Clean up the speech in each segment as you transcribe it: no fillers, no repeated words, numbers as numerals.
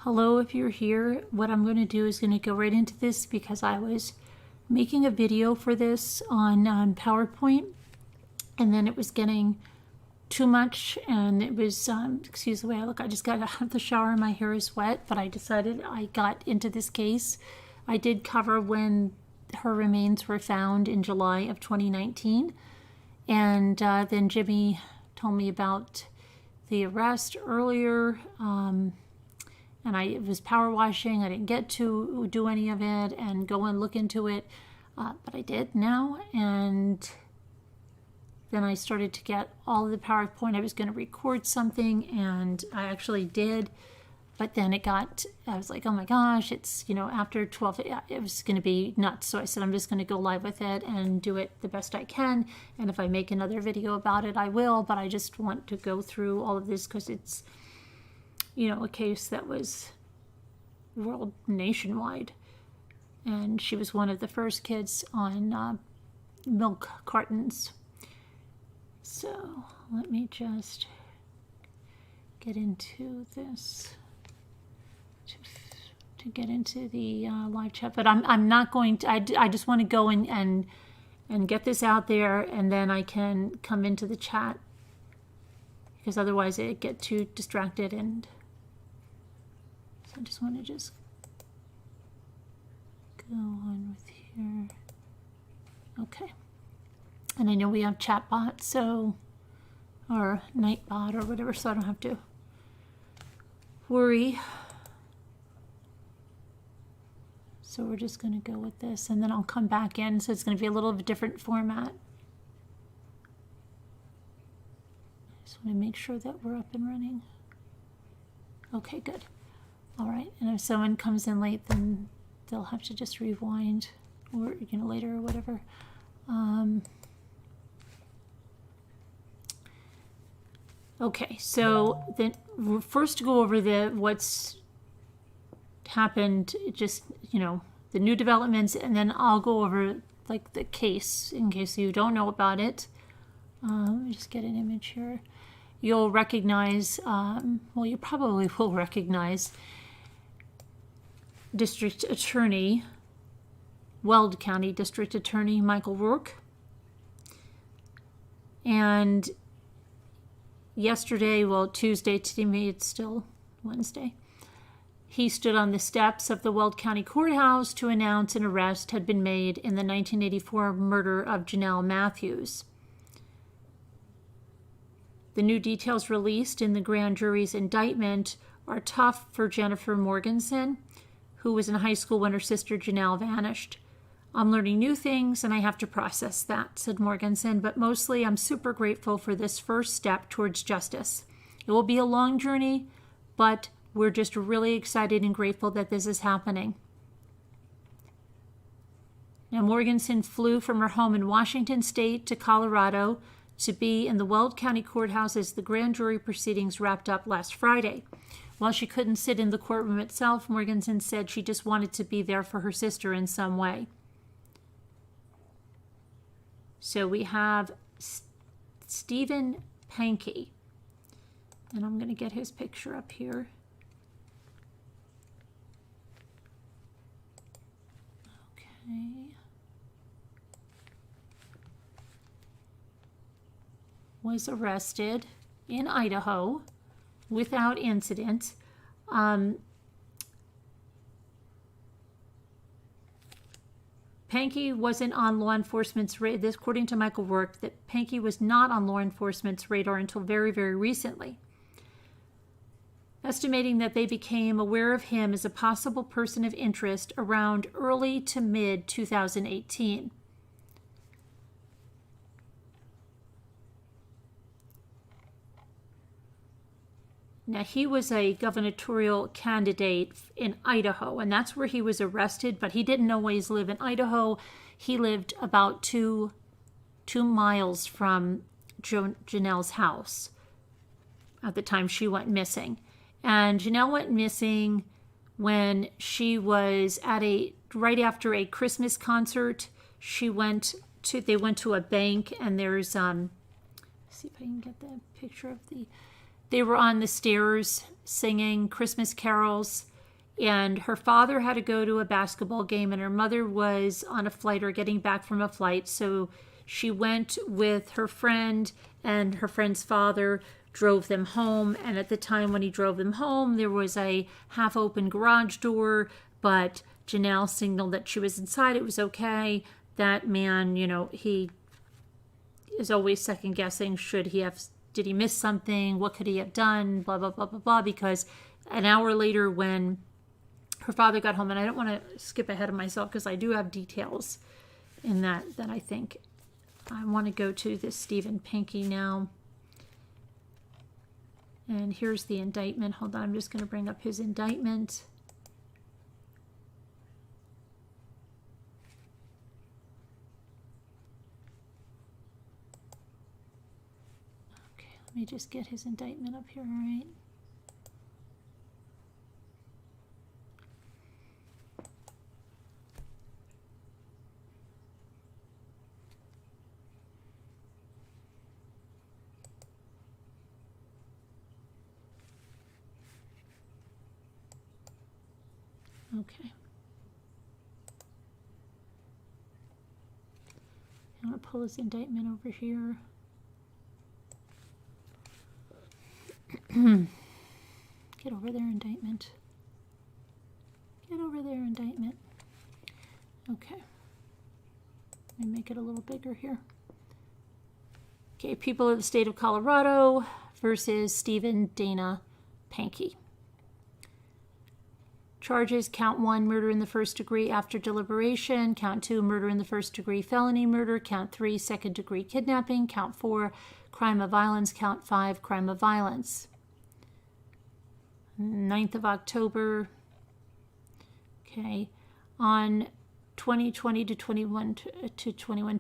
Hello, if you're here, what I'm going to do is going to go right into this because I was making a video for this on PowerPoint, and then it was getting too much, and it was, excuse the way I look, I just got out of the shower and my hair is wet, but I decided I got into this case. I did cover when her remains were found in July of 2019, and then Jimmy told me about the arrest earlier, and I was power washing. I didn't get to do any of it and go and look into it, but I did now. And then I started to get all of the PowerPoint. I was going to record something, and I actually did. But then I was like, oh my gosh, it's, after 12, it was going to be nuts. So I said, I'm just going to go live with it and do it the best I can. And if I make another video about it, I will. But I just want to go through all of this because it's, a case that was world nationwide. And she was one of the first kids on milk cartons. So let me just get into this to get into the live chat. But I'm not going to, I just want to go and get this out there, and then I can come into the chat, because otherwise I get too distracted. And so I just want to just go on with here. Okay. And I know we have chatbot, or Nightbot or whatever, so I don't have to worry. So we're just going to go with this, and then I'll come back in. So it's going to be a little of a different format. I just want to make sure that we're up and running. Okay, good. All right, and if someone comes in late, then they'll have to just rewind, or later or whatever. Okay, so then we'll first go over what's happened, just the new developments, and then I'll go over like the case in case you don't know about it. Let me just get an image here. You'll recognize, well, you probably will recognize District Attorney, Weld County District Attorney Michael Rourke. And yesterday, well, Tuesday, today it's still Wednesday, he stood on the steps of the Weld County Courthouse to announce an arrest had been made in the 1984 murder of Jonelle Matthews. The new details released in the grand jury's indictment are tough for Jennifer Morganson, who was in high school when her sister Jonelle vanished. I'm learning new things and I have to process that, said Morganson, but mostly I'm super grateful for this first step towards justice. It will be a long journey, but we're just really excited and grateful that this is happening. Now, Morganson flew from her home in Washington State to Colorado to be in the Weld County Courthouse as the grand jury proceedings wrapped up last Friday. While she couldn't sit in the courtroom itself, Morganson said she just wanted to be there for her sister in some way. So we have Stephen Pankey, and I'm going to get his picture up here. Okay. Was arrested in Idaho without incident. Pankey wasn't on law enforcement's radar. According to Michael Rourke, that Pankey was not on law enforcement's radar until very, very recently, estimating that they became aware of him as a possible person of interest around early to mid 2018. Now, he was a gubernatorial candidate in Idaho, and that's where he was arrested, but he didn't always live in Idaho. He lived about two miles from Jonelle's house at the time she went missing. And Jonelle went missing when she was at right after a Christmas concert. They went to a bank, and there's, see if I can get the picture of they were on the stairs singing Christmas carols. and her father had to go to a basketball game, and her mother was on a flight or getting back from a flight. So she went with her friend, and her friend's father drove them home. And at the time when he drove them home, there was a half-open garage door, but Jonelle signaled that she was inside. It was okay. That man, he is always second guessing. Did he miss something? What could he have done? Blah, blah, blah, blah, blah. Because an hour later, when her father got home, and I don't want to skip ahead of myself because I do have details in that I think. I want to go to this Stephen Pankey now. And here's the indictment. Hold on, I'm just going to bring up his indictment. Okay, let me just get his indictment up here, all right? Okay. I'm going to pull his indictment over here. Get over there, indictment. Get over there, indictment. Okay. Let me make it a little bigger here. Okay, people of the state of Colorado versus Stephen Dana Pankey. Charges: count 1, murder in the first degree after deliberation. Count 2, murder in the first degree felony murder. Count 3, second degree kidnapping. Count 4, crime of violence. Count 5, crime of violence. 9th of October. Okay. On 2020 to 21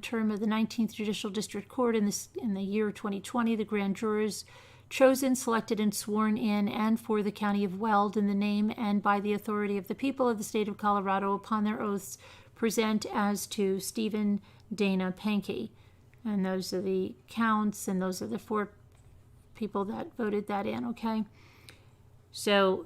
term of the 19th Judicial District Court in the year 2020, the grand jurors chosen, selected, and sworn in and for the County of Weld in the name and by the authority of the people of the state of Colorado upon their oaths present as to Stephen Dana Pankey. And those are the counts, and those are the 4 people that voted that in, okay? So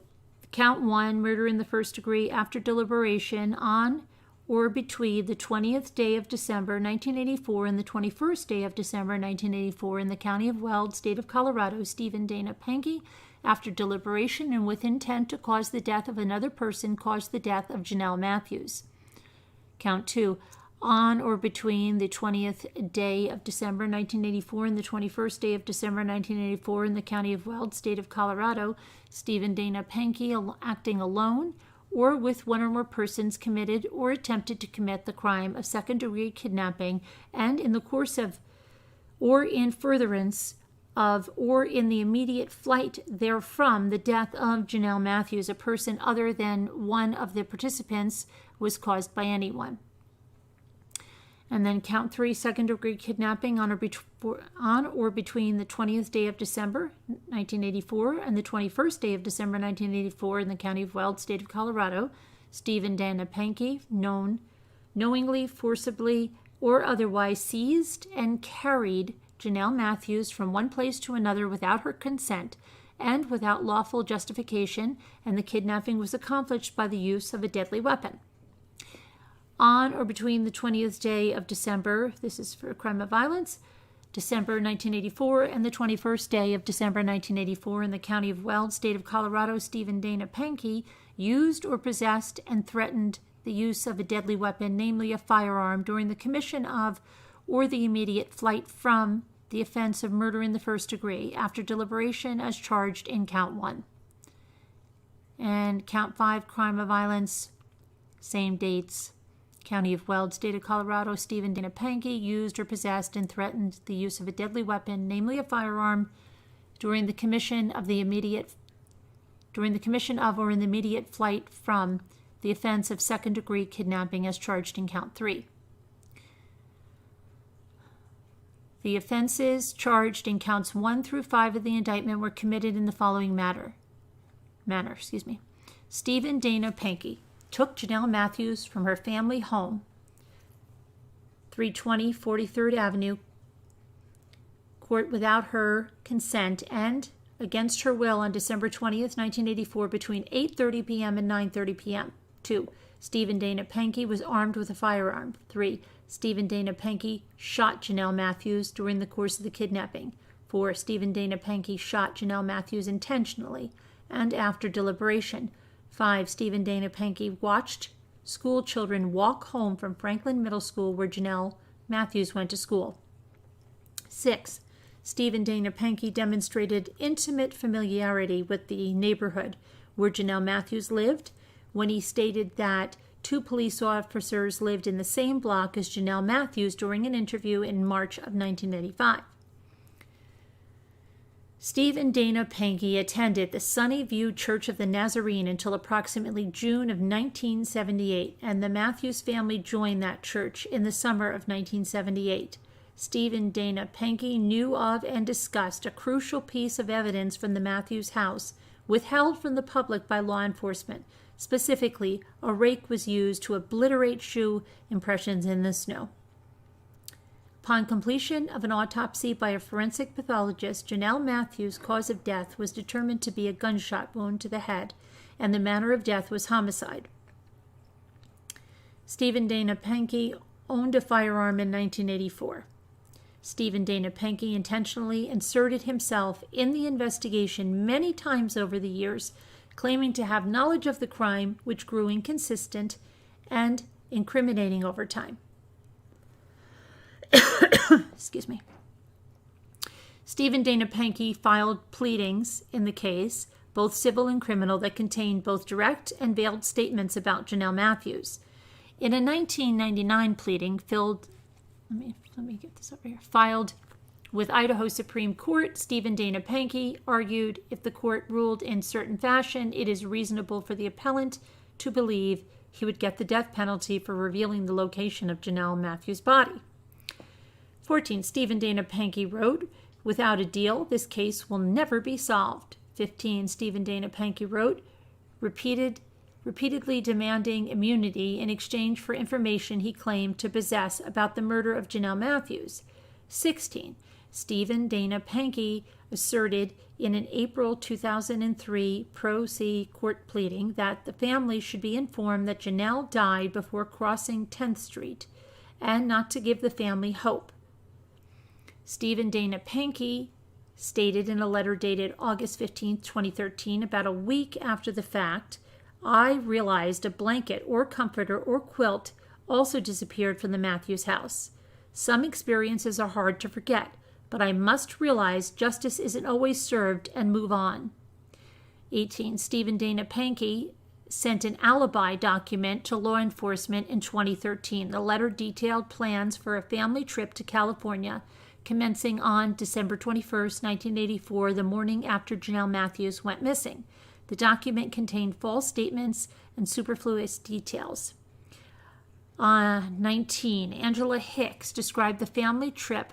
count 1, murder in the first degree after deliberation on or between the 20th day of December 1984 and the 21st day of December 1984 in the County of Weld, State of Colorado, Stephen Dana Pankey, after deliberation and with intent to cause the death of another person, caused the death of Jonelle Matthews. Count 2, on or between the 20th day of December 1984 and the 21st day of December 1984 in the County of Weld, State of Colorado, Stephen Dana Pankey, acting alone or with one or more persons, committed or attempted to commit the crime of second-degree kidnapping, and in the course of, or in furtherance of, or in the immediate flight therefrom, the death of Jonelle Matthews, a person other than one of the participants, was caused by anyone. And then count 3, second-degree kidnapping on or between the 20th day of December 1984 and the 21st day of December 1984 in the County of Weld, State of Colorado, Stephen Dana Pankey, knowingly, forcibly, or otherwise seized and carried Jonelle Matthews from one place to another without her consent and without lawful justification, and the kidnapping was accomplished by the use of a deadly weapon. On or between the 20th day of December, this is for a crime of violence, December 1984, and the 21st day of December 1984 in the County of Weld, State of Colorado, Stephen Dana Pankey used or possessed and threatened the use of a deadly weapon, namely a firearm, during the commission of or the immediate flight from the offense of murder in the first degree after deliberation as charged in count 1. And count 5, crime of violence, same dates. County of Weld, State of Colorado, Stephen Dana Pankey used or possessed and threatened the use of a deadly weapon, namely a firearm, during the commission of or in the immediate flight from the offense of second-degree kidnapping as charged in count 3. The offenses charged in counts 1 through 5 of the indictment were committed in the following manner. Stephen Dana Pankey took Jonelle Matthews from her family home, 320 43rd Avenue, court without her consent, and against her will on December 20th, 1984 between 8:30 p.m. and 9:30 p.m. 2. Stephen Dana Pankey was armed with a firearm. 3. Stephen Dana Pankey shot Jonelle Matthews during the course of the kidnapping. 4. Stephen Dana Pankey shot Jonelle Matthews intentionally and after deliberation. 5. Stephen Dana Pankey watched school children walk home from Franklin Middle School where Jonelle Matthews went to school. 6. Stephen Dana Pankey demonstrated intimate familiarity with the neighborhood where Jonelle Matthews lived when he stated that 2 police officers lived in the same block as Jonelle Matthews during an interview in March of 1985. Stephen Dana Pankey attended the Sunnyview Church of the Nazarene until approximately June of 1978, and the Matthews family joined that church in the summer of 1978. Stephen Dana Pankey knew of and discussed a crucial piece of evidence from the Matthews house withheld from the public by law enforcement. Specifically, a rake was used to obliterate shoe impressions in the snow. Upon completion of an autopsy by a forensic pathologist, Jonelle Matthews' cause of death was determined to be a gunshot wound to the head, and the manner of death was homicide. Stephen Dana Pankey owned a firearm in 1984. Stephen Dana Pankey intentionally inserted himself in the investigation many times over the years, claiming to have knowledge of the crime, which grew inconsistent and incriminating over time. Excuse me. Stephen Dana Pankey filed pleadings in the case, both civil and criminal, that contained both direct and veiled statements about Jonelle Matthews. In a 1999 pleading filed with Idaho Supreme Court, Stephen Dana Pankey argued if the court ruled in certain fashion, it is reasonable for the appellant to believe he would get the death penalty for revealing the location of Jonelle Matthews' body. 14. Stephen Dana Pankey wrote, "Without a deal, this case will never be solved." 15. Stephen Dana Pankey wrote, repeatedly demanding immunity in exchange for information he claimed to possess about the murder of Jonelle Matthews. 16. Stephen Dana Pankey asserted in an April 2003 pro se court pleading that the family should be informed that Jonelle died before crossing 10th Street and not to give the family hope. Stephen Dana Pankey stated in a letter dated August 15, 2013, about a week after the fact, "I realized a blanket or comforter or quilt also disappeared from the Matthews house. Some experiences are hard to forget, but I must realize justice isn't always served and move on." 18. Stephen Dana Pankey sent an alibi document to law enforcement in 2013. The letter detailed plans for a family trip to California commencing on December 21, 1984, the morning after Jonelle Matthews went missing. The document contained false statements and superfluous details. 19. Angela Hicks described the family trip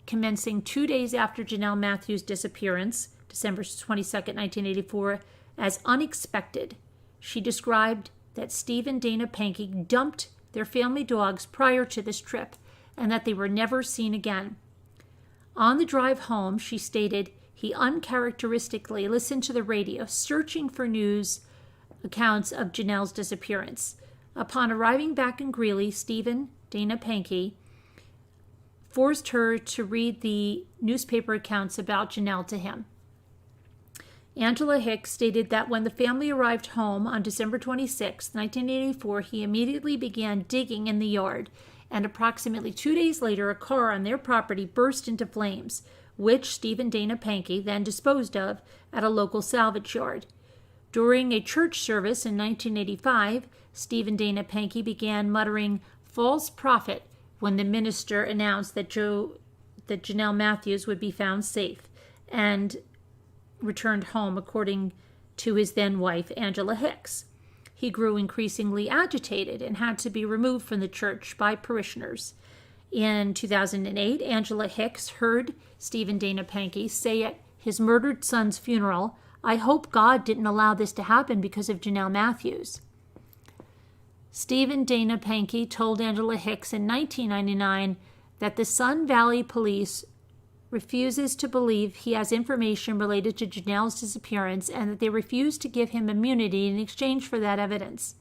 commencing 2 days after Jonelle Matthews' disappearance, December 22, 1984, as unexpected. She described that Stephen Dana Pankey dumped their family dogs prior to this trip and that they were never seen again. On the drive home, she stated he uncharacteristically listened to the radio, searching for news accounts of Jonelle's disappearance. Upon arriving back in Greeley, Stephen Dana Pankey forced her to read the newspaper accounts about Jonelle to him. Angela Hicks stated that when the family arrived home on December 26, 1984, he immediately began digging in the yard, and approximately 2 days later, a car on their property burst into flames, which Stephen Dana Pankey then disposed of at a local salvage yard. During a church service in 1985, Stephen Dana Pankey began muttering false prophet when the minister announced that Jonelle Matthews would be found safe and returned home, according to his then wife, Angela Hicks. He grew increasingly agitated and had to be removed from the church by parishioners. In 2008, Angela Hicks heard Stephen Dana Pankey say at his murdered son's funeral, "I hope God didn't allow this to happen because of Jonelle Matthews." Stephen Dana Pankey told Angela Hicks in 1999 that the Sun Valley Police refuses to believe he has information related to Jonelle's disappearance and that they refuse to give him immunity in exchange for that evidence.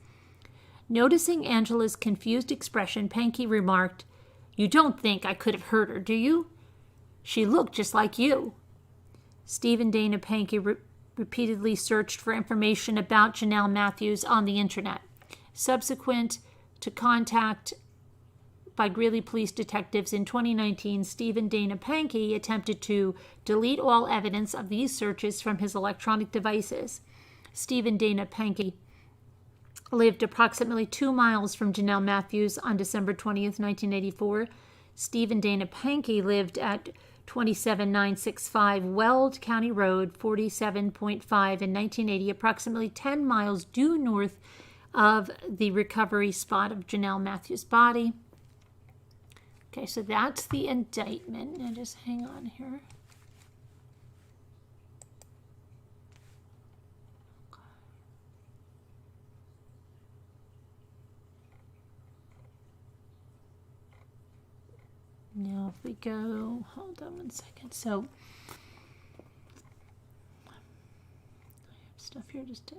Noticing Angela's confused expression, Pankey remarked, "You don't think I could have hurt her, do you? She looked just like you." Steve and Dana Pankey repeatedly searched for information about Jonelle Matthews on the internet. Subsequent to contact by Greeley police detectives in 2019, Steve and Dana Pankey attempted to delete all evidence of these searches from his electronic devices. Steve and Dana Pankey lived approximately 2 miles from Jonelle Matthews on December 20th, 1984. Steve and Dana Pankey lived at 27965 Weld County Road, 47.5 in 1980, approximately 10 miles due north of the recovery spot of Jonelle Matthews' body. Okay, so that's the indictment. Now just hang on here. Now if we go, hold on one second. So I have stuff here just to...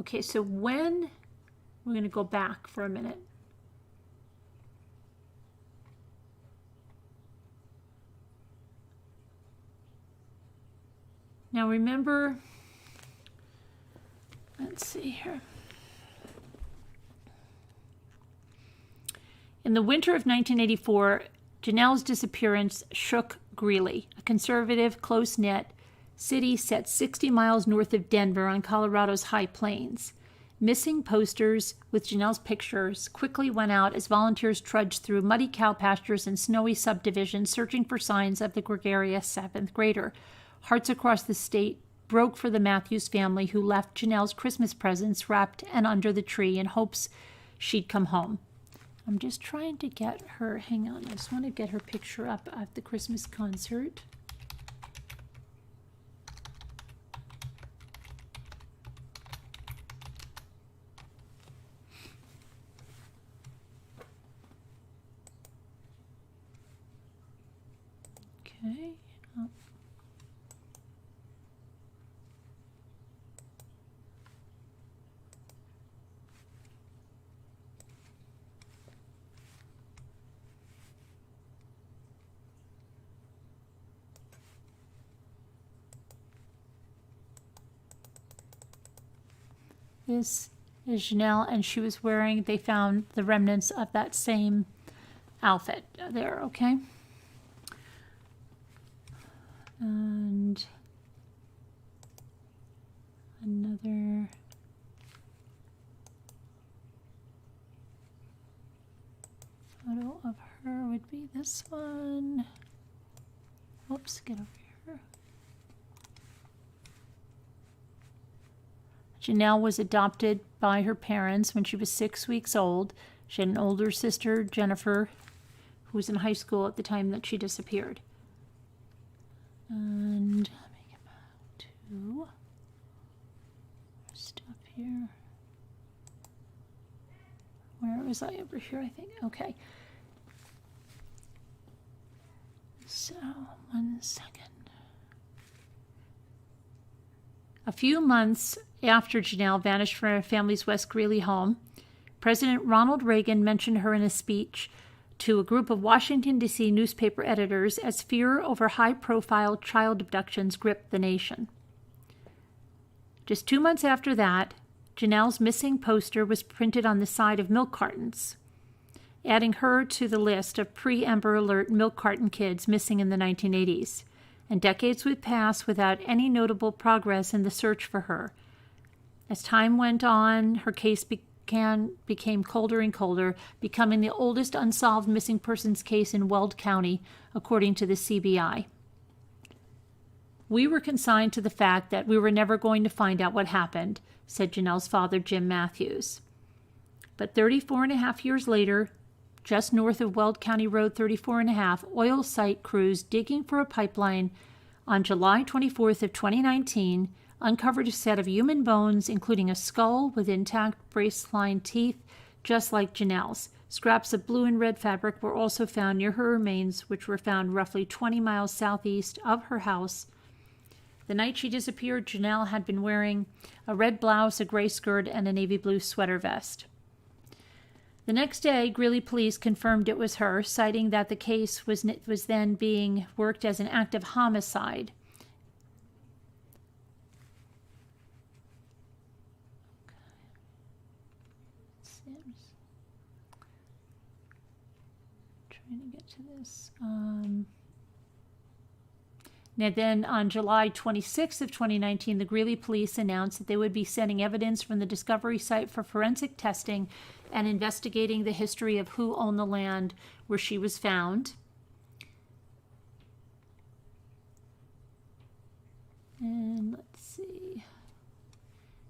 Okay, so when, we're going to go back for a minute. Now remember, let's see here. In the winter of 1984, Jonelle's disappearance shook Greeley, a conservative, close-knit city set 60 miles north of Denver on Colorado's high plains. Missing posters with Jonelle's pictures quickly went out as volunteers trudged through muddy cow pastures and snowy subdivisions searching for signs of the gregarious 7th grader. Hearts across the state broke for the Matthews family, who left Jonelle's Christmas presents wrapped and under the tree in hopes she'd come home. I'm just trying to get her, hang on, I just want to get her picture up at the Christmas concert. Okay. This is Jonelle, and she was wearing, they found the remnants of that same outfit there, okay? And another photo of her would be this one. Oops, get over here. Jonelle was adopted by her parents when she was 6 weeks old. She had an older sister, Jennifer, who was in high school at the time that she disappeared. And let me get back to stuff here. Where was I? Over here, I think. Okay. So, 1 second. A few months after Jonelle vanished from her family's West Greeley home, President Ronald Reagan mentioned her in a speech to a group of Washington, D.C. newspaper editors as fear over high-profile child abductions gripped the nation. Just 2 months after that, Jonelle's missing poster was printed on the side of milk cartons, adding her to the list of pre-Amber Alert milk carton kids missing in the 1980s. And decades would pass without any notable progress in the search for her. As time went on, her case became colder and colder, becoming the oldest unsolved missing persons case in Weld County, according to the CBI. "We were consigned to the fact that we were never going to find out what happened," said Jonelle's father, Jim Matthews. But 34 and a half years later, just north of Weld County Road 34 and a half, oil site crews digging for a pipeline on July 24th of 2019, uncovered a set of human bones, including a skull with intact brace-lined teeth, just like Jonelle's. Scraps of blue and red fabric were also found near her remains, which were found roughly 20 miles southeast of her house. The night she disappeared, Jonelle had been wearing a red blouse, a gray skirt, and a navy blue sweater vest. The next day, Greeley police confirmed it was her, citing that the case was then being worked as an act of homicide. Trying to get to this. Now then, on July 26th of 2019, the Greeley police announced that they would be sending evidence from the discovery site for forensic testing and investigating the history of who owned the land where she was found. And let's see.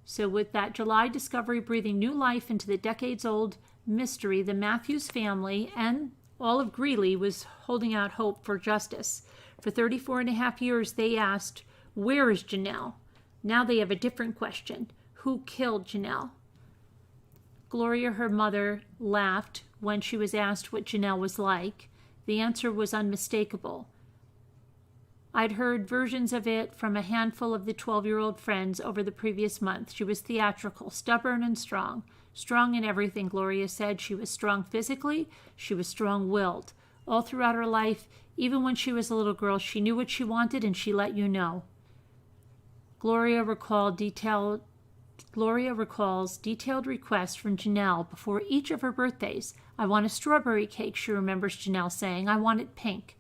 So with that July discovery breathing new life into the decades-old mystery, the Matthews family and all of Greeley was holding out hope for justice. For 34 and a half years, they asked, "Where is Jonelle?" Now they have a different question. Who killed Jonelle? Gloria, her mother, laughed when she was asked what Jonelle was like. The answer was unmistakable. I'd heard versions of it from a handful of the 12-year-old friends over the previous month. She was theatrical, stubborn, and strong. Strong in everything, Gloria said. She was strong physically. She was strong-willed. All throughout her life, even when she was a little girl, she knew what she wanted and she let you know. Gloria recalls detailed requests from Jonelle before each of her birthdays. "I want a strawberry cake," she remembers Jonelle saying. "I want it pink."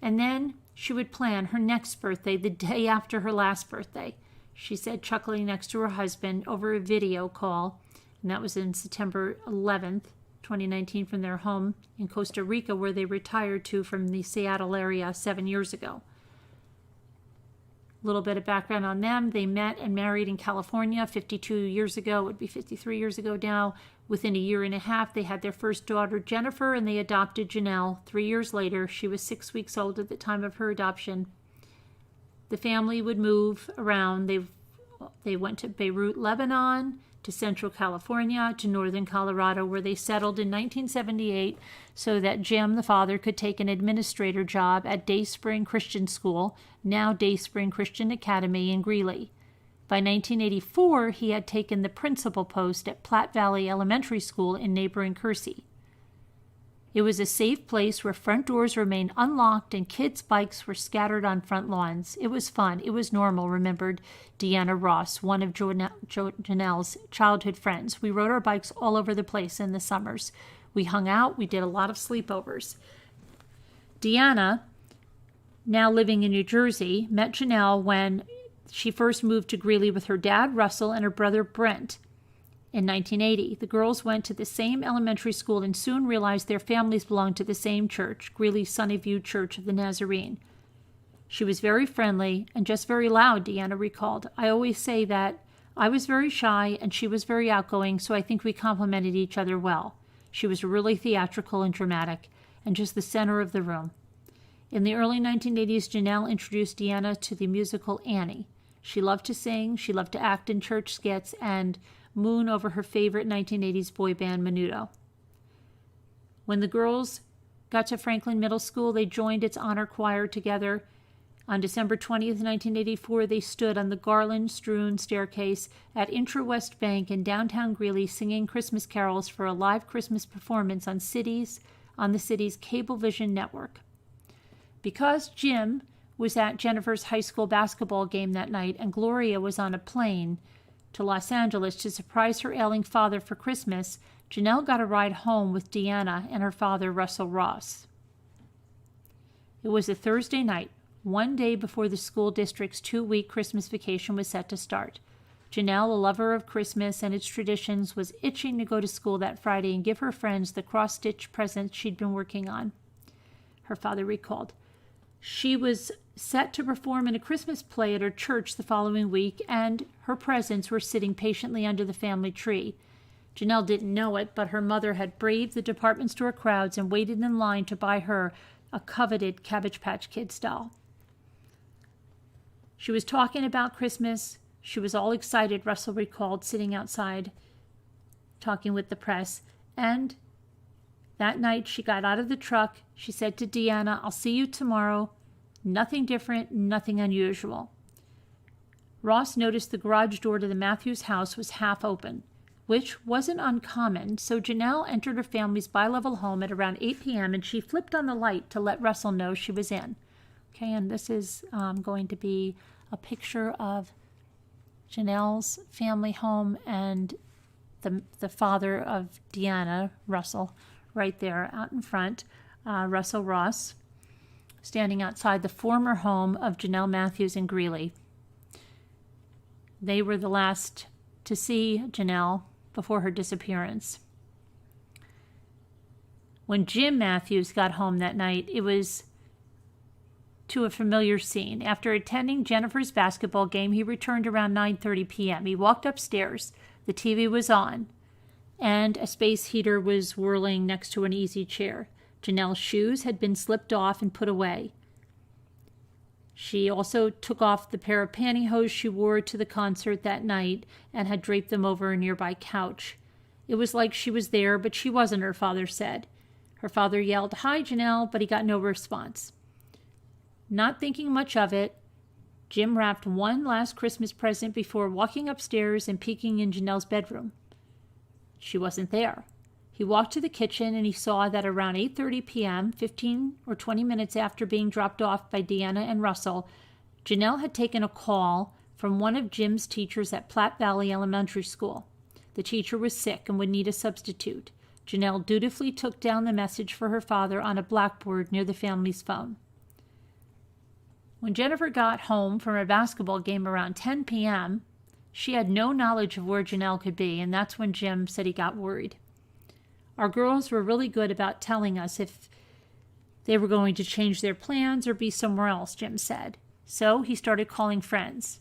And then she would plan her next birthday the day after her last birthday, she said, chuckling next to her husband over a video call. And that was in September 11th, 2019, from their home in Costa Rica, where they retired to from the Seattle area 7 years ago. A little bit of background on them. They met and married in California 52 years ago. It would be 53 years ago now. Within a year and a half, they had their first daughter, Jennifer, and they adopted Jonelle. 3 years later, she was 6 weeks old at the time of her adoption. The family would move around. They went to Beirut, Lebanon, to Central California, to Northern Colorado, where they settled in 1978 so that Jim, the father, could take an administrator job at Day Spring Christian School, now Day Spring Christian Academy in Greeley. By 1984, he had taken the principal post at Platte Valley Elementary School in neighboring Kersey. It was a safe place where front doors remained unlocked and kids' bikes were scattered on front lawns. It was fun. It was normal, remembered Deanna Ross, one of Jonelle's childhood friends. We rode our bikes all over the place in the summers. We hung out. We did a lot of sleepovers. Deanna, now living in New Jersey, met Jonelle when she first moved to Greeley with her dad, Russell, and her brother, Brent. In 1980, the girls went to the same elementary school and soon realized their families belonged to the same church, Greeley Sunnyview Church of the Nazarene. She was very friendly and just very loud, Deanna recalled. I always say that I was very shy and she was very outgoing, so I think we complemented each other well. She was really theatrical and dramatic and just the center of the room. In the early 1980s, Jonelle introduced Deanna to the musical Annie. She loved to sing, she loved to act in church skits, and moon over her favorite 1980s boy band, Menudo. When the girls got to Franklin Middle School, they joined its honor choir together. On December 20th, 1984, they stood on the garland-strewn staircase at Intra-West Bank in downtown Greeley singing Christmas carols for a live Christmas performance on the city's Cablevision network. Because Jim was at Jennifer's high school basketball game that night and Gloria was on a plane to Los Angeles to surprise her ailing father for Christmas, Jonelle got a ride home with Deanna and her father, Russell Ross. It was a Thursday night, one day before the school district's 2-week Christmas vacation was set to start. Jonelle, a lover of Christmas and its traditions, was itching to go to school that Friday and give her friends the cross-stitch presents she'd been working on. Her father recalled. She was set to perform in a Christmas play at her church the following week, and her presents were sitting patiently under the family tree. Jonelle didn't know it, but her mother had braved the department store crowds and waited in line to buy her a coveted Cabbage Patch Kids doll. She was talking about Christmas. She was all excited, Russell recalled, sitting outside talking with the press. And that night she got out of the truck. She said to Deanna, "I'll see you tomorrow." Nothing different, nothing unusual. Ross noticed the garage door to the Matthews house was half open, which wasn't uncommon, so Jonelle entered her family's bi-level home at around 8 p.m. and she flipped on the light to let Russell know she was in. Okay, and this is going to be a picture of Jonelle's family home and the father of Deanna, Russell, right there out in front. Russell Ross standing outside the former home of Jonelle Matthews in Greeley. They were the last to see Jonelle before her disappearance. When Jim Matthews got home that night, it was to a familiar scene. After attending Jennifer's basketball game, he returned around 9:30 p.m. He walked upstairs. The TV was on, and a space heater was whirling next to an easy chair. Jonelle's shoes had been slipped off and put away. She also took off the pair of pantyhose she wore to the concert that night and had draped them over a nearby couch. It was like she was there, but she wasn't, her father said. Her father yelled, "Hi, Jonelle," but he got no response. Not thinking much of it, Jim wrapped one last Christmas present before walking upstairs and peeking in Jonelle's bedroom. She wasn't there. He walked to the kitchen and he saw that around 8:30 p.m., 15 or 20 minutes after being dropped off by Deanna and Russell, Jonelle had taken a call from one of Jim's teachers at Platte Valley Elementary School. The teacher was sick and would need a substitute. Jonelle dutifully took down the message for her father on a blackboard near the family's phone. When Jennifer got home from her basketball game around 10 p.m., she had no knowledge of where Jonelle could be, and that's when Jim said he got worried. Our girls were really good about telling us if they were going to change their plans or be somewhere else, Jim said. So he started calling friends.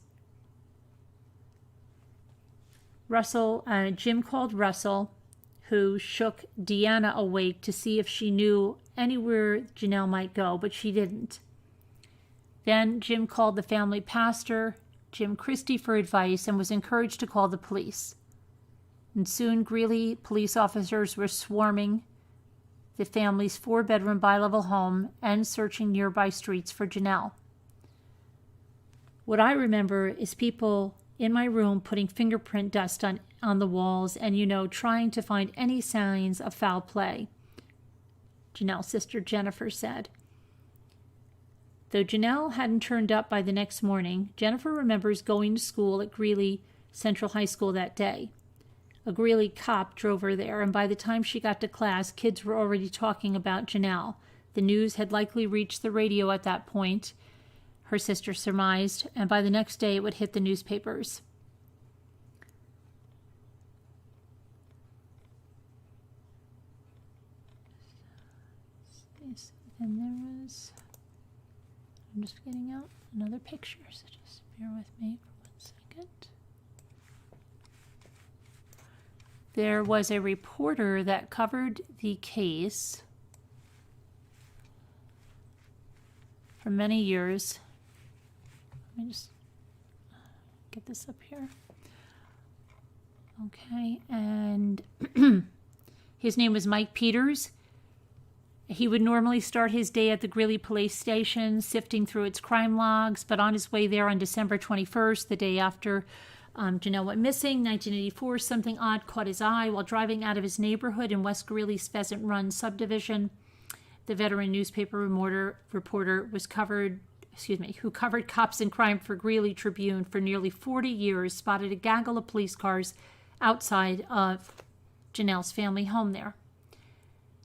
Jim called Russell, who shook Deanna awake to see if she knew anywhere Jonelle might go, but she didn't. Then Jim called the family pastor, Jim Christie, for advice and was encouraged to call the police. And soon Greeley police officers were swarming the family's 4-bedroom bi-level home and searching nearby streets for Jonelle. What I remember is people in my room putting fingerprint dust on the walls and, trying to find any signs of foul play, Jonelle's sister Jennifer said. Though Jonelle hadn't turned up by the next morning, Jennifer remembers going to school at Greeley Central High School that day. A Greeley cop drove her there, and by the time she got to class, kids were already talking about Jonelle. The news had likely reached the radio at that point, her sister surmised, and by the next day it would hit the newspapers. And there was... I'm just getting out another picture, so just bear with me for 1 second. There was a reporter that covered the case for many years. Let me just get this up here. Okay, and his name was Mike Peters. He would normally start his day at the Greeley police station, sifting through its crime logs, but on his way there on December 21st, the day after Jonelle went missing, 1984, something odd caught his eye while driving out of his neighborhood in West Greeley's Pheasant Run subdivision. The veteran newspaper reporter who covered cops and crime for Greeley Tribune for nearly 40 years, spotted a gaggle of police cars outside of Jonelle's family home there.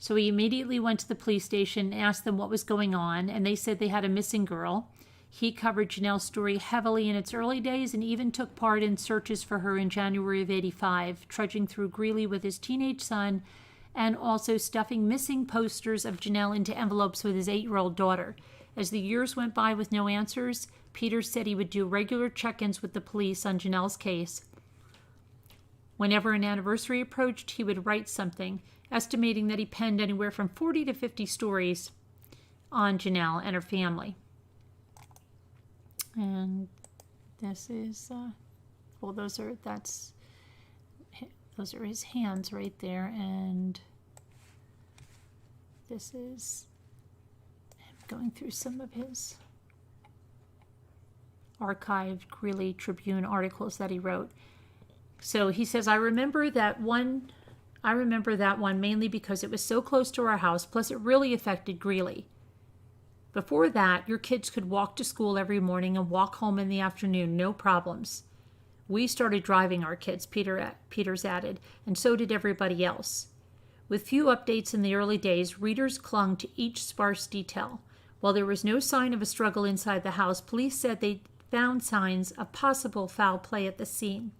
So he immediately went to the police station and asked them what was going on, and they said they had a missing girl. He covered Jonelle's story heavily in its early days and even took part in searches for her in January of '85, trudging through Greeley with his teenage son and also stuffing missing posters of Jonelle into envelopes with his 8-year-old daughter. As the years went by with no answers, Peters said he would do regular check-ins with the police on Jonelle's case. Whenever an anniversary approached, he would write something, estimating that he penned anywhere from 40 to 50 stories on Jonelle and her family. And This is, well, those are his hands right there, and this is going through some of his archived Greeley Tribune articles that he wrote. So he says, I remember that one mainly because it was so close to our house, plus it really affected Greeley. Before that, your kids could walk to school every morning and walk home in the afternoon, no problems. We started driving our kids, Peters added, and so did everybody else. With few updates in the early days, readers clung to each sparse detail. While there was no sign of a struggle inside the house, police said they found signs of possible foul play at the scene,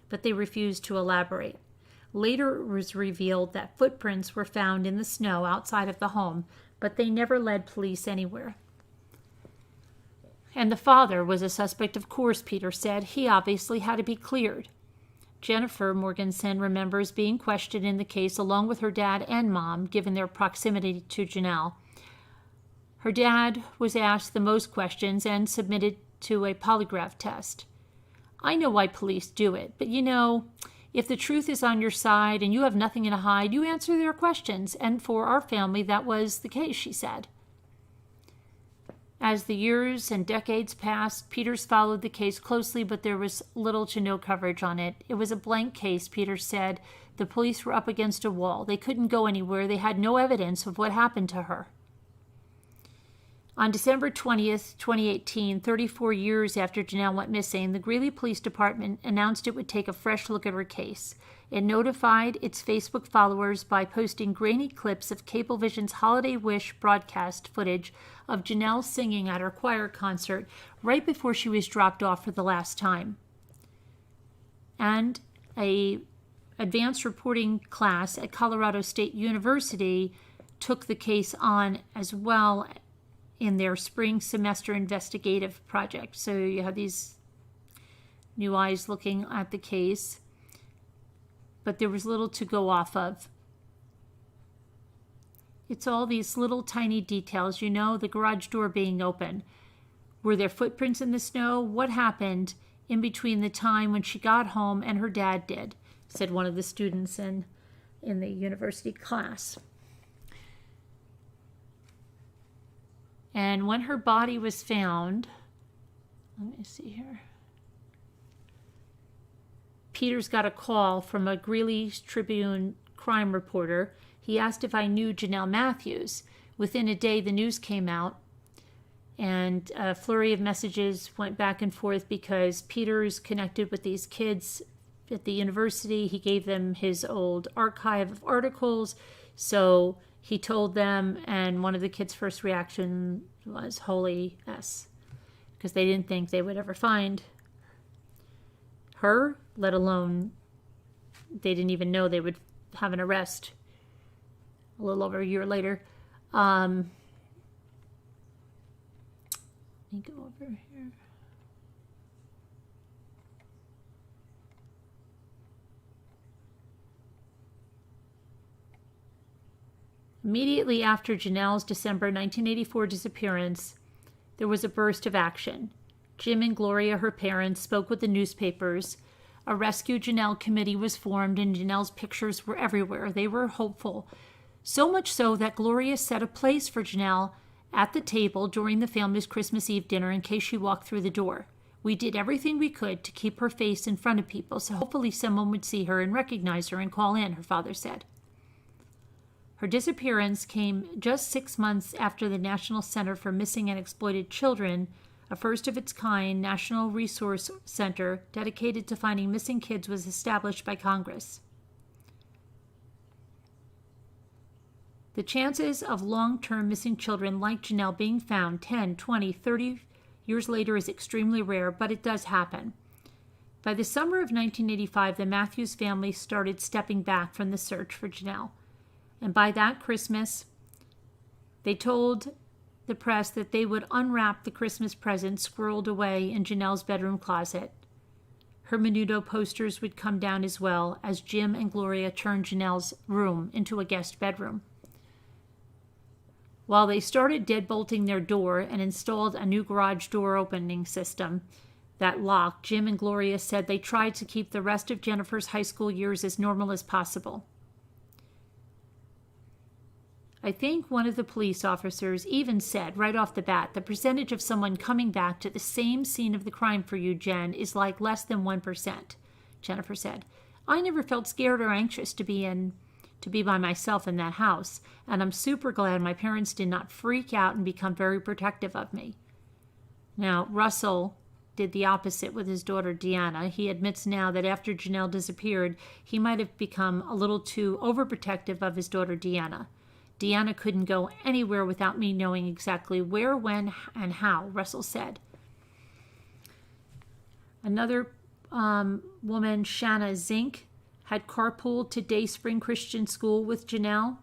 but they refused to elaborate. Later, it was revealed that footprints were found in the snow outside of the home, but they never led police anywhere. And the father was a suspect, of course, Peter said. He obviously had to be cleared. Jennifer Morganson remembers being questioned in the case along with her dad and mom, given their proximity to Jonelle. Her dad was asked the most questions and submitted to a polygraph test. I know why police do it, but if the truth is on your side and you have nothing to hide, you answer their questions. And for our family, that was the case, she said. As the years and decades passed, Peters followed the case closely, but there was little to no coverage on it. It was a blank case, Peters said. The police were up against a wall. They couldn't go anywhere. They had no evidence of what happened to her. On December 20th, 2018, 34 years after Jonelle went missing, the Greeley Police Department announced it would take a fresh look at her case. It notified its Facebook followers by posting grainy clips of Cablevision's Holiday Wish broadcast footage of Jonelle singing at her choir concert right before she was dropped off for the last time. And a advanced reporting class at Colorado State University took the case on as well in their spring semester investigative project. So you have these new eyes looking at the case, but there was little to go off of. It's all these little tiny details, the garage door being open. Were there footprints in the snow? What happened in between the time when she got home and her dad did, said one of the students in the university class. And when her body was found, let me see here. Peters got a call from a Greeley Tribune crime reporter. He asked if I knew Jonelle Matthews. Within a day, the news came out, and a flurry of messages went back and forth because Peters connected with these kids at the university. He gave them his old archive of articles, so he told them, and one of the kids' first reaction was holy S, because they didn't think they would ever find her, let alone they didn't even know they would have an arrest a little over a year later. Let me go over here. Immediately after Jonelle's December 1984 disappearance, there was a burst of action. Jim and Gloria, her parents, spoke with the newspapers. A Rescue Jonelle committee was formed, and Jonelle's pictures were everywhere. They were hopeful. So much so that Gloria set a place for Jonelle at the table during the family's Christmas Eve dinner in case she walked through the door. We did everything we could to keep her face in front of people, so hopefully someone would see her and recognize her and call in, her father said. Her disappearance came just 6 months after the National Center for Missing and Exploited Children, a first-of-its-kind national resource center dedicated to finding missing kids, was established by Congress. The chances of long-term missing children like Jonelle being found 10, 20, 30 years later is extremely rare, but it does happen. By the summer of 1985, the Matthews family started stepping back from the search for Jonelle. And by that Christmas, they told the press that they would unwrap the Christmas presents squirreled away in Jonelle's bedroom closet. Her Menudo posters would come down as well as Jim and Gloria turned Jonelle's room into a guest bedroom. While they started deadbolting their door and installed a new garage door opening system, that lock, Jim and Gloria said they tried to keep the rest of Jennifer's high school years as normal as possible. I think one of the police officers even said right off the bat, the percentage of someone coming back to the same scene of the crime for you, Jen, is like less than 1%, Jennifer said. I never felt scared or anxious to be by myself in that house, and I'm super glad my parents did not freak out and become very protective of me. Now, Russell did the opposite with his daughter Deanna. He admits now that after Jonelle disappeared, he might have become a little too overprotective of his daughter Deanna. Deanna couldn't go anywhere without me knowing exactly where, when, and how, Russell said. Another woman, Shanna Zink, had carpooled to Day Spring Christian School with Jonelle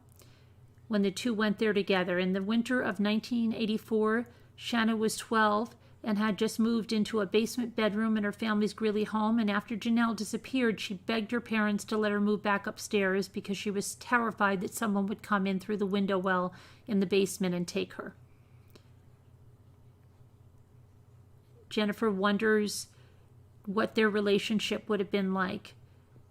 when the two went there together. In the winter of 1984, Shanna was 12 and had just moved into a basement bedroom in her family's Greeley home, and after Jonelle disappeared, she begged her parents to let her move back upstairs because she was terrified that someone would come in through the window well in the basement and take her. Jennifer wonders what their relationship would have been like.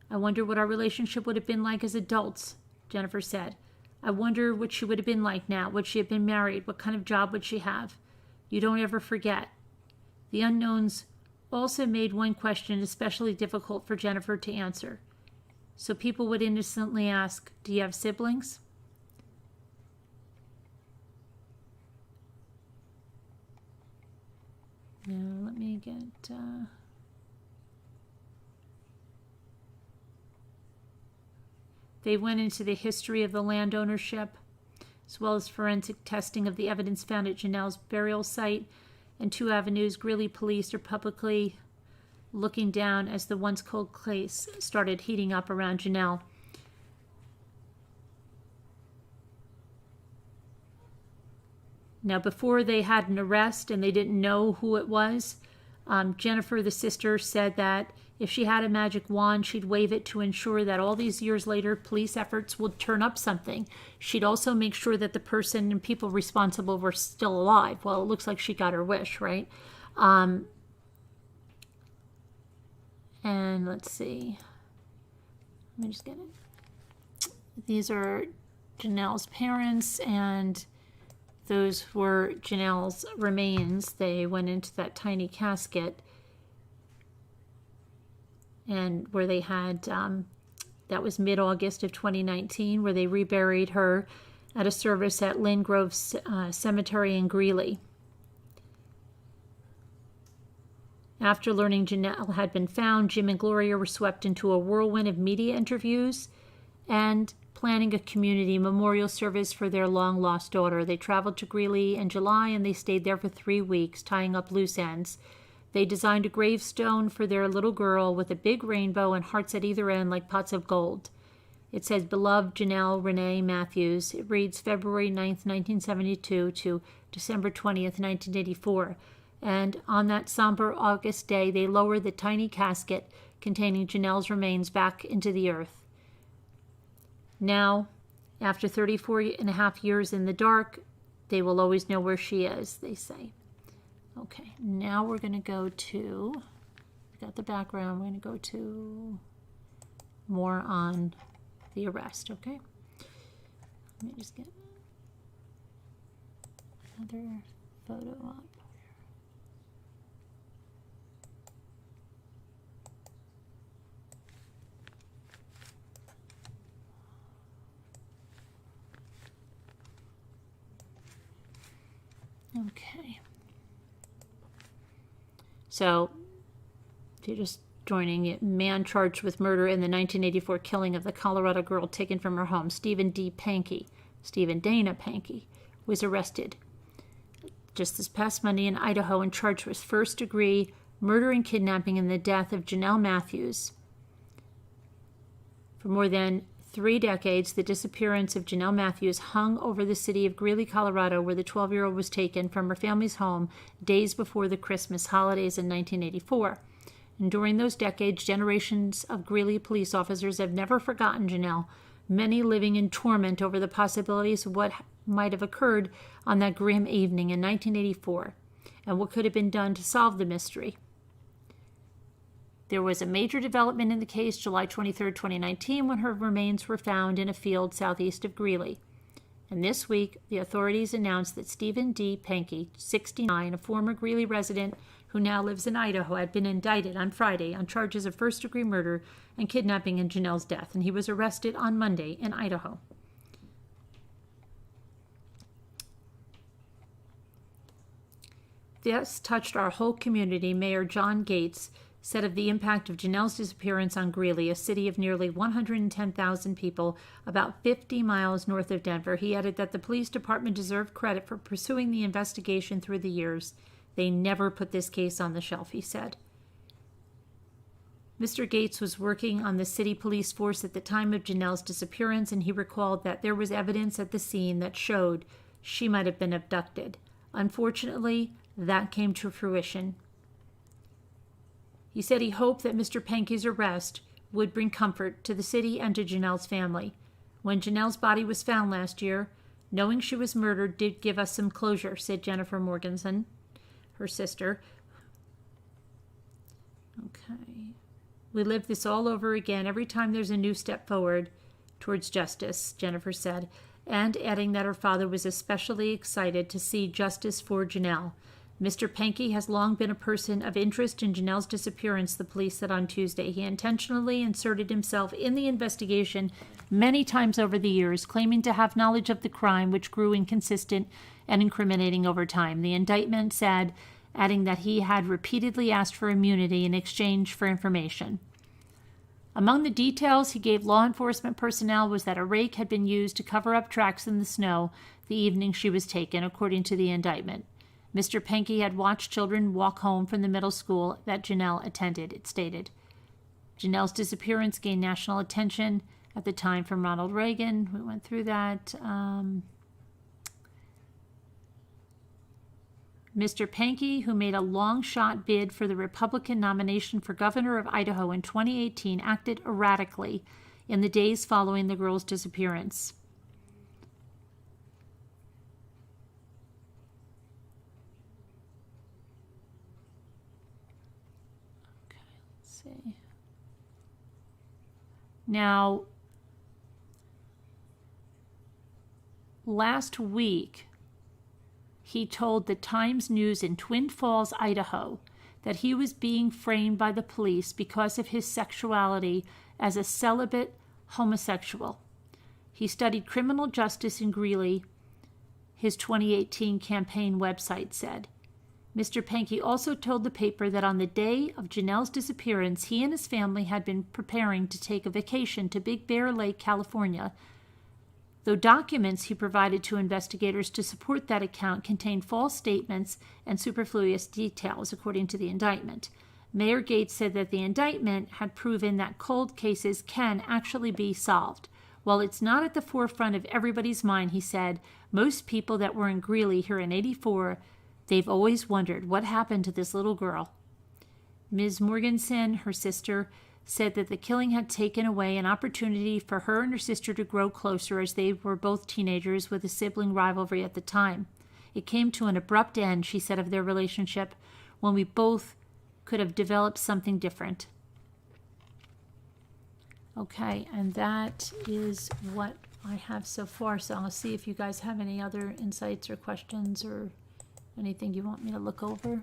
I wonder what our relationship would have been like as adults, Jennifer said. I wonder what she would have been like now. Would she have been married? What kind of job would she have? You don't ever forget. The unknowns also made one question especially difficult for Jennifer to answer. So people would innocently ask, do you have siblings? Now, let me get... They went into the history of the land ownership, as well as forensic testing of the evidence found at Jonelle's burial site, and 2 Avenues. Greeley police are publicly looking down as the once cold case started heating up around Jonelle. Now, before they had an arrest and they didn't know who it was, Jennifer, the sister, said that if she had a magic wand, she'd wave it to ensure that all these years later, police efforts would turn up something. She'd also make sure that the person and people responsible were still alive. Well, it looks like she got her wish, right? And let's see. Let me just get it. These are Jonelle's parents, and those were Jonelle's remains. They went into that tiny casket, and where they had, that was mid-August of 2019, where they reburied her at a service at Lynn Grove Cemetery in Greeley. After learning Jonelle had been found, Jim and Gloria were swept into a whirlwind of media interviews and planning a community memorial service for their long-lost daughter. They traveled to Greeley in July, and they stayed there for 3 weeks, tying up loose ends. They designed a gravestone for their little girl with a big rainbow and hearts at either end like pots of gold. It says, Beloved Jonelle Renee Matthews. It reads February 9th, 1972 to December 20th, 1984. And on that somber August day, they lowered the tiny casket containing Jonelle's remains back into the earth. Now, after 34 and a half years in the dark, they will always know where she is, they say. Okay, now we're going to go to, we got the background, we're going to go to more on the arrest, okay? Let me just get another photo up. Okay. So, if you're just joining it, man charged with murder in the 1984 killing of the Colorado girl taken from her home, Stephen Dana Pankey, was arrested just this past Monday in Idaho and charged with first-degree murder and kidnapping in the death of Jonelle Matthews. For more than 3 decades, the disappearance of Jonelle Matthews hung over the city of Greeley, Colorado, where the 12-year-old was taken from her family's home days before the Christmas holidays in 1984. And during those decades, generations of Greeley police officers have never forgotten Jonelle, many living in torment over the possibilities of what might have occurred on that grim evening in 1984 and what could have been done to solve the mystery. There was a major development in the case July 23, 2019, when her remains were found in a field southeast of Greeley. And this week, the authorities announced that Stephen D. Pankey, 69, a former Greeley resident who now lives in Idaho, had been indicted on Friday on charges of first-degree murder and kidnapping in Jonelle's death, and he was arrested on Monday in Idaho. This touched our whole community, Mayor John Gates said of the impact of Jonelle's disappearance on Greeley, a city of nearly 110,000 people, about 50 miles north of Denver. He added that the police department deserved credit for pursuing the investigation through the years. They never put this case on the shelf, he said. Mr. Gates was working on the city police force at the time of Jonelle's disappearance, and he recalled that there was evidence at the scene that showed she might have been abducted. Unfortunately, that came to fruition. He said he hoped that Mr. Pankey's arrest would bring comfort to the city and to Jonelle's family. When Jonelle's body was found last year, knowing she was murdered did give us some closure, said Jennifer Morganson, her sister. Okay. We live this all over again every time there's a new step forward towards justice, Jennifer said, and adding that her father was especially excited to see justice for Jonelle. Mr. Pankey has long been a person of interest in Jonelle's disappearance, the police said on Tuesday. He intentionally inserted himself in the investigation many times over the years, claiming to have knowledge of the crime, which grew inconsistent and incriminating over time. The indictment said, adding that he had repeatedly asked for immunity in exchange for information. Among the details he gave law enforcement personnel was that a rake had been used to cover up tracks in the snow the evening she was taken, according to the indictment. Mr. Pankey had watched children walk home from the middle school that Jonelle attended, it stated. Jonelle's disappearance gained national attention at the time from Ronald Reagan. We went through that. Mr. Pankey, who made a long-shot bid for the Republican nomination for governor of Idaho in 2018, acted erratically in the days following the girl's disappearance. See. Now, last week, he told the Times News in Twin Falls, Idaho, that he was being framed by the police because of his sexuality as a celibate homosexual. He studied criminal justice in Greeley, his 2018 campaign website said. Mr. Pankey also told the paper that on the day of Jonelle's disappearance, he and his family had been preparing to take a vacation to Big Bear Lake, California, though documents he provided to investigators to support that account contained false statements and superfluous details, according to the indictment. Mayor Gates said that the indictment had proven that cold cases can actually be solved. While it's not at the forefront of everybody's mind, he said, most people that were in Greeley here in '84, they've always wondered what happened to this little girl. Ms. Morganson, her sister, said that the killing had taken away an opportunity for her and her sister to grow closer, as they were both teenagers with a sibling rivalry at the time. It came to an abrupt end, she said, of their relationship, when we both could have developed something different. Okay, and that is what I have so far. So I'll see if you guys have any other insights or questions or anything you want me to look over.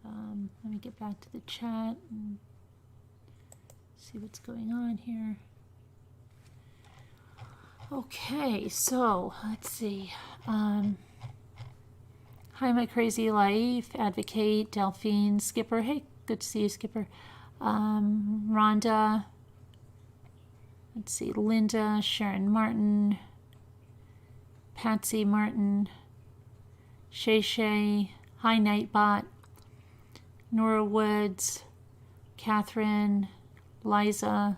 Let me get back to the chat and see what's going on here. Okay, so let's see. Hi, my crazy life. Advocate, Delphine, Skipper. Hey, good to see you, Skipper. Rhonda. Let's see. Linda, Sharon Martin, Patsy Martin, Shay Shay. Hi, Nightbot. Nora Woods, Catherine, Liza,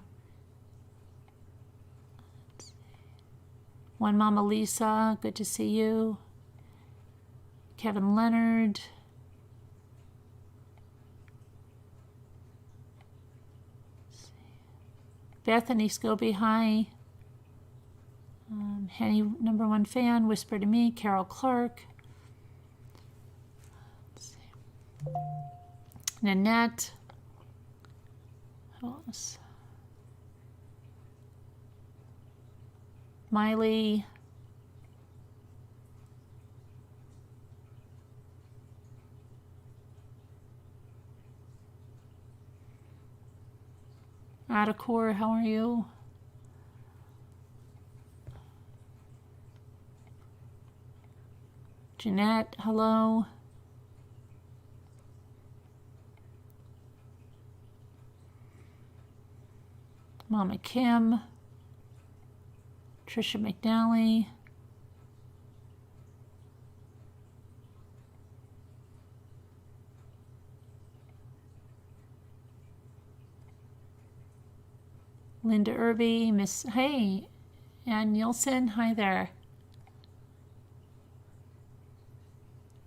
One Mama Lisa, good to see you. Kevin Leonard. Bethany Scobie, hi. Henny, #1 fan, Whisper to Me, Carol Clark. Let's see. Nanette. Who else? Miley. Adacor, how are you? Jeanette, hello. Mama Kim. Trisha McNally. Linda Irby, Miss, hey, Ann Nielsen, hi there.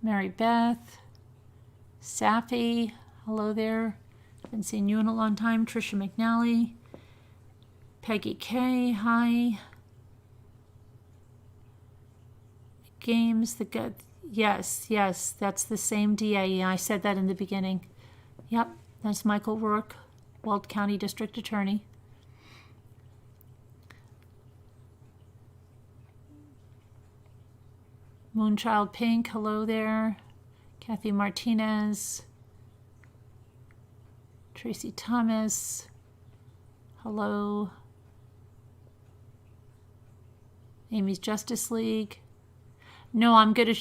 Mary Beth, Safi, hello there. Haven't seen you in a long time. Trisha McNally, Peggy K, hi. Games, the good, yes, that's the same DAE. I said that in the beginning. Yep, that's Michael Rourke, Weld County District Attorney. Moonchild Pink, hello there. Kathy Martinez. Tracy Thomas, hello. Amy's Justice League. No, I'm going to...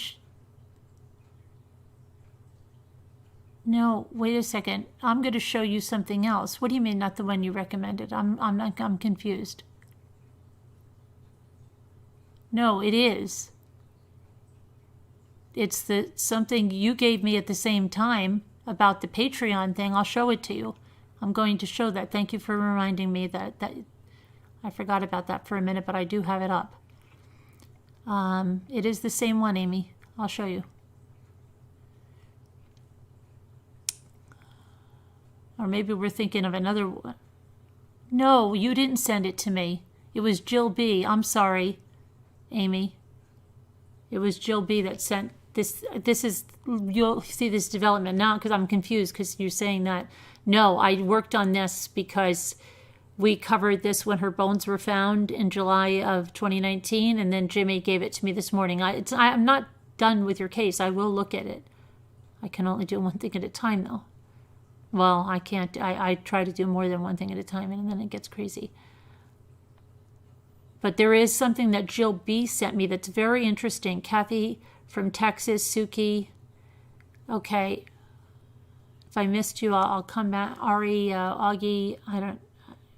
No, wait a second. I'm going to show you something else. What do you mean, not the one you recommended? I'm confused. No, it is. It's something you gave me at the same time about the Patreon thing. I'll show it to you. I'm going to show that. Thank you for reminding me that I forgot about that for a minute, but I do have it up. It is the same one, Amy. I'll show you. Or maybe we're thinking of another one. No, you didn't send it to me. It was Jill B. I'm sorry, Amy. It was Jill B. that sent this. This is, you'll see this development now because I'm confused because you're saying that. No, I worked on this because we covered this when her bones were found in July of 2019, and then Jimmy gave it to me this morning. I'm not done with your case. I will look at it. I can only do one thing at a time, though. Well, I can't. I try to do more than one thing at a time, and then it gets crazy. But there is something that Jill B. sent me that's very interesting. Kathy from Texas, Suki. Okay. If I missed you, I'll come back. Ari, Augie, I don't,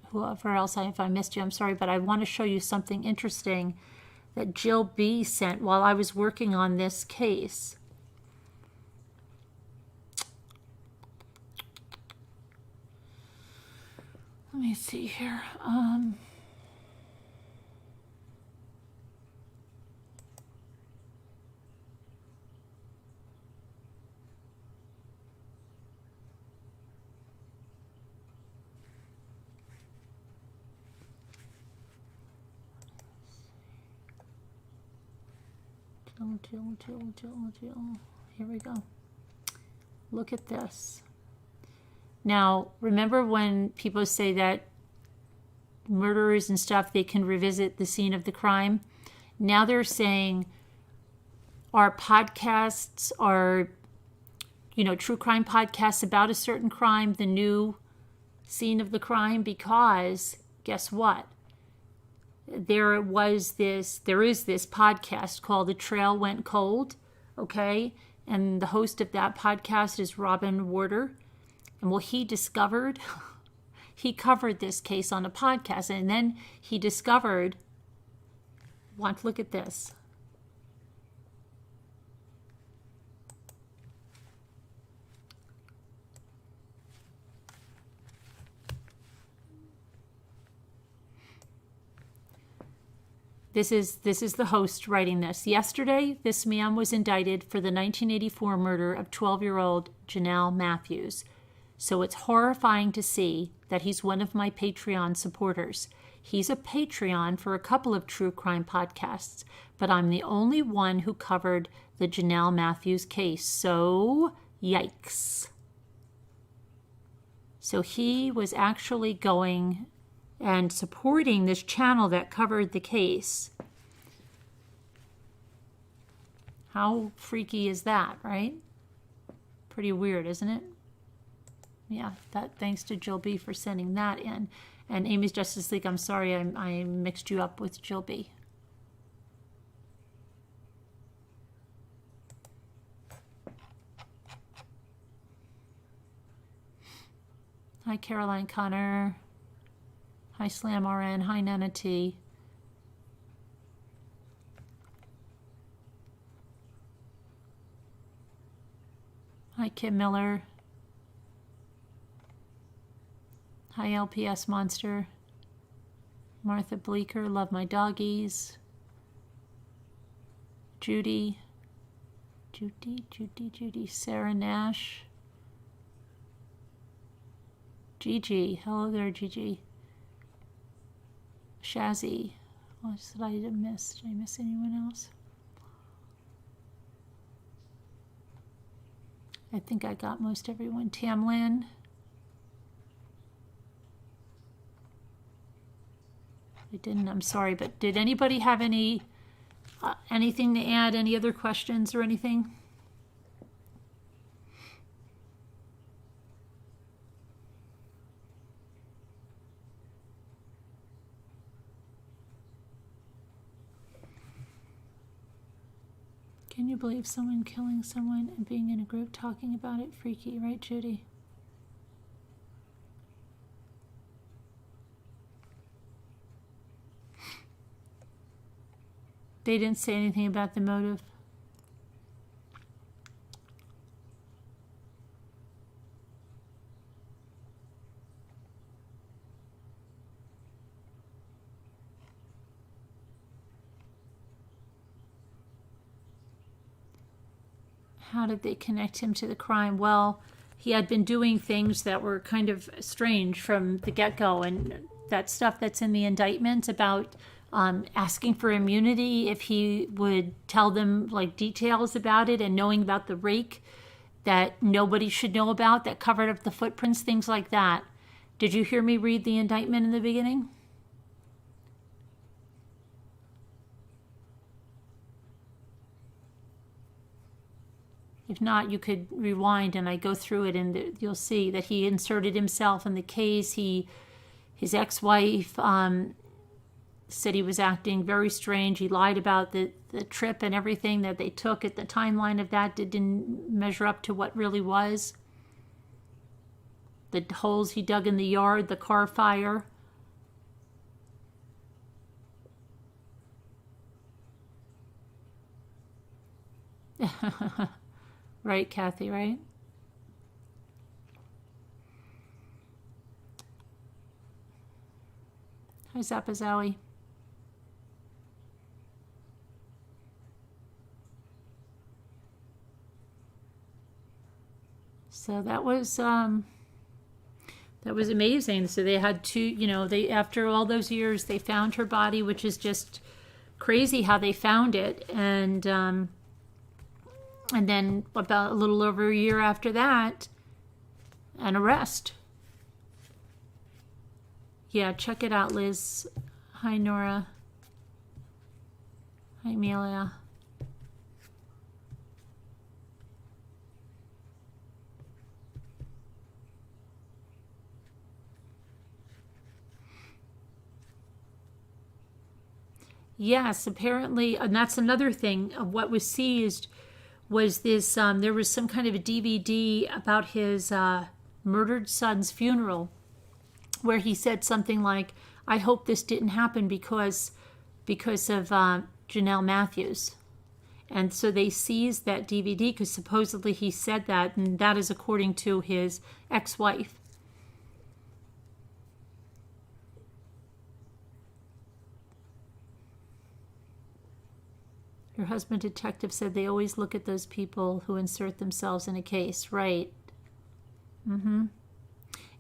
whoever else, if I missed you, I'm sorry. But I want to show you something interesting that Jill B. sent while I was working on this case. Let me see here. Jill. Here we go. Look at this. Now, remember when people say that murderers and stuff, they can revisit the scene of the crime? Now they're saying our podcasts are, true crime podcasts about a certain crime, the new scene of the crime, because guess what? There is this podcast called The Trail Went Cold, okay? And the host of that podcast is Robin Warder. And he covered this case on a podcast, and then he discovered, look at this. This is the host writing this. Yesterday, this man was indicted for the 1984 murder of 12-year-old Jonelle Matthews. So it's horrifying to see that he's one of my Patreon supporters. He's a Patreon for a couple of true crime podcasts, but I'm the only one who covered the Jonelle Matthews case. So, yikes. So he was actually going and supporting this channel that covered the case. How freaky is that, right? Pretty weird, isn't it? Yeah, that thanks to Jill B for sending that in. And Amy's Justice League, I'm sorry I mixed you up with Jill B. Hi, Caroline Connor. Hi, Slam RN. Hi, Nana T. Hi, Kim Miller. Hi, LPS Monster. Martha Bleeker. Love my doggies. Judy. Judy. Sarah Nash. Gigi. Hello there, Gigi. Shazzy. What did I miss? Did I miss anyone else? I think I got most everyone. Tamlin. I didn't, I'm sorry, but did anybody have any anything to add? Any other questions or anything? Can you believe someone killing someone and being in a group talking about it? Freaky, right, Judy? They didn't say anything about the motive. How did they connect him to the crime? Well, he had been doing things that were kind of strange from the get-go, and that stuff that's in the indictment about asking for immunity if he would tell them like details about it, and knowing about the rake that nobody should know about that covered up the footprints, things like that. Did you hear me read the indictment in the beginning? If not, you could rewind and I go through it, and you'll see that he inserted himself in the case. His ex-wife said he was acting very strange. He lied about the trip and everything that they took. At the timeline of that didn't measure up to what really was. The holes he dug in the yard, the car fire. Right, Kathy, right? Hi, Zapazowie. So that was amazing. So they had two, they after all those years, they found her body, which is just crazy how they found it, and then about a little over a year after that, an arrest. Yeah, check it out, Liz. Hi, Nora. Hi, Amelia. Yes, apparently, and that's another thing of what was seized was this, there was some kind of a DVD about his murdered son's funeral where he said something like, I hope this didn't happen because of Jonelle Matthews. And so they seized that DVD because supposedly he said that, and that is according to his ex-wife. Your husband detective said they always look at those people who insert themselves in a case, right? Mm-hmm.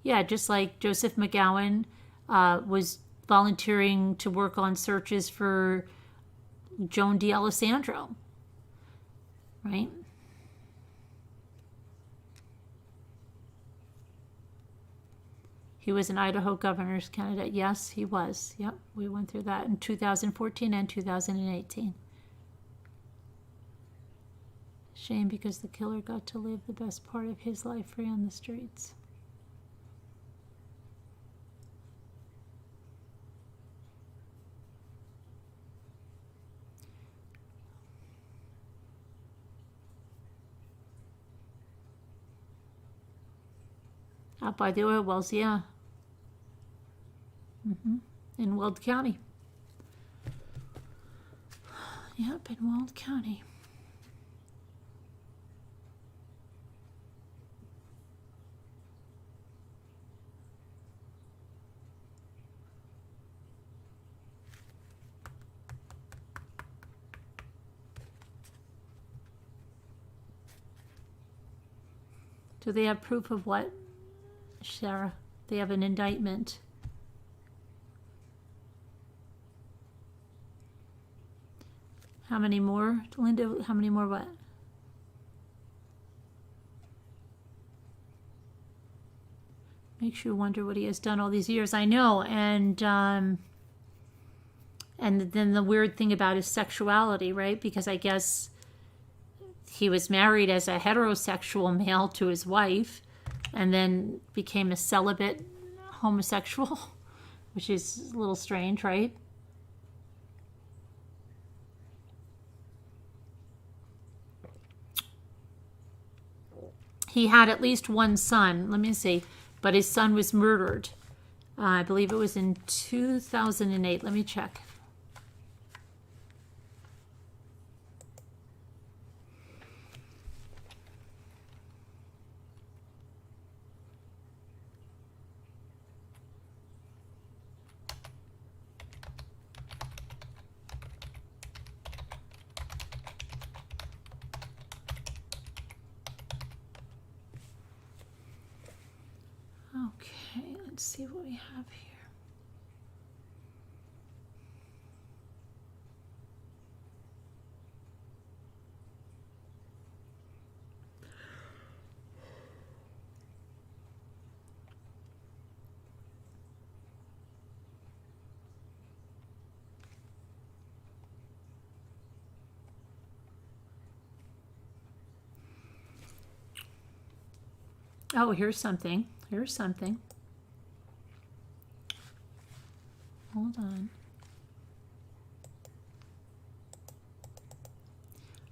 Yeah, just like Joseph McGowan was volunteering to work on searches for Joan D'Alessandro, right? He was an Idaho governor's candidate. Yes, he was. Yep, we went through that in 2014 and 2018. Shame, because the killer got to live the best part of his life free on the streets. Out by the oil wells, yeah. In Weld County. Yep, in Weld County. Do they have proof of what, Sarah? They have an indictment. How many more, Linda? How many more what? Makes you wonder what he has done all these years. I know, and then the weird thing about his sexuality, right? Because I guess he was married as a heterosexual male to his wife, and then became a celibate homosexual, which is a little strange, right? He had at least one son, let me see, but his son was murdered. I believe it was in 2008. Let me check. Okay, let's see what we have here. Oh, here's something. Here's something. Hold on.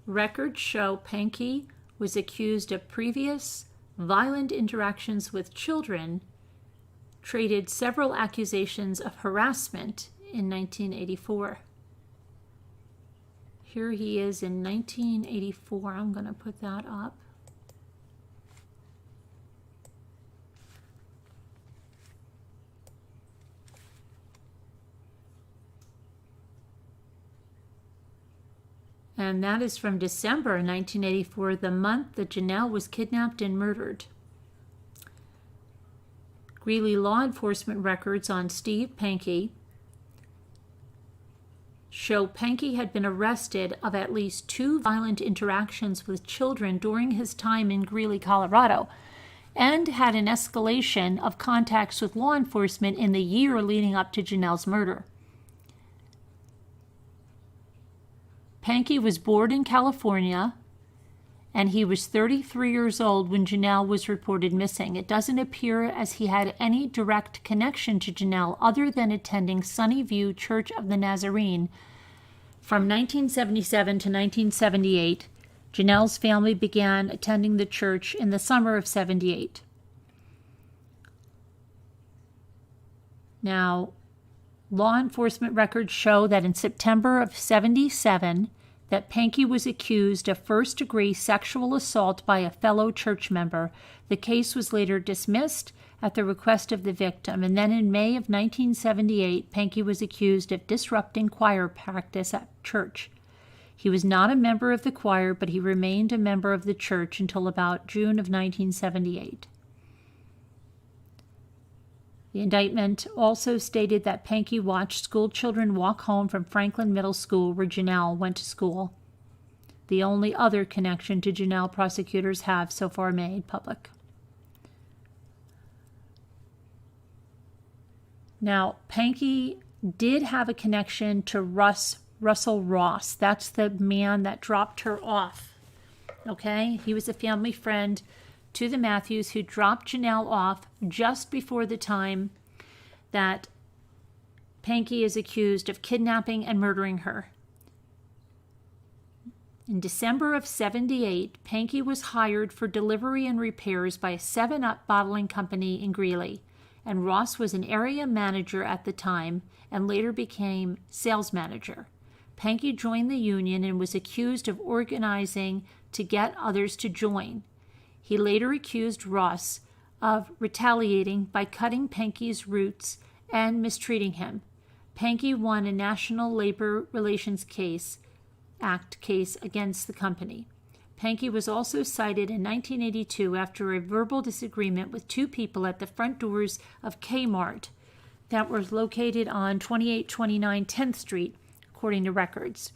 Records show Pankey was accused of previous violent interactions with children, traded several accusations of harassment in 1984. Here he is in 1984. I'm going to put that up. And that is from December 1984, the month that Jonelle was kidnapped and murdered. Greeley law enforcement records on Steve Pankey show Pankey had been arrested of at least 2 violent interactions with children during his time in Greeley, Colorado, and had an escalation of contacts with law enforcement in the year leading up to Jonelle's murder. Pankey was born in California, and he was 33 years old when Jonelle was reported missing. It doesn't appear as he had any direct connection to Jonelle other than attending Sunnyview Church of the Nazarene. From 1977 to 1978, Jonelle's family began attending the church in the summer of 78. Now, law enforcement records show that in September of 77, that Pankey was accused of first-degree sexual assault by a fellow church member. The case was later dismissed at the request of the victim, and then in May of 1978, Pankey was accused of disrupting choir practice at church. He was not a member of the choir, but he remained a member of the church until about June of 1978. The indictment also stated that Pankey watched school children walk home from Franklin Middle School, where Jonelle went to school. The only other connection to Jonelle prosecutors have so far made public. Now, Pankey did have a connection to Russell Ross. That's the man that dropped her off. Okay? He was a family friend to the Matthews who dropped Jonelle off just before the time that Pankey is accused of kidnapping and murdering her. In December of 78, Pankey was hired for delivery and repairs by a 7-Up bottling company in Greeley, and Ross was an area manager at the time and later became sales manager. Pankey joined the union and was accused of organizing to get others to join. He later accused Ross of retaliating by cutting Pankey's roots and mistreating him. Pankey won a National Labor Relations Act case against the company. Pankey was also cited in 1982 after a verbal disagreement with two people at the front doors of Kmart that were located on 2829 10th Street, according to records.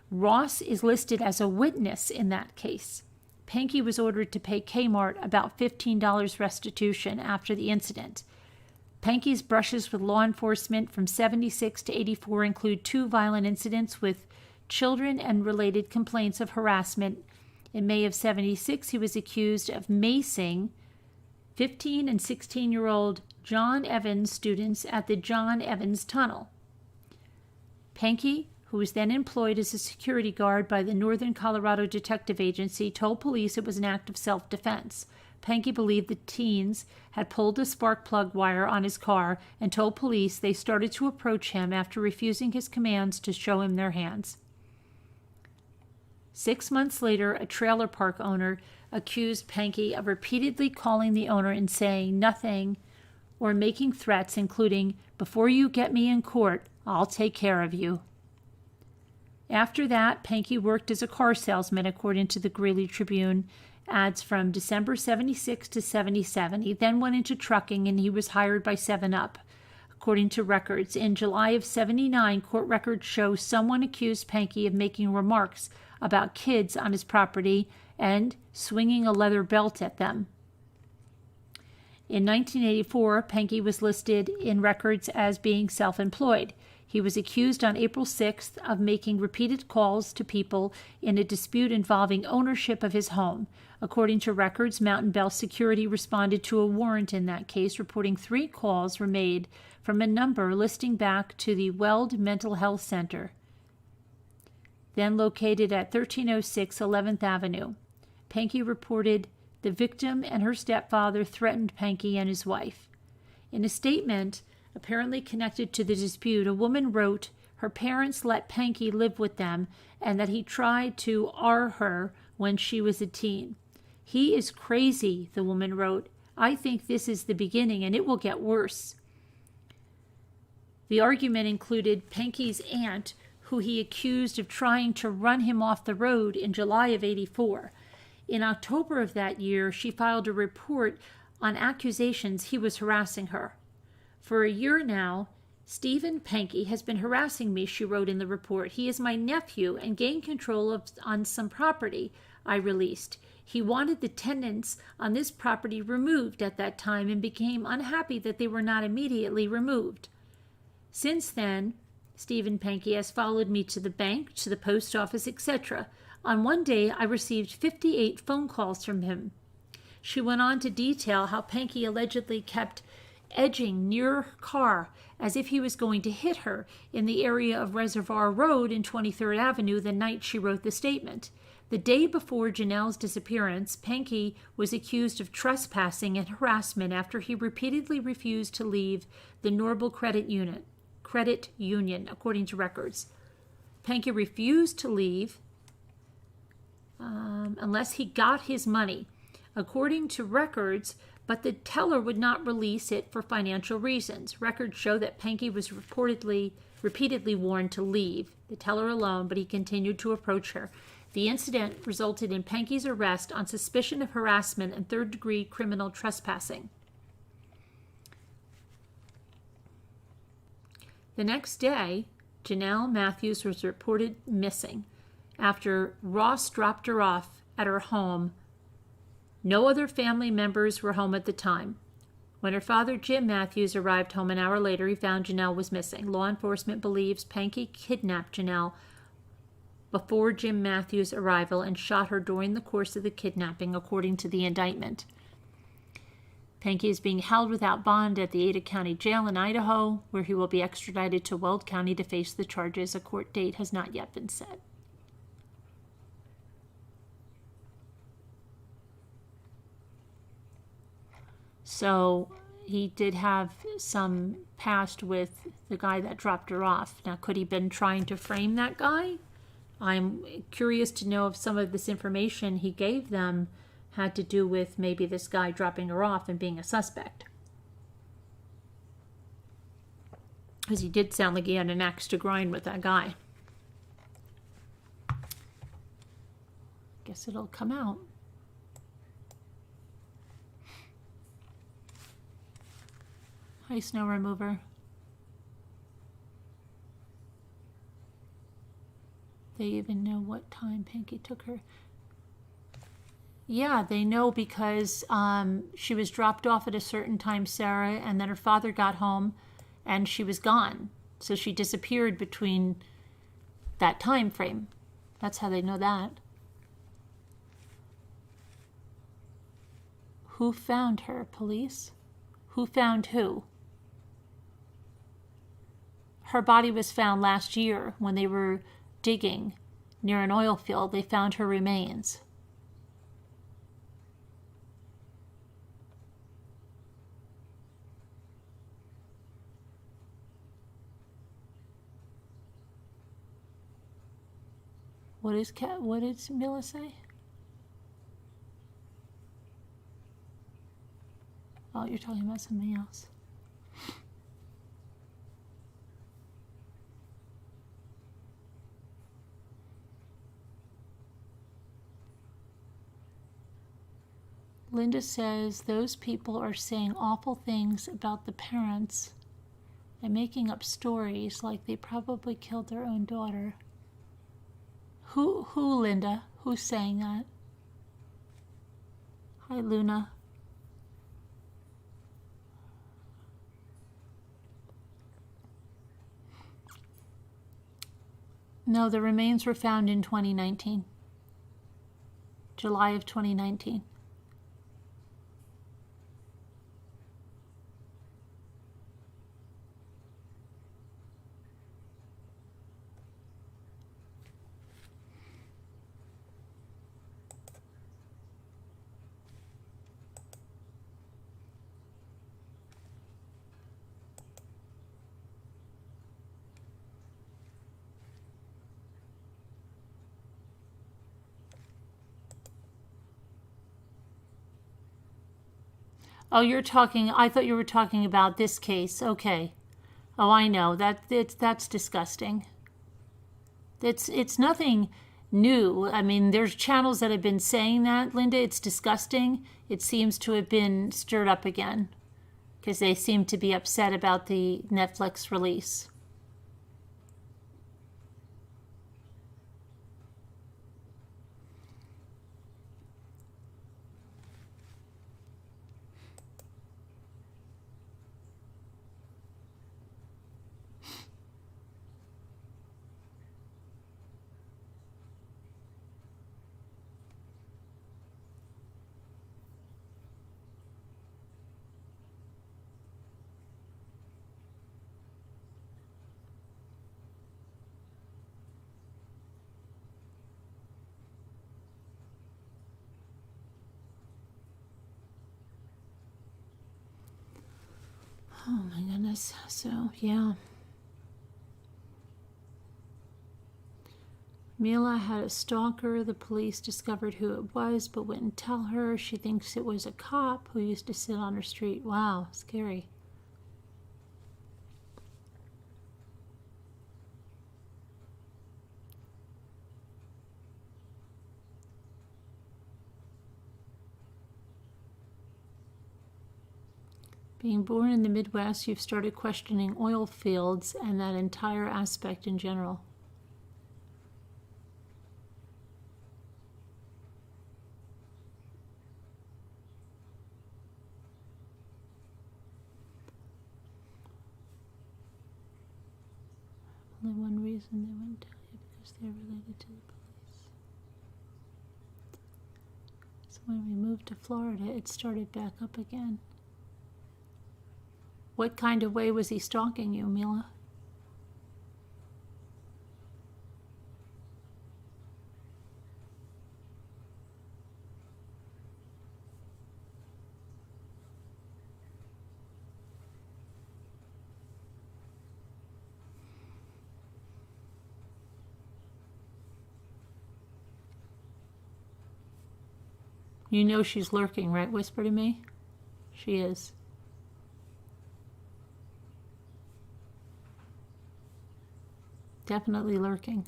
Ross is listed as a witness in that case. Pankey was ordered to pay Kmart about $15 restitution after the incident. Pankey's brushes with law enforcement from 76 to 84 include 2 violent incidents with children and related complaints of harassment. In May of 76, he was accused of macing 15 and 16-year-old John Evans students at the John Evans Tunnel. Pankey, who was then employed as a security guard by the Northern Colorado Detective Agency, told police it was an act of self-defense. Pankey believed the teens had pulled a spark plug wire on his car and told police they started to approach him after refusing his commands to show him their hands. 6 months later, a trailer park owner accused Pankey of repeatedly calling the owner and saying nothing or making threats, including, "Before you get me in court, I'll take care of you." After that, Pankey worked as a car salesman, according to the Greeley Tribune ads from December 76 to 77. He then went into trucking and he was hired by 7-Up. According to records, in July of 79, court records show someone accused Pankey of making remarks about kids on his property and swinging a leather belt at them. In 1984, Pankey was listed in records as being self-employed. He was accused on April 6th of making repeated calls to people in a dispute involving ownership of his home. According to records, Mountain Bell Security responded to a warrant in that case, reporting 3 calls were made from a number listing back to the Weld Mental Health Center, then located at 1306 11th Avenue. Pankey reported the victim and her stepfather threatened Pankey and his wife. In a statement apparently connected to the dispute, a woman wrote her parents let Pankey live with them and that he tried to R her when she was a teen. "He is crazy," the woman wrote. "I think this is the beginning and it will get worse." The argument included Pankey's aunt, who he accused of trying to run him off the road in July of 84. In October of that year, she filed a report on accusations he was harassing her. "For a year now, Stephen Pankey has been harassing me," she wrote in the report. "He is my nephew and gained control on some property I released. He wanted the tenants on this property removed at that time and became unhappy that they were not immediately removed. Since then, Stephen Pankey has followed me to the bank, to the post office, etc. On one day, I received 58 phone calls from him." She went on to detail how Pankey allegedly kept edging near her car as if he was going to hit her in the area of Reservoir Road and 23rd Avenue the night she wrote the statement. The day before Jonelle's disappearance, Pankey was accused of trespassing and harassment after he repeatedly refused to leave the Normal Credit Union, according to records. Pankey refused to leave unless he got his money, according to records, but the teller would not release it for financial reasons. Records show that Pankey was repeatedly warned to leave the teller alone, but he continued to approach her. The incident resulted in Pankey's arrest on suspicion of harassment and third-degree criminal trespassing. The next day, Jonelle Matthews was reported missing after Ross dropped her off at her home. No other family members were home at the time. When her father, Jim Matthews, arrived home an hour later, he found Jonelle was missing. Law enforcement believes Pankey kidnapped Jonelle before Jim Matthews' arrival and shot her during the course of the kidnapping, according to the indictment. Pankey is being held without bond at the Ada County Jail in Idaho, where he will be extradited to Weld County to face the charges. A court date has not yet been set. So he did have some past with the guy that dropped her off. Now, could he have been trying to frame that guy? I'm curious to know if some of this information he gave them had to do with maybe this guy dropping her off and being a suspect. Because he did sound like he had an axe to grind with that guy. Guess it'll come out. Hi, snow remover. They even know what time Pankey took her. Yeah, they know because she was dropped off at a certain time, Sarah, and then her father got home and she was gone. So she disappeared between that time frame. That's how they know that. Who found her? Police? Who found who? Her body was found last year when they were digging near an oil field. They found her remains. What did Mila say? Oh, you're talking about something else. Linda says those people are saying awful things about the parents and making up stories like they probably killed their own daughter. Who, Linda? Who's saying that? Hi, Luna. No, the remains were found in 2019. July of 2019. Oh, I thought you were talking about this case. Okay. Oh, I know. That's disgusting. It's nothing new. I mean, there's channels that have been saying that, Linda. It's disgusting. It seems to have been stirred up again because they seem to be upset about the Netflix release. Oh my goodness. So, yeah. Mila had a stalker. The police discovered who it was, but wouldn't tell her. She thinks it was a cop who used to sit on her street. Wow, scary. Being born in the Midwest, you've started questioning oil fields and that entire aspect in general. reason they wouldn't tell you because they're related to the police. So when we moved to Florida, it started back up again. What kind of way was he stalking you, Mila? You know she's lurking, right? Whisper to me. She is. Definitely lurking.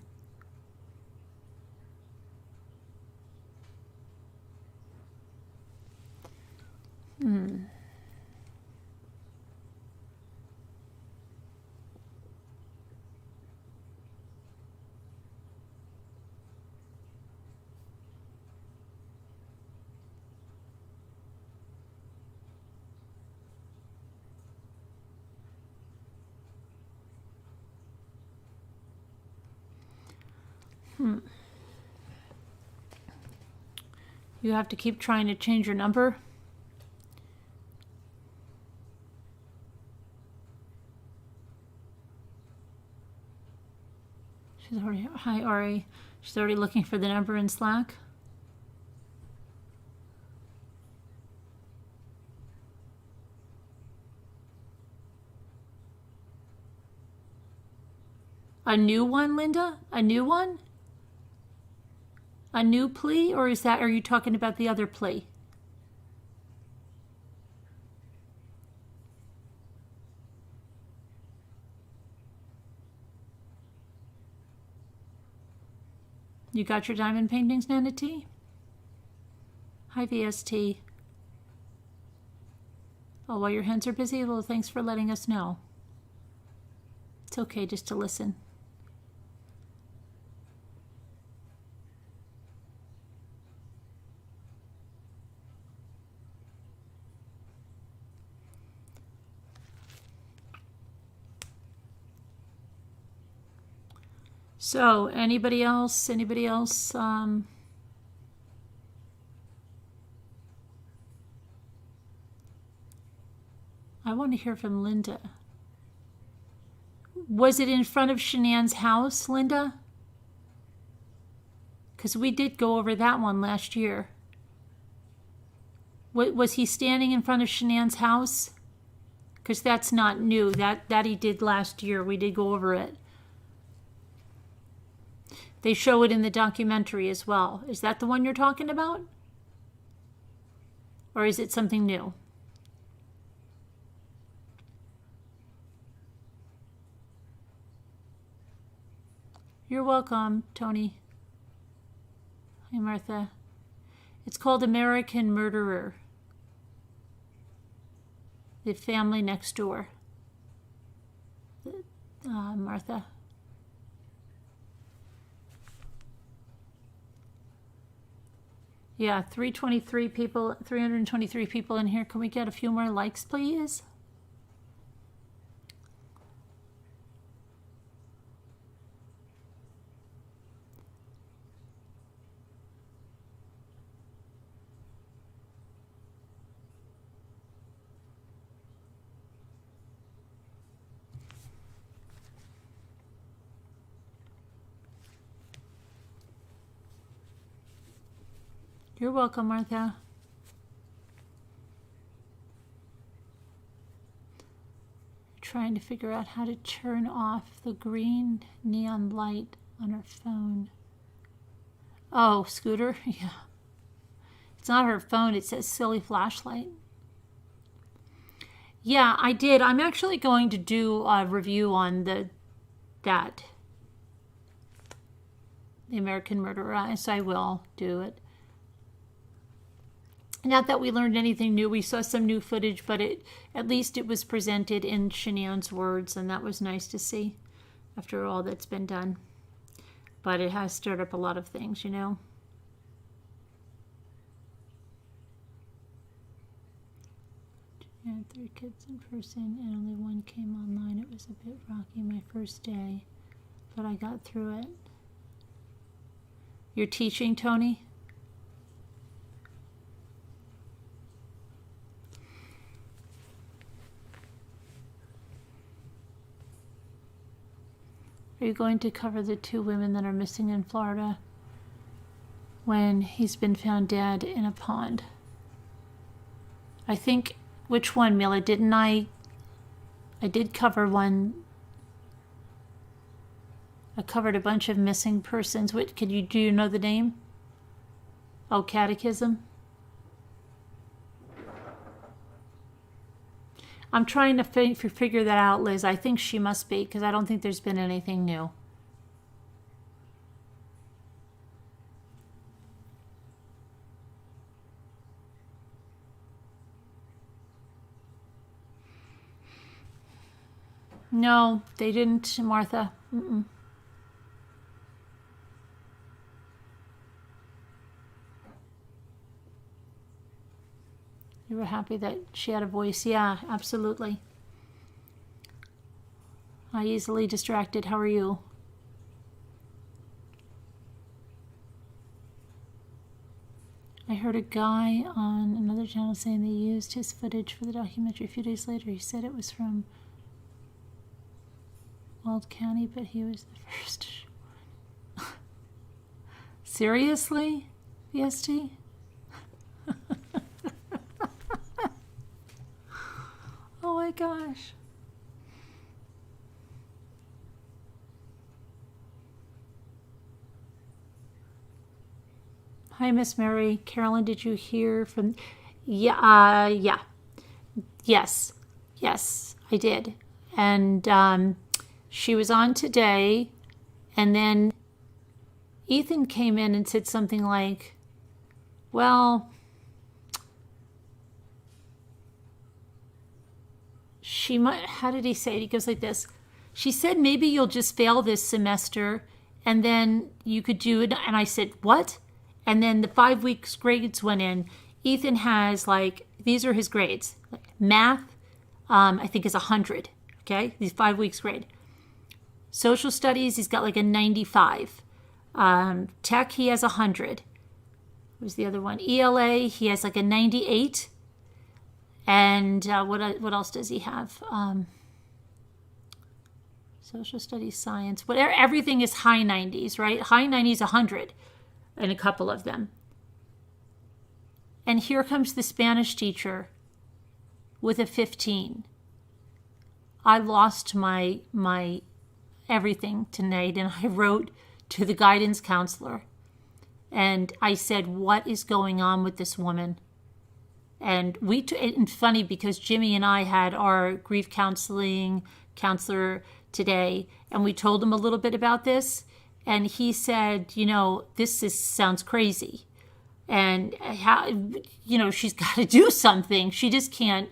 You have to keep trying to change your number. She's already, hi Ari. She's already looking for the number in Slack. A new one, Linda? A new one? A new plea, or are you talking about the other plea? You got your diamond paintings, Nana T? Hi, VST. Oh, while your hands are busy? Well, thanks for letting us know. It's okay just to listen. So, anybody else? Anybody else? I want to hear from Linda. Was it in front of Shanann's house, Linda? Because we did go over that one last year. Was he standing in front of Shanann's house? Because that's not new. That he did last year. We did go over it. They show it in the documentary as well. Is that the one you're talking about? Or is it something new? You're welcome, Tony. Hi, Martha. It's called American Murderer. The Family Next Door. Martha. Yeah, 323 people in here. Can we get a few more likes, please? You're welcome, Martha. Trying to figure out how to turn off the green neon light on her phone. Oh, Scooter? Yeah. It's not her phone. It says silly flashlight. Yeah, I did. I'm actually going to do a review on the American Murderer. Yes, I will do it. Not that we learned anything new. We saw some new footage, but at least it was presented in Shanann's words, and that was nice to see after all that's been done. But it has stirred up a lot of things, you know. I had 3 kids in person, and only one came online. It was a bit rocky my first day. but I got through it. You're teaching, Tony? Are you going to cover the 2 women that are missing in Florida when he's been found dead in a pond? I think, which one, Mila? Didn't I did cover one. I covered a bunch of missing persons. What, do you know the name? Oh, Catechism. I'm trying to figure that out, Liz. I think she must be, because I don't think there's been anything new. No, they didn't, Martha. Mm-mm. You were happy that she had a voice. Yeah, absolutely. I easily distracted. How are you? I heard a guy on another channel saying they used his footage for the documentary. A few days later, he said it was from Weld County, but he was the first. Seriously, VST? Oh my gosh. Hi, Miss Mary. Carolyn, did you hear from... Yeah, Yes, I did. And she was on today, and then Ethan came in and said something like, well, she might... How did he say it? He goes like this. She said, maybe you'll just fail this semester, and then you could do it. And I said, what? And then the 5 weeks grades went in. Ethan has these are his grades. Math, I think is 100. Okay, these 5 weeks grade. Social studies, he's got a 95. Tech, he has 100. Who's the other one? ELA, he has a 98. And what else does he have? Social studies, science, whatever. Everything is high 90s, right? High 90s, 100. And a couple of them. And here comes the Spanish teacher with a 15. I lost my everything tonight, and I wrote to the guidance counselor. And I said, what is going on with this woman? And it's funny because Jimmy and I had our grief counselor today, and we told him a little bit about this. And he said, this sounds crazy. And how, she's got to do something. She just can't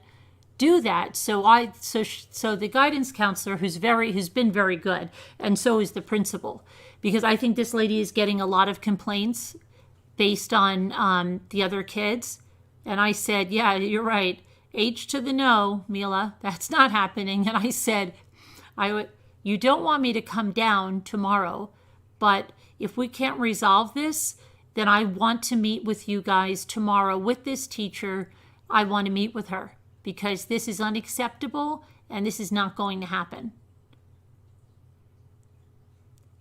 do that. So the guidance counselor, who's been very good, and so is the principal, because I think this lady is getting a lot of complaints based on the other kids. And I said, yeah, you're right. H to the no, Mila, that's not happening. And I said, you don't want me to come down tomorrow, but if we can't resolve this, then I want to meet with you guys tomorrow with this teacher. I want to meet with her because this is unacceptable and this is not going to happen.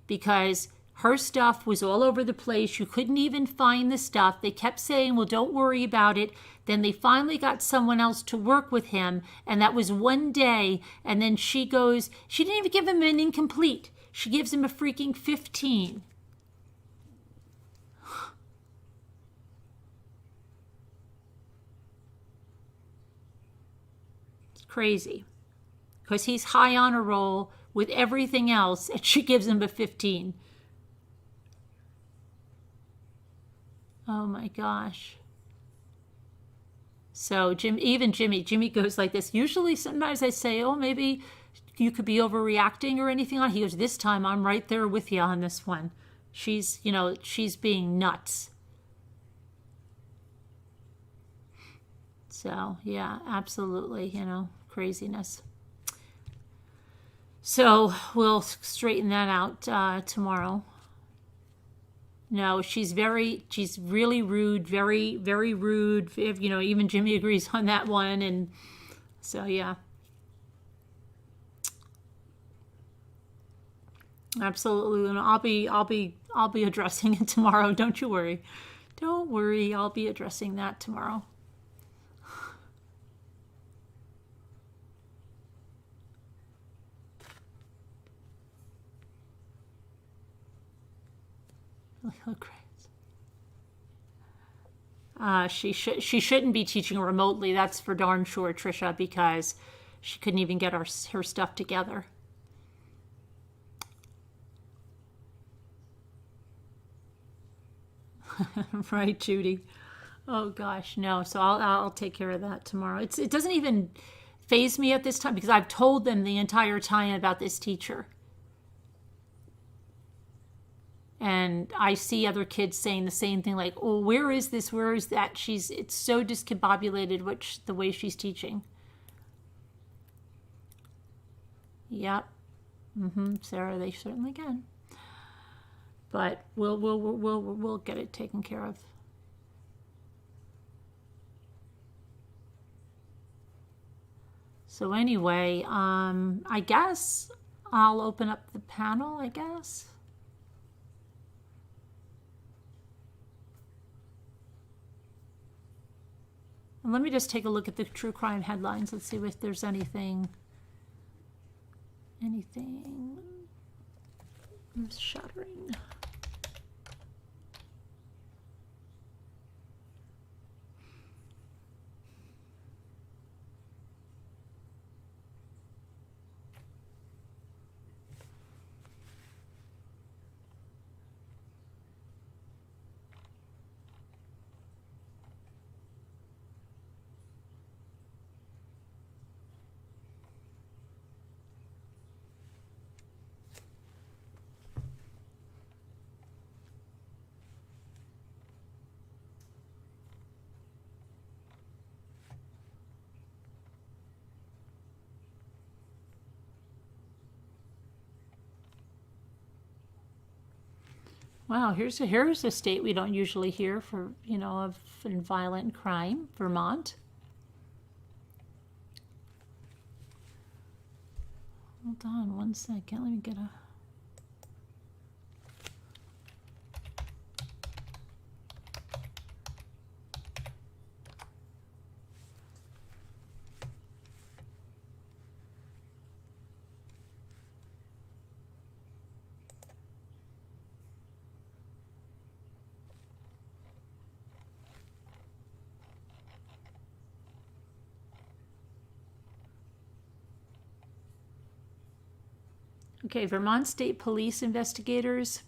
Because her stuff was all over the place. You couldn't even find the stuff. They kept saying, well, don't worry about it. Then they finally got someone else to work with him, and that was one day. And then she didn't even give him an incomplete. She gives him a freaking 15. It's crazy. Because he's high on a roll with everything else, and she gives him a 15. Oh my gosh. So Jimmy goes like this. Usually sometimes I say, oh, maybe you could be overreacting or anything on. He goes, this time I'm right there with you on this one. She's being nuts. So yeah, absolutely, craziness. So we'll straighten that out tomorrow. No, she's really rude, very, very rude. You know, even Jimmy agrees on that one. And so, yeah. Absolutely. And I'll be addressing it tomorrow. Don't you worry. Don't worry. I'll be addressing that tomorrow. Oh, great. She shouldn't be teaching remotely. That's for darn sure, Trisha, because she couldn't even get her stuff together. Right, Judy. Oh gosh, no. So I'll take care of that tomorrow. It doesn't even faze me at this time because I've told them the entire time about this teacher. And I see other kids saying the same thing, like, "Oh, where is this? Where is that?" It's so discombobulated the way she's teaching. Yep. Sarah, they certainly can. But we'll get it taken care of. So anyway, I guess I'll open up the panel, I guess. And let me just take a look at the true crime headlines. Let's see if there's anything shattering. Wow, here's a state we don't usually hear for, of violent crime, Vermont. Hold on one second. Let me get a... Okay, Vermont State Police investigators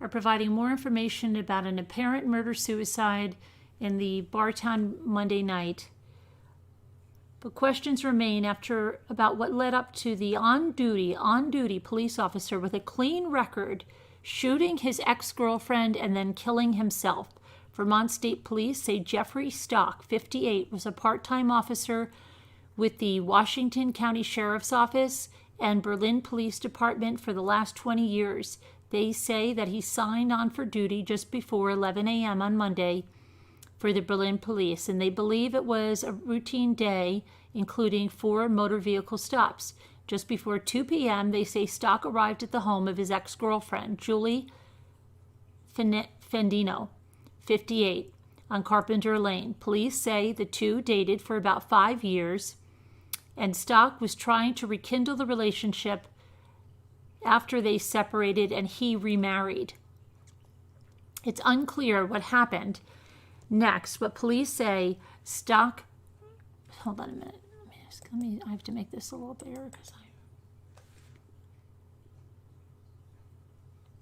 are providing more information about an apparent murder-suicide in the Bartown Monday night. But questions remain about what led up to the on-duty police officer with a clean record shooting his ex-girlfriend and then killing himself. Vermont State Police say Jeffrey Stock, 58, was a part-time officer with the Washington County Sheriff's Office and Berlin Police Department for the last 20 years. They say that he signed on for duty just before 11 a.m. on Monday for the Berlin Police, and they believe it was a routine day, including 4 motor vehicle stops. Just before 2 p.m., they say Stock arrived at the home of his ex-girlfriend, Julie Fendino, 58, on Carpenter Lane. Police say the two dated for about 5 years, and Stock was trying to rekindle the relationship after they separated and he remarried. It's unclear what happened next, but police say Stock... Hold on a minute. I have to make this a little bigger because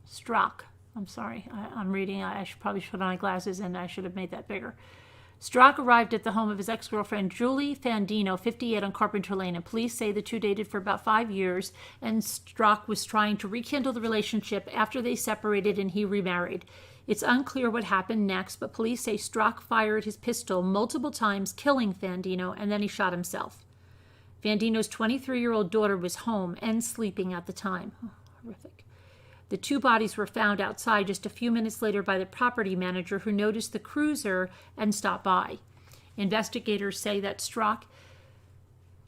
Strzok. I'm sorry. I'm reading. I should probably put on my glasses and I should have made that bigger. Strzok arrived at the home of his ex-girlfriend, Julie Fendino, 58, on Carpenter Lane, and police say the two dated for about 5 years, and Strzok was trying to rekindle the relationship after they separated and he remarried. It's unclear what happened next, but police say Strzok fired his pistol multiple times, killing Fendino, and then he shot himself. Fandino's 23-year-old daughter was home and sleeping at the time. Oh, horrific. The two bodies were found outside just a few minutes later by the property manager, who noticed the cruiser and stopped by. Investigators say that Strzok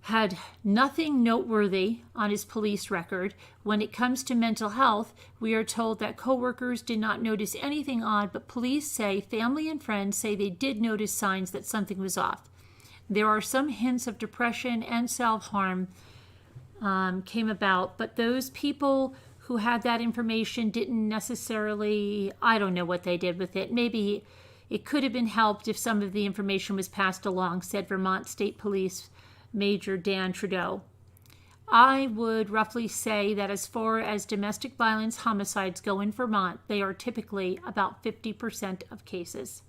had nothing noteworthy on his police record. When it comes to mental health, we are told that co-workers did not notice anything odd, but police say family and friends say they did notice signs that something was off. There are some hints of depression and self-harm came about, but those people who had that information didn't necessarily, I don't know what they did with it. Maybe it could have been helped if some of the information was passed along, said Vermont State Police Major Dan Trudeau. I would roughly say that as far as domestic violence homicides go in Vermont, they are typically about 50% of cases.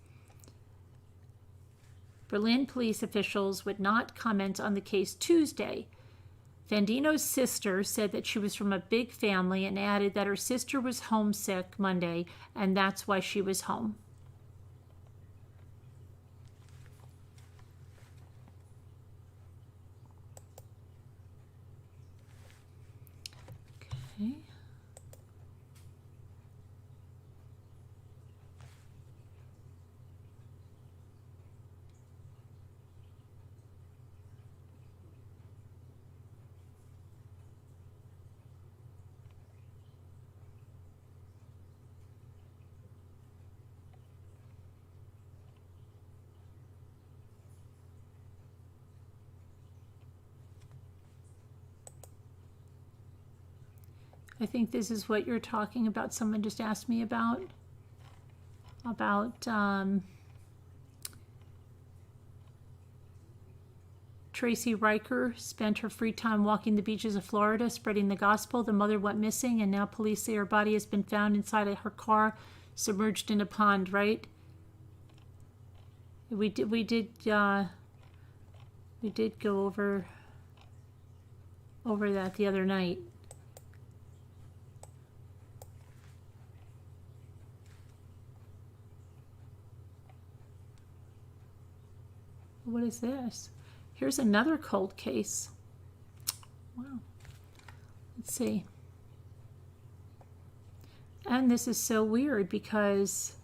Berlin police officials would not comment on the case Tuesday. Fandino's sister said that she was from a big family and added that her sister was homesick Monday, and that's why she was home. Okay. I think this is what you're talking about. Someone just asked me about Tracy Riker spent her free time walking the beaches of Florida, spreading the gospel. The mother went missing, and now police say her body has been found inside of her car, submerged in a pond, right? We did go over that the other night. What is this? Here's another cold case. Wow. Let's see. And this is so weird because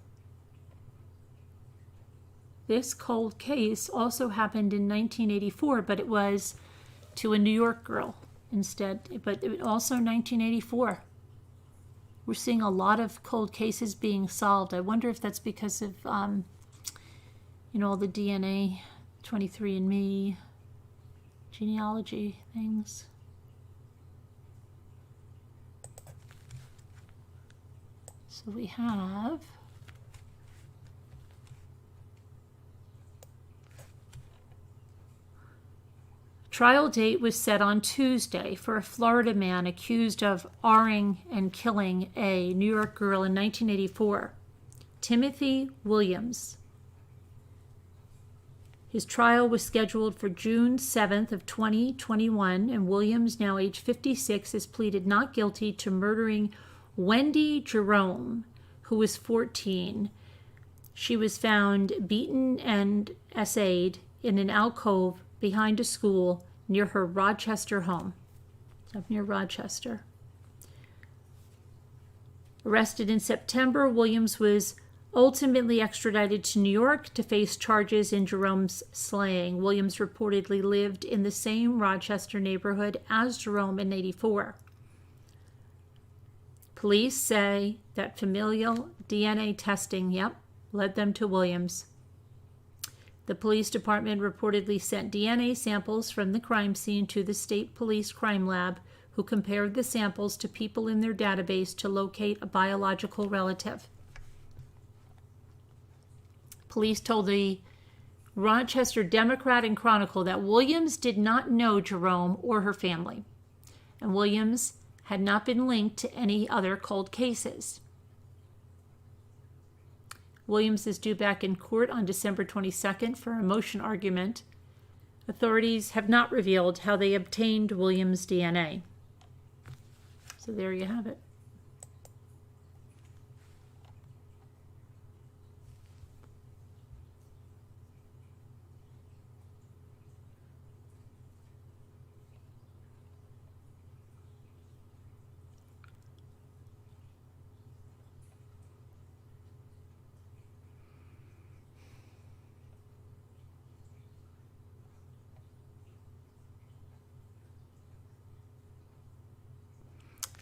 this cold case also happened in 1984, but it was to a New York girl instead. But it also 1984. We're seeing a lot of cold cases being solved. I wonder if that's because of, all the DNA, 23andMe, genealogy things. So we have trial date was set on Tuesday for a Florida man accused of R-ing and killing a New York girl in 1984, Timothy Williams. His trial was scheduled for June 7th of 2021, and Williams, now age 56, has pleaded not guilty to murdering Wendy Jerome, who was 14. She was found beaten and essayed in an alcove behind a school near her Rochester home. It's up near Rochester. Arrested in September, Williams was ultimately extradited to New York to face charges in Jerome's slaying. Williams reportedly lived in the same Rochester neighborhood as Jerome in '84. Police say that familial DNA testing, led them to Williams. The police department reportedly sent DNA samples from the crime scene to the state police crime lab, who compared the samples to people in their database to locate a biological relative. Police told the Rochester Democrat and Chronicle that Williams did not know Jerome or her family, and Williams had not been linked to any other cold cases. Williams is due back in court on December 22nd for a motion argument. Authorities have not revealed how they obtained Williams' DNA. So there you have it.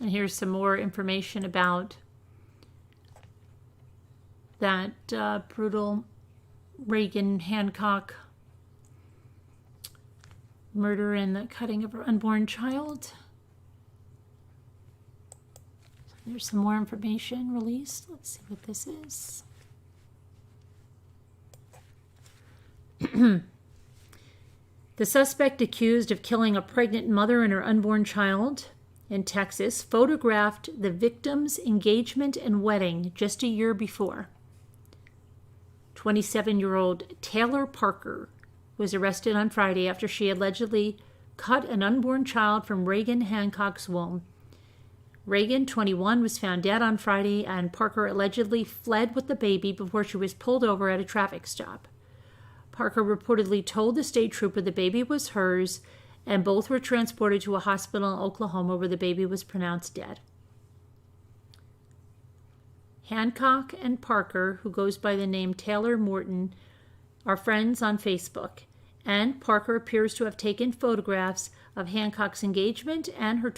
And here's some more information about that brutal Reagan Hancock murder and the cutting of her unborn child. There's some more information released. Let's see what this is. The suspect accused of killing a pregnant mother and her unborn child in Texas photographed the victim's engagement and wedding just a year before. 27-year-old Taylor Parker was arrested on Friday after she allegedly cut an unborn child from Reagan Hancock's womb. Reagan, 21, was found dead on Friday, and Parker allegedly fled with the baby before she was pulled over at a traffic stop. Parker reportedly told the state trooper the baby was hers, and both were transported to a hospital in Oklahoma where the baby was pronounced dead. Hancock and Parker, who goes by the name Taylor Morton, are friends on Facebook, and Parker appears to have taken photographs of Hancock's engagement and her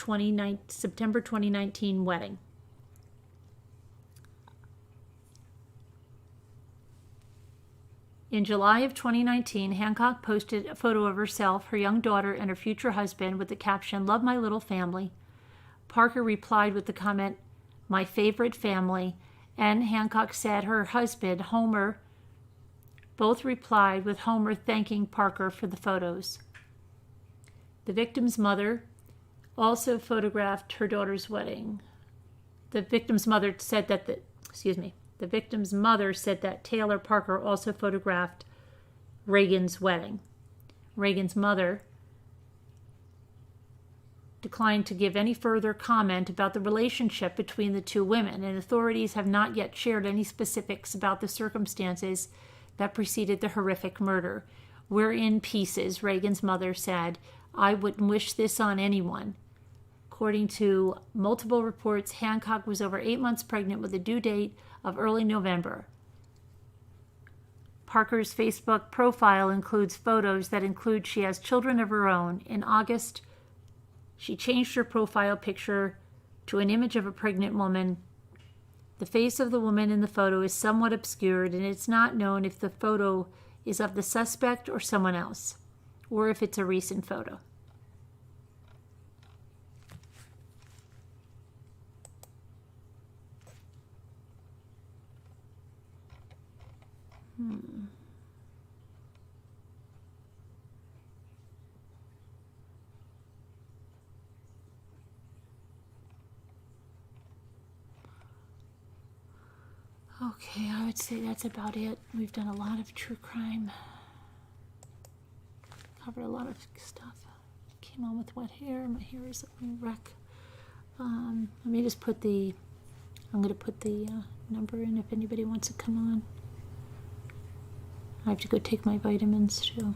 September 2019 wedding. In July of 2019, Hancock posted a photo of herself, her young daughter, and her future husband with the caption, "Love my little family." Parker replied with the comment, "My favorite family," and Hancock said her husband, Homer, both replied with Homer thanking Parker for the photos. The victim's mother also photographed her daughter's wedding. The victim's mother said that the victim's mother said that Taylor Parker also photographed Reagan's wedding. Reagan's mother declined to give any further comment about the relationship between the two women, and authorities have not yet shared any specifics about the circumstances that preceded the horrific murder. "We're in pieces," Reagan's mother said. "I wouldn't wish this on anyone." According to multiple reports, Hancock was over 8 months pregnant with a due date of early November. Parker's Facebook profile includes photos that include she has children of her own. In August, she changed her profile picture to an image of a pregnant woman. The face of the woman in the photo is somewhat obscured, and it's not known if the photo is of the suspect or someone else, or if it's a recent photo. Okay, I would say that's about it. We've done a lot of true crime. Covered a lot of stuff. Came on with wet hair. My hair is a wreck. Let me just put I'm going to put the number in if anybody wants to come on. I have to go take my vitamins too.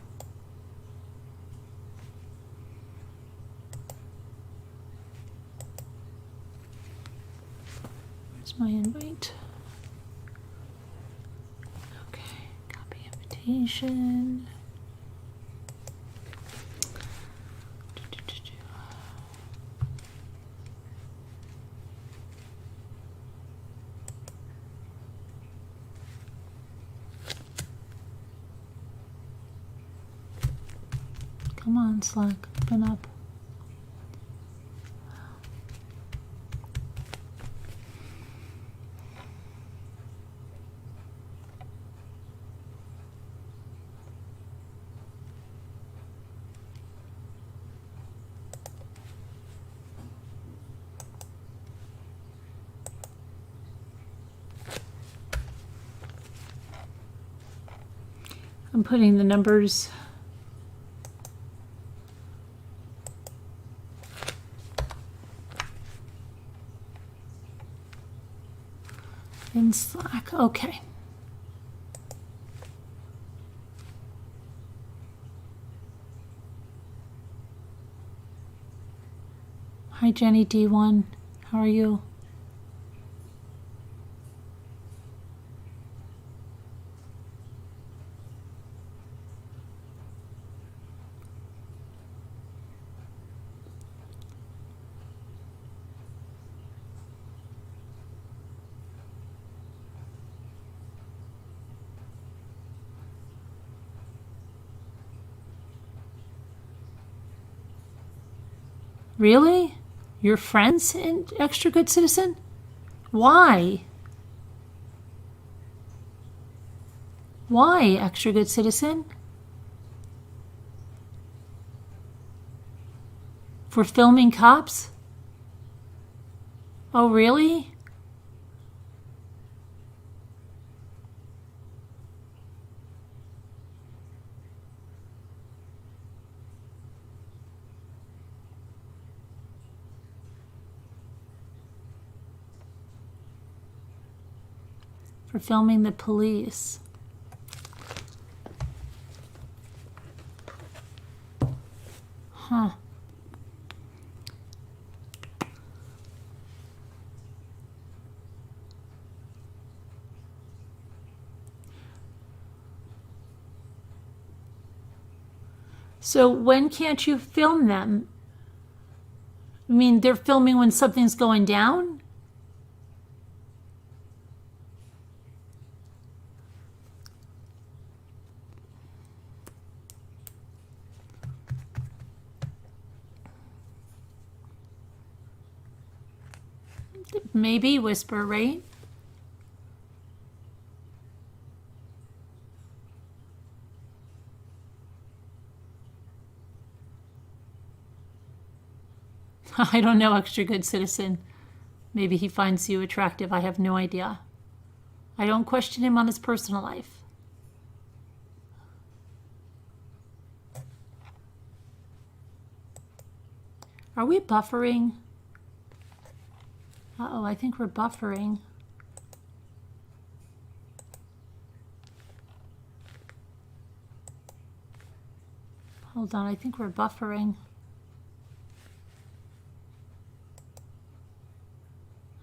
Where's my invite? Okay, copy invitation. Come on, Slack, open up. I'm putting the numbers in Slack. Okay. Hi, Jenny D1. How are you? Really? Your friends in Extra Good Citizen? Why? Why, Extra Good Citizen? For filming cops? Oh, really? For filming the police. Huh. So when can't you film them? I mean, they're filming when something's going down? Maybe, Whisper, right? I don't know, Extra Good Citizen. Maybe he finds you attractive. I have no idea. I don't question him on his personal life. Are we buffering? Uh-oh, I think we're buffering. Hold on, I think we're buffering.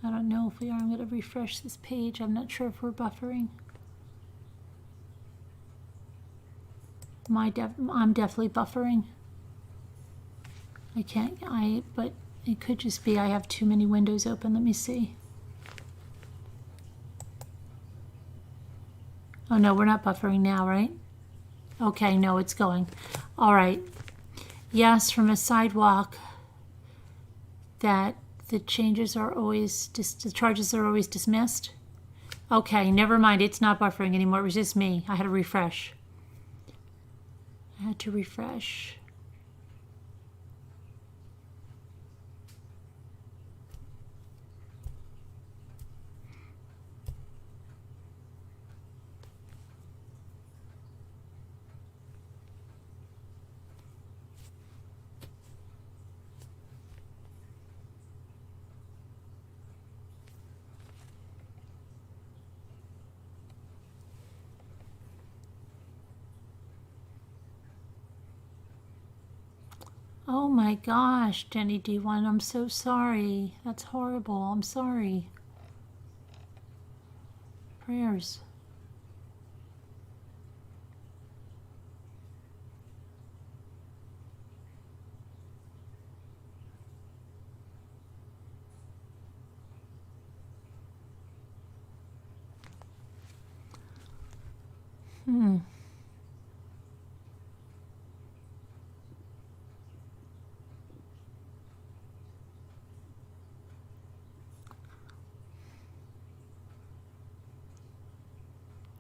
I don't know if we are. I'm going to refresh this page. I'm not sure if we're buffering. I'm definitely buffering. But it could just be I have too many windows open. Let me see. Oh no, we're not buffering now, right? Okay, no, it's going. All right. Yes, from a sidewalk that the charges are always dismissed. Okay, never mind. It's not buffering anymore. It was just me. I had to refresh. Oh my gosh, Jenny D1, I'm so sorry. That's horrible. I'm sorry. Prayers.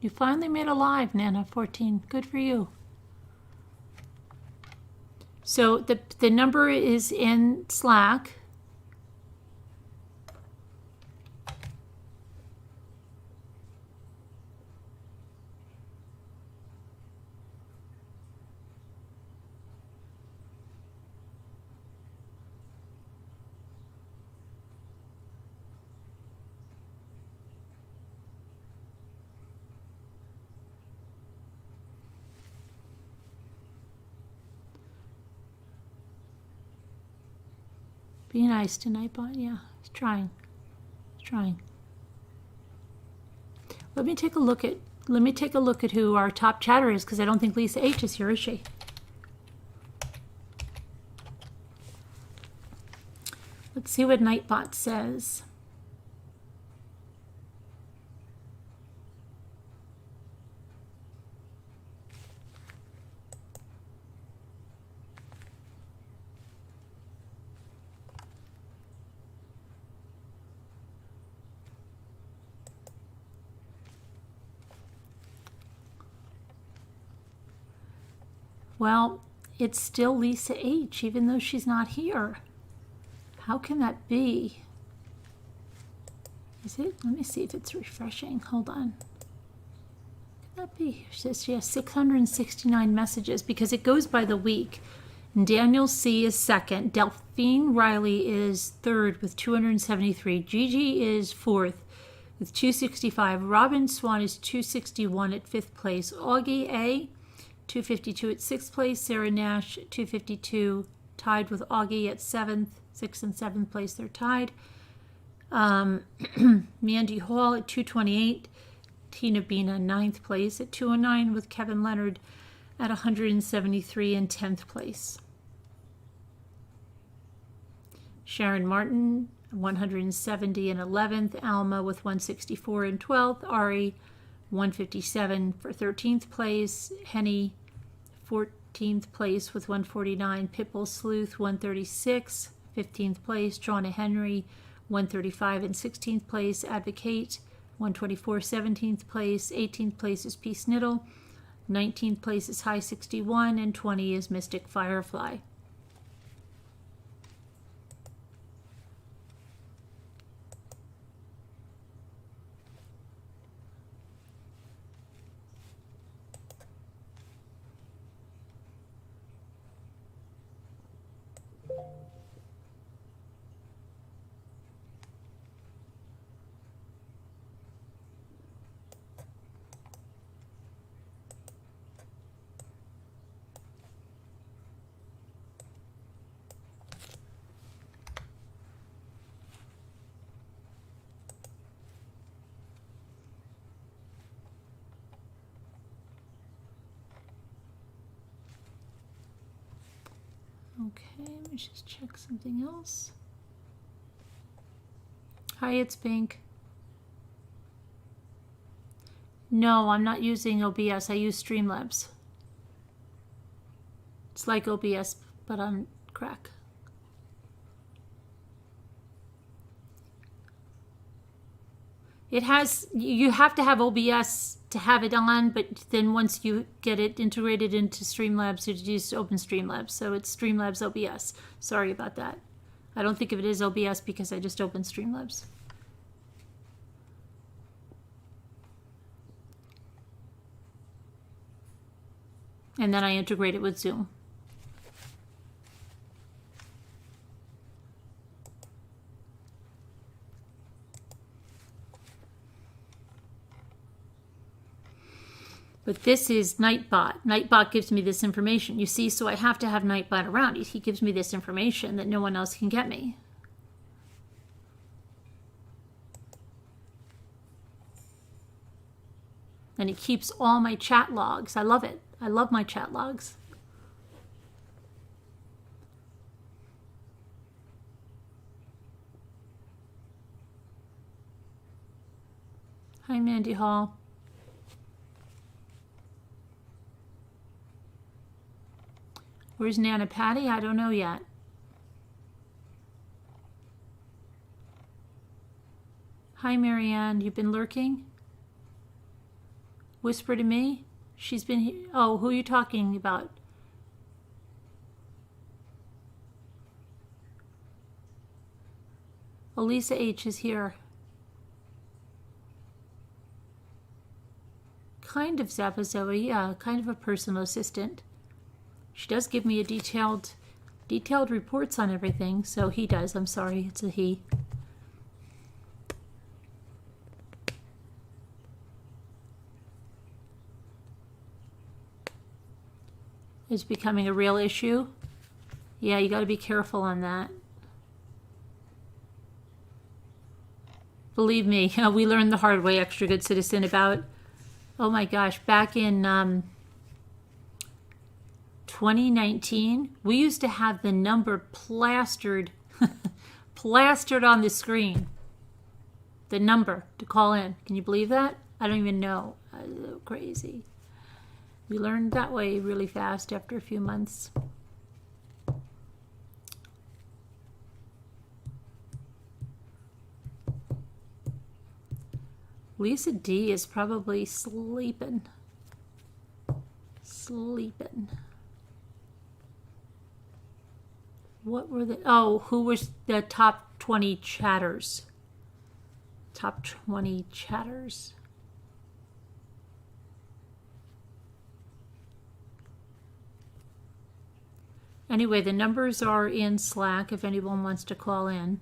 You finally made a live, Nana14. Good for you. So the number is in Slack. Be nice tonight, but yeah, trying. Let me take a look at who our top chatter is, because I don't think Lisa H is here, is she? Let's see what Nightbot says. Well, it's still Lisa H, even though she's not here. How can that be? Is it? Let me see if it's refreshing. Hold on. Could that be? It says she has 669 messages because it goes by the week. And Daniel C is second. Delphine Riley is third with 273. Gigi is fourth with 265. Robin Swan is 261 at fifth place. Augie A, 252 at sixth place. Sarah Nash, 252, tied with Augie at seventh. Sixth and seventh place, they're tied. Mandy Hall at 228. Tina Bina, ninth place at 209, with Kevin Leonard at 173 in 10th place. Sharon Martin, 170 in 11th. Alma with 164 in 12th. Ari, 157 for 13th place. Henny, 14th place with 149. Pitbull Sleuth, 136, 15th place. Joanna Henry, 135 in 16th place. Advocate, 124, 17th place. 18th place is Peace Niddle. 19th place is High 61. And 20 is Mystic Firefly. Okay, let me just check something else. Hi, it's Pink. No, I'm not using OBS. I use Streamlabs. It's like OBS, but on crack. It has, you have to have OBS to have it on, but then once you get it integrated into Streamlabs, you just open Streamlabs. So it's Streamlabs OBS. Sorry about that. I don't think of it as OBS because I just opened Streamlabs. And then I integrate it with Zoom. But this is Nightbot. Nightbot gives me this information. You see, so I have to have Nightbot around. He gives me this information that no one else can get me. And he keeps all my chat logs. I love it. I love my chat logs. Hi, Mandy Hall. Where's Nana Patty? I don't know yet. Hi, Marianne. You've been lurking? Whisper to me? She's been here. Oh, who are you talking about? Elisa H is here. Kind of Zapazoe, yeah, kind of a personal assistant. She does give me a detailed reports on everything. So he does. I'm sorry, it's a he. It's becoming a real issue. Yeah, you got to be careful on that. Believe me, we learned the hard way, Extra Good Citizen, about, oh my gosh, back in 2019, we used to have the number plastered, plastered on the screen. The number to call in. Can you believe that? I don't even know. So crazy. We learned that way really fast after a few months. Lisa D is probably sleeping. Sleeping. What were the... Oh, who was the top 20 chatters? Top 20 chatters. Anyway, the numbers are in Slack if anyone wants to call in.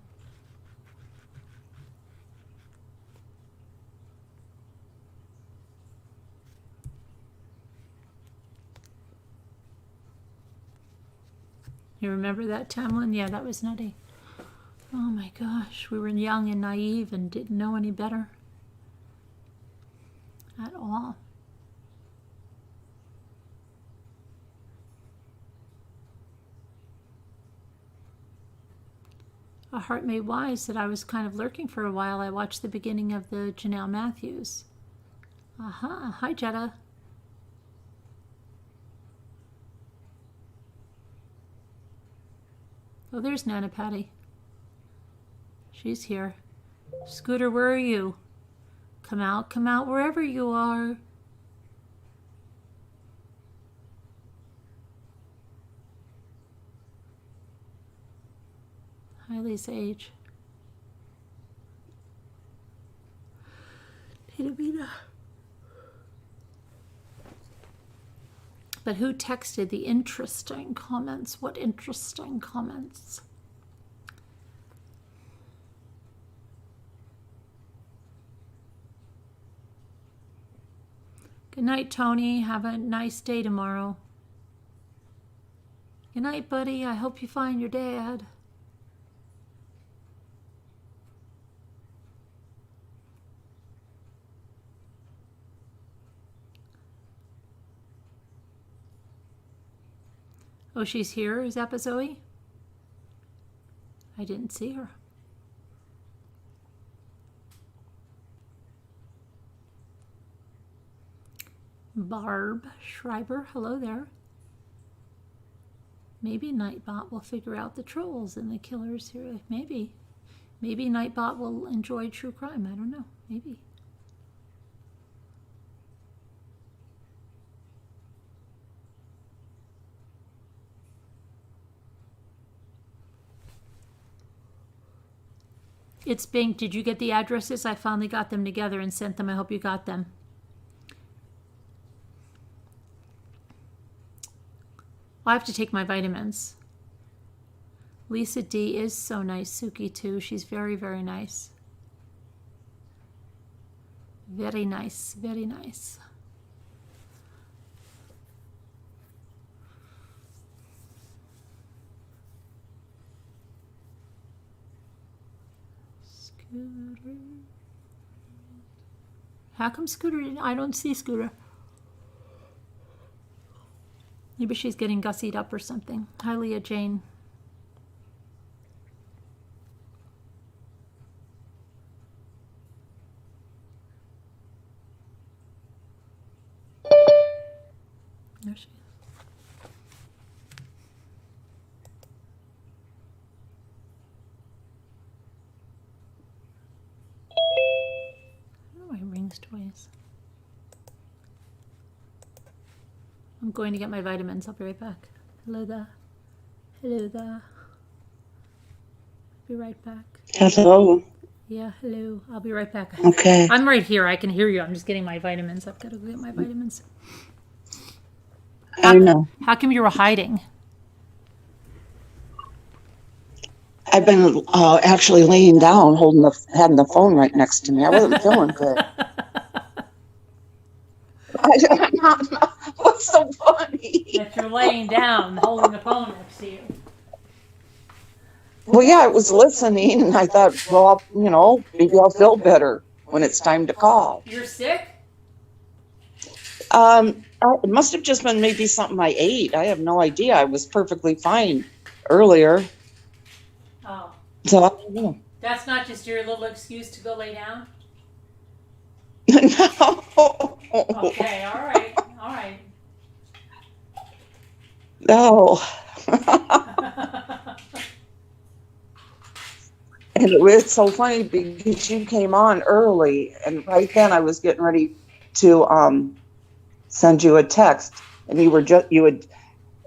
You remember that, Tamlin? Yeah, that was nutty. Oh my gosh, we were young and naive and didn't know any better at all. A Heart Made Wise said I was kind of lurking for a while. I watched the beginning of the Jonelle Matthews. Aha, hi Jetta. Oh, there's Nana Patty. She's here. Scooter, where are you? Come out wherever you are. Hi, Lisa H. But who texted the interesting comments? What interesting comments? Good night, Tony. Have a nice day tomorrow. Good night, buddy. I hope you find your dad. Oh, she's here. Is that Zoe? I didn't see her. Barb Schreiber, hello there. Maybe Nightbot will figure out the trolls and the killers here. Maybe. Maybe Nightbot will enjoy true crime. I don't know. Maybe. It's Bink. Did you get the addresses? I finally got them together and sent them. I hope you got them. I have to take my vitamins. Lisa D is so nice. Suki too. She's very, very nice. Very nice. Very nice. Scooter. How come Scooter? I don't see Scooter. Maybe she's getting gussied up or something. Hi, Leah Jane. There she is. Oh, it rings twice. I'm going to get my vitamins. I'll be right back. Hello there. Hello there. Be right back. Hello. Yeah, hello. I'll be right back. Okay. I'm right here. I can hear you. I'm just getting my vitamins. I've got to go get my vitamins. I know. How come you were hiding? I've been actually laying down, having the phone right next to me. I wasn't feeling good. I don't know. What's so funny? That you're laying down, holding the phone next to you. Well, yeah, I was listening, and I thought, well, maybe I'll feel better when it's time to call. You're sick? It must have just been maybe something I ate. I have no idea. I was perfectly fine earlier. Oh. So I don't know. That's not just your little excuse to go lay down? No. Okay, all right, all right. No. And it was so funny because you came on early, and right then I was getting ready to send you a text, and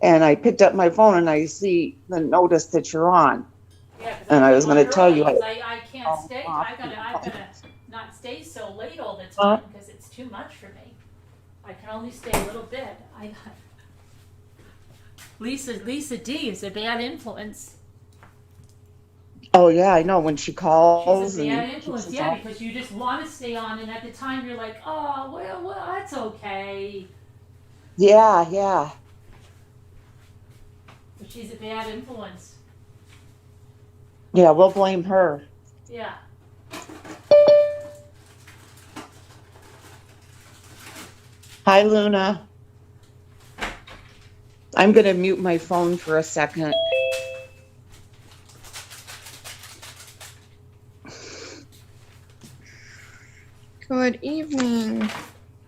and I picked up my phone and I see the notice that you're on. Yeah, 'cause And I was on going to tell you. early, 'cause I can't stay. I gotta not stay so late all the time because it's too much for me. I can only stay a little bit. Lisa D is a bad influence. Oh yeah, I know when she calls. She's a bad influence, yeah, because you just want to stay on, and at the time you're like, oh well, that's okay. Yeah, yeah. But she's a bad influence. Yeah, we'll blame her. Yeah. Hi, Luna. I'm going to mute my phone for a second. Good evening.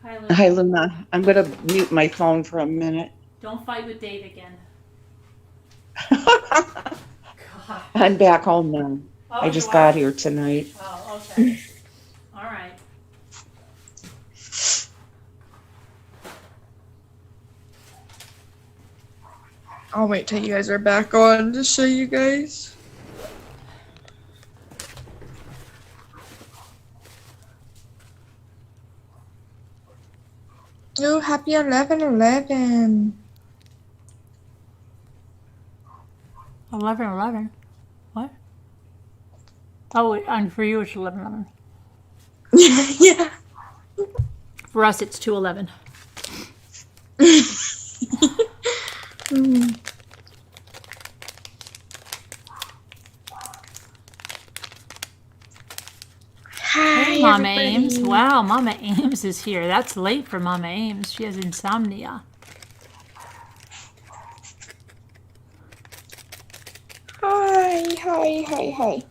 Hi, Luna. Hi, Luna. I'm going to mute my phone for a minute. Don't fight with Dave again. God. I'm back home now. Oh, I just you got are? here tonight. Oh, okay. All right. I'll wait till you guys are back on to show you guys. Oh, happy 11/11. 11/11. What? Oh, and for you it's 11/11. Yeah. For us it's 2/11. Hi, Hey, Mama everybody. Ames. Wow, Mama Ames is here. That's late for Mama Ames. She has insomnia. Hi.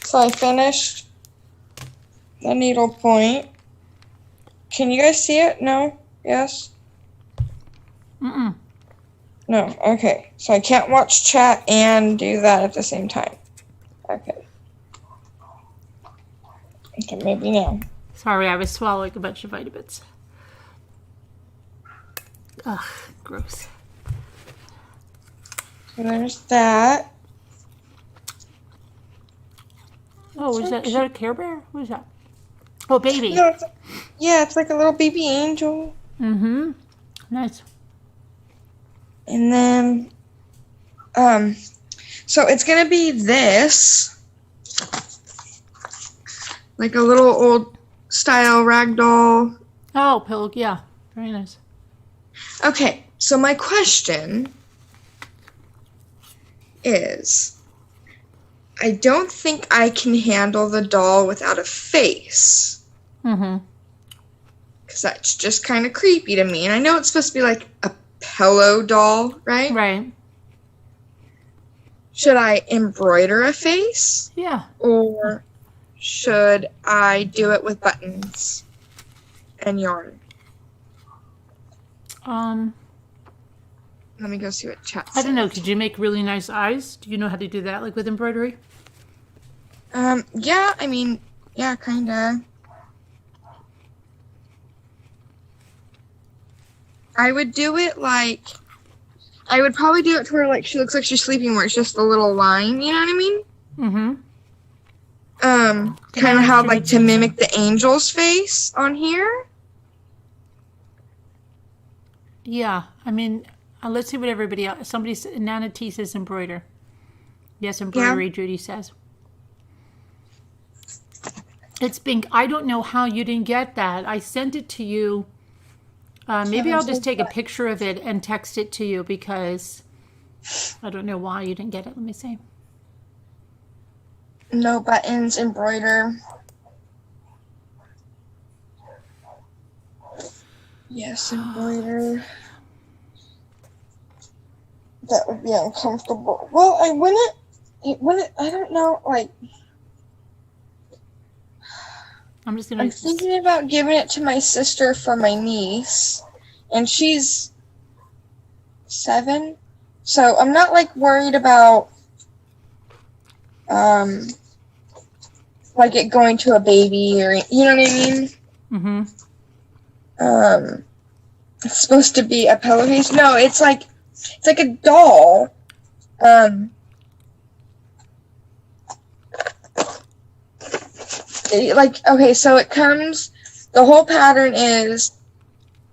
So I finished the needle point. Can you guys see it? No? Yes? Mm-mm. No. Okay. So I can't watch chat and do that at the same time. Okay. Okay, maybe now. Sorry, I was swallowing a bunch of vitamins. Ugh, gross. So there's that. Oh, is that a Care Bear? What is that? Oh, baby. No, it's like a little baby angel. Mm-hmm. Nice. And then, so it's gonna be this, like a little old style ragdoll. Oh, pillow. Yeah, very nice. Okay, so my question is, I don't think I can handle the doll without a face, Mm-hmm. because that's just kind of creepy to me. And I know it's supposed to be like a pillow doll, right? Right. Should I embroider a face? Yeah. Or should I do it with buttons and yarn? Let me go see what chat says. I don't know. Could you make really nice eyes? Do you know how to do that, like with embroidery? Yeah, I mean, yeah, kinda. I would do it like, I would probably do it to where like she looks like she's sleeping, where it's just a little line, you know what I mean? Mm-hmm. Kind of how like to mimic the angel's face on here. Yeah. I mean, let's see what everybody else. Nana T says embroider. Yes, embroidery. Judy says. It's pink. I don't know how you didn't get that. I sent it to you. Maybe I'll just take a picture of it and text it to you because I don't know why you didn't get it. Let me see. No buttons, embroider. Yes, embroider. That would be uncomfortable. Well, I wouldn't, I don't know, like, I'm just gonna. I'm thinking about giving it to my sister for my niece, and she's 7, so I'm not like worried about like it going to a baby or you know what I mean. Mm-hmm. It's supposed to be a pillowcase. No, it's like It's like a doll. Okay, so it comes, the whole pattern is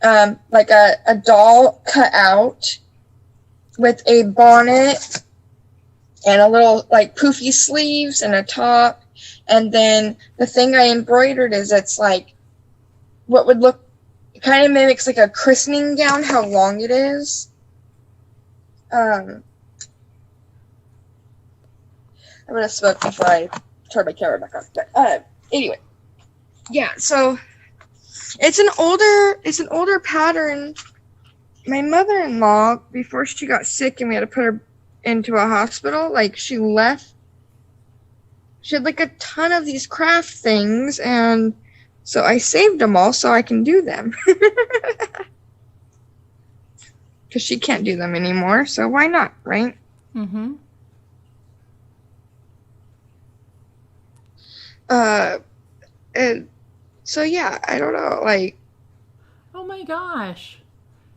like a doll cut out with a bonnet and a little like poofy sleeves and a top. And then the thing I embroidered is it's like what would look, it kind of mimics like a christening gown, how long it is. I would have spoke before I turned my camera back on. But anyway, yeah. So it's an older pattern. My mother-in-law, before she got sick and we had to put her into a hospital, like she left. She had like a ton of these craft things, and so I saved them all so I can do them. Because she can't do them anymore, so why not, right? Mm-hmm. So yeah, I don't know, like. Oh my gosh.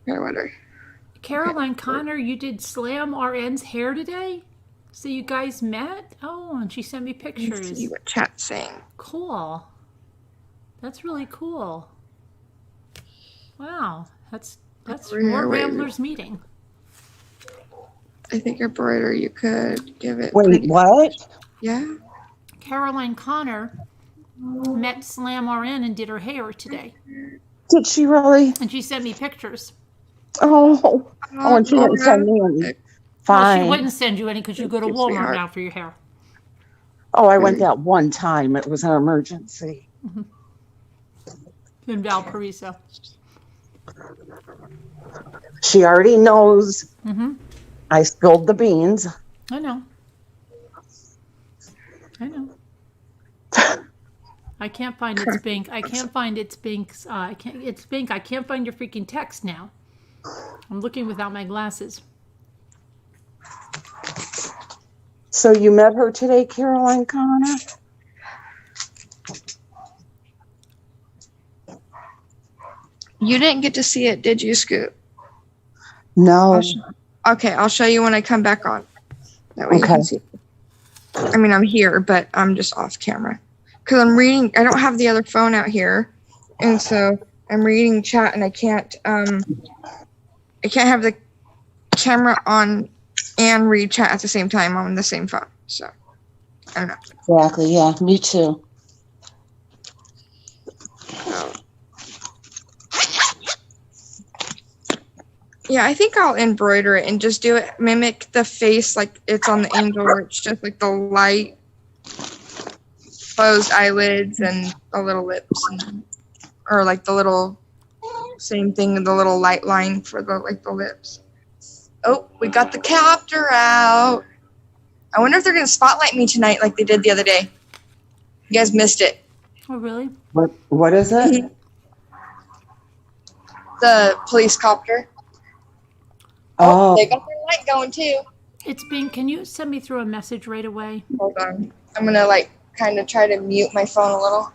I wonder. Caroline Connor, you did Slam RN's hair today? So you guys met? Oh, and she sent me Let's pictures. see what chat's saying. Cool. That's really cool. Wow. That's more Ramblers meeting. I think embroider, you could give it. Wait, what? Yeah. Caroline Connor met Slam RN and did her hair today. Did she really? And she sent me pictures. Oh, and she didn't send me any. Fine. Well, she wouldn't send you any because you go to Walmart now for your hair. Oh, I went that one time. It was an emergency. Mm-hmm. In Valparaiso. She already knows. Mm-hmm. I spilled the beans. I know. I can't find its Bink. I can't find its Bink's. It's Bink. I can't find your freaking text now. I'm looking without my glasses. So you met her today, Caroline Connor? You didn't get to see it, did you, Scoot? No. I'll show you when I come back on. That way you can see it. I mean, I'm here, but I'm just off camera. Because I'm reading, I don't have the other phone out here. And so I'm reading chat and I can't have the camera on and read chat at the same time on the same phone. So, I don't know. Exactly, yeah, me too. Yeah, I think I'll embroider it and just do it, mimic the face like it's on the angel, where it's just like the light, closed eyelids and the little lips, or like the little same thing, the little light line for the lips. Oh, we got the captor out. I wonder if they're gonna spotlight me tonight like they did the other day. You guys missed it. Oh, really? What is it? The police copter. Oh, They got their light going too. It's Bink. Can you send me through a message right away? Hold on. I'm gonna kind of try to mute my phone a little.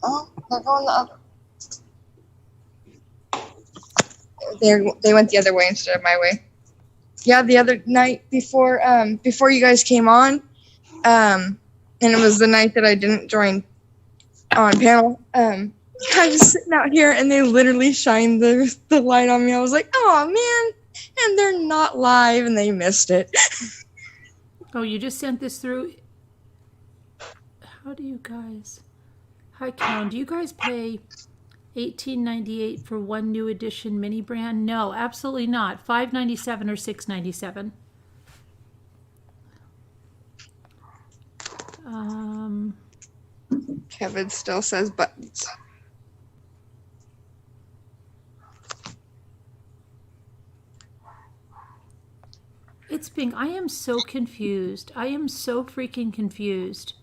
Oh, they're going the other. They went the other way instead of my way. Yeah, the other night before you guys came on, and it was the night that I didn't join on panel. I was sitting out here and they literally shined the light on me. I was like, oh man, and they're not live and they missed it. Oh, you just sent this through. How do you guys? Hi, Count. Do you guys pay $18.98 for one new edition mini brand? No, absolutely not. $5.97 or $6.97. Kevin still says buttons. It's Bing. I am so confused. I am so freaking confused.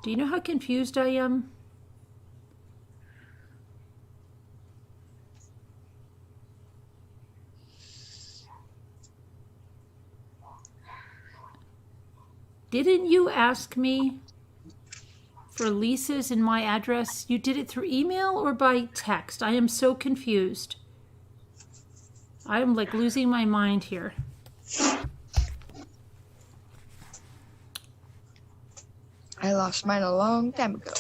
Do you know how confused I am? Didn't you ask me for Lisa's and my address? You did it through email or by text? I am so confused. I'm like losing my mind here. I lost mine a long time ago.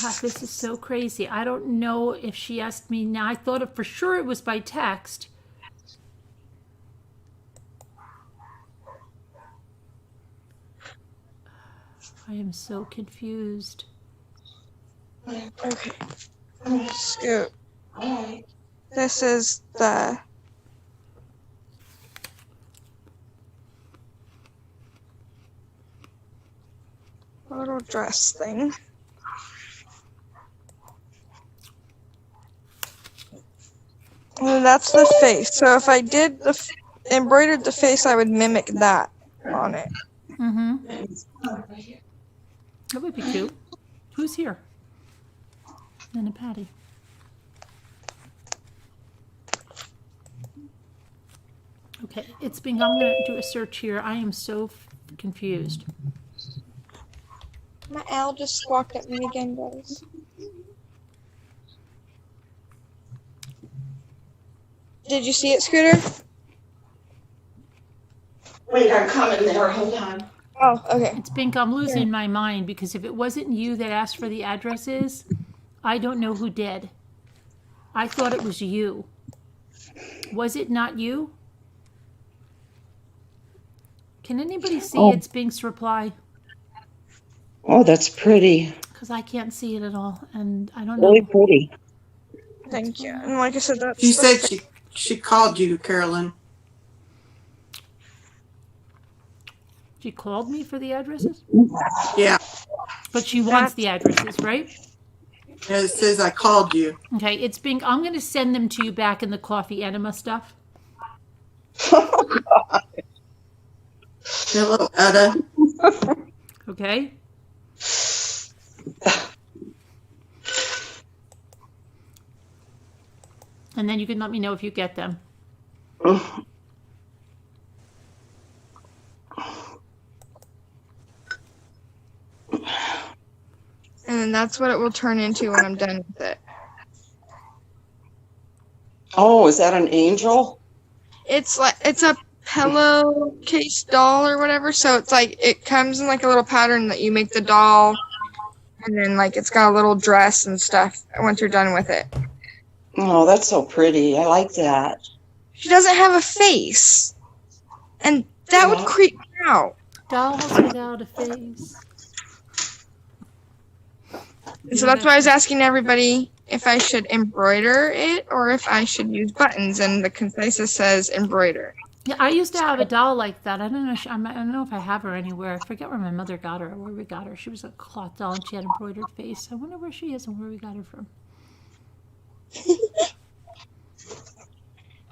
God, this is so crazy. I don't know if she asked me now. I thought for sure it was by text. I am so confused. Okay. So, this is the little dress thing. And that's the face. So if I did embroidered the face, I would mimic that on it. Mm-hmm. That would be cute. Who's here? And a Patty. Okay, it's been. I'm gonna do a search here. I am so confused. My owl just squawked at me again, guys. Did you see it, Scooter? Wait, I'm coming there. Hold on. Oh, okay. It's Pink. I'm losing my mind because if it wasn't you that asked for the addresses, I don't know who did. I thought it was you. Was it not you? Can anybody see It's Pink's reply? Oh, that's pretty. Because I can't see it at all, and I don't know. Really pretty. Thank you. And like I said, that's She said she called you, Carolyn. She called me for the addresses? Yeah. But she wants the addresses, right? It says I called you. Okay, it's Pink. I'm going to send them to you back in the coffee enema stuff. Hello, Etta. Okay? And then you can let me know if you get them. And then that's what it will turn into when I'm done with it. Oh, is that an angel? It's a pillowcase doll or whatever, so it's like it comes in like a little pattern that you make the doll, and then like it's got a little dress and stuff once you're done with it. Oh, that's so pretty. I like that. She doesn't have a face, and that would creep me out. Dolls without a face. And so that's why I was asking everybody if I should embroider it or if I should use buttons, and the consensus says embroider. Yeah, I used to have a doll like that. I don't know. I don't know if I have her anywhere. I forget where my mother got her or where we got her. She was a cloth doll and she had embroidered face. I wonder where she is and where we got her from.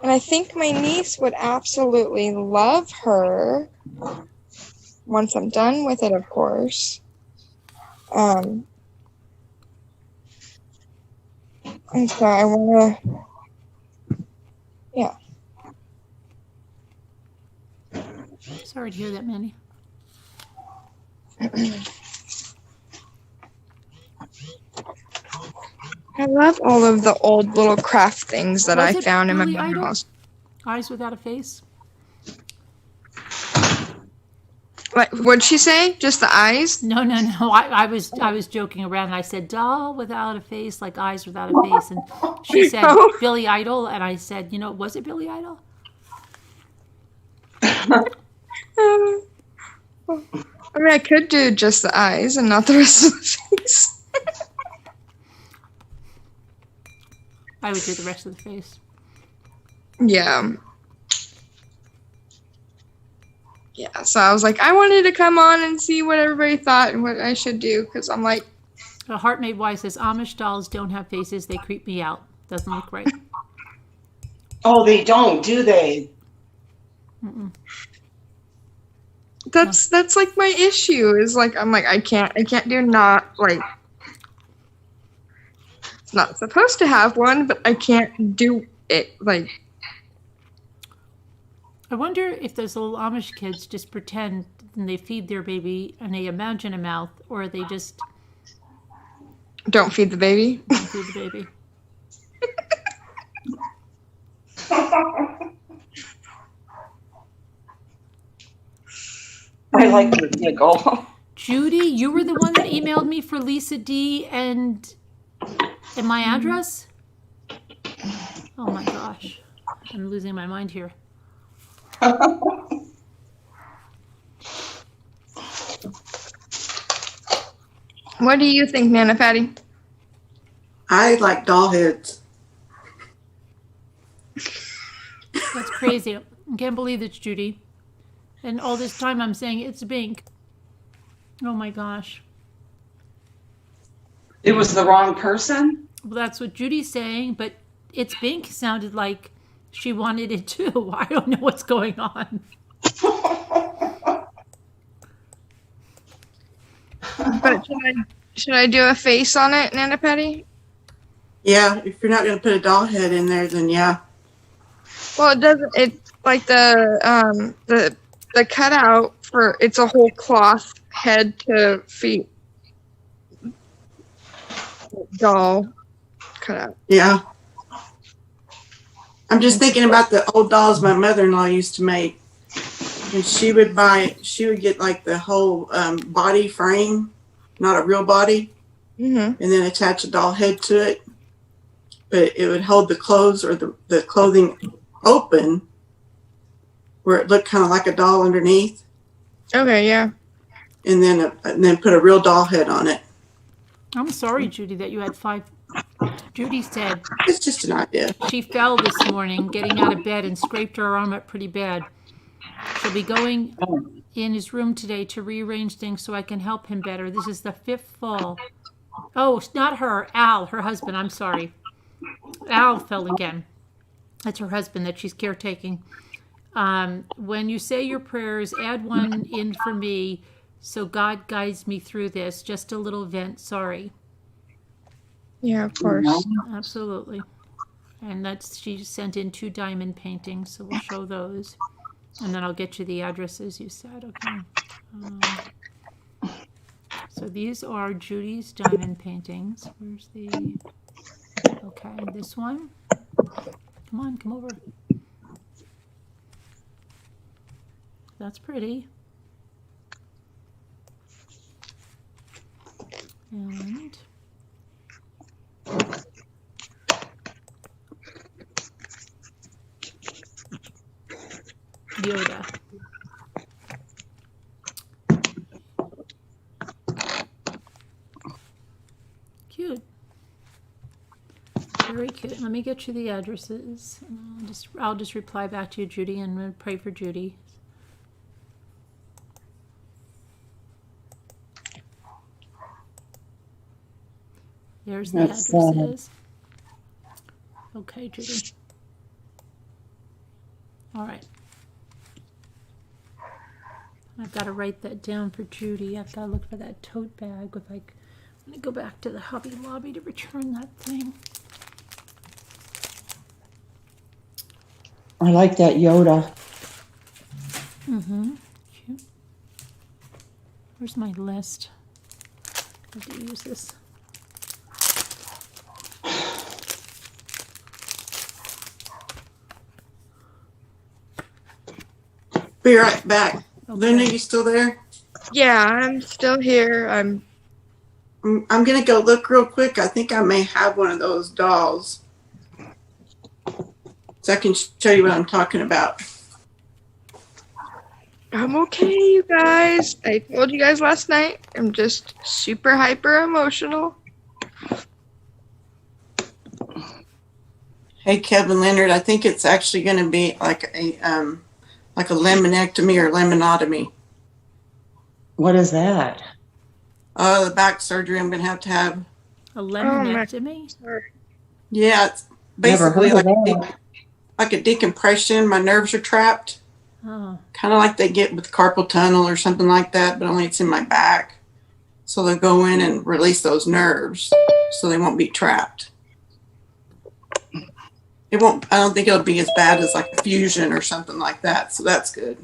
And I think my niece would absolutely love her once I'm done with it, of course. And so I want to, yeah. Sorry to hear that, Manny. I love all of the old little craft things that I found in my house. Eyes without a face? What'd she say? Just the eyes? No. I was joking around. I said doll without a face, like eyes without a face, and she said Billy Idol, and I said, was it Billy Idol? I mean, I could do just the eyes and not the rest of the face. I would do the rest of the face. Yeah. Yeah, so I was like, I wanted to come on and see what everybody thought and what I should do, because I'm like... Heart Made Wise says, Amish dolls don't have faces. They creep me out. Doesn't look right. Oh, they don't, do they? Mm-mm. That's like my issue, is like, I'm like, I can't do not, like... It's not supposed to have one, but I can't do it, like... I wonder if those little Amish kids just pretend and they feed their baby and they imagine a mouth, or they just don't feed the baby. Don't feed the baby. I like your giggle. Judy, you were the one that emailed me for Lisa D and my address? Oh my gosh. I'm losing my mind here. What do you think, Nana Patty? I like doll heads. That's crazy. I can't believe it's Judy. And all this time I'm saying it's Bink. Oh my gosh. It was the wrong person? Well, that's what Judy's saying, but it's Bink sounded like she wanted it too. I don't know what's going on. But should I do a face on it, Nana Patty? Yeah, if you're not going to put a doll head in there, then yeah. Well, it doesn't. It's like the cutout for it's a whole cloth head to feet doll cutout. Yeah. I'm just thinking about the old dolls my mother-in-law used to make. And she would get like the whole body frame, not a real body, Mm-hmm. and then attach a doll head to it. But it would hold the clothes or the clothing open where it looked kind of like a doll underneath, Okay, yeah. and then put a real doll head on it. I'm sorry, Judy, that you had 5. Judy said It's just an idea. she fell this morning getting out of bed and scraped her arm up pretty bad. She'll be going in his room today to rearrange things so I can help him better. This is the 5th fall. Oh, it's not her. Al, her husband. I'm sorry. Al fell again. That's her husband that she's caretaking. When you say your prayers, add one in for me so God guides me through this. Just a little vent. Sorry. Yeah, of course. Absolutely. And she sent in 2 diamond paintings, so we'll show those. And then I'll get you the addresses you said. Okay. So these are Judy's diamond paintings. Where's the... Okay, this one. Come on, come over. That's pretty. And... Yoda. Cute. Very cute. Let me get you the addresses. I'll just reply back to you, Judy, and we'll pray for Judy. There's the That's addresses. Okay, Judy. All right. I've got to write that down for Judy. I've got to look for that tote bag. I'm going to go back to the Hobby Lobby to return that thing. I like that Yoda. Mm-hmm. Cute. Where's my list? I have to use this. Be right back. Luna, you still there? Yeah, I'm still here. I'm going to go look real quick. I think I may have one of those dolls. So I can show you what I'm talking about. I'm okay, you guys. I told you guys last night. I'm just super hyper emotional. Hey, Kevin Leonard, I think it's actually going to be like a laminectomy or leminotomy. What is that? The back surgery I'm going to have. A laminectomy? Yeah, it's Never basically heard of that. like a decompression. My nerves are trapped. Oh, Kind of like they get with carpal tunnel or something like that, but only it's in my back. So they'll go in and release those nerves so they won't be trapped. I don't think it'll be as bad as like a fusion or something like that. So that's good.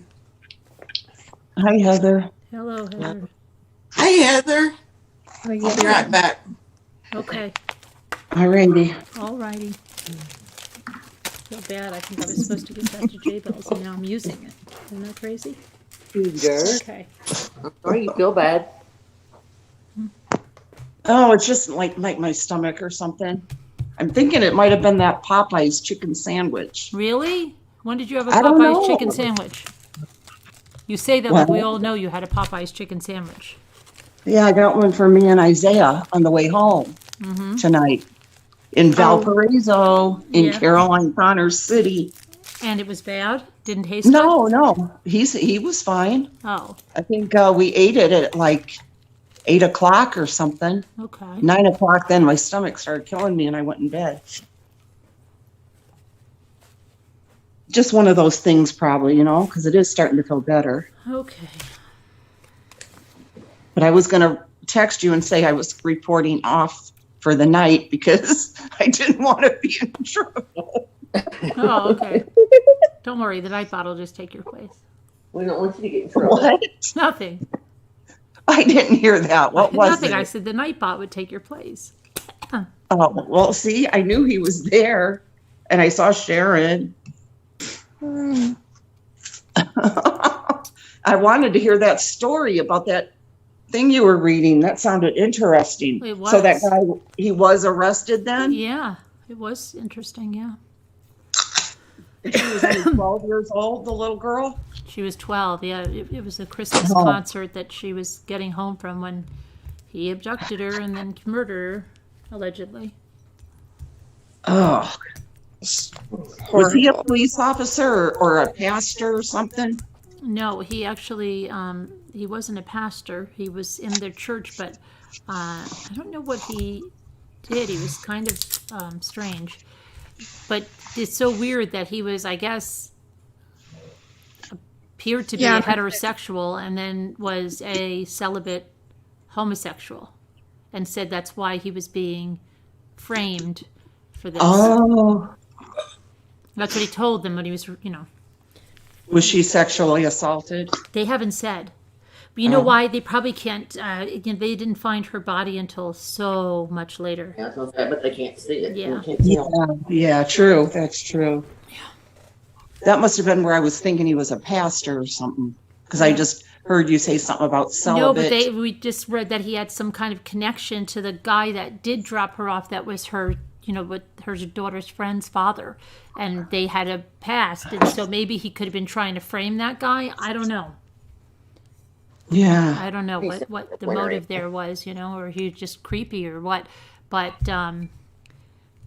Hi, Heather. hello, Heather. Hey, Heather. Like, I'll be right back. Okay, Alrighty. all righty. Feel bad. I think I was supposed to give that to J Bells, and now I'm using it. Isn't that crazy? Cougar. Okay. I'm sorry you feel bad. Oh, it's just like my stomach or something. I'm thinking it might have been that Popeye's chicken sandwich. Really? When did you have a I don't Popeye's know. chicken sandwich? You say that like we Well- all know you had a Popeye's chicken sandwich. Yeah, I got one for me and Isaiah on the way home tonight in Valparaiso, in Yeah. Caroline Connors City. And it was bad? Didn't taste good? No, he was fine. Oh, I think we ate it at like 8 o'clock or something. okay. 9 o'clock, then my stomach started killing me and I went in bed. Just one of those things probably, because it is starting to feel better. Okay. But I was going to text you and say I was reporting off for the night because I didn't want to be in trouble. Oh, okay. Don't worry, the night bot will just take your place. We don't want you to get in trouble. What? Nothing. I didn't hear that. What was Nothing. it? I said the night bot would take your place. Oh, well, see, I knew he was there and I saw Sharon. I wanted to hear that story about that thing you were reading. That sounded interesting. It So that was. guy, he was arrested then? Yeah, it was interesting, yeah. She was only 12 years old, the little girl? She was 12, yeah. It was a Christmas Oh. concert that she was getting home from when he abducted her and then murdered her, allegedly. Oh, Horrible. was he a police officer or a pastor or something? No, he actually, he wasn't a pastor. He was in their church, but I don't know what he did. He was kind of strange. But it's so weird that he was, I guess, appeared to be Yeah. a heterosexual and then was a celibate homosexual and said that's why he was being framed for this. Oh, That's what he told them when he was, was she sexually assaulted? They haven't said. But you know why? They probably can't, they didn't find her body until so much later. Yeah, so sad, but they can't see it. Yeah. They can't see it. Yeah, true. That's true. That must have been where I was thinking he was a pastor or something. Because I just heard you say something about No, celibate. but we just read that he had some kind of connection to the guy that did drop her off that was her, with her daughter's friend's father. And they had a past. And so maybe he could have been trying to frame that guy. I don't know. Yeah. I don't know what the motive there was, or he was just creepy or what. But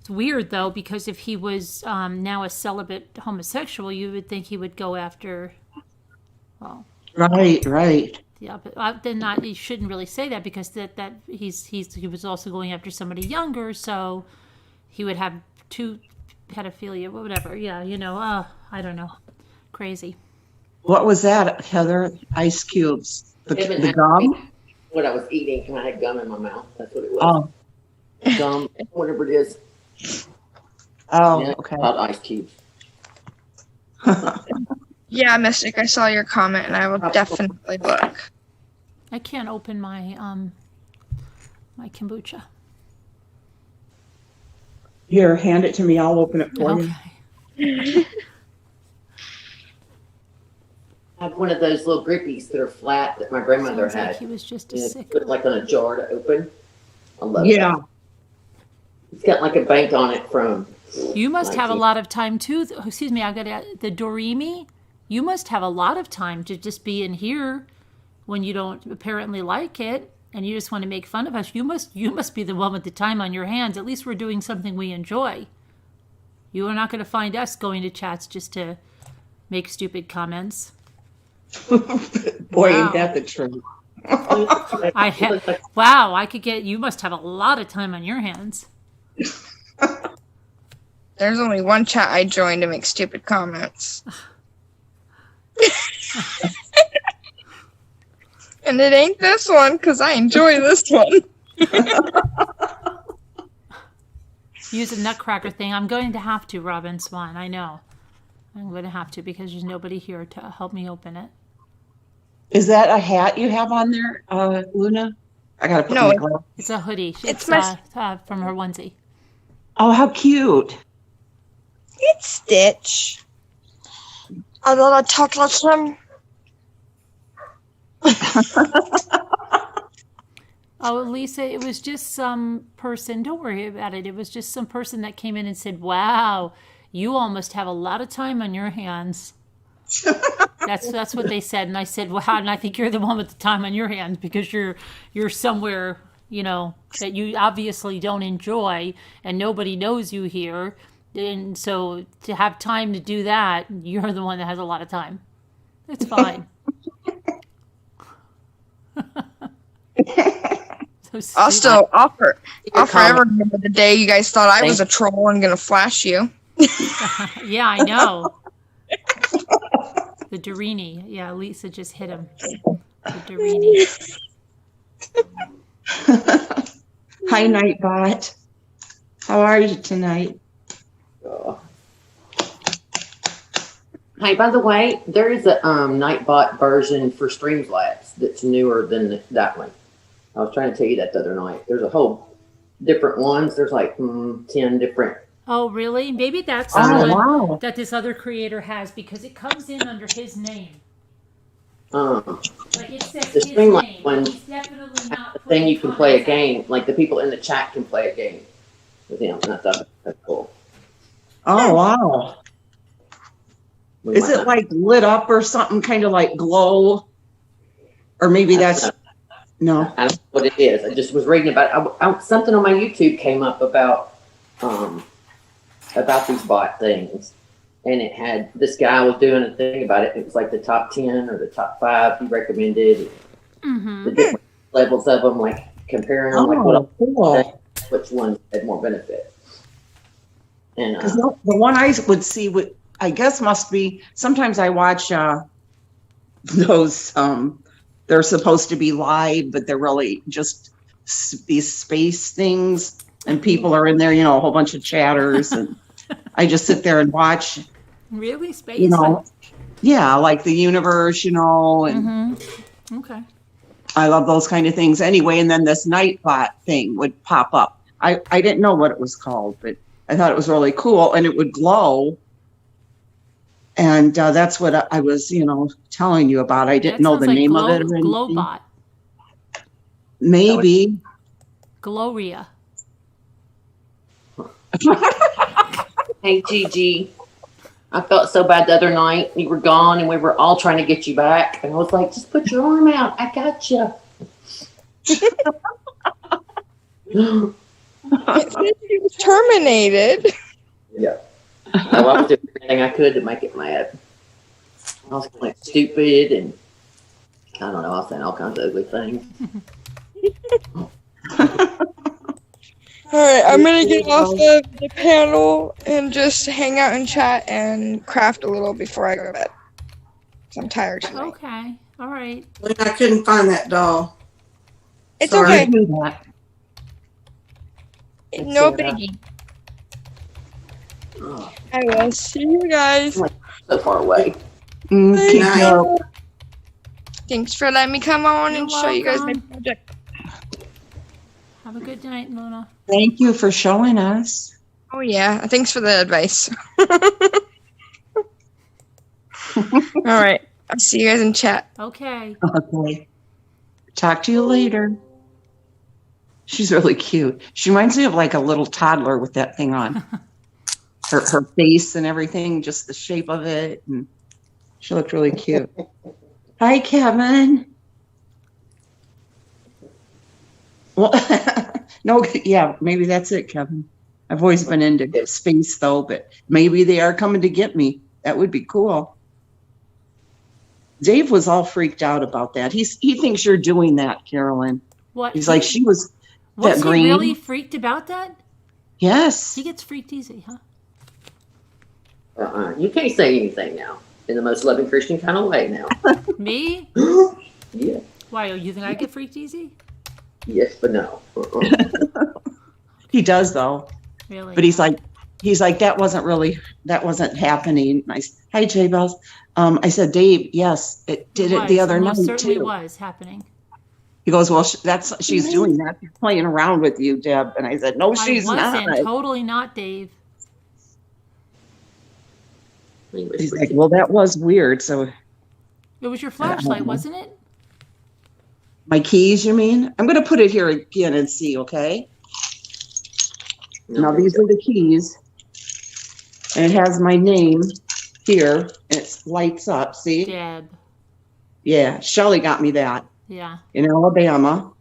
it's weird, though, because if he was now a celibate homosexual, you would think he would go after, well, Right. yeah, but then not. You shouldn't really say that because that he was also going after somebody younger, so he would have two pedophilia, whatever. Yeah, I don't know, crazy. What was that, Heather? Ice cubes. Kevin The had gum? What I was eating, and I had gum in my mouth. That's what it was. Oh, Gum, whatever it is. Yeah, okay. About ice cubes. Yeah, Mystic, I saw your comment and I will definitely look. I can't open my my kombucha. Here, hand it to me. I'll open it for you. Okay. I have one of those little grippies that are flat that my grandmother Sounds had. like he was just a And sick. put like on a jar to open. I love Yeah. that. It's got like a bank on it from. You must have a 19 lot of time too. Excuse me, I got the Doremi. You must have a lot of time to just be in here when you don't apparently like it, and you just want to make fun of us. You must be the one with the time on your hands. At least we're doing something we enjoy. You are not going to find us going to chats just to make stupid comments. Boy, Wow. ain't that the truth. Wow, I could get. You must have a lot of time on your hands. There's only one chat I joined to make stupid comments. And it ain't this one, because I enjoy this one. Use a nutcracker thing. I'm going to have to, Robin Swan. I know. I'm going to have to because there's nobody here to help me open it. Is that a hat you have on there, Luna? I gotta put No, my glove. It's a hoodie. It's my- from her onesie. Oh, how cute. It's Stitch. A little chocolate one. Oh, Lisa, it was just some person. Don't worry about it. It was just some person that came in and said, "Wow, you almost have a lot of time on your hands." That's what they said, and I said, "Wow," and I think you're the one with the time on your hands because you're somewhere, that you obviously don't enjoy, and nobody knows you here, and so to have time to do that, you're the one that has a lot of time. It's fine. So stupid. Also, I'll forever remember the day you guys thought I was a troll and gonna flash you. Yeah, I know. The Durini. Yeah, Lisa just hit him. The Durini. Hi, Nightbot. How are you tonight? Hey, by the way, there is a Nightbot version for Streamlabs that's newer than that one. I was trying to tell you that the other night. There's a whole different ones. There's like 10 different. Oh, really? Maybe that's the one that this other creator has because it comes in under his name. Like it says the his Streamlabs name. one, He's definitely not the thing you can play a game. Like the people in the chat can play a game with him. And I thought that's cool. Oh, wow. Is it like lit up or something, kind of like glow? Or maybe that's no. I don't know what it is. I just was reading about it. Something on my YouTube came up about these bot things, and it had this guy was doing a thing about it. It was like the top 10 or the top 5 he recommended, the different levels of them, like comparing them, like which ones had more benefit. And because the one I would see would, I guess, must be. Sometimes I watch those. They're supposed to be live, but they're really just these space things, and people are in there, a whole bunch of chatters, and I just sit there and watch. Really? Space? Yeah, like the universe, and okay. I love those kind of things anyway. And then this Nightbot thing would pop up. I didn't know what it was called, but I thought it was really cool, and it would glow. And that's what I was, telling you about. I didn't know the name of it or anything. Glowbot. Maybe. Gloria. hey, Gigi, I felt so bad the other night. You were gone, and we were all trying to get you back. And I was like, just put your arm out. I got you. He was terminated. Yeah. I was doing everything I could to make it mad. I was like stupid, and I don't know. I was saying all kinds of ugly things. All right, I'm gonna get off of the panel and just hang out and chat and craft a little before I go to bed. I'm tired tonight. Okay. All right. I couldn't find that doll. It's Sorry. okay. No biggie. Oh, I will see you guys. so far away. Keep up. Thanks for letting me come on You're and show you guys my welcome. project. Have a good night, Luna. Thank you for showing us. Oh yeah, thanks for the advice. All right, I'll see you guys in chat. Okay. Okay. Talk to you later. She's really cute. She reminds me of like a little toddler with that thing on. Her face and everything, just the shape of it. And she looked really cute. Hi, Kevin. Well, no, yeah, maybe that's it, Kevin. I've always been into space, though, but maybe they are coming to get me. That would be cool. Dave was all freaked out about that. He thinks you're doing that, Carolyn. What? He's like, she was Was that he green. really freaked about that? Yes. He gets freaked easy, huh? You can't say anything now in the most loving Christian kind of way now. Me? Yeah. Why? You think I get freaked easy? Yes, but no. He does, though. Really? But he's like, that wasn't happening. Hi, Jay Bells. I said, Dave, yes, it did it the other night, Most certainly too. was happening. He goes, well, she's doing that. She's playing around with you, Deb. And I said, no, she's I wasn't. not. Totally not, Dave. He's like, well, that was weird. So It was your flashlight, wasn't it? My keys, you mean? I'm going to put it here again and see, okay? Now, these are the keys. And it has my name here. And it lights up, see? Deb. Yeah, Shelly got me that Yeah. in Alabama.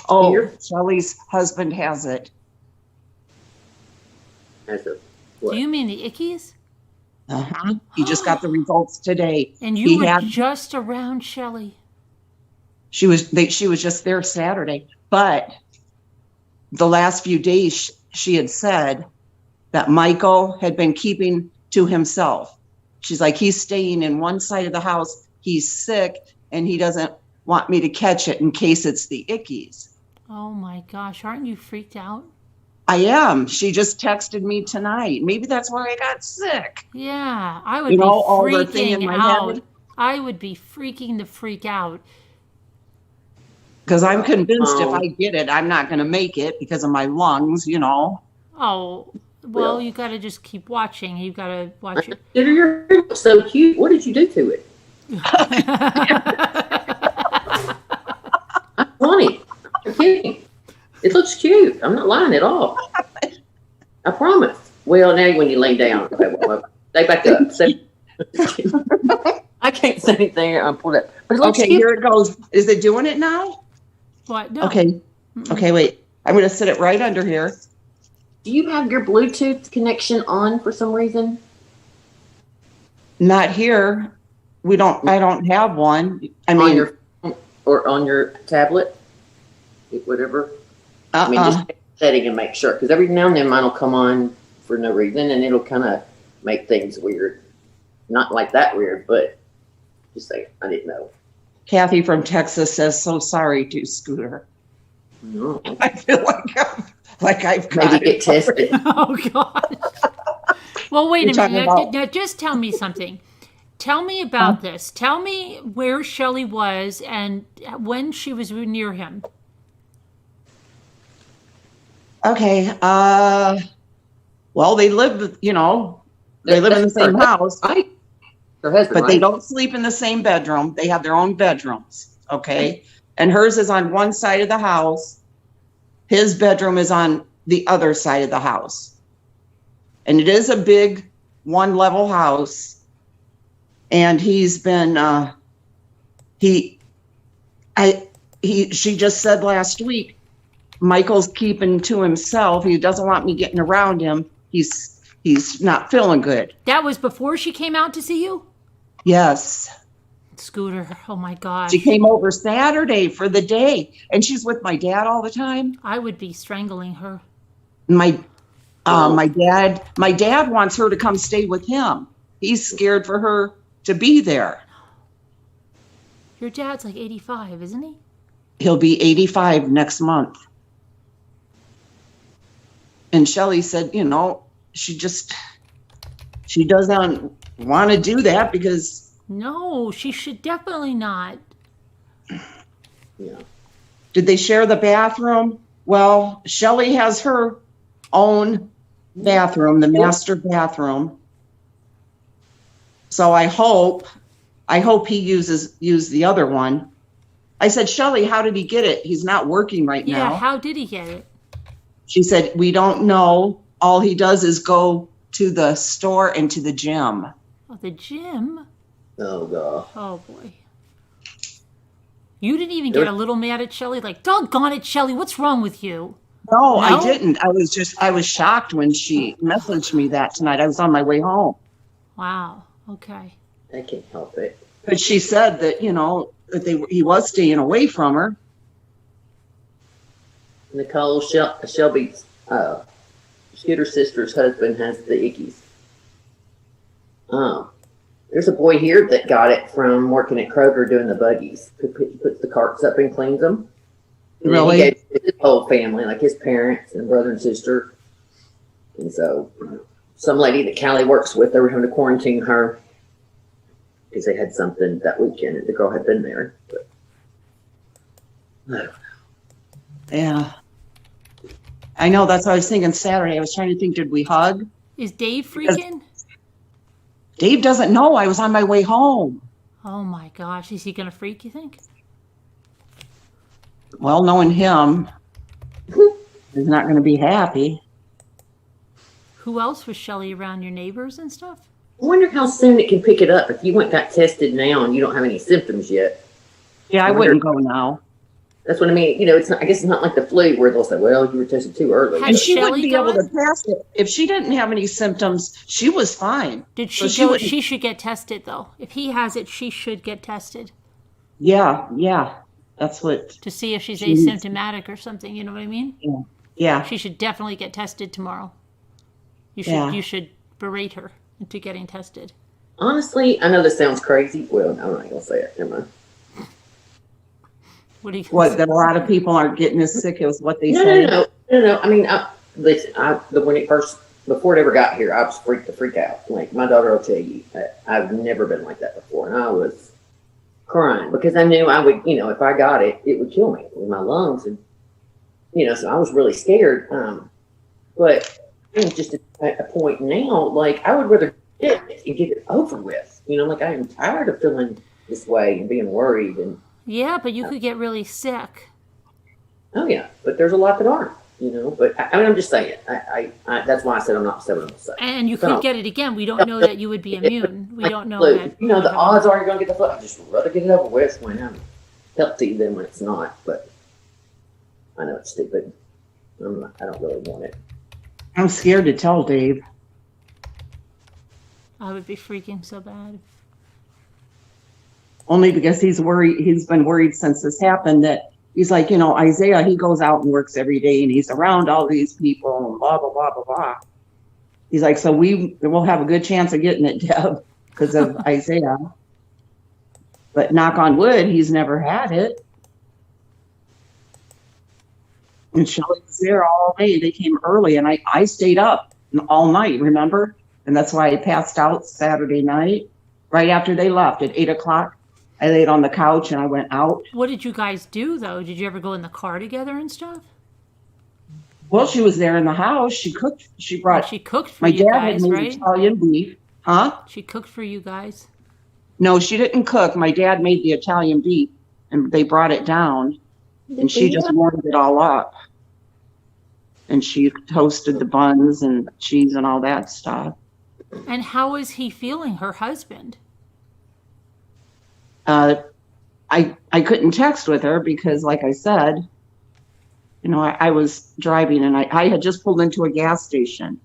Oh, Here? Shelly's husband has it. As a Do what? you mean the Ickies? Uh-huh. He just got the results today. And you He were had- just around Shelley. She was just there Saturday, but the last few days she had said that Michael had been keeping to himself. She's like, he's staying in one side of the house. He's sick and he doesn't want me to catch it in case it's the Ickies. Oh my gosh, aren't you freaked out? I am. She just texted me tonight. Maybe that's why I got sick. Yeah, I would You be know, all the thing in freaking my out. head. I would be freaking the freak out. Because I'm convinced if Oh. I get it, I'm not going to make it because of my lungs, you know. Oh, well, you got to just keep watching. You got to watch it. Consider your hair so cute. What did you do to it? I'm funny. I'm kidding. It looks cute. I'm not lying at all. I promise. Well, now when you lay down, okay, well, stay back up. So, I can't say anything. I'm pulled up. But it looks Okay, cute. here it goes. Is it doing it now? What? No. Okay. Okay, wait. I'm going to sit it right under here. Do you have your Bluetooth connection on for some reason? Not here. I don't have one. I On mean, your phone or on your tablet? Whatever. I mean, just check the setting and make sure. Because every now and then mine will come on for no reason and it'll kind of make things weird. Not like that weird, but just say, I didn't know. Kathy from Texas says, so sorry to Scooter. No. I feel like I've got Maybe it. get tested. Oh, gosh. Well, wait You're a talking minute. about- Now, just tell me something. Tell me about this. Tell me where Shelley was and when she was near him. Okay. Well, they live, you know, they live in the same house, Right. Her husband, but right? they don't sleep in the same bedroom. They have their own bedrooms. Okay. And hers is on one side of the house. His bedroom is on the other side of the house. And it is a big one level house. And he's been, she just said last week, Michael's keeping to himself. He doesn't want me getting around him. He's not feeling good. That was before she came out to see you? Yes. Scooter, oh my gosh. She came over Saturday for the day and she's with my dad all the time. I would be strangling her. My dad wants her to come stay with him. He's scared for her to be there. Your dad's like 85, isn't he? He'll be 85 next month. And Shelley said, you know, she doesn't want to do that because No, she should definitely not. Yeah. did they share the bathroom? Well, Shelley has her own bathroom, the master bathroom. So I hope he use the other one. I said, Shelley, how did he get it? He's not working right Yeah, now. how did he get it? She said, we don't know. All he does is go to the store and to the gym. Oh, the gym? Oh, God. Oh, boy. You didn't even get a little mad at Shelley? Like, doggone it, Shelley, what's wrong with you? No, No? I didn't. I was shocked when she messaged me that tonight. I was on my way home. Wow, okay. I can't help it. But she said that, you know, that he was staying away from her. Nicole, Shelby's, Scooter's sister's husband has the Ickies. There's a boy here that got it from working at Kroger doing the buggies. He puts the carts up and cleans them. And then Really? He gave it to his whole family, like his parents and brother and sister. And so some lady that Callie works with, they were having to quarantine her because they had something that weekend and the girl had been there. But, Yeah. I know, that's what I was thinking Saturday. I was trying to think, did we hug? Is Dave freaking? Dave doesn't know. I was on my way home. Oh, my gosh. Is he going to freak, you think? Well, knowing him, he's not going to be happy. Who else was Shelly around? Your neighbors and stuff? I wonder how soon it can pick it up. If you went got tested now and you don't have any symptoms yet. Yeah, I wouldn't go now. That's what I mean. You know, it's not. I guess it's not like the flu where they'll say, "Well, you were tested too early." Has And she Shelley wouldn't be able gone? to pass it. If she didn't have any symptoms, she was fine. Did So she she go? wouldn't- She should get tested, though. If he has it, she should get tested Yeah. That's what, to see if she's She needs- asymptomatic or something. You know what I mean? yeah. She should definitely get tested tomorrow. Yeah. You should berate her into getting tested. Honestly, I know this sounds crazy. Well, I'm not gonna say it. Never mind. What do you? What, that a lot of people aren't getting as sick as what they No. say? I mean, listen. When it first, before it ever got here, I was freak out. Like my daughter will tell you, I've never been like that before, and I was crying because I knew I would. You know, if I got it, it would kill me with my lungs, and you know, so I was really scared. But it's just a point now. Like I would rather get it and get it over with. You know, like I am tired of feeling this way and being worried and. Yeah, but you could get really sick. Oh yeah, but there's a lot that aren't, you know. But I mean, I'm just saying. I that's why I said I'm not saying what I'm saying. And you So- could get it again. We don't know that you would be immune. We don't know Look, that. you know, the odds are you're gonna get the flu. I just rather get it over with when I'm healthy than when it's not. But I know it's stupid. I don't really want it. I'm scared to tell Dave. I would be freaking so bad. Only because he's worried. He's been worried since this happened that he's like, you know, Isaiah, he goes out and works every day and he's around all these people and blah, blah, blah, blah, blah. He's like, so we'll have a good chance of getting it, Deb, because of Isaiah. But knock on wood, he's never had it. And Shelly was there all day. They came early and I stayed up all night, remember? And that's why I passed out Saturday night, right after they left at 8:00. I laid on the couch and I went out. What did you guys do, though? Did you ever go in the car together and stuff? Well, she was there in the house. She cooked. She brought, She cooked for my you dad had guys, made right? Italian beef. Huh? She cooked for you guys. No, she didn't cook. My dad made the Italian beef and they brought it down and she just warmed it all up. And she toasted the buns and cheese and all that stuff. And how is he feeling, her husband? I couldn't text with her because, like I said, you know, I was driving and I had just pulled into a gas station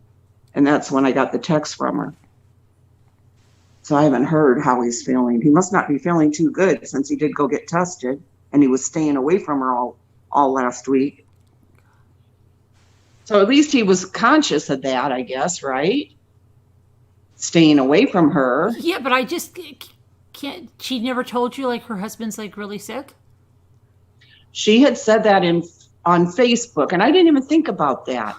and that's when I got the text from her. So I haven't heard how he's feeling. He must not be feeling too good since he did go get tested and he was staying away from her all last week. So at least he was conscious of that, I guess, right? Staying away from her. Yeah, but I just can't. She never told you, like, her husband's, like, really sick? She had said that on Facebook, and I didn't even think about that.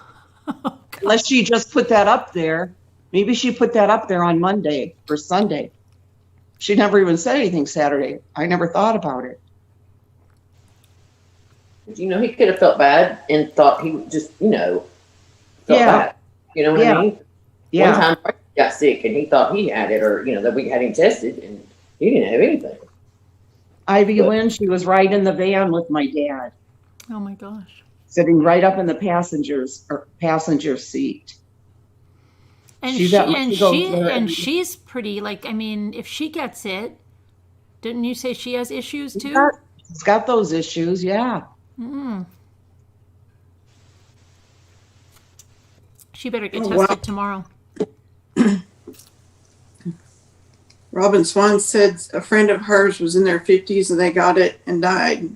Unless she just put that up there. Maybe she put that up there on Monday or Sunday. She never even said anything Saturday. I never thought about it. You know, he could have felt bad and thought he would just, you know, felt Yeah. bad. You know what Yeah. I mean? Yeah. One time he got sick and he thought he had it, or you know, that we had him tested and he didn't have anything. Ivy Lynn, she was right in the van with my dad, Oh, my gosh. sitting right up in the passenger seat. And She's she, that much and to go she, through it. and she's pretty, like, I mean, if she gets it, didn't you say she has issues, too? She's got those issues, yeah. Mm. She better get Oh, tested wow. tomorrow. Robin Swan said a friend of hers was in their 50s and they got it and died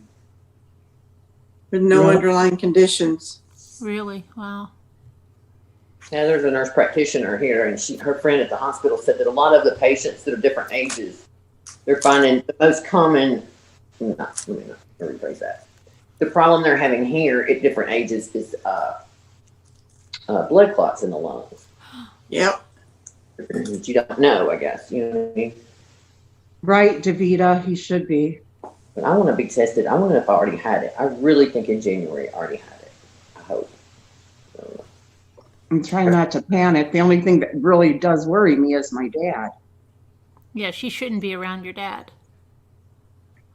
with no Really? underlying conditions. Really? Wow. Yeah, there's a nurse practitioner here, and her friend at the hospital said that a lot of the patients that are different ages, they're finding the most common. Let me rephrase that. The problem they're having here at different ages is blood clots in the lungs. Yep. That you don't know, I guess. You know what I mean? Right, Davita, he should be. But I want to be tested. I want to know if I already had it. I really think in January I already had it. I hope. I'm trying not to panic. The only thing that really does worry me is my dad. Yeah, she shouldn't be around your dad.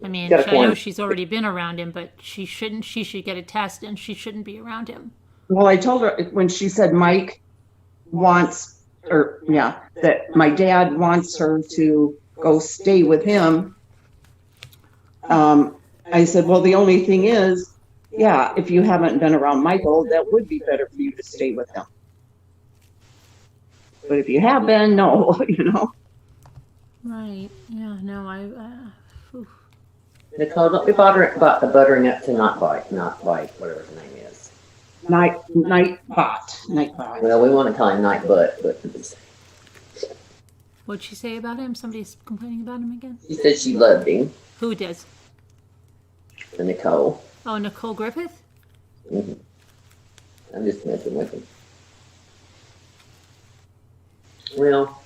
I mean, Gotta I know quarantine. she's already been around him, but she shouldn't. She should get a test, and she shouldn't be around him. Well, I told her when she said Mike wants, or yeah, that my dad wants her to go stay with him. I said, well, the only thing is, yeah, if you haven't been around Michael, that would be better for you to stay with him. But if you have been, no, you know. Right. Yeah. No. Nicole, don't be buttering up to not bite, whatever his name is. Nightbot. Well, we want to call him Night Butt, but What'd she say about him? Somebody's complaining about him again. she said she loved him. Who does? Nicole. Oh, Nicole Griffith. Mm-hmm. I'm just messing with him. Well,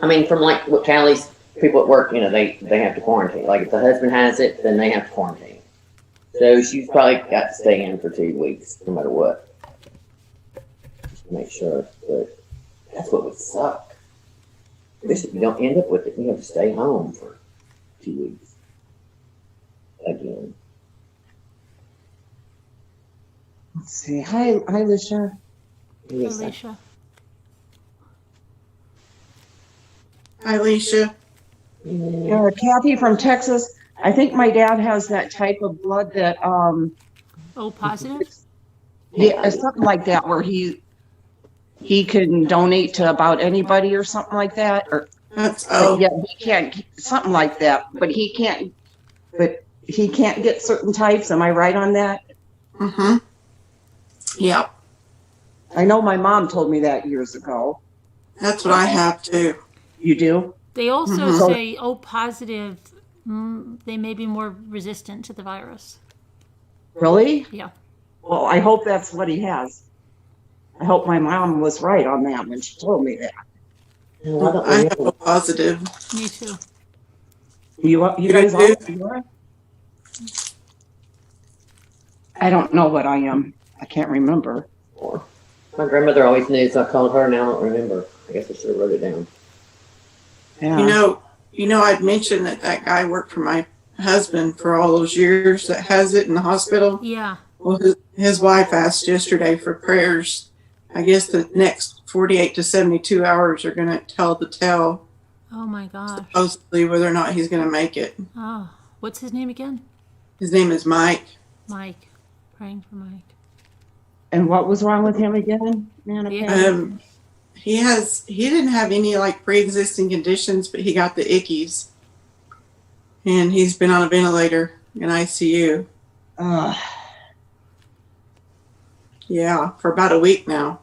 I mean, from like what Callie's people at work, you know, they have to quarantine. Like if the husband has it, then they have to quarantine. So she's probably got to stay in for 2 weeks, no matter what. Just to make sure. But that's what would suck. If you don't end up with it, you have to stay home for 2 weeks. Again. Let's see. Hi, Lisha. Yes, Alicia. Hi, Alicia. Yeah, Kathy from Texas. I think my dad has that type of blood that O positive. yeah, something like that, where he can donate to about anybody or something like that, or That's yeah, he can't, something like that, but he can't get certain types. Am I right on that? Mm-hmm. Yeah, I know my mom told me that years ago. that's what I have too. You do? They also Mhm. say O positive. They may be more resistant to the virus. Really? Yeah. Well, I hope that's what he has. I hope my mom was right on that when she told me that. No, I don't I have remember. a positive. Me too. You guys do? all? You are? I don't know what I am. I can't remember. My grandmother always knew, so I called her. Now I don't remember. I guess I should have wrote it down. Yeah. You know, I'd mentioned that guy worked for my husband for all those years that has it in the hospital. Yeah. Well, his wife asked yesterday for prayers. I guess the next 48 to 72 hours are going to tell the tale, Oh my gosh. supposedly, whether or not he's going to make it. Oh, what's his name again? His name is Mike. Mike. Praying for Mike. And what was wrong with him again? Man, Yeah. He didn't have any like pre-existing conditions, but he got the ickies. And he's been on a ventilator in ICU. Yeah, for about a week now.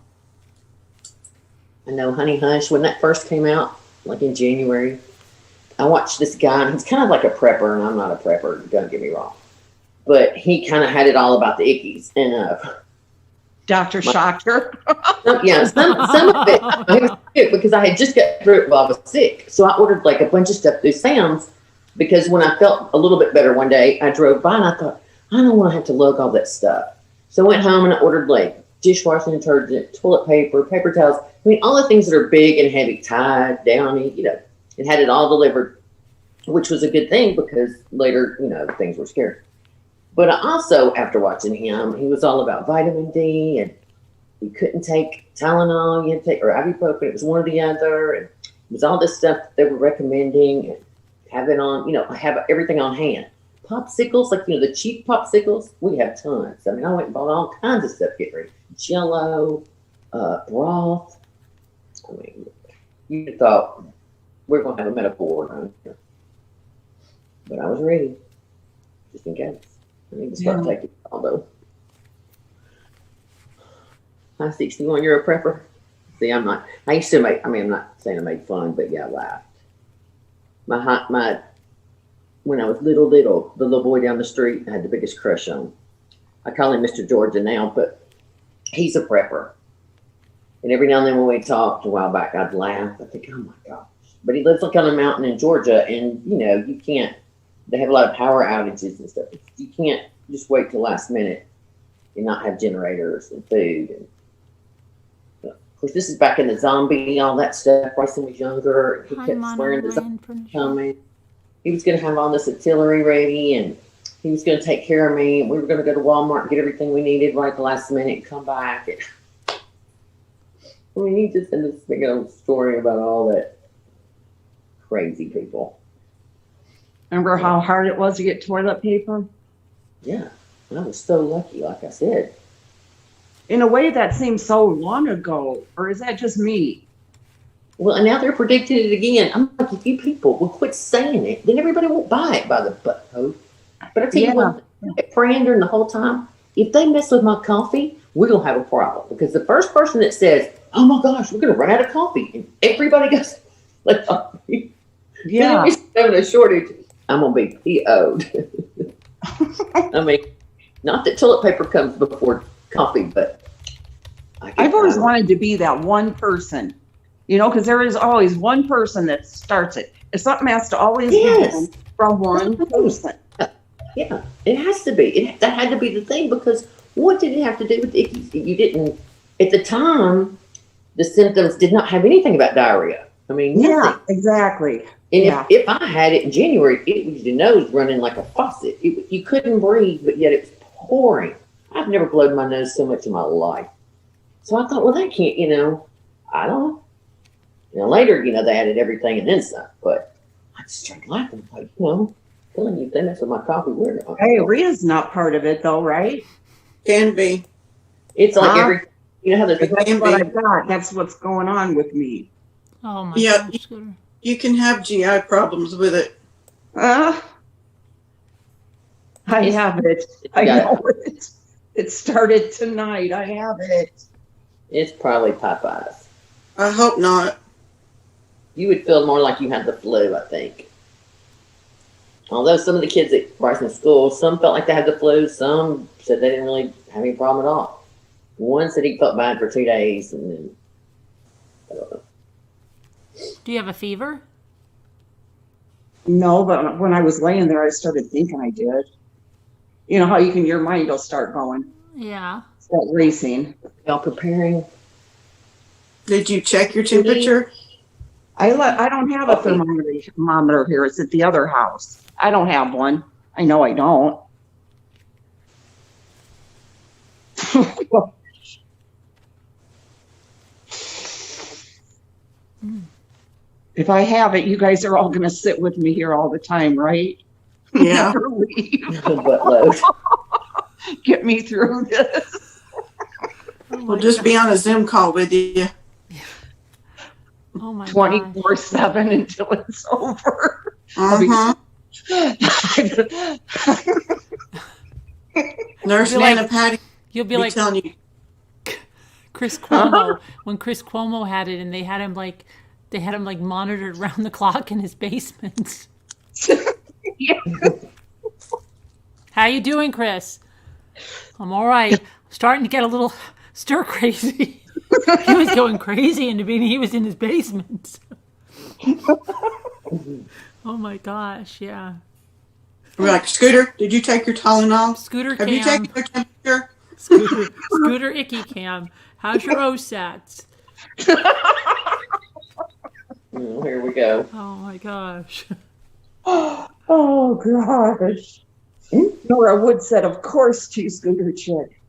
I know Honey Hush, when that first came out, like in January, I watched this guy, and he's kind of like a prepper, and I'm not a prepper, don't get me wrong. But he kind of had it all about the ickies. And Dr. Shocker. some of it, I was sick because I had just got through it while I was sick. So I ordered like a bunch of stuff through Sam's because when I felt a little bit better one day, I drove by and I thought, I don't want to have to lug all that stuff. So I went home and I ordered like dishwashing detergent, toilet paper, paper towels. I mean, all the things that are big and heavy, Tide, Downy, you know, and had it all delivered, which was a good thing because later, you know, things were scarce. But I also, after watching him, he was all about vitamin D, and you couldn't take Tylenol, you had to take, or ibuprofen, it was one or the other, and it was all this stuff that they were recommending, and having on, you know, have everything on hand. Popsicles, like, you know, the cheap popsicles, we have tons. I mean, I went and bought all kinds of stuff getting ready. Jello, broth. I mean, you thought we're going to have a medical ward on here. But I was ready, just in case. I need to start taking it, although. Hi, 61, you're a prepper? See, I'm not. I used to make, I mean, I'm not saying I made fun, but yeah, I laughed. When I was little, the little boy down the street I had the biggest crush on. I call him Mr. Georgia now, but he's a prepper. And every now and then when we talked a while back, I'd laugh. I think, oh my gosh. But he lives like on a mountain in Georgia, and you know, you can't, they have a lot of power outages and stuff. You can't just wait till last minute and not have generators and food. And, of course, this is back in the zombie, all that stuff. Bryson was younger. He Hi, kept swearing the Mono zombie Land Furniture. coming. he was going to have all this artillery ready, and he was going to take care of me. And we were going to go to Walmart and get everything we needed right at the last minute and come back. And, I mean, he just had this big old story about all that crazy people. Remember how hard it was to get toilet paper? Yeah, I was so lucky, like I said. In a way, that seems so long ago. Or is that just me? Well, and now they're predicting it again. I'm like, if you people will quit saying it, then everybody won't buy it by the butthole. But I tell you what, praying during the whole time, if they mess with my coffee, we're going to have a problem. Because the first person that says, oh my gosh, we're going to run out of coffee, and everybody goes, like, Yeah. if we're having a shortage, I'm going to be PO'd. I mean, not that toilet paper comes before coffee, but I've always wanted to be that one person, you know, because there is always one person that starts it. If something has to always Yes. be from one person. Yeah, it has to be. That had to be the thing, because what did it have to do with icky? You didn't, at the time, the symptoms did not have anything about diarrhea. I mean, nothing. Yeah, exactly. And Yeah. if I had it in January, it was your nose running like a faucet. You couldn't breathe, but yet it was pouring. I've never blown my nose so much in my life. So I thought, well, that can't, I don't know. Later, they added everything and then some. But I just started laughing, like, telling you, if they mess with my coffee, we're not. Hey, Rhea's not part of it though, right? Can be. It's like every, how there's That's what I got. That's what's going on with me. Oh my Yeah. gosh, Scooter. You can have GI problems with it. I have it. I know it. It started tonight. I have it. It's probably Popeyes. I hope not. You would feel more like you had the flu, I think. Although some of the kids at Bryson School, some felt like they had the flu, some said they didn't really have any problem at all. One said he felt bad for 2 days, and then, I don't know. Do you have a fever? No, but when I was laying there, I started thinking I did. You know how your mind will start going, Yeah. start racing. Y'all preparing? Did you check your temperature? I don't have a thermometer here. It's at the other house. I don't have one. I know I don't. If I have it, you guys are all going to sit with me here all the time, right? Yeah. Never leave. Buttload. Get me through this. We'll just be on a Zoom call with you. Oh my gosh. 24/7 until it's over. Uh-huh. Nurse You'll be Nana Patty You'll be be like telling you. Chris Cuomo when Chris Cuomo had it, and they had him like monitored around the clock in his basement. How you doing, Chris? I'm all right. Starting to get a little stir crazy. He was going crazy in the beginning. He was in his basement. Oh my gosh, yeah. We're like, Scooter, did you take your Tylenol? Scooter Have you Cam. taken your temperature? Scooter Icky Cam. How's your OSATs? Here we go. Oh my gosh. Oh, gosh. Nora Wood said, of course, Scooter Chick.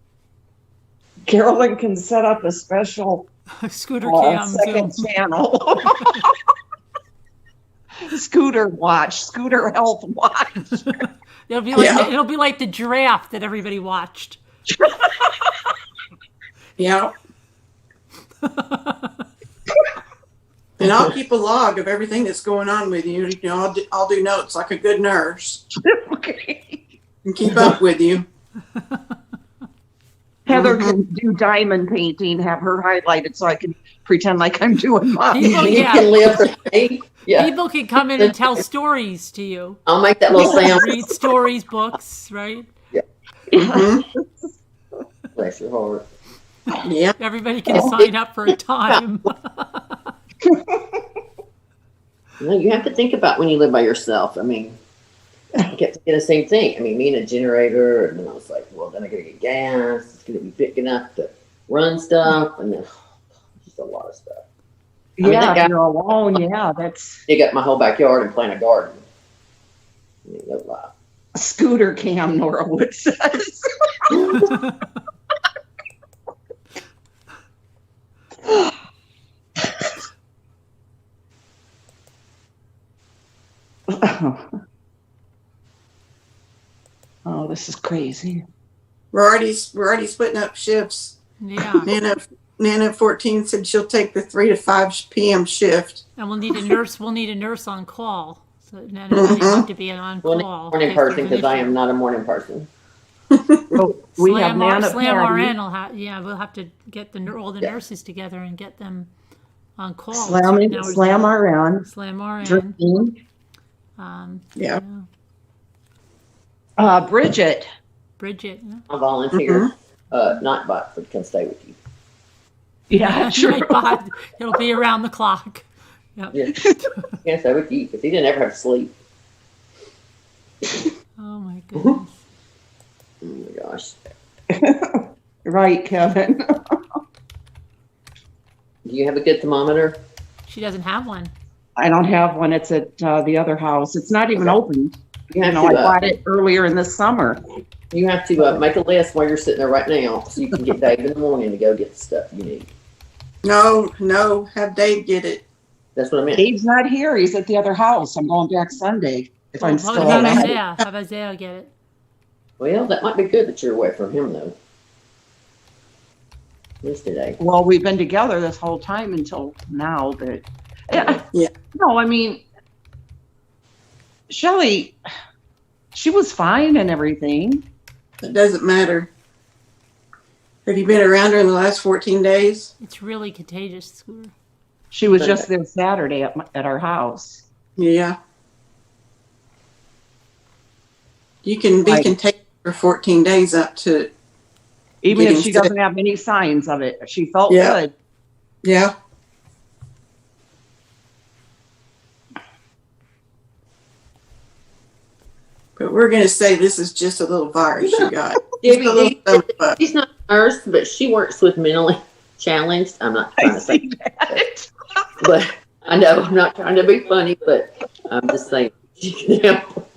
Carolyn can set up a special Scooter Cam second Zoom. channel. Scooter Watch, Scooter Health Watch. It'll be like the giraffe that everybody watched. Yeah. And I'll keep a log of everything that's going on with you. I'll do notes like a good nurse Okay. and keep up with you. Heather can do diamond painting, have her highlighted so I can pretend like I'm doing mine. People, You yeah. can live for me. Yeah. People can come in and tell stories to you. I'll make that little sound. Read stories, books, right? Mhm. Bless your heart. Yeah. Everybody can sign up for a time. You have to think about when you live by yourself. I mean, I kept thinking the same thing. I mean, me and a generator, and then I was like, well, then I gotta get gas. It's gonna be big enough to run stuff, and then just a lot of stuff. I mean, Yeah, that guy- if you're alone, yeah, that's... Dig up my whole backyard and plant a garden. No lie. Scooter cam, Norwood says. Oh, this is crazy. We're already splitting up shifts. Yeah. Nana 14 said she'll take the 3 to 5 p.m. shift. And we'll need a nurse. We'll need a nurse on call. So none of them have to be on Well, call. morning if there's person an because I issue. am not a morning person. Oh, we have Slam, Nana Slam Patty. RN will have. Yeah, we'll have to get all the nurses together and get them on call. Slam RN. Slam RN. Drinking. Yeah. Bridget. Bridget. Yeah. I volunteer. Not bot, but can stay with you. Yeah, true. But it'll be around the clock. Yep. Yeah. Can stay with you because he didn't ever have to sleep. Oh my goodness. Oh my gosh. Right, Kevin. Do you have a good thermometer? She doesn't have one. I don't have one. It's at the other house. It's not even Okay. open. You You have know, I to. bought it earlier in the summer. You have to make a list while you're sitting there right now, so you can get Dave in the morning to go get the stuff you need. No, have Dave get it. That's what I meant. Dave's not here. He's at the other house. I'm going back Sunday if I'm still have alive. Isaiah. Have Isaiah get it. Well, that might be good that you're away from him, though. At least today. Well, we've been together this whole time until now, but Yeah. No, I mean, Shelley, she was fine and everything. It doesn't matter. Have you been around her in the last 14 days? It's really contagious, Scooter. She was just there Saturday at our house. Yeah. You can be Right. contagious for 14 days up to, Even if Getting she sick. doesn't have any signs of it, she felt Yeah. good. yeah. But we're going to say this is just a little virus you got. Just a little stomach bug. She's not a nurse, but she works with mentally challenged. I'm not trying I to say see that. but I know I'm not trying to be funny, but I'm just saying she can help.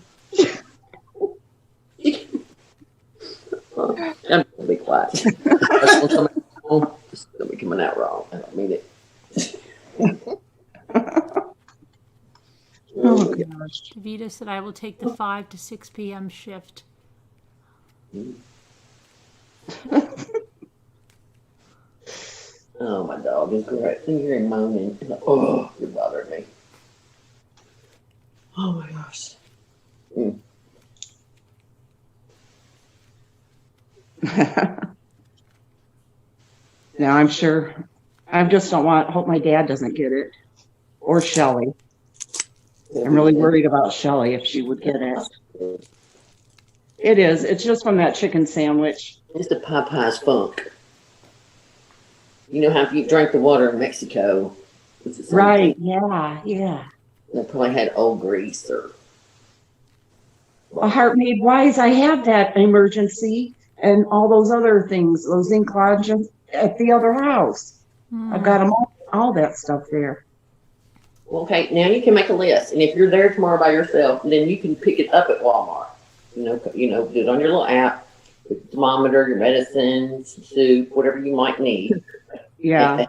I'm gonna be quiet. It's gonna be coming out wrong. I don't mean it. Oh, gosh. Davita said I will take the 5 to 6 p.m. shift. Oh, my dog is great. I hear him moaning. Oh, you're bothering me. Oh my gosh. Now I'm sure. I just don't hope my dad doesn't get it. Or Shelley. I'm really worried about Shelley if she would get it. It is. It's just from that chicken sandwich. It's the Popeye's funk. You know how if you drank the water in Mexico, it's the same Right. thing. Yeah. They probably had old grease or. Well, Heart Made Wise, I have that emergency and all those other things, those ink lodges at the other house. I've got them all that stuff there. Okay, now you can make a list, and if you're there tomorrow by yourself, then you can pick it up at Walmart. You know, do it on your little app, with the thermometer, your medicine, some soup, whatever you might need. Yeah.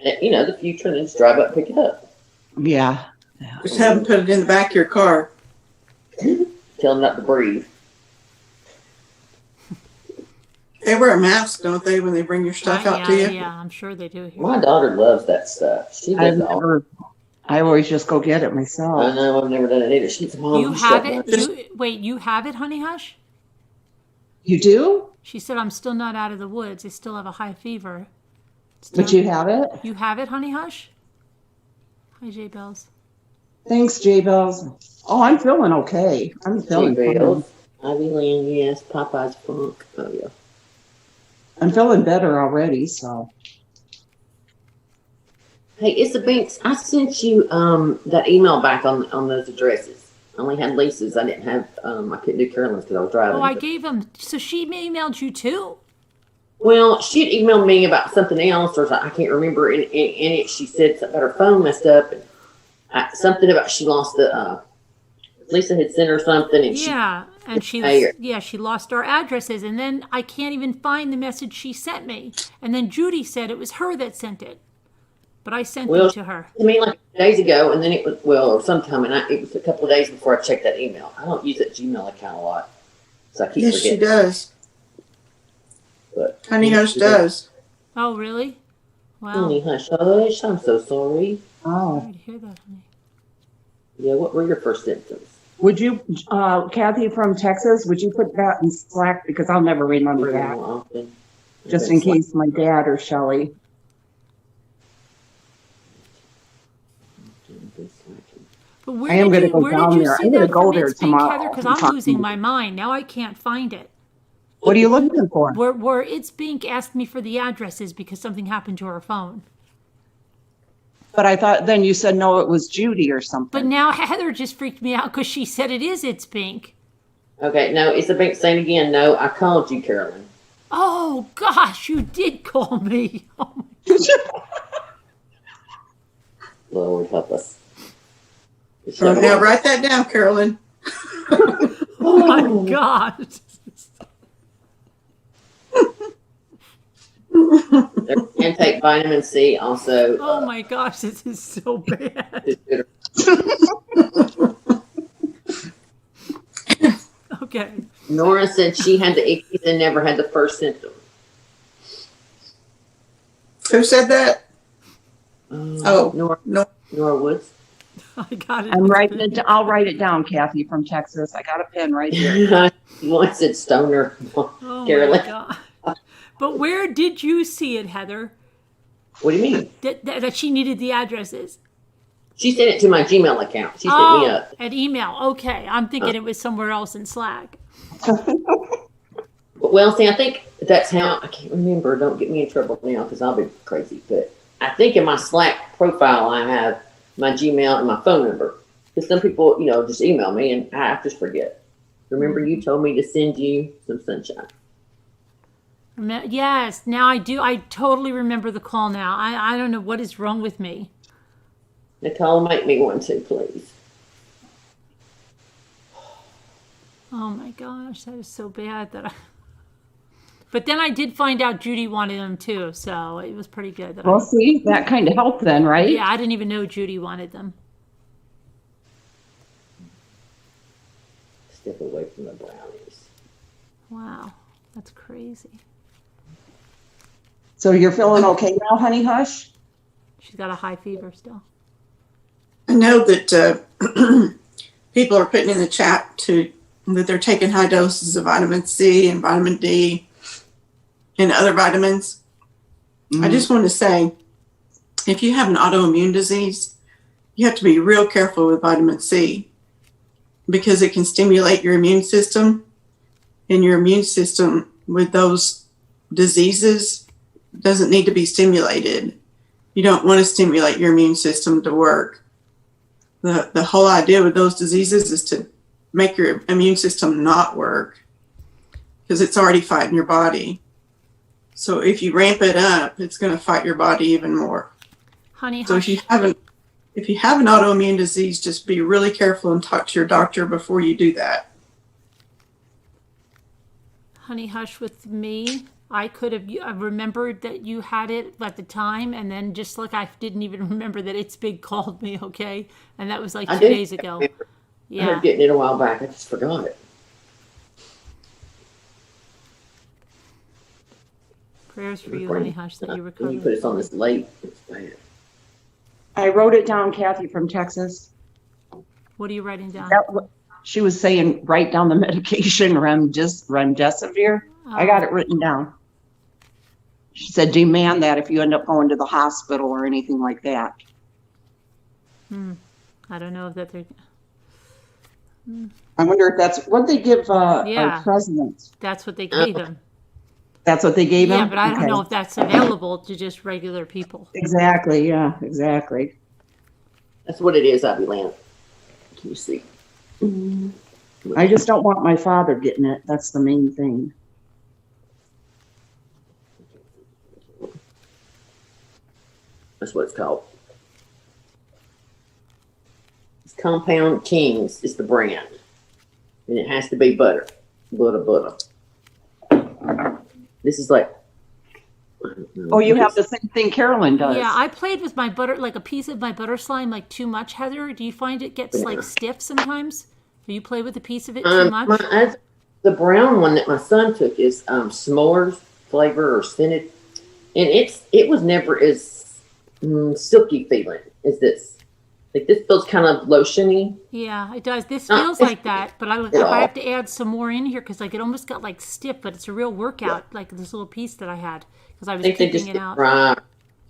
And, the future, and then just drive up and pick it up. Yeah. Just have them put it in the back of your car. Tell them not to breathe. They wear a mask, don't they, when they bring your stuff out to you? Yeah, I'm sure they do here. My daughter loves that stuff. She does it all. I always just go get it myself. I know, I've never done it either. She's mom. You have it? Wait, you have it, Honey Hush? You do? She said, I'm still not out of the woods. I still have a high fever. But you have it? You have it, Honey Hush? Hi, J Bells. Thanks, J Bells. Oh, I'm feeling okay. I'm feeling fine. Ivy Land, yes. Popeye's funk. Oh, yeah. I'm feeling better already, so. Hey, Issa Banks, I sent you that email back on those addresses. I only had Lisa's. I didn't have, I couldn't do Carolyn's because I was driving. Oh, I gave them. So she emailed you too? Well, she had emailed me about something else, or I can't remember. In it, she said something about her phone messed up, and something about she lost the Lisa had sent her something, and Yeah, and she Hey. she lost our addresses, and then I can't even find the message she sent me. And then Judy said it was her that sent it, but I sent them to her. I mean, like days ago, and then it was or sometime, and it was a couple of days before I checked that email. I don't use that Gmail account a lot, so I keep Yes, she forgetting. does. But Honey Hush does. Oh, really? Wow. Honey Hush Hush, I'm so sorry. Oh. Sorry to hear that, honey. Yeah, what were your first symptoms? Would you, Kathy from Texas, would you put that in Slack? Because I'll never remember that, More often. just in case my dad or Shelley. But where I am did gonna you, go where down did you there. see I'm gonna that go from there It's Pink, tomorrow Heather? Because and I'm talk to losing you. my mind. Now I can't find it. What are you looking for? Where It's Pink asked me for the addresses because something happened to her phone. But I thought then you said no, it was Judy or something. But now Heather just freaked me out because she said it is It's Pink. Okay, no, it's a big saying again. No, I called you, Carolyn. Oh gosh, you did call me. Oh Lord help us. So now write that down, Carolyn. my God. And take vitamin C also. Oh my gosh, this is so bad. Okay. Nora said she had the ickies and never had the first symptom. Who said that? Oh, Nora, no. Nora Woods. I got it. I'm writing it. I'll write it down, Kathy from Texas. I got a pen right here. One said Stoner. Oh Carolyn. my God. But where did you see it, Heather? What do you mean? That she needed the addresses? She sent it to my Gmail account. She set me up. At email. Okay. I'm thinking it was somewhere else in Slack. Well, see, I think that's how, I can't remember. Don't get me in trouble now because I'll be crazy. But I think in my Slack profile, I have my Gmail and my phone number. Because some people, just email me and I just forget. Remember, you told me to send you some sunshine. Yes, now I do. I totally remember the call now. I don't know what is wrong with me. Nicole, make me one too, please. Oh my gosh, that is so bad that I. But then I did find out Judy wanted them too, so it was pretty good. Well, see, that kind of helped then, right? Yeah, I didn't even know Judy wanted them. Step away from the brownies. Wow, that's crazy. So you're feeling okay now, Honey Hush? She's got a high fever still. I know that people are putting in the chat that they're taking high doses of vitamin C and vitamin D and other vitamins. I just want to say, if you have an autoimmune disease, you have to be real careful with vitamin C because it can stimulate your immune system, and your immune system with those diseases doesn't need to be stimulated. You don't want to stimulate your immune system to work. The whole idea with those diseases is to make your immune system not work because it's already fighting your body. So if you ramp it up, it's going to fight your body even more. Honey So Hush. if you have an autoimmune disease, just be really careful and talk to your doctor before you do that. Honey Hush, with me, I could have I remembered that you had it at the time, and then just like I didn't even remember that It's Big called me, okay? And that was like 2 days ago. I Yeah. heard getting it a while back. I just forgot it. Prayers for you, Honey Hush, that you recover. You put us on this late. It's bad. I wrote it down, Kathy from Texas. What are you writing down? She was saying write down the medication remdesivir. I got it written down. She said demand that if you end up going to the hospital or anything like that. I don't know if that they're. I wonder if that's what they give Yeah. our president. That's what they gave him. That's what they gave him? Yeah, but I don't Okay. know if that's available to just regular people. Exactly, yeah, exactly. That's what it is, Ivy Land. Can you see? I just don't want my father getting it. That's the main thing. That's what it's called. Compound Kings is the brand. And it has to be butter. Butter. This is like, I don't know. Oh, you have the same thing Carolyn does. Yeah, I played with my butter, like a piece of my butter slime, like too much, Heather. Do you find it gets like stiff sometimes? Do you play with a piece of it too much? The brown one that my son took is s'mores flavor or scented, and it was never as silky feeling as this. Like this feels kind of lotiony. Yeah, it does. This feels like that, but I have to add some more in here because like it almost got like stiff, but it's a real workout. Like this little piece that I had because I was keeping it out. Right.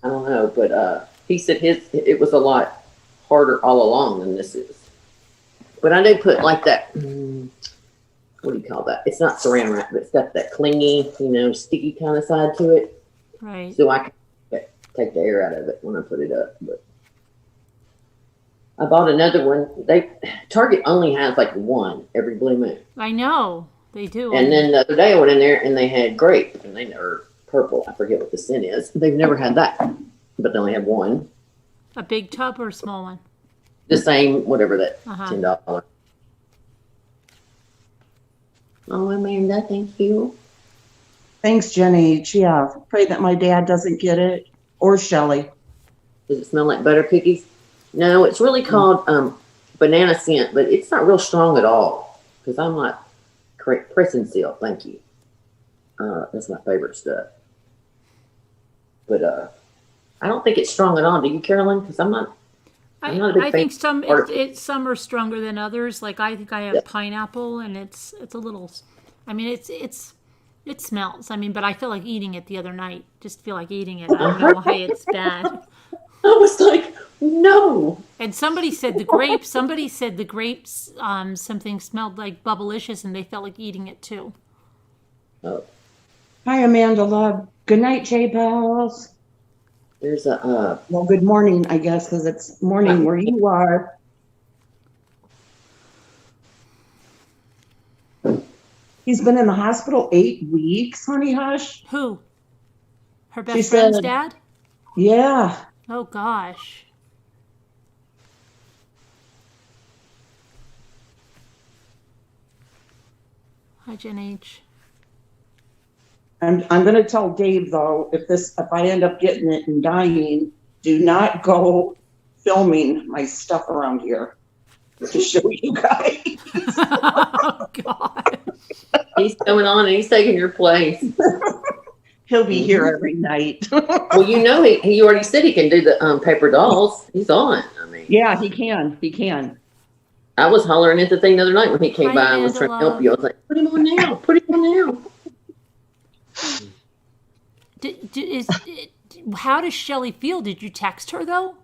I don't know, but he said it was a lot harder all along than this is. But I do put like that. What do you call that? It's not saran wrap, but it's got that clingy, sticky kind of side to it. Right. So I can take the air out of it when I put it up. But I bought another one. Target only has like one every blue moon. I know they do. And then the other day I went in there and they had grape or purple. I forget what the scent is. They've never had that, but they only have one. A big tub or a small one? The same, whatever that $10. Oh, Amanda, thank you. Thanks, Jenny. Yeah, pray that my dad doesn't get it, or Shelly. Does it smell like butter cookies? No, it's really called banana scent, but it's not real strong at all because I'm not press and seal. Thank you. That's my favorite stuff. But I don't think it's strong at all. Do you, Carolyn? Because I'm not a big I think fan. some are stronger than others. Like I think I have pineapple, and it's a little. I mean, it smells. I mean, but I feel like eating it the other night. Just feel like eating it. I don't know why it's bad. I was like, no. And somebody said the grapes. Somebody said the grapes. Something smelled like Bubblicious, and they felt like eating it too. Oh, Hi, Amanda Love. Good night, J Bells. there's a Well, good morning, I guess, because it's morning where you are. He's been in the hospital 8 weeks, honey hush. Who? Her She best friend's said- dad? Yeah. Oh gosh. Hi, Jen H. I'm going to tell Dave, though, if I end up getting it and dying, do not go filming my stuff around here to show you guys. Oh God. he's coming on and he's taking your place. He'll be here every night. Well, he already said he can do the paper dolls. He's on. I mean, Yeah, he can. He can. I was hollering at the thing the other night when he came Hi, by and was trying to help you. I was like, put him on now. Put him on now. How does Shelly feel? Did you text her though?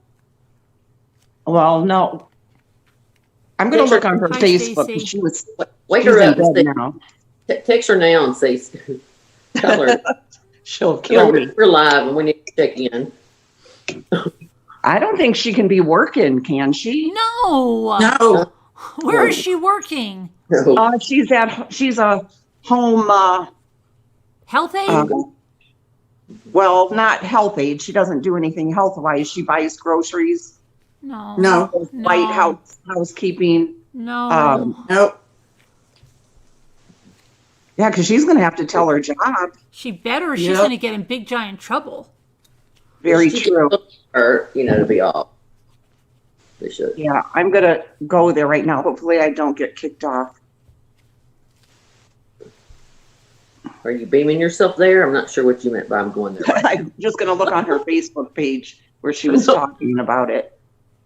Well, no. I'm going to look on her Hi, Facebook. Stacy. She was Wake she's her in up and bed say, now. text her now and say, tell her. She'll kill me. We're live and we need to check in. I don't think she can be working, can she? No. No. Where is she working? She's a home. Health aide? Well, not health aid. She doesn't do anything health wise. She buys groceries, No. No. light housekeeping. No. Nope. Yeah, because she's going to have to tell her job. She better. She's Yep. going to get in big giant trouble. Very true. Or, to be off. They should. Yeah, I'm going to go there right now. Hopefully I don't get kicked off. Are you beaming yourself there? I'm not sure what you meant by I'm going there. I'm just going to look on her Facebook page where she was talking about it.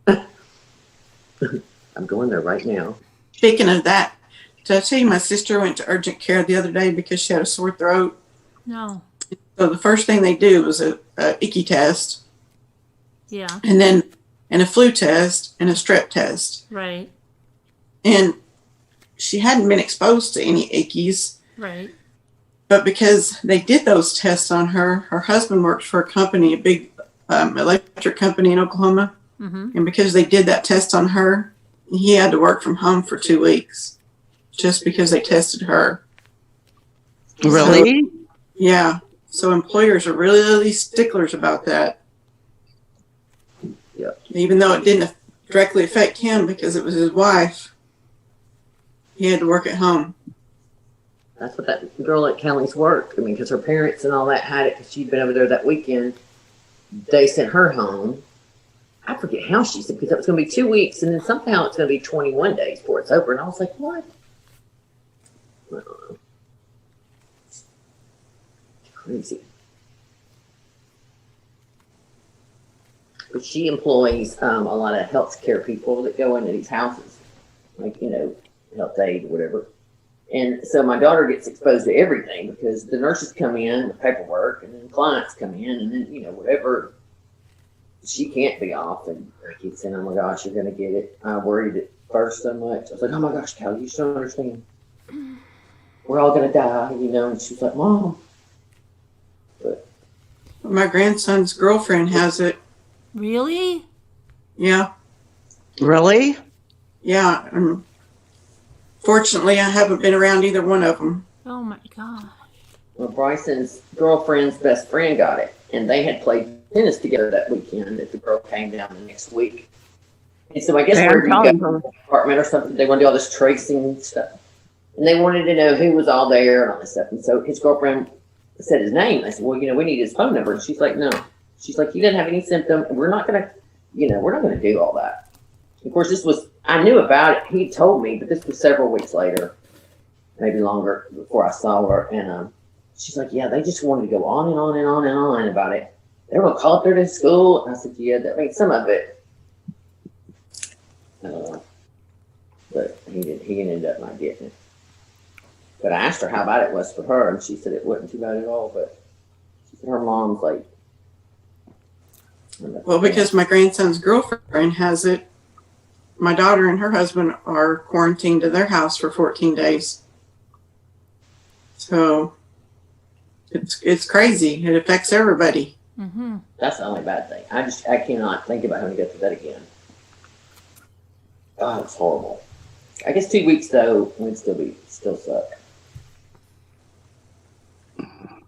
I'm going there right now. Speaking of that, did I tell you my sister went to urgent care the other day because she had a sore throat? No. So the first thing they do was a icky test, Yeah. and then a flu test and a strep test. Right. And she hadn't been exposed to any ickies, Right. but because they did those tests on her, her husband works for a company, a big electric company in Oklahoma. Mm-hmm. And because they did that test on her, he had to work from home for 2 weeks just because they tested her. Really? Yeah. So employers are really sticklers about that. Yeah. Even though it didn't directly affect him because it was his wife. He had to work at home. That's what that girl at Kelly's worked. I mean, because her parents and all that had it because she'd been over there that weekend. They sent her home. I forget how she said, because it was going to be 2 weeks, and then somehow it's going to be 21 days before it's over. And I was like, what? I don't know. It's crazy. But she employs a lot of health care people that go into these houses, like, you know, health aid or whatever. And so my daughter gets exposed to everything because the nurses come in with paperwork, and then clients come in, and then, you know, whatever. She can't be off. And I keep saying, oh my gosh, you're going to get it. I worried at first so much. I was like, oh my gosh, Callie, you just don't understand. We're all going to die, you know. And she's like, Mom. But My grandson's girlfriend has it. Really? Yeah. Really? Yeah. Fortunately, I haven't been around either one of them. Oh my gosh. well, Bryson's girlfriend's best friend got it, and they had played tennis together that weekend if the girl came down the next week. And so I guess wherever you go to the apartment or something, they want to do all this tracing stuff. And they wanted to know who was all there and all this stuff. And so his girlfriend said his name. I said, well, we need his phone number. And she's like, no. She's like, he doesn't have any symptom. And we're not going to, we're not going to do all that. Of course, I knew about it. He told me, but this was several weeks later, maybe longer, before I saw her. And she's like, yeah, they just wanted to go on and on and on and on about it. They were going to call up there to school. And I said, yeah, that means some of it. I don't know. But he ended up not getting it. But I asked her how bad it was for her, and she said it wasn't too bad at all. But she said her mom's like, well, because my grandson's girlfriend has it, my daughter and her husband are quarantined to their house for 14 days. So it's crazy. It affects everybody. Mm-hmm. That's the only bad thing. I cannot think about having to go through that again. God, it's horrible. I guess 2 weeks though would still suck.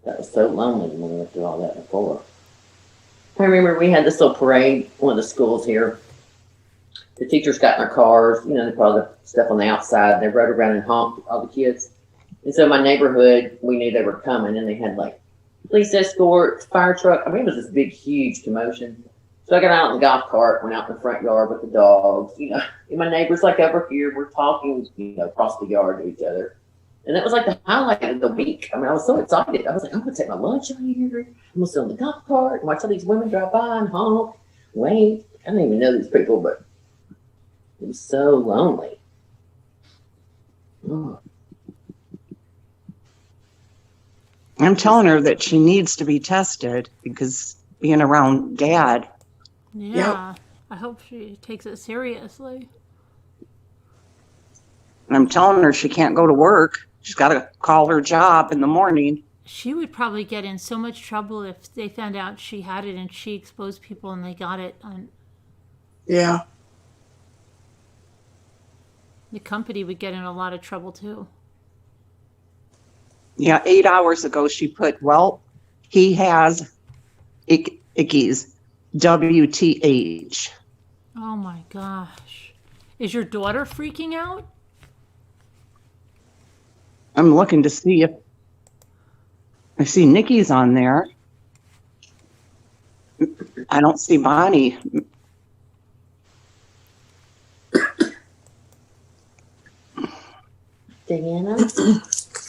That was so lonely when we went through all that before. I remember we had this little parade, one of the schools here. The teachers got in their cars, they put all the stuff on the outside. They rode around and honked all the kids. And so my neighborhood, we knew they were coming, and they had like police escorts, fire truck. I mean, it was this big, huge commotion. So I got out in the golf cart, went out in the front yard with the dogs, and my neighbors like over here, we're talking, across the yard to each other. And that was like the highlight of the week. I mean, I was so excited. I was like, I'm going to take my lunch out here. I'm going to sit on the golf cart and watch all these women drive by and honk, wave. I didn't even know these people, but it was so lonely. Oh. I'm telling her that she needs to be tested because being around Dad. Yeah. Yep. I hope she takes it seriously. I'm telling her she can't go to work. She's got to call her job in the morning. She would probably get in so much trouble if they found out she had it and she exposed people and they got it on. Yeah. The company would get in a lot of trouble too. Yeah, 8 hours ago she put, well, he has ickies, WTH. Oh my gosh. Is your daughter freaking out? I'm looking to see if I see Nikki's on there. I don't see Bonnie. Diana?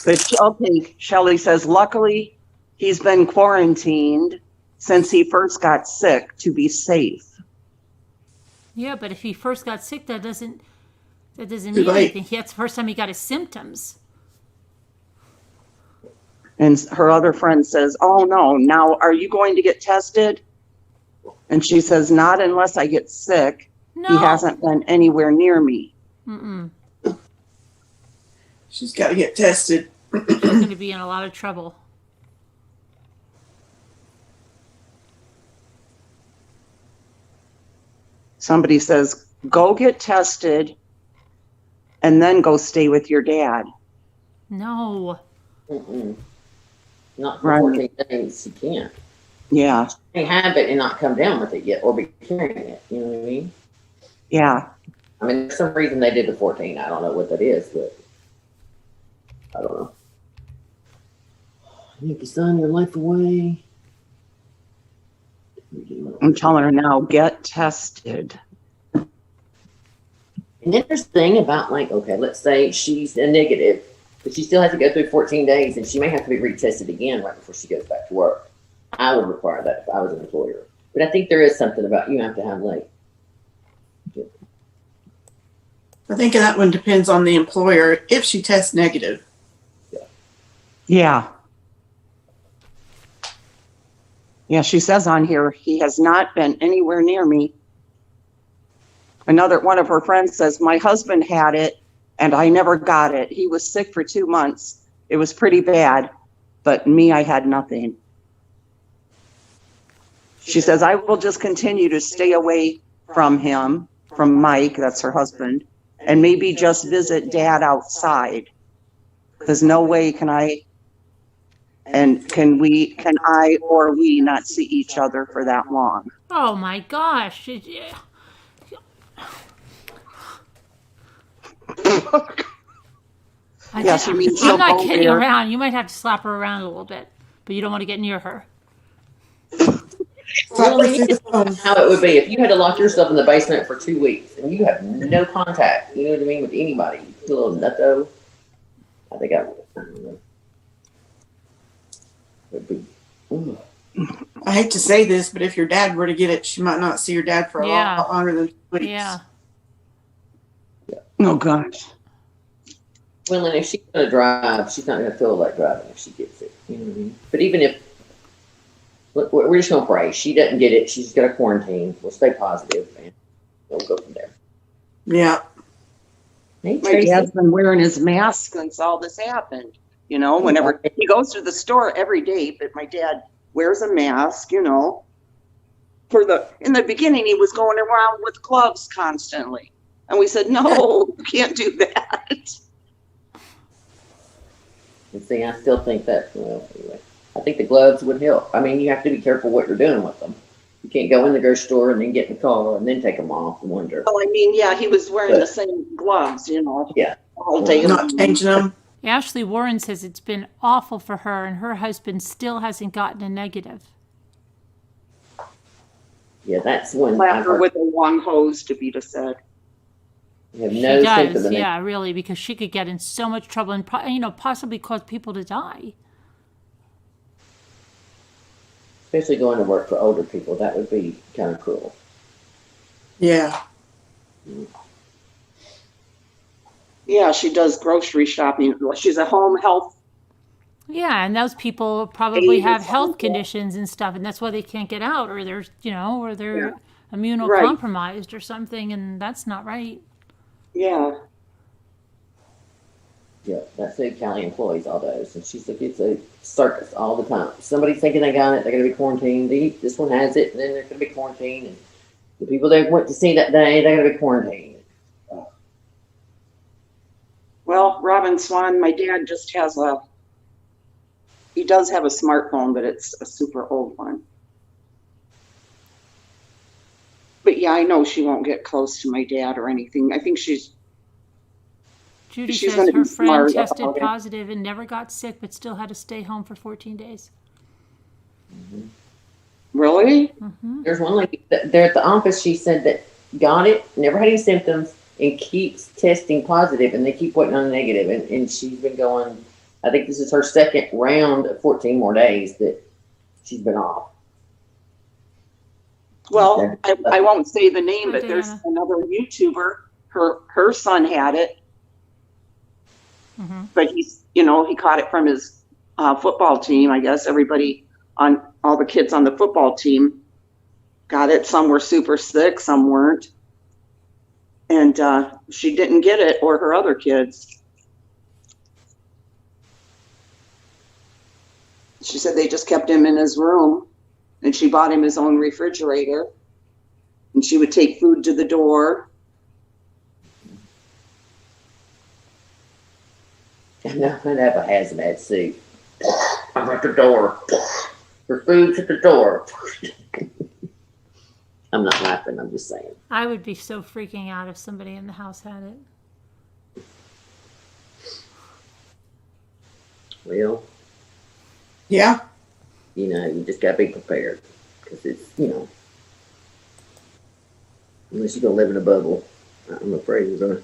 But okay, Shelley says, luckily he's been quarantined since he first got sick to be safe. Yeah, but if he first got sick, that doesn't Too mean late. anything. That's the first time he got his symptoms. And her other friend says, oh no, now are you going to get tested? And she says, not unless I get sick. No. He hasn't been anywhere near me. Mm-mm. She's got to get tested. She's going to be in a lot of trouble. Somebody says, go get tested and then go stay with your dad. No. Mm-mm. Not for Right. 14 days. You can't. Yeah. You can't have it and not come down with it yet or be carrying it. You know what I mean? Yeah. I mean, there's some reason they did the 14. I don't know what that is, but I don't know. You can sign your life away. I'm telling her now, get tested. And then there's the thing about, like, okay, let's say she's a negative, but she still has to go through 14 days, and she may have to be retested again right before she goes back to work. I would require that if I was an employer. But I think there is something about you have to have, like, I think that one depends on the employer if she tests negative. Yeah. Yeah, she says on here, he has not been anywhere near me. Another one of her friends says, my husband had it and I never got it. He was sick for 2 months. It was pretty bad, but me, I had nothing. She says, I will just continue to stay away from him, from Mike, that's her husband, and maybe just visit Dad outside. There's no way can I or we not see each other for that long? Oh my gosh. Yeah, she means she'll I'm not go kidding there. around. You might have to slap her around a little bit, but you don't want to get near her. well, I mean, how it would be if you had to lock yourself in the basement for 2 weeks and you have no contact, you know what I mean, with anybody. You a little nutto. I think I don't know. It would be. Ooh. I hate to say this, but if your dad were to get it, she might not see your dad for a lot longer than 2 weeks. Yeah. Oh, gosh. Well, and if she's going to drive, she's not going to feel like driving if she gets it. You know what I mean? But even if, look, we're just going to pray. She doesn't get it. She's got to quarantine. We'll stay positive, and we'll go from there. Yeah. Hey, My Tracy. dad's been wearing his mask since all this happened. You know, whenever he goes to the store every day, but my dad wears a mask, you know. In the beginning, he was going around with gloves constantly. And we said, no, you can't do that. And see, I still think that, well, anyway, I think the gloves would help. I mean, you have to be careful what you're doing with them. You can't go in the grocery store and then get in the car and then take them off and wonder. Well, I mean, yeah, he was wearing the same gloves, you know, Yeah. all day. Not changing them. Ashley Warren says it's been awful for her, and her husband still hasn't gotten a negative. Yeah, that's when Slap her with a long hose, DeVita said. you have She no does, symptom. yeah, really, because she could get in so much trouble and, possibly cause people to die. Especially going to work for older people. That would be kind of cruel. Yeah. Yeah, she does grocery shopping. She's a home health. Yeah, and those people probably have Ages. health conditions and stuff, and that's why they can't get out, or they're, or they're Yeah. immunocompromised or something, and that's not right. Yeah. Yeah, that's the Cali employees, all those. And she's like, it's a circus all the time. Somebody's thinking they got it, they're going to be quarantined. This one has it, and then they're going to be quarantined. And the people they went to see that day, they're going to be quarantined. Well, Robin Swan, my dad just has he does have a smartphone, but it's a super old one. But yeah, I know she won't get close to my dad or anything. I think Judy She's says gonna her be friend smart tested about it. positive and never got sick, but still had to stay home for 14 days. really. There's one lady there at the office, she said that got it, never had any symptoms, and keeps testing positive, and they keep waiting on a negative. And she's been going, I think this is her second round of 14 more days that she's been off. Well, I won't say the name, but there's Diana. another YouTuber. Her son had it, but he caught it from his football team. I guess all the kids on the football team got it. Some were super sick, some weren't. And she didn't get it, or her other kids. She said they just kept him in his room, and she bought him his own refrigerator, and she would take food to the door. I know I'd have a hazmat suit. I'm at the door. Her food's at the door. I'm not laughing. I'm just saying. I would be so freaking out if somebody in the house had it. Well, Yeah. You just gotta be prepared because it's, unless you're gonna live in a bubble, I'm afraid you're gonna.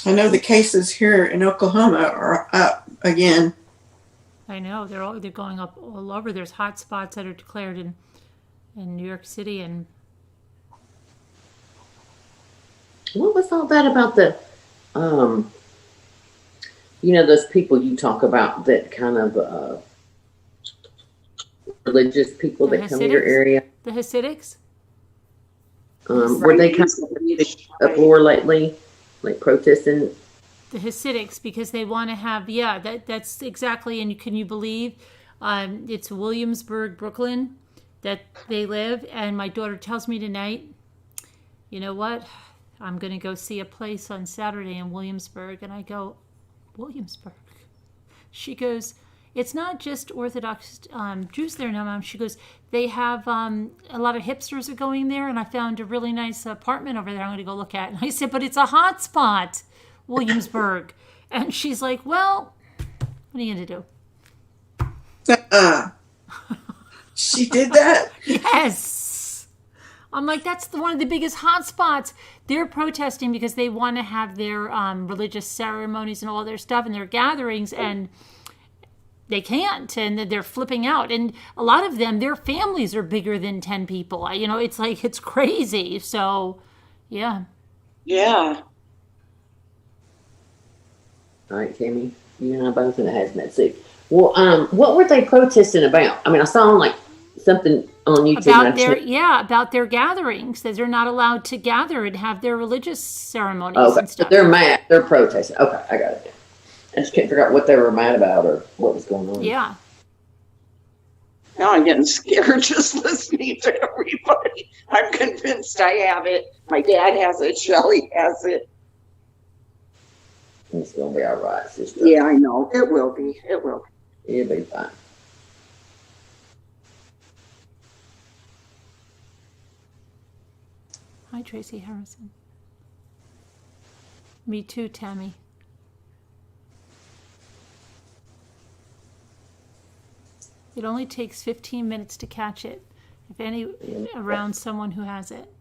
I know the cases here in Oklahoma are up again. I know they're going up all over. There's hot spots that are declared in New York City, and What was all that about the, those people you talk about that kind of religious people The that come to your Hasidics? area? the Hasidics. Were they kind of uproar lately, like protesting? The Hasidics, because they want to have, that's exactly. And can you believe it's Williamsburg, Brooklyn, that they live? And my daughter tells me tonight, you know what, I'm going to go see a place on Saturday in Williamsburg. And I go, Williamsburg? She goes, it's not just Orthodox Jews there now, Mom. She goes, they have a lot of hipsters are going there, and I found a really nice apartment over there I'm going to go look at. And I said, but it's a hot spot, Williamsburg. And she's like, well, what are you going to do? She did that? Yes. I'm like, that's one of the biggest hot spots. They're protesting because they want to have their religious ceremonies and all their stuff and their gatherings, and they can't, and they're flipping out. And a lot of them, their families are bigger than 10 people. It's like, it's crazy. So, yeah. Yeah. All right, Tammy, you and I both in a hazmat suit. Well, what were they protesting about? I mean, I saw on something on YouTube about their gatherings, that they're not allowed to gather and have their religious ceremonies and stuff. But they're mad. They're protesting. Okay, I got it. I just can't figure out what they were mad about or what was going on. Yeah. Now I'm getting scared just listening to everybody. I'm convinced I have it. My dad has it. Shelley has it. It's gonna be all right, sister. Yeah, I know. It will be. It will be. It'll be fine. Hi, Tracy Harrison. Me too, Tammy. It only takes 15 minutes to catch it, if any, around someone who has it.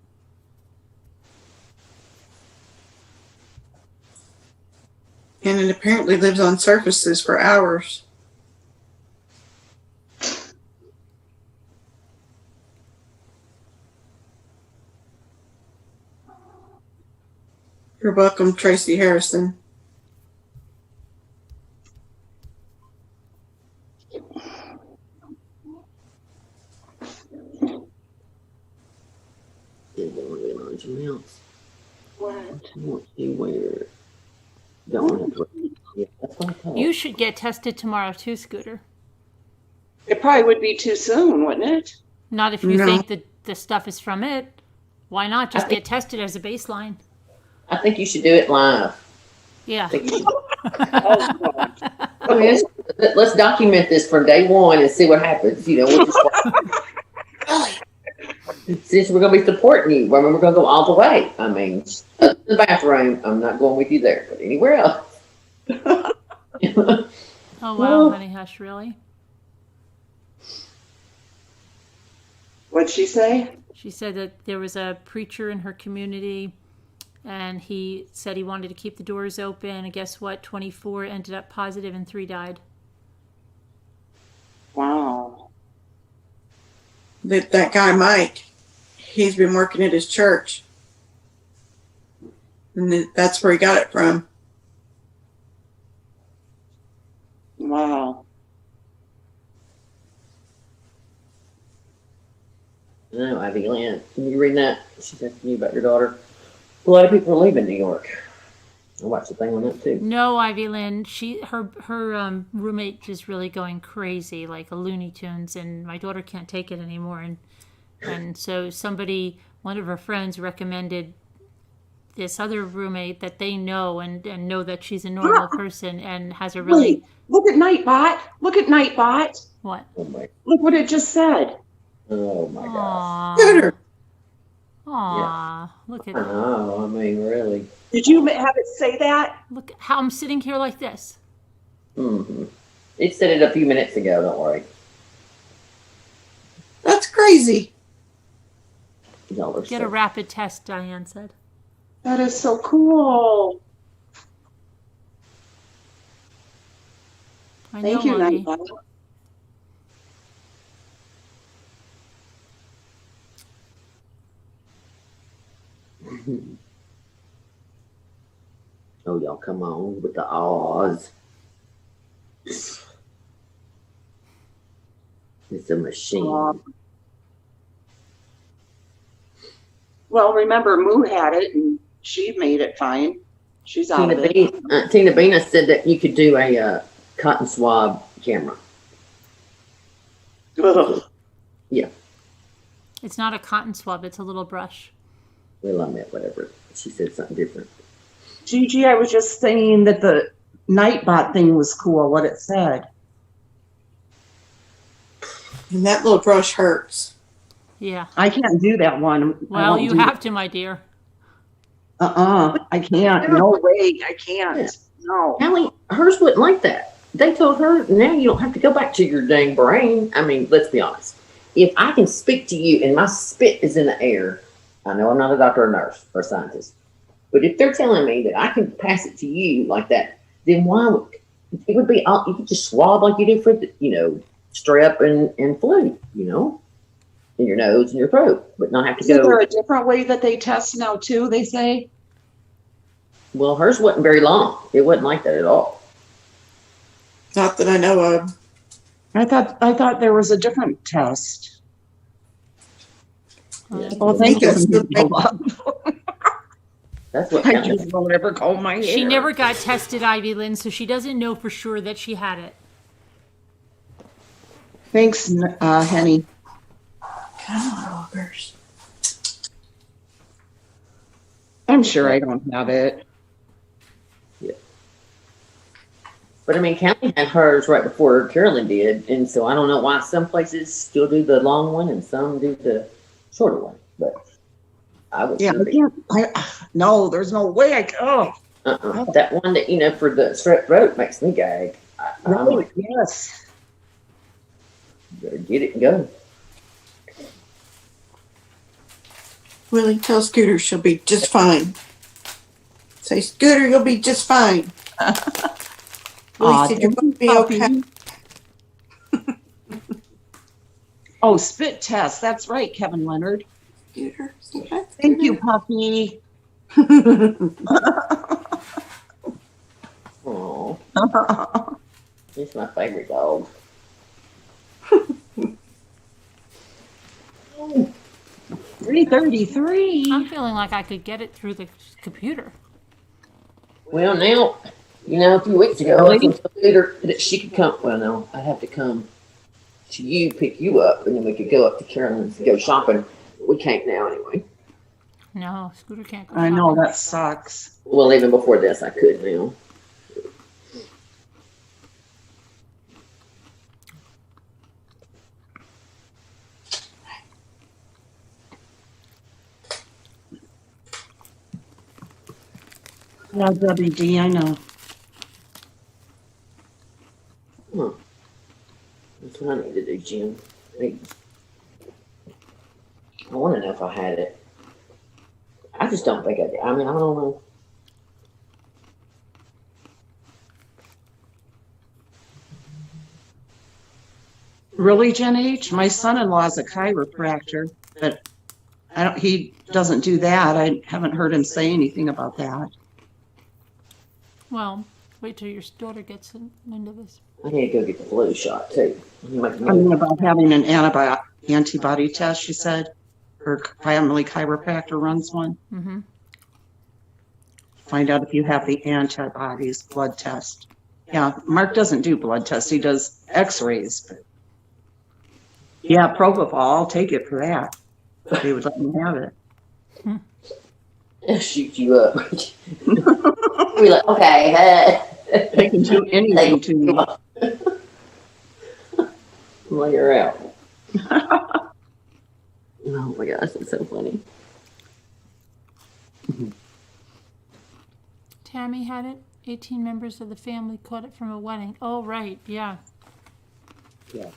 And it apparently lives on surfaces for hours. You're welcome, Tracy Harrison. You should get tested tomorrow too, Scooter. It probably would be too soon, wouldn't it? Not if you think that the stuff is from it. Why not just get tested as a baseline? I think you should do it live. Yeah. Let's document this from day one and see what happens. We'll just since we're going to be supporting you, we're going to go all the way. I mean, the bathroom, I'm not going with you there, but anywhere else. Oh, wow, honey, hush, really? What'd she say? She said that there was a preacher in her community, and he said he wanted to keep the doors open, and guess what? 24 ended up positive and 3 died. Wow. That guy, Mike, he's been working at his church. And that's where he got it from. Wow. No, Ivy Lynn. Can you read that? She's asking you about your daughter. A lot of people are leaving New York. I watched the thing on that too. No, Ivy Lynn. Her roommate is really going crazy, like a Looney Tunes, and my daughter can't take it anymore. And so one of her friends recommended this other roommate that they know and know that she's a normal person and has a really... Wait, look at Nightbot. Look at Nightbot. What? Oh my! Look what it just said. Oh my Aww. gosh! Aw, look I at know. I mean, really. Did you have it say that? look how I'm sitting here like this. Mm-hmm. It said it a few minutes ago. Don't worry. That's crazy. Y'all are Get a so- rapid test, Diane said. That is so cool. I Thank know, you, Marty. Nightbot. Oh, y'all come on with the ahs. It's a machine. Well, remember, Moo had it, and she made it fine. She's out of it. Tina Bina said that you could do a cotton swab camera. Ugh. It's not a cotton swab, it's a little brush. Well, I meant whatever. She said something different. Gigi, I was just saying that the Nightbot thing was cool, what it said. And that little brush hurts. Yeah. I can't do that one. I Well, won't you do have to, my dear. I can't. No way. I can't. Yeah. No. Hallie, hers wasn't like that. They told her, now you don't have to go back to your dang brain. I mean, let's be honest. If I can speak to you and my spit is in the air, I know I'm not a doctor or nurse or scientist, but if they're telling me that I can pass it to you like that, then why would it would be all, you could just swab like you do for the, strep and flu, in your nose and your throat, but not have to Is there go. a different way that they test now too, they say? Well, hers wasn't very long. It wasn't like that at all. Not that I know of. I thought there was a different test. Yeah. Oh, thank you. Because That's what I counted. just don't ever comb my hair. She never got tested, Ivy Lynn, so she doesn't know for sure that she had it. Thanks, Henny. Come on, Augers. I'm sure I don't have it. But I mean, County had hers right before Carolyn did, and so I don't know why some places still do the long one and some do the shorter one. But I would Yeah, no, there's no way I can. Oh, that one that for the strep throat makes me gag. I'm right, like, yes. better get it and go. Willie, tell Scooter she'll be just fine. Say, Scooter, you'll be just fine. Willie said you're going to be okay. Oh, spit test. That's right, Kevin Leonard. Scooter, say hi, Thank you, Scooter. puppy. Oh, he's my favorite dog. 3:33. I'm feeling like I could get it through the computer. Well, now, a few weeks ago, I told her that she could come. Well, no, I'd have to come to you, pick you up, and then we could go up to Carolyn's to go shopping. We can't now anyway. No, Scooter can't go. I know, shopping. that sucks. Well, even before this, I could now. Yeah, WD, I know. Huh. That's what I need to do, Jim. I want to know if I had it. I just don't think I did. I mean, I don't know. Really, Jen H? My son-in-law's a chiropractor, but he doesn't do that. I haven't heard him say anything about that. Well, wait till your daughter gets into this. I need to go get the flu shot, too. I mean, about having an antibody test, she said. Her family chiropractor runs one. Mm-hmm. Find out if you have the antibodies, blood test. Yeah, Mark doesn't do blood tests. He does x-rays. But yeah, propofol, I'll take it for that. If they would let me have it. It'll shoot you up. We're like, okay, They can do anything to me. lay her out. Oh my gosh, that's so funny. Tammy had it. 18 members of the family caught it from a wedding. Oh, right. Yeah. Yeah.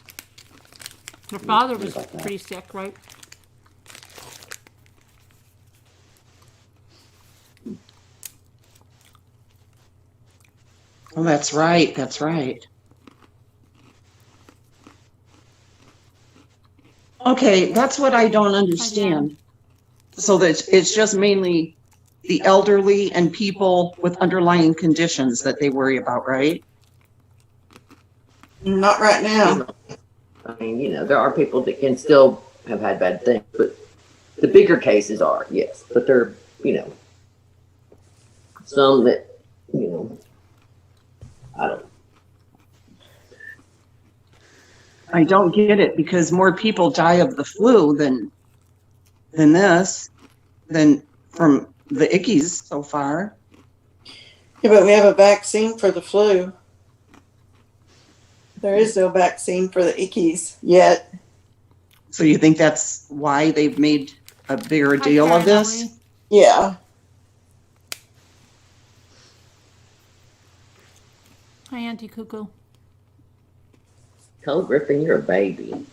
Her father was about that. pretty sick, right? Oh, that's right. That's right. Okay, that's what I don't understand. So that it's just mainly the elderly and people with underlying conditions that they worry about, right? Not right now. I mean, there are people that can still have had bad things, but the bigger cases are, yes. But they're, some that, I don't. I don't get it because more people die of the flu than from the ickies so far. Yeah, but we have a vaccine for the flu. There is no vaccine for the ickies yet. So you think that's why they've made a bigger deal of this? Yeah. Hi, Auntie Cuckoo. Cole Griffin, you're a baby.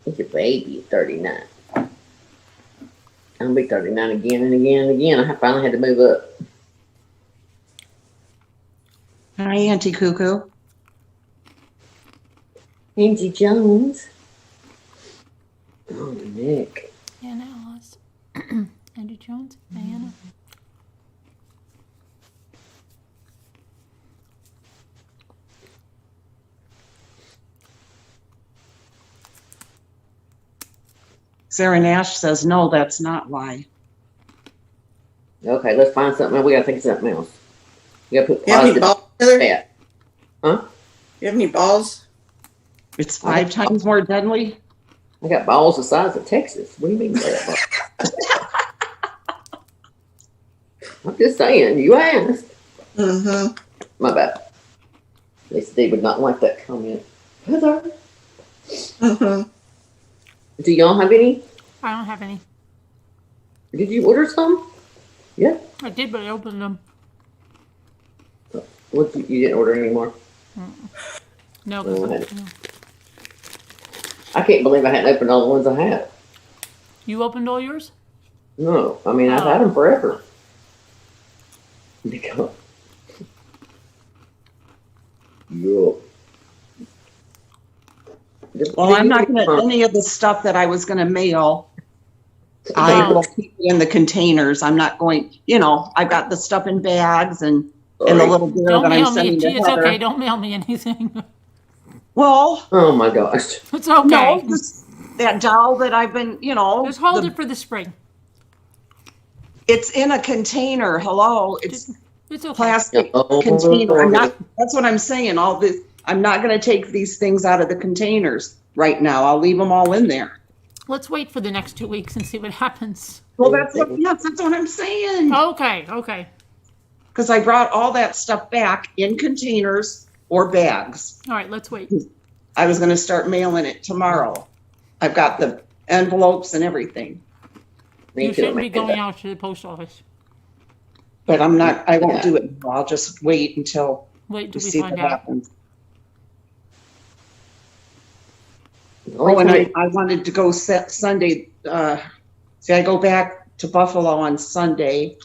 He's a baby at 39. I'll be 39 again and again and again. I finally had to move up. Hi, Auntie Cuckoo. Angie Jones. Oh, Nick. Anna Alice. Andrew Jones. Diana. Sarah Nash says, no, that's not why. Okay, let's find something. We gotta think of something else. We gotta put You have any positive. balls, Heather? Yeah. Huh? You have any balls? It's 5 times more deadly. I got balls the size of Texas. What do you mean by that? I'm just saying. You asked. Mm-hmm. My bad. They said they would not like that comment. Heather, Mm-hmm. do y'all have any? I don't have any. Did you order some? Yeah. I did, but I opened them. What? You didn't order any more? No, Oh, I no. had- I can't believe I hadn't opened all the ones I had. You opened all yours? No, I mean I've had them forever. Because, yeah. Well, I'm not going to, any of the stuff that I was going to mail, I will keep it in the containers. I'm not going, I've got the stuff in bags and the little bear Don't that I'm mail me. sending to It's Heather. okay. Don't mail me anything. Well, Oh my gosh. It's okay. no, that doll that I've been, Just hold it for the spring. it's in a container. Hello, it's It's okay. plastic Oh, container. That's what I'm saying. All this, I'm not going to take these things out of the containers right now. I'll leave them all in there. Let's wait for the next 2 weeks and see what happens. Well, that's what I'm saying. Okay. Because I brought all that stuff back in containers or bags. All right, let's wait. I was going to start mailing it tomorrow. I've got the envelopes and everything, You shouldn't be going out to the post office. but I won't do it. I'll just wait until Wait we till we see find what out. happens. Oh, and I wanted to go Sunday. I go back to Buffalo on Sunday.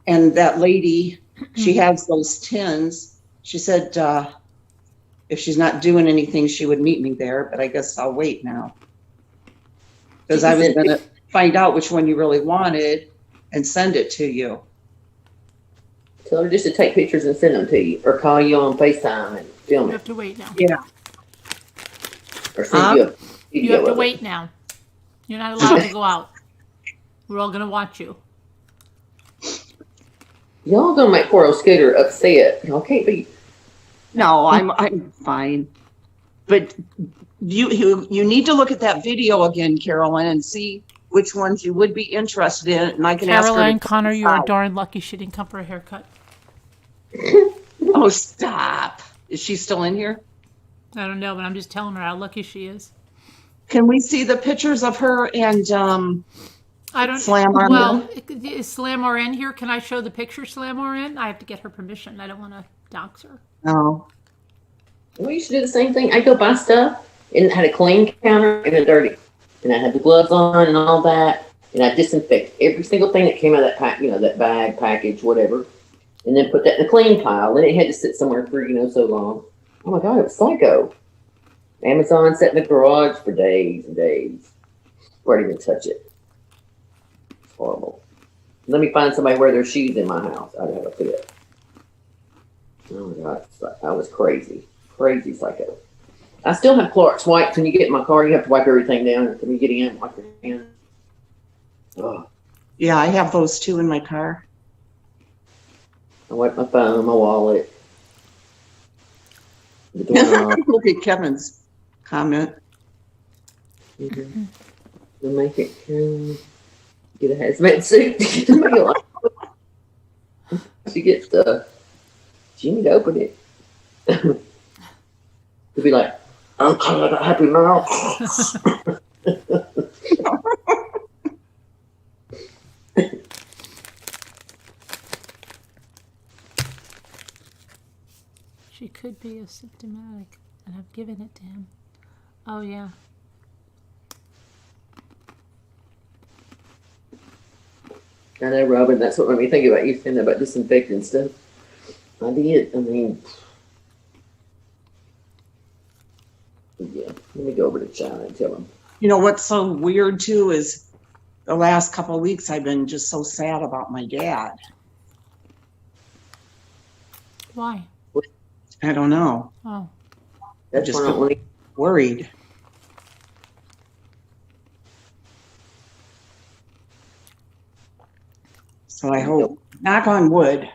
And that lady, she has those tins. She said if she's not doing anything, she would meet me there. But I guess I'll wait now. Because I was going to find out which one you really wanted and send it to you. Tell her just to take pictures and send them to you, or call you on FaceTime and film You it, have to wait now. Yeah. or send you a You video have to of it. wait now. You're not allowed to go out. We're all going to watch you. Y'all gonna make poor old Scooter upset. Y'all can't be. No, I'm fine. But you need to look at that video again, Carolyn, and see which ones you would be interested in, and I can ask her. Caroline to Connor, you are decide. darn lucky she didn't come for a haircut. Oh, stop! Is she still in here? I don't know, but I'm just telling her how lucky she is. Can we see the pictures of her and I don't. Slam RN? Well, is Slam RN here? Can I show the picture, Slam RN? I have to get her permission. I don't want to dox her. No. We used to do the same thing. I go buy stuff and it had a clean counter and a dirty. And I had the gloves on and all that. And I disinfect every single thing that came out of that pack, that bag, package, whatever. And then put that in the clean pile. And it had to sit somewhere for, so long. Oh my God, it was psycho. Amazon sat in the garage for days and days. Where didn't even touch it. It's horrible. Let me find somebody wear their shoes in my house. I'd have a fit. Oh my God, I was crazy. Crazy psycho. I still have Clorox wipes. When you get in my car, you have to wipe everything down. When you get in, wipe your hands. Oh. Yeah, I have those too in my car. I wipe my phone, my wallet. The doorknob. Look at Kevin's comment. Mm-hmm. To make it get a hazmat suit to get the mail. She gets stuff. She need to open it. To be like, okay, I got happy mouth. She could be asymptomatic, and I've given it to him. Oh, yeah. I know, Robin, that's what made me think about you saying about disinfecting stuff. I did. I mean, yeah. Let me go over to China and tell them. You know what's so weird too is the last couple of weeks I've been just so sad about my dad. Why? I don't know. Oh. That's Just why I don't want to. Worried. So I hope, knock on wood.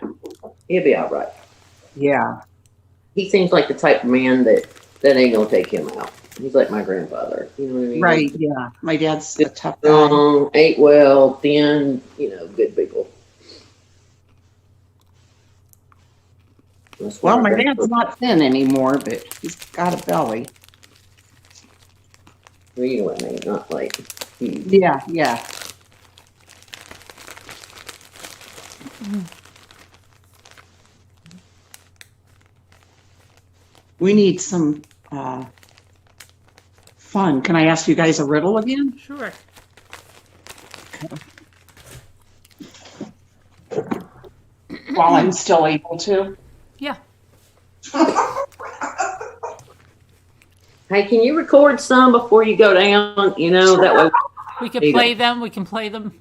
He'll be all right. Yeah. He seems like the type of man that ain't gonna take him out. He's like my grandfather. You know what I mean? Right. Yeah. My dad's a tough guy. Strong, ate well, thin. Good people. That's Well, why my dad's not thin anymore, but he's got a belly. Well, you know what I mean? Not like huge. Yeah. Yeah. We need some fun. Can I ask you guys a riddle again? Sure. While I'm still able to. Yeah. Hey, can you record some before you go down? That way. We can play them. We can play them.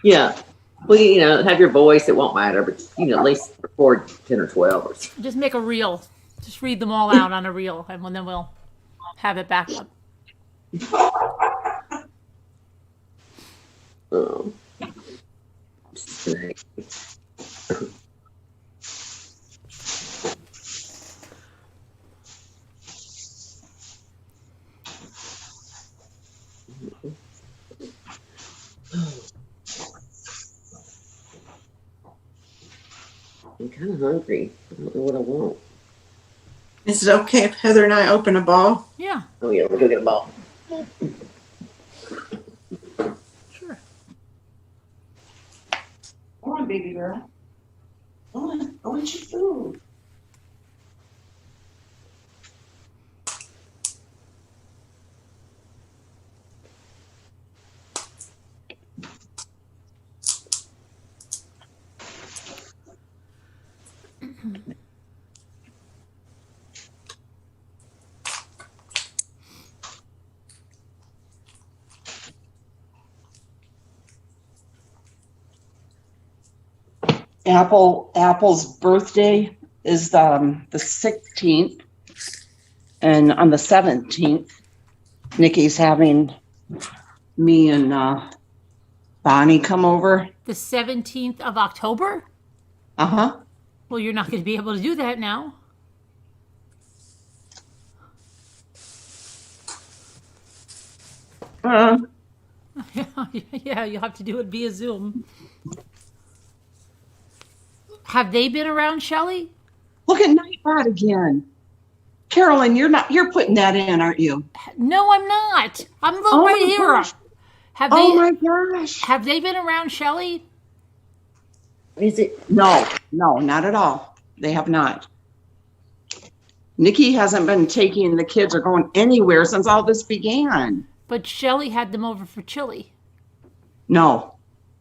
Yeah. Well, have your voice. It won't matter, but at least record 10 or 12 or something. Just make a reel. Just read them all out on a reel, and then we'll have it back up. I'm kind of hungry. I don't know what I want. Is it okay if Heather and I open a ball? Yeah, Oh, yeah, we'll go get a ball. sure. Come on, baby girl. Come on. Go eat your food. Apple's birthday is the 16th, and on the 17th, Nikki's having me and Bonnie come over. The 17th of October? Uh-huh. Well, you're not going to be able to do that now. Yeah, you'll have to do it via Zoom. Have they been around, Shelley? Look at Nightbot again. Carolyn, you're putting that in, aren't you? No, I'm not. I'm Oh right my here. gosh. Have Oh they my gosh. have they been around Shelley? Is it? No, not at all. They have not. Nikki hasn't been taking the kids or going anywhere since all this began. But Shelley had them over for chili. No.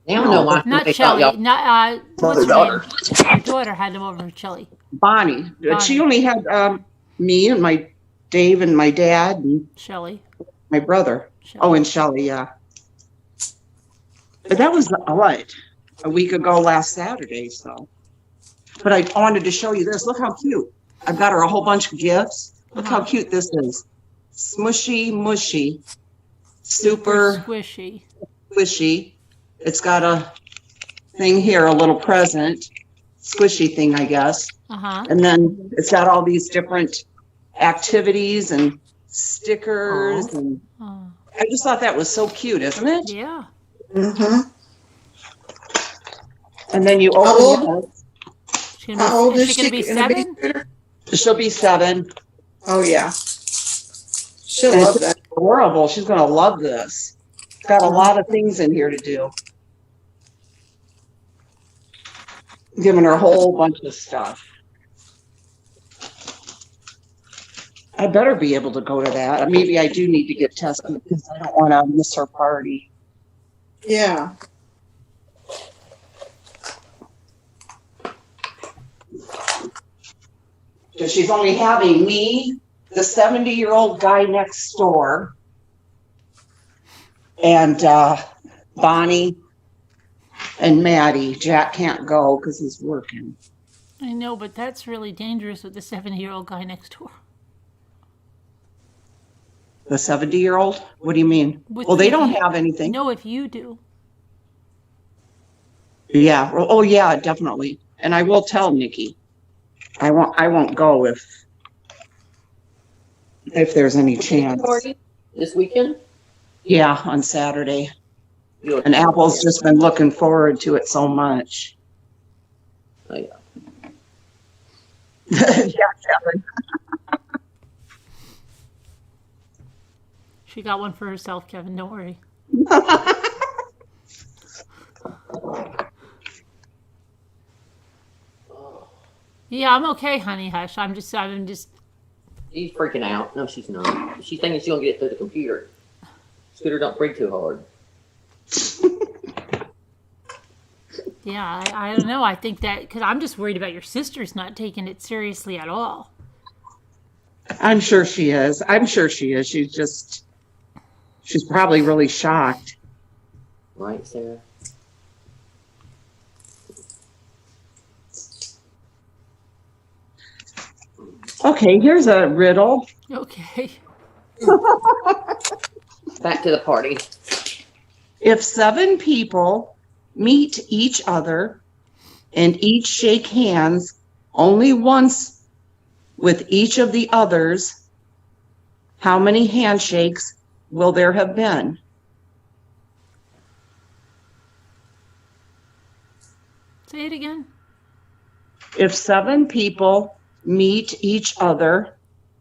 Now I know why Not they thought Shelley. y'all Not what's her daughter. name? Her daughter had them over for chili. Bonnie. But she Bonnie. only had me and my Dave and my dad and Shelley. my brother. Shelley. Oh, and Shelley, yeah. But that was a week ago last Saturday, so. But I wanted to show you this. Look how cute. I've got her a whole bunch of gifts. Look how cute this is. Smushy, mushy, super Squishy. squishy. It's got a thing here, a little present, squishy thing, I guess. And then it's got all these different activities and stickers. And Oh. I just thought that was so cute, isn't it? Yeah. Mm-hmm. And then you How open old? She How old is is she she? gonna be Gonna be 7? there? it. She'll be 7. Oh yeah. She'll And love it's that. adorable. She's going to love this. It's got a lot of things in here to do. Giving her a whole bunch of stuff. I better be able to go to that. Maybe I do need to get tested because I don't want to miss her party. Yeah. Because she's only having me, the 70-year-old guy next door, and Bonnie and Maddie. Jack can't go because he's working. I know, but that's really dangerous with the 70-year-old guy next door. The 70-year-old? What do you mean? With Well, they if don't you- have anything. No, if you do. Yeah. Oh, yeah, definitely. And I will tell Nikki. I won't go if there's any chance. party this weekend. Yeah, on Saturday. You'll- And Apple's just been looking forward to it so much. Oh, yeah. Yeah, Kevin. She got one for herself, Kevin. Don't worry. Yeah, I'm okay, honey. Hush. I'm just. She's freaking out. No, she's not. She's thinking she's gonna get it through the computer. Scooter, don't breathe too hard. Yeah, I don't know. I think that because I'm just worried about your sister's not taking it seriously at all. I'm sure she is. She's probably really shocked. Right, Sarah? Okay, here's a riddle. Okay. Back to the party. If 7 people meet each other and each shake hands only once with each of the others, how many handshakes will there have been? Say it again. If 7 people meet each other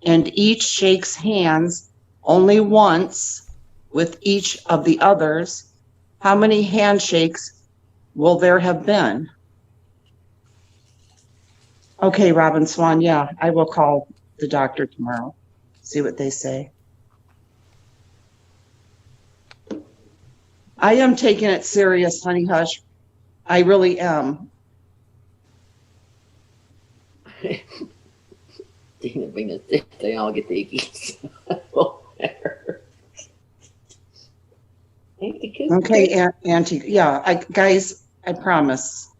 and each shakes hands only once with each of the others, how many handshakes will there have been? Okay, Robin Swan, yeah, I will call the doctor tomorrow, see what they say. I am taking it serious, honey hush. I really am. Dina Venus, they all get the ickies. Okay, Auntie, yeah, guys, I promise.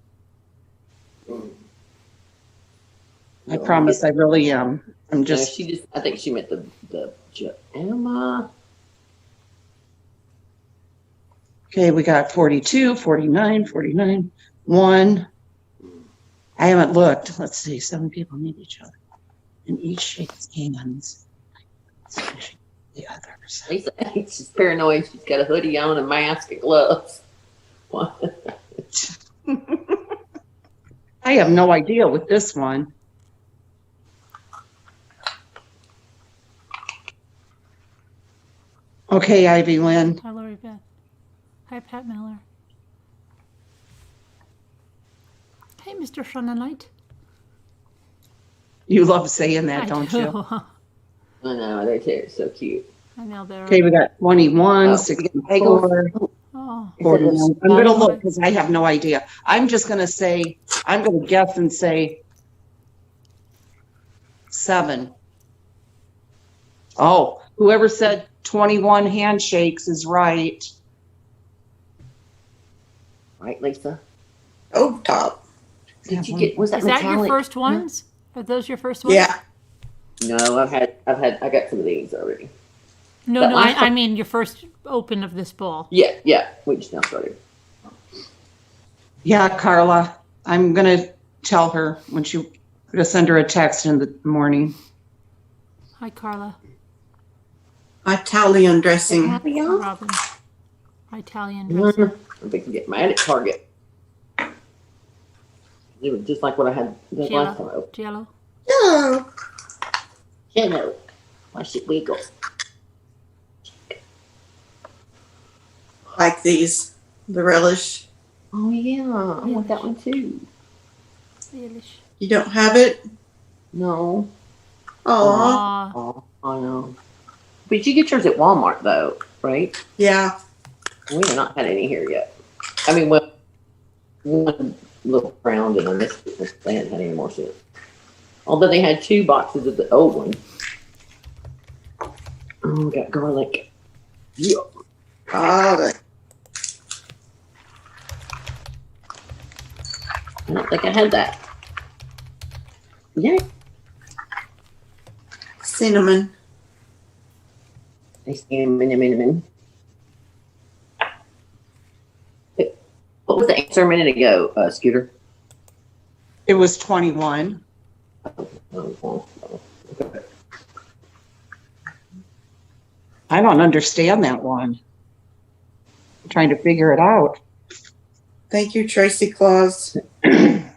I promise I really am. I'm No, just, I think she meant the Emma. okay, we got 42, 49, 49, 1. I haven't looked. Let's see, 7 people meet each other. And each shakes hands. The others. She's paranoid. She's got a hoodie on, a mask, and gloves. What? I have no idea with this one. Okay, Ivy Lynn. Hi, Lori Beth. Hi, Pat Miller. Hey, Mr. Shonanite. You love saying that, I don't do. you? I know, they too. It's so cute. I know they're. Okay, we got 21, Oh. 64, Oh, Is it this 41. I'm going to small look one? because I have no idea. I'm just going to say, I'm going to guess and say 7. Oh, whoever said 21 handshakes is right. Right, Lisa? Oh, top. Did you get, was that is that metallic? your first ones? Are those your first ones? Yeah. No, I got some of these already. No, That no, last I mean your first open of this ball. Yeah, we just now started. Yeah, Carla, I'm going to tell her when she, I'm going to send her a text in the morning. Hi, Carla. Italian dressing. Happy y'all? Robin. Italian dressing. I think I get mad at Target. It was just like what I had the last time I opened. Jello. Oh, Yeah, no. My shit wiggle. like these. The relish. Oh yeah, I want that one too. Delish. You don't have it? No. Aw. Aw. Oh, I know. But you get yours at Walmart though, right? Yeah. We have not had any here yet. I mean, well, one little round and I missed it. They hadn't had any more since. Although they had 2 boxes of the old one. Oh, we got garlic. Yeah. Garlic. I don't think I had that. Yeah. Cinnamon. I see him. What was the answer a minute ago, Scooter? It was 21. Okay. I don't understand that one. I'm trying to figure it out. Thank you, Tracy Claus. Here,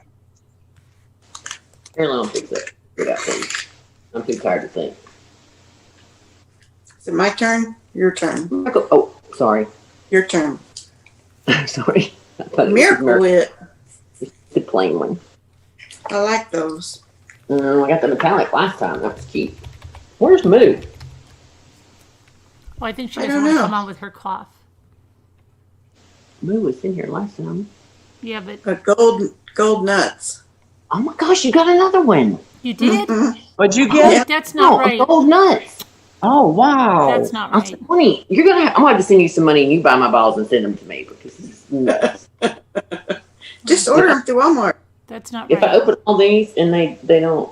let me fix it. Get out, please. I'm too tired to think. Is it my turn? Your turn. Oh, sorry. Your turn. Sorry. I thought it was Miracle Whip. the plain one. I like those. I got the metallic last time. That was cute. Where's Moo? Well, I think she I doesn't don't want to know. come on with her cough. Moo was in here last time. Yeah, but But gold nuts. Oh my gosh, you got another one. you did? Mhm. What'd you Oh, get? that's not right. Gold nuts. Oh, wow. That's not I'm right. funny. I'm gonna have to send you some money and you buy my balls and send them to me because it's nuts. Just order them through Walmart. That's not If I right. open all these and they don't.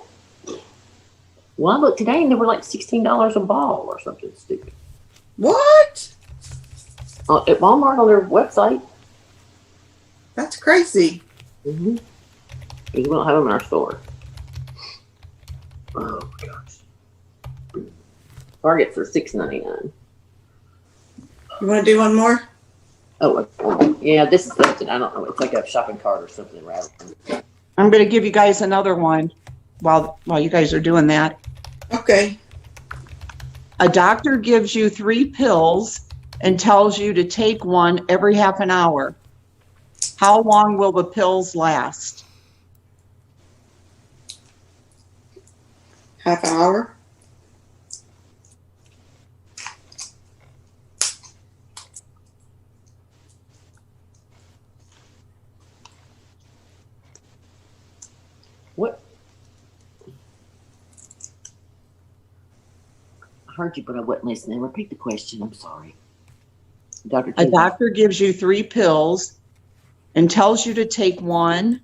Well, I looked today and they were like $16 a ball or something stupid. What? At Walmart on their website. That's crazy. Mm-hmm. We don't have them in our store. Oh my gosh. Targets are $6.99. You want to do one more? Oh, yeah, this is something, I don't know. It's like a shopping cart or something, right? I'm going to give you guys another one while you guys are doing that. Okay. A doctor gives you 3 pills and tells you to take one every half an hour. How long will the pills last? Half hour. What? I heard you, but I wasn't listening. Repeat the question. I'm sorry. A doctor gives you 3 pills and tells you to take one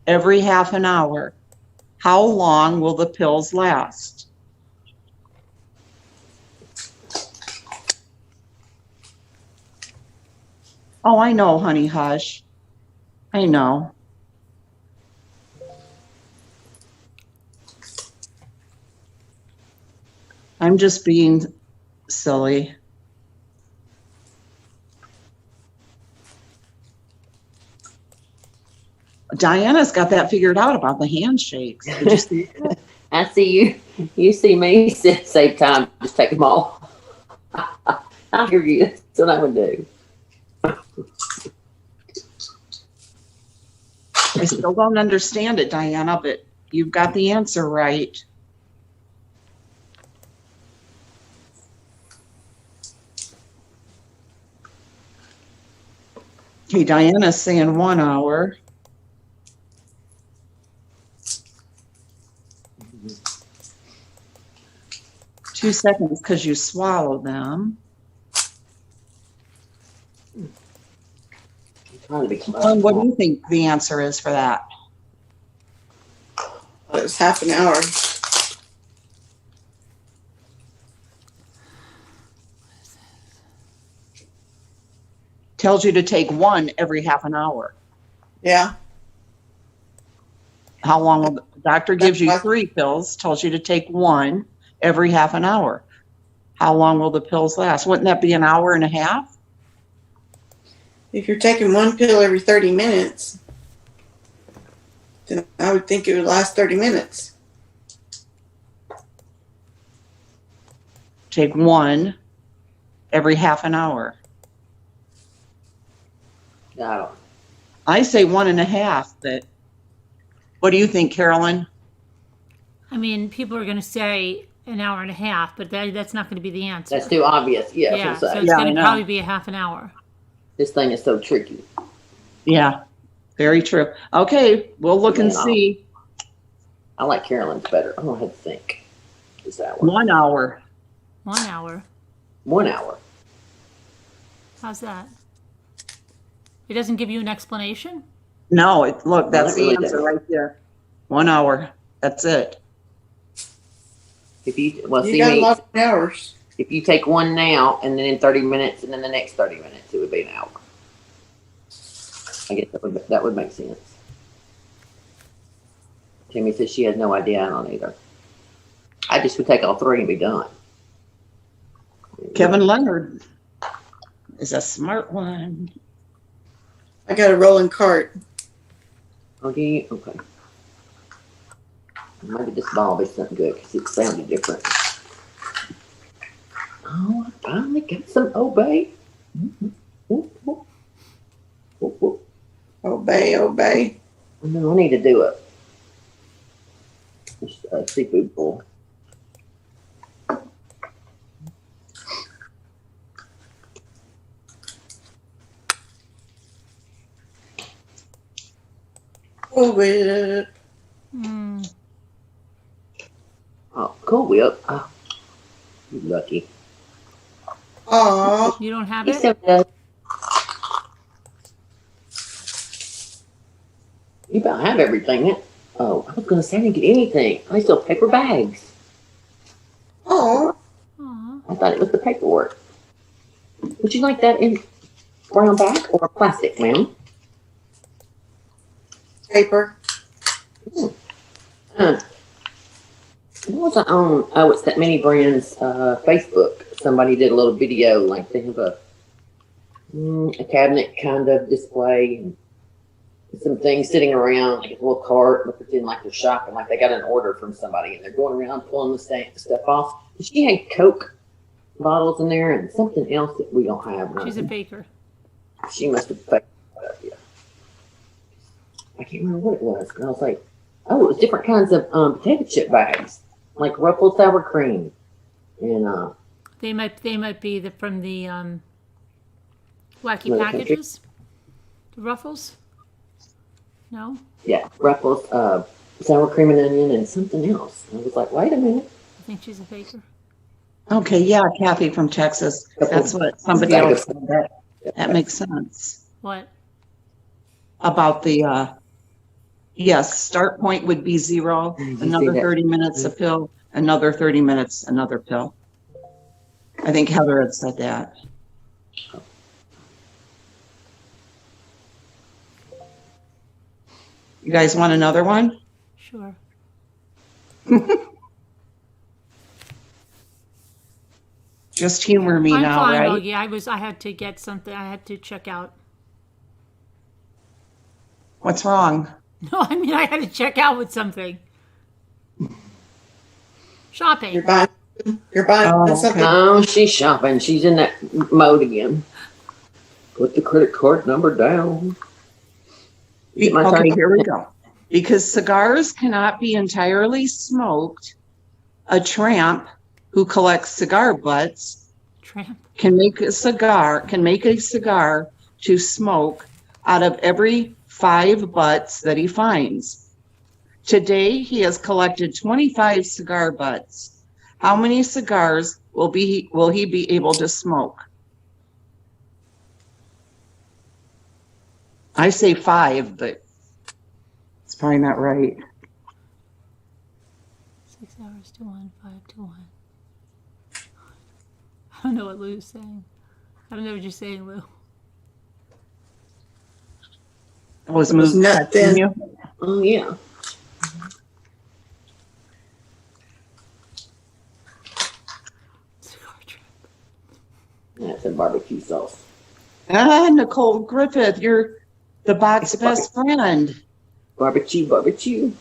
every half an hour. How long will the pills last? Oh, I know, honey, hush. I know. I'm just being silly. Diana's got that figured out about the handshakes. Did you see that? I see you. You see me. Save time. Just take them all. I hear you. That's what I would do. I still don't understand it, Diana, but you've got the answer right. Okay, Diana's saying 1 hour. Mm-hmm. 2 seconds because you swallow them. Trying to be What do you think the answer is for that? It's half an hour. Tells you to take 1 every half an hour. Yeah. How long will the doctor gives you 3 pills, tells you to take 1 every half an hour. How long will the pills last? Wouldn't that be an hour and a half? If you're taking 1 pill every 30 minutes, then I would think it would last 30 minutes. Take 1 every half an hour. I say 1.5, but what do you think, Carolyn? I mean, people are going to say an hour and a half, but that's not going to be the answer. That's too obvious. Yeah, Yeah, so so it's going to probably be a half an hour. this thing is so tricky. Yeah, very true. Okay, we'll look and see. I like Carolyn's better. I'm gonna have to think. This hour. 1 hour. 1 hour. 1 hour. How's that? It doesn't give you an explanation? No, look, that's No, it really the answer doesn't. right there. 1 hour. That's it. If you You got a lot of hours. if you take 1 now and then in 30 minutes and then the next 30 minutes, it would be an hour. I guess that would make sense. Tammy says she has no idea. I don't either. I just would take all 3 and be done. Kevin Leonard is a smart one. I got a rolling cart. Oh, do you? Okay. Maybe this ball will be something good because it sounded different. Oh, I finally got some obey. Obey, obey. No, I need to do a seafood bowl. Cool Whip. Mm. Oh, Cool Whip. Oh, you lucky. Aw. You don't have He's it? so good. You about have everything. Oh, I was going to say I didn't get anything. I still have paper bags. Aw. Aw. I thought it was the paperwork. Would you like that in brown bag or plastic, ma'am? Paper. What was I on? Oh, it's that Mini Brands Facebook. Somebody did a little video, like they have a cabinet kind of display, and some things sitting around, like a little cart, but pretend like they're shopping, like they got an order from somebody, and they're going around pulling the stuff off. And she had Coke bottles in there and something else that we don't have. She's a baker. She must have faked that up, yeah. I can't remember what it was. And I was like, oh, it was different kinds of potato chip bags, like ruffled sour cream. And They might be from the wacky Another country? packages. The Ruffles? No? yeah, ruffles, sour cream and onion and something else. And I was like, wait a minute. I think she's a baker. Okay, yeah, Kathy from Texas. That's what somebody else said. That makes sense. What? About the, yes, start point would be 0, You see another that? 30 minutes a pill, another 30 minutes, another pill. I think Heather had said that. You guys want another one? Sure. Just humor me I'm now, fine, right? Logie. I had to get something. I had to check out. What's wrong? No, I mean I had to check out with something. You're Shopping. buying You're buying Oh, something. Oh, she's shopping. She's in that mode again. Put the credit card number down. Is it my Okay, turn? here we go. Because cigars cannot be entirely smoked, a tramp who collects cigar butts Tramp. can make a cigar to smoke out of every 5 butts that he finds. Today he has collected 25 cigar butts. How many cigars will he be able to smoke? I say 5, but it's probably not right. 6 hours to 1, 5 to 1. I don't know what Lou's saying. I don't know what you're saying, Lou. I was It was moved. nut then. You? Oh, yeah. Cigar tramp. That's a barbecue sauce. Nicole Griffith, you're the bot's best friend. Barbecue.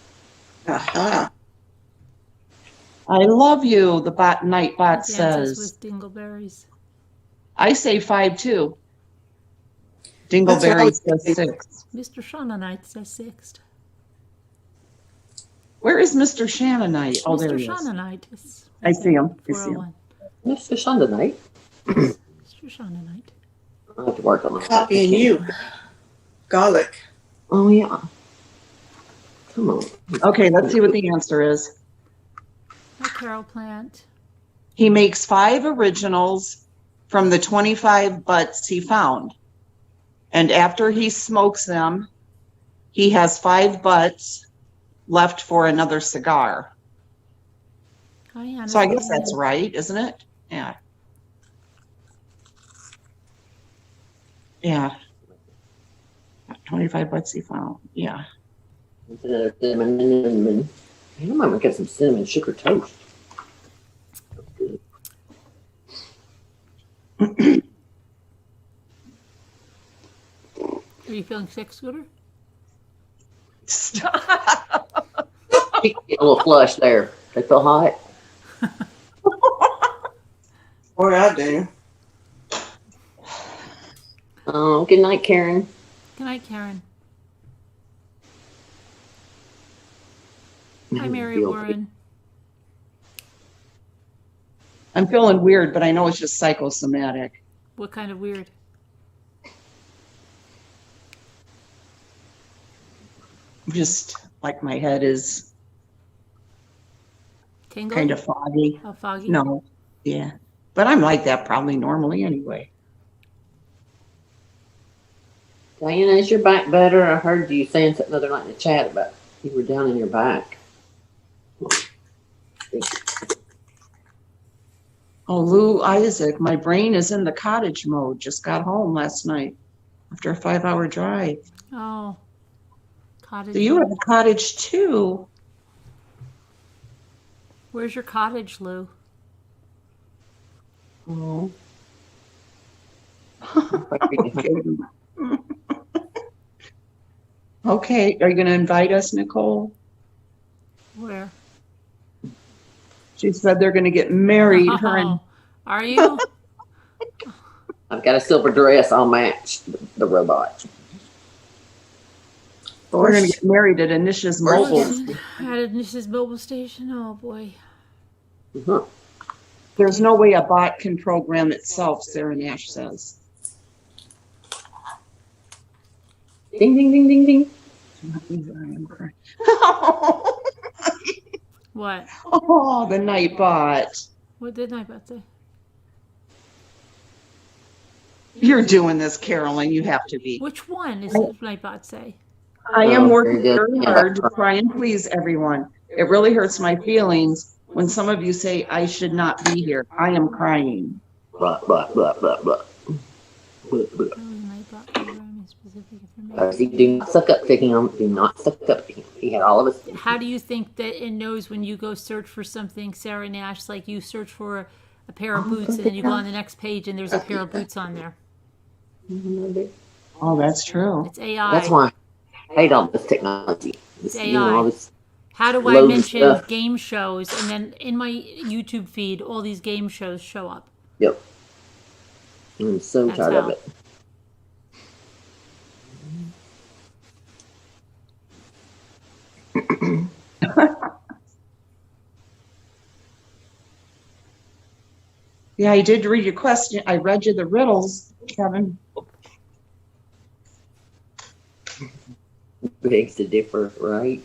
Aha. I love you, the night bot Dances says. with dingleberries. I say 5 too. That's what I Dingleberry was says thinking. 6. Mr. Shannonite says 6. Where is Mr. Shannonite? Oh, there Mr. he is. Shannonite is I see him. I see 401. That's fish on tonight. Mr. Shannonite. I have to work on that. Copying you. Garlic. Oh, yeah. Come on. Okay, let's see what the answer is. Hi, Carol Plant. He makes 5 originals from the 25 butts he found. And after he smokes them, he has 5 butts left for another cigar. Hi, Anna. So I guess that's right, isn't it? Yeah. Yeah. 25 butts he found. Yeah. Another cinnamon. I might get some cinnamon sugar toast. Are you feeling sick, Scooter? Stop. A little flush there. They feel hot. Boy, I do. Oh, good night, Karen. Good night, Karen. Hi, Mary Feel Warren. I'm feeling weird, but I know it's just psychosomatic. What kind of weird? Just like my head is Tingle? kind of foggy. Oh, foggy? No, yeah. But I'm like that probably normally anyway. Diana, is your back better? I heard you saying something the other night in the chat about you were down in your back. Oh, Lou Isaac, my brain is in the cottage mode. Just got home last night after a 5-hour drive. Oh. Cottage. So you have a cottage too. Where's your cottage, Lou? Oh. Okay, are you going to invite us, Nicole? Where? She said they're going to get married. Her and Oh, are you? I've got a silver dress. I'll match the robot. we're going to get married at Anisha's Mobile. At Mrs. Mobile Station? Oh, boy. Uh-huh. There's no way a bot can program itself, Sarah Nash says. Ding, ding, ding, ding, ding. What? Oh, the night bot. What did Nightbot say? You're doing this, Carolyn. You have to be. Which one is it Nightbot say? I am Oh, working very very good. hard to try and please everyone. It really hurts my feelings when some of you say I should not be here. I am crying. Blah, blah, blah, blah, blah. Blah, blah. Oh, Nightbot programming specific information. See, do not suck up to him. Do not suck up to him. He had all of us. How do you think that it knows when you go search for something, Sarah Nash, like you search for a pair of boots and then you go on the next page and there's a pair of boots on there? Oh, that's true. It's AI. That's why I hate all this technology. It's You know, all AI. this How do I Loads of mention stuff. game shows? And then in my YouTube feed, all these game shows show up. Yep. I'm so That's tired of how. it. Yeah, I did read your question. I read you the riddles, Kevin. Begs to differ, right?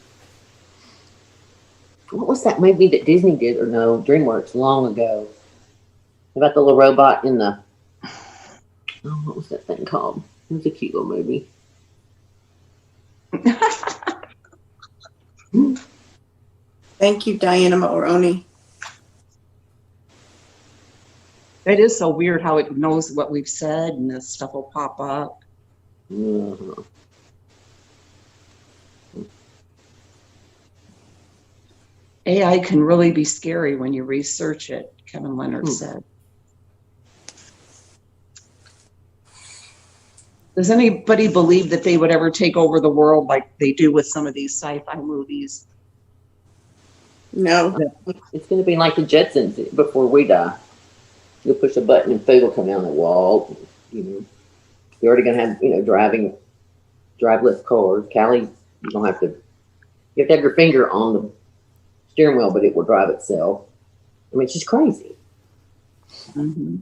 What was that movie that Disney did, or no, DreamWorks, long ago? About the little robot in the, oh, what was that thing called? It was a cute little movie. Thank you, Diana Mulroney. It is so weird how it knows what we've said and this stuff will pop up. Uh-huh. AI can really be scary when you research it, Kevin Leonard said. Does anybody believe that they would ever take over the world like they do with some of these sci-fi movies? No. It's going to be like the Jetsons before we die. You'll push a button and food will come down the wall. You know, you're already going to have, driveless cars. Callie, you don't have to. You have to have your finger on the steering wheel, but it will drive itself. I mean, it's just crazy. Mm-hmm.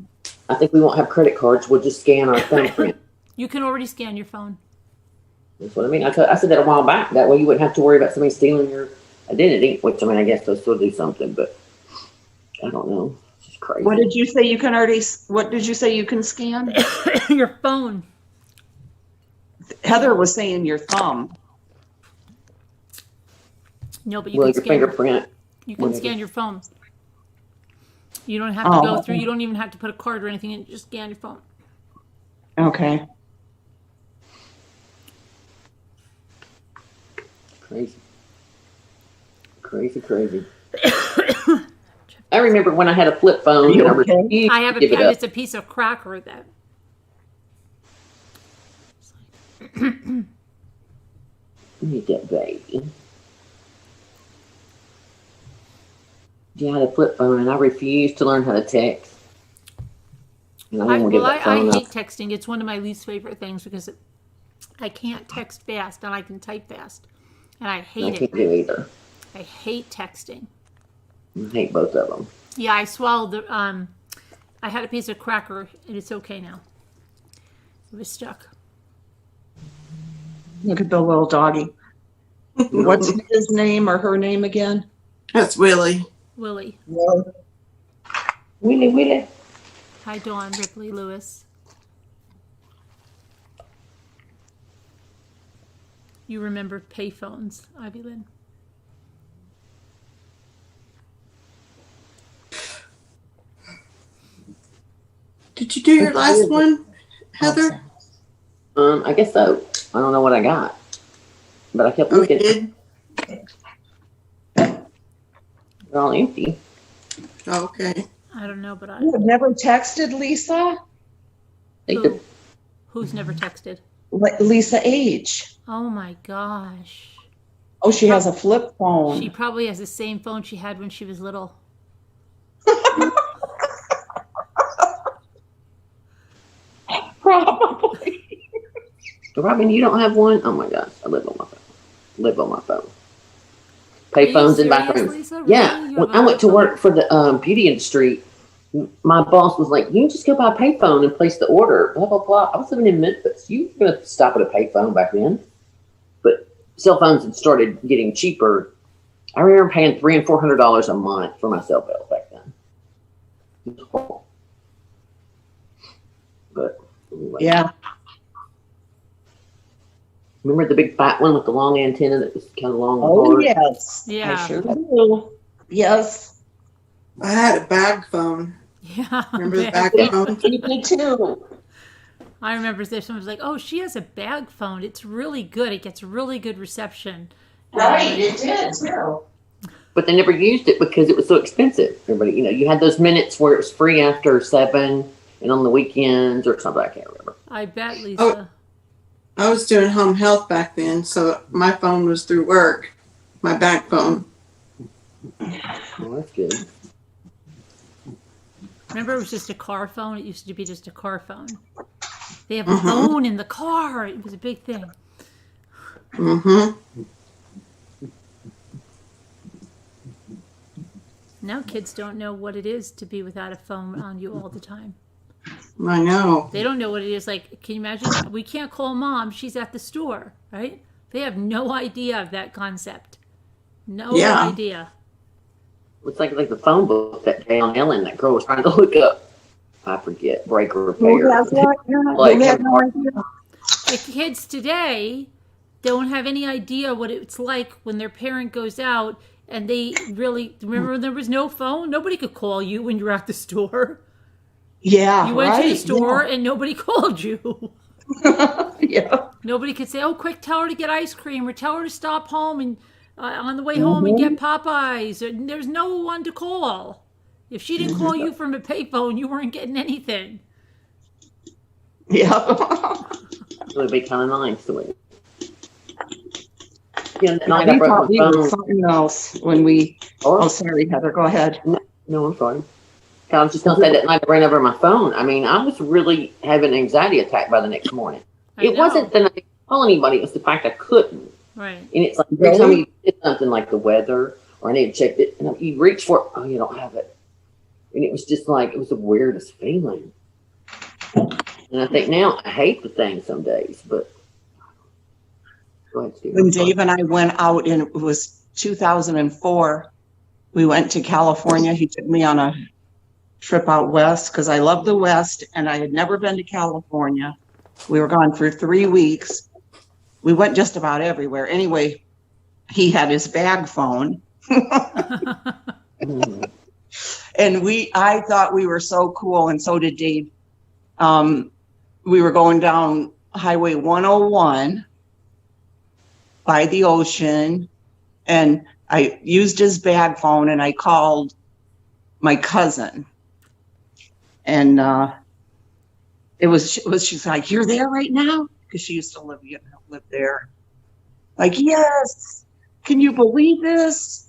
I think we won't have credit cards. We'll just scan our thumbprint. You can already scan your phone. That's what I mean. I said that a while back. That way you wouldn't have to worry about somebody stealing your identity, which, I mean, I guess they'll still do something, but I don't know. It's just crazy. What did you say you can scan? Your phone. Heather was saying your thumb. No, but you Well, can your scan. fingerprint. You can whatever. scan your phone. You don't have to go through. You don't even have to put a card or anything in. Just scan your phone. Okay. Crazy. Crazy. I remember when I had a flip phone and I refused I have to give it up. it's a piece of cracker that. Need that baby. Yeah, I had a flip phone and I refused to learn how to text. And I didn't want to give that I phone hate up. texting. It's one of my least favorite things because I can't text fast and I can type fast, and I I hate can't it. do either. I hate texting. I hate both of them. Yeah, I swallowed the. I had a piece of cracker and it's okay now. It was stuck. Look at the little doggy. What's his name or her name again? That's Willie. Willie. Willie. Hi, Dawn Ripley Lewis. You remember payphones, Ivy Lynn? Did you do your last one, Heather? I guess so. I don't know what I got, but I kept Oh, you looking. did? They're all empty. Oh, okay. I don't know, but You have never texted Lisa? who's never texted? Lisa H. Oh my gosh. Oh, she has a flip phone. She probably has the same phone she had when she was little. Probably. Robin, you don't have one? Oh my gosh, I live on my phone. Pay phones in back serious, rooms. Lisa? Really? Yeah, You when have a I went to phone? work for the beauty industry, my boss was like, "You can just go by a payphone and place the order." Blah blah blah. I was living in Memphis. You were gonna stop at a payphone back then, but cell phones had started getting cheaper. I remember paying $300 and $400 a month for my cell bill back then. It was horrible. But anyway. Yeah. Remember the big fat one with the long antenna that was kind of long and Oh, hard? yes. Yeah. I sure do. Yes. I had a bag phone. Yeah. Remember the bag bag phone. phone? Me too. I remember someone was like, "Oh, she has a bag phone. It's really good. It gets really good reception." Right, it did too. But they never used it because it was so expensive. Everybody, you had those minutes where it was free after 7 and on the weekends or something. I can't remember. I bet, Lisa. I was doing home health back then, so my phone was through work. my backbone. Well, that's good. Remember, it was just a car phone. It used to be just a car phone. They have a phone in the car. It was a big thing. Mm-hmm. Now kids don't know what it is to be without a phone on you all the time. I know. They don't know what it is. Like, can you imagine? We can't call mom. She's at the store, right? They have no idea of that concept. No idea. It's like the phone book that day on Ellen, that girl was trying to look up. I forget, breaker repair. Like, The kids today don't have any idea what it's like when their parent goes out and they really remember there was no phone. Nobody could call you when you were at the store. Yeah, you went to the store and nobody called you. Yeah. Nobody could say, "Oh, quick, tell her to get ice cream," or tell her to stop home and on the way home and get Popeyes. There's no one to call. If she didn't call you from a payphone, you weren't getting anything. Yeah. It would be kind of nice to it. Yeah, that night We I broke thought my we were phone. something else when we. Oh, sorry, Heather. Go ahead. No, I'm sorry. I was just going to say that night I ran over my phone. I mean, I was really having an anxiety attack by the next morning. It wasn't that I didn't call anybody. It was the fact I couldn't. Right. And it's like every time you did something like the weather or I need to check it, and you reach for it, oh, you don't have it. And it was just like, it was the weirdest feeling. And I think now I hate the thing some days, but. Go ahead, Steve. When Dave and I went out, and it was 2004, we went to California. He took me on a trip out west because I love the West and I had never been to California. We were gone for 3 weeks. We went just about everywhere. Anyway, he had his bag phone. And I thought we were so cool, and so did Dave. We were going down Highway 101 by the ocean, and I used his bag phone, and I called my cousin. And she's like, "You're there right now?" Because she used to live there. Like, "Yes. Can you believe this?"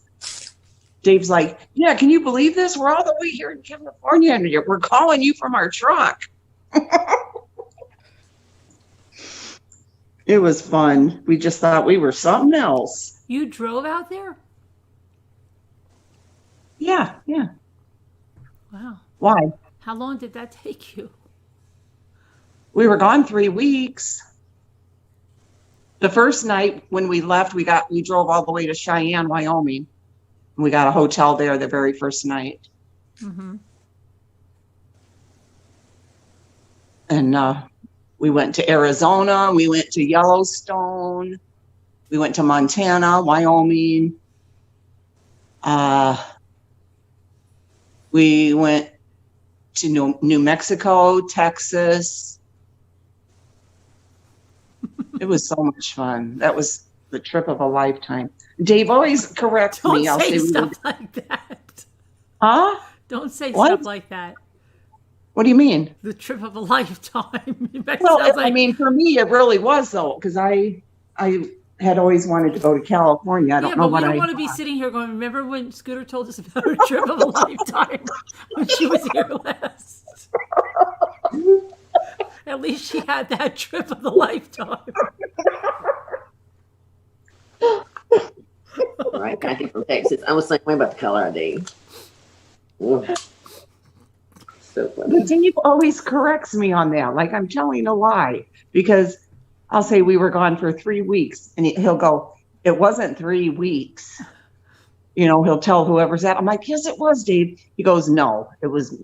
Dave's like, "Yeah, can you believe this? We're all the way here in California, and we're calling you from our truck." It was fun. We just thought we were something else. You drove out there? Yeah. Wow. Why? How long did that take you? We were gone 3 weeks. The first night when we left, we drove all the way to Cheyenne, Wyoming. We got a hotel there the very first night. Mm-hmm. And we went to Arizona. We went to Yellowstone. We went to Montana, Wyoming. We went to New Mexico, Texas. It was so much fun. That was the trip of a lifetime. Dave always corrects me. Don't say stuff like that. Huh? Don't say What? stuff like that. What do you mean? The trip of a lifetime. Well, I mean, for me, it really was, though, because I had always wanted to go to California. I don't know what we don't want to be sitting here going, remember when Scooter told us about her trip of a lifetime when she was here last? At least she had that trip of a lifetime. Right, Pankey from Texas. I was thinking about the color ID. Ooh. So funny. But Dave always corrects me on that. Like I'm telling a lie, because I'll say we were gone for 3 weeks, and he'll go, "It wasn't 3 weeks." You know, he'll tell whoever's at. I'm like, "Yes, it was, Dave." He goes, "No, it was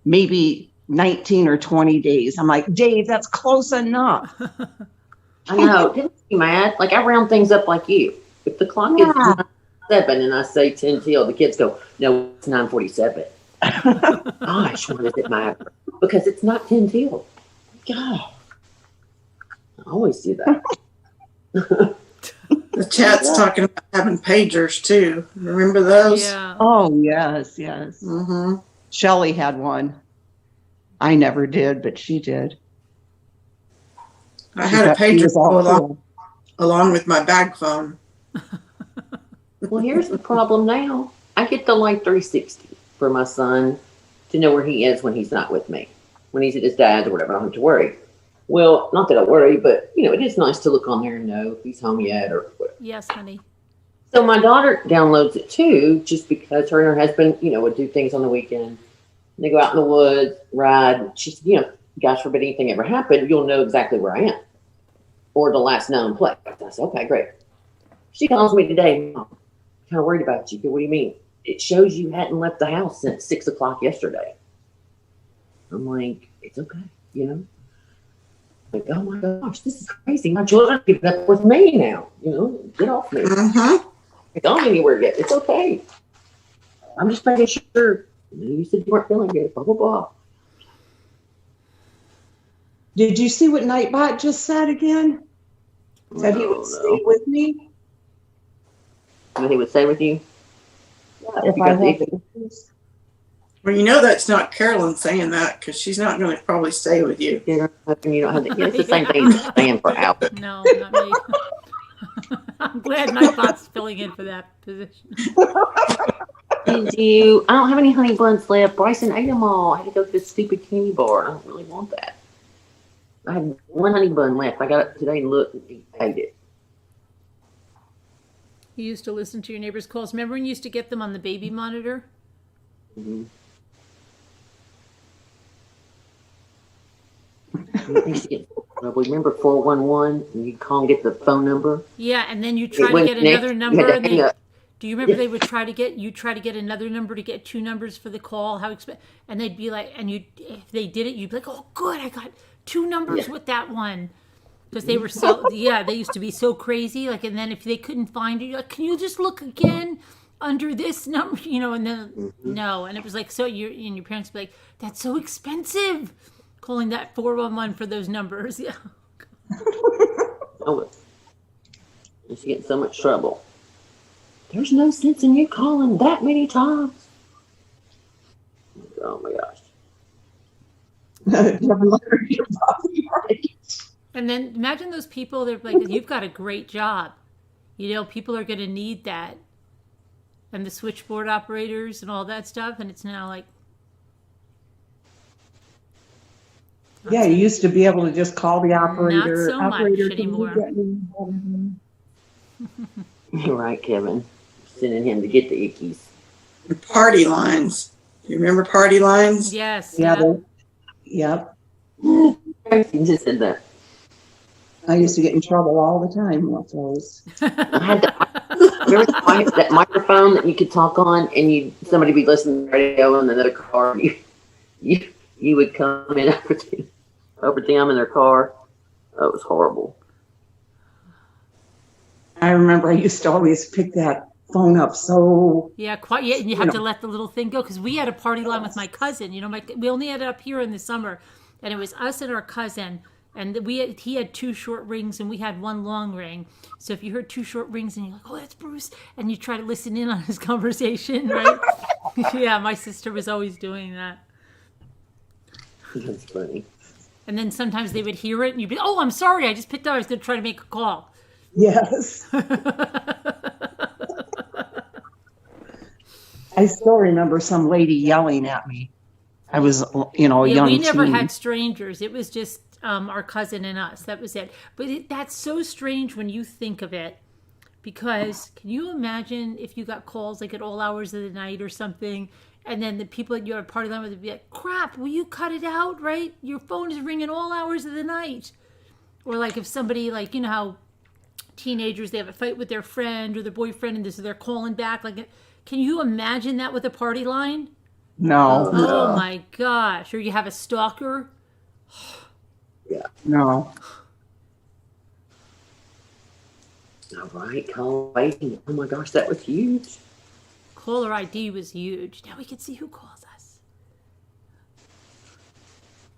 maybe 19 or 20 days." I'm like, "Dave, that's close enough." I know. Didn't you mad? Like I round things up like you. If the clock is 9:07 and I say 10 till, the kids go, "No, it's 9:47." Gosh, why does it matter? Because it's not 10 till. God, I always do that. The chat's talking about having pagers too. Remember those? Yeah. Oh, yes. Mm-hmm. Shelley had one. I never did, but she did. I had a She pager was all go cool. along with my bag phone. Well, here's the problem now. I get the Life 360 for my son to know where he is when he's not with me. When he's at his dad's or whatever, I don't have to worry. Well, not that I worry, but it is nice to look on there and know if he's home yet or whatever. Yes, honey. So my daughter downloads it too, just because her and her husband, would do things on the weekend. They go out in the woods, ride. She said, gosh forbid anything ever happened, you'll know exactly where I am. Or the last known place. I said, okay, great. She calls me today, Mom, I'm kind of worried about you. What do you mean? It shows you hadn't left the house since 6 o'clock yesterday. I'm like, it's okay, Like, oh my gosh, this is crazy. My children are keeping up with me now. Get off me. Mm-hmm. Don't anywhere yet. It's okay. I'm just making sure. You said you weren't feeling good. Blah blah blah. Did you see what Nightbot just said again? Said he would stay with me. What he would say with you? If I had to. Well, that's not Carolyn saying that because she's not going to probably stay with you. You don't have to. It's the same thing as staying for hours. No, not me. I'm glad Nightbot's filling in for that position. I don't have any honey buns left. Bryson ate them all. I had to go to this stupid candy bar. I don't really want that. I had one honey bun left. I got it today and looked and ate it. You used to listen to your neighbor's calls. Remember when you used to get them on the baby monitor? Mm-hmm. Remember 411 and you call and get the phone number? Yeah, and then you try to get another number. And do you remember they would try to get another number to get two numbers for the call? And they'd be like, and if they did it, you'd be like, oh, good, I got two numbers with that one. Because they were they used to be so crazy. Like, and then if they couldn't find it, you're like, can you just look again under this number? And then no. And it was like, so your parents would be like, that's so expensive. Calling that 411 for those numbers. Yeah. Oh, she's getting so much trouble. There's no sense in you calling that many times. Oh my gosh. And then imagine those people, they're like, you've got a great job. People are going to need that. And the switchboard operators and all that stuff. And it's now like. Yeah, you used to be able to just call the operator. Not so operator, much anymore. You're right, Kevin. Sending him to get the ickies. The party lines. Do you remember party lines? Yes. Yeah. Yep. You just said that. I used to get in trouble all the time with those. I had remember that microphone that you could talk on, and somebody would be listening to the radio in another car. You would come in over them in their car. That was horrible. I remember I used to always pick that phone up so. Yeah, quite. Yeah, and you have to let the little thing go because we had a party line with my cousin. We only had it up here in the summer, and it was us and our cousin. And he had two short rings and we had one long ring. So if you heard two short rings and you're like, oh, that's Bruce, and you try to listen in on his conversation, right? Yeah, my sister was always doing that. That's funny. And then sometimes they would hear it and you'd be, oh, I'm sorry, I just picked up. I was going to try to make a call. Yes. I still remember some lady yelling at me. I was, a young We never teen. had strangers. It was just our cousin and us. That was it. But that's so strange when you think of it. Because can you imagine if you got calls like at all hours of the night or something, and then the people at your party line would be like, crap, will you cut it out, right? Your phone is ringing all hours of the night. Or like if somebody, like, how teenagers, they have a fight with their friend or their boyfriend and they're calling back. Like, can you imagine that with a party line? No. Oh my gosh. Or you have a stalker. Yeah. No. All right, call waiting. Oh my gosh, that was huge. Caller ID was huge. Now we can see who calls us.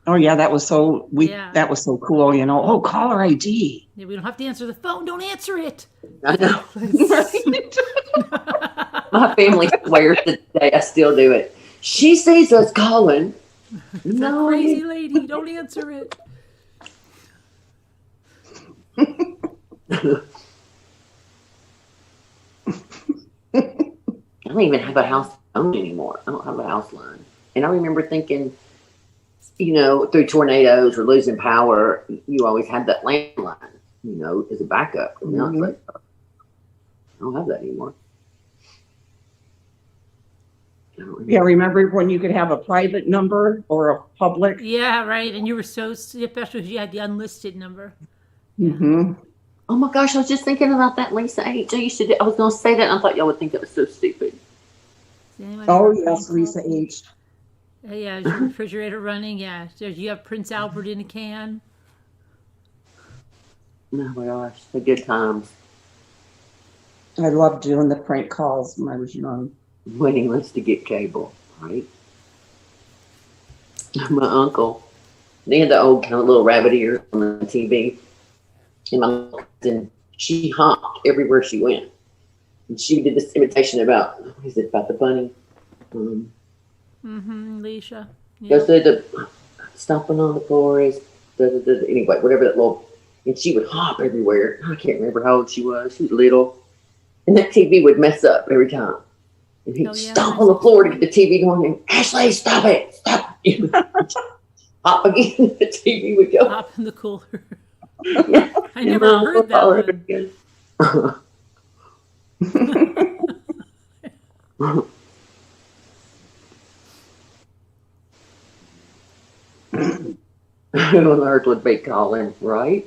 Oh yeah, that was so that was so cool, Oh, caller ID. Yeah, we don't have to answer the phone. Don't answer it. I know. My family swears to this day I still do it. She sees us calling. It's that crazy lady. Don't answer it. I don't even have a house phone anymore. I don't have a house line. And I remember thinking, through tornadoes or losing power, you always had that landline, as a backup. And now it's like, I don't have that anymore. Yeah, remember when you could have a private number or a public? Yeah, right. And you were so special because you had the unlisted number. Mm-hmm. Oh my gosh, I was just thinking about that, Lisa H. I was going to say that, and I thought y'all would think that was so stupid. Oh, yes, Lisa H. Yeah, is your refrigerator running? Yeah. Do you have Prince Albert in a can? Oh my gosh, the good times. I loved doing the prank calls when I was young. When he wants to get cable, right? My uncle, they had the old kind of little rabbit ears on the TV. And my cousin, she hopped everywhere she went. And she did this imitation about the bunny? Leisha. Yeah. Goes through the stomping on the floor is anyway, whatever that little, and she would hop everywhere. I can't remember how old she was. She was little. And that TV would mess up every time. And he'd stomp on the floor to get the TV going. And Ashley, stop it! Stop! Hop again. The TV would go. Hop in the cooler. Yeah. I never heard that one. Who on earth would be calling, right?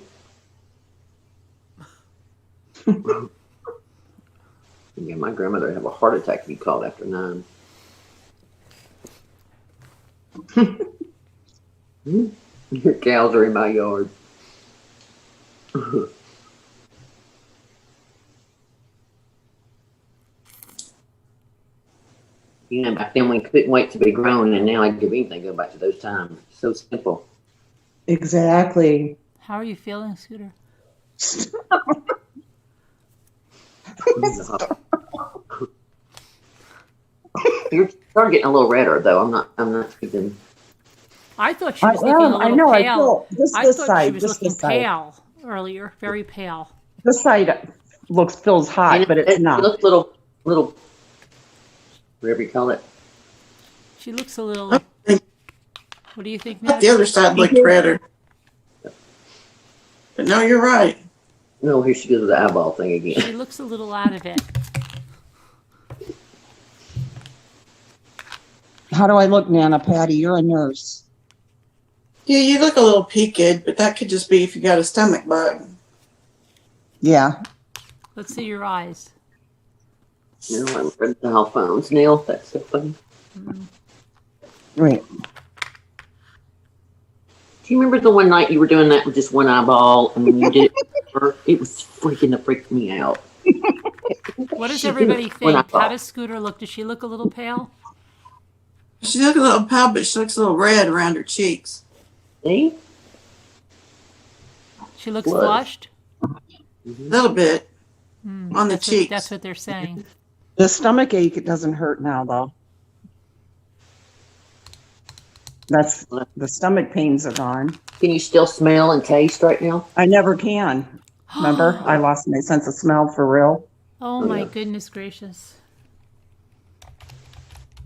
Yeah, my grandmother would have a heart attack if you called after 9. Your cows are in my yard. Back then we couldn't wait to be grown, and now I'd give anything to go back to those times. So simple. Exactly. How are you feeling, Scooter? You're starting getting a little redder, though. I'm not even. I thought she was looking a little pale. I know. This thought side. She was looking pale earlier, very pale. This side feels hot, but it's not. It looks little, whatever you call it. She looks a little. What do you think, Nick? The other side looked redder. But no, you're right. No, here she goes with the eyeball thing again. She looks a little out of it. How do I look, Nana? Patty, you're a nurse. Yeah, you look a little peaked, but that could just be if you got a stomach bug. Yeah. Let's see your eyes. I'm read the phones, Neil. That's so funny. Right. Do you remember the one night you were doing that with just one eyeball, and when you did it, it was freaking to freak me out. What does everybody think? How does Scooter look? Does she look a little pale? She looks a little pale, but she looks a little red around her cheeks. See? She looks flushed? A little bit on the cheeks. That's what they're saying. The stomach ache, it doesn't hurt now, though. That's the stomach pains are gone. Can you still smell and taste right now? I never can. Remember, I lost my sense of smell for real. Oh my goodness gracious!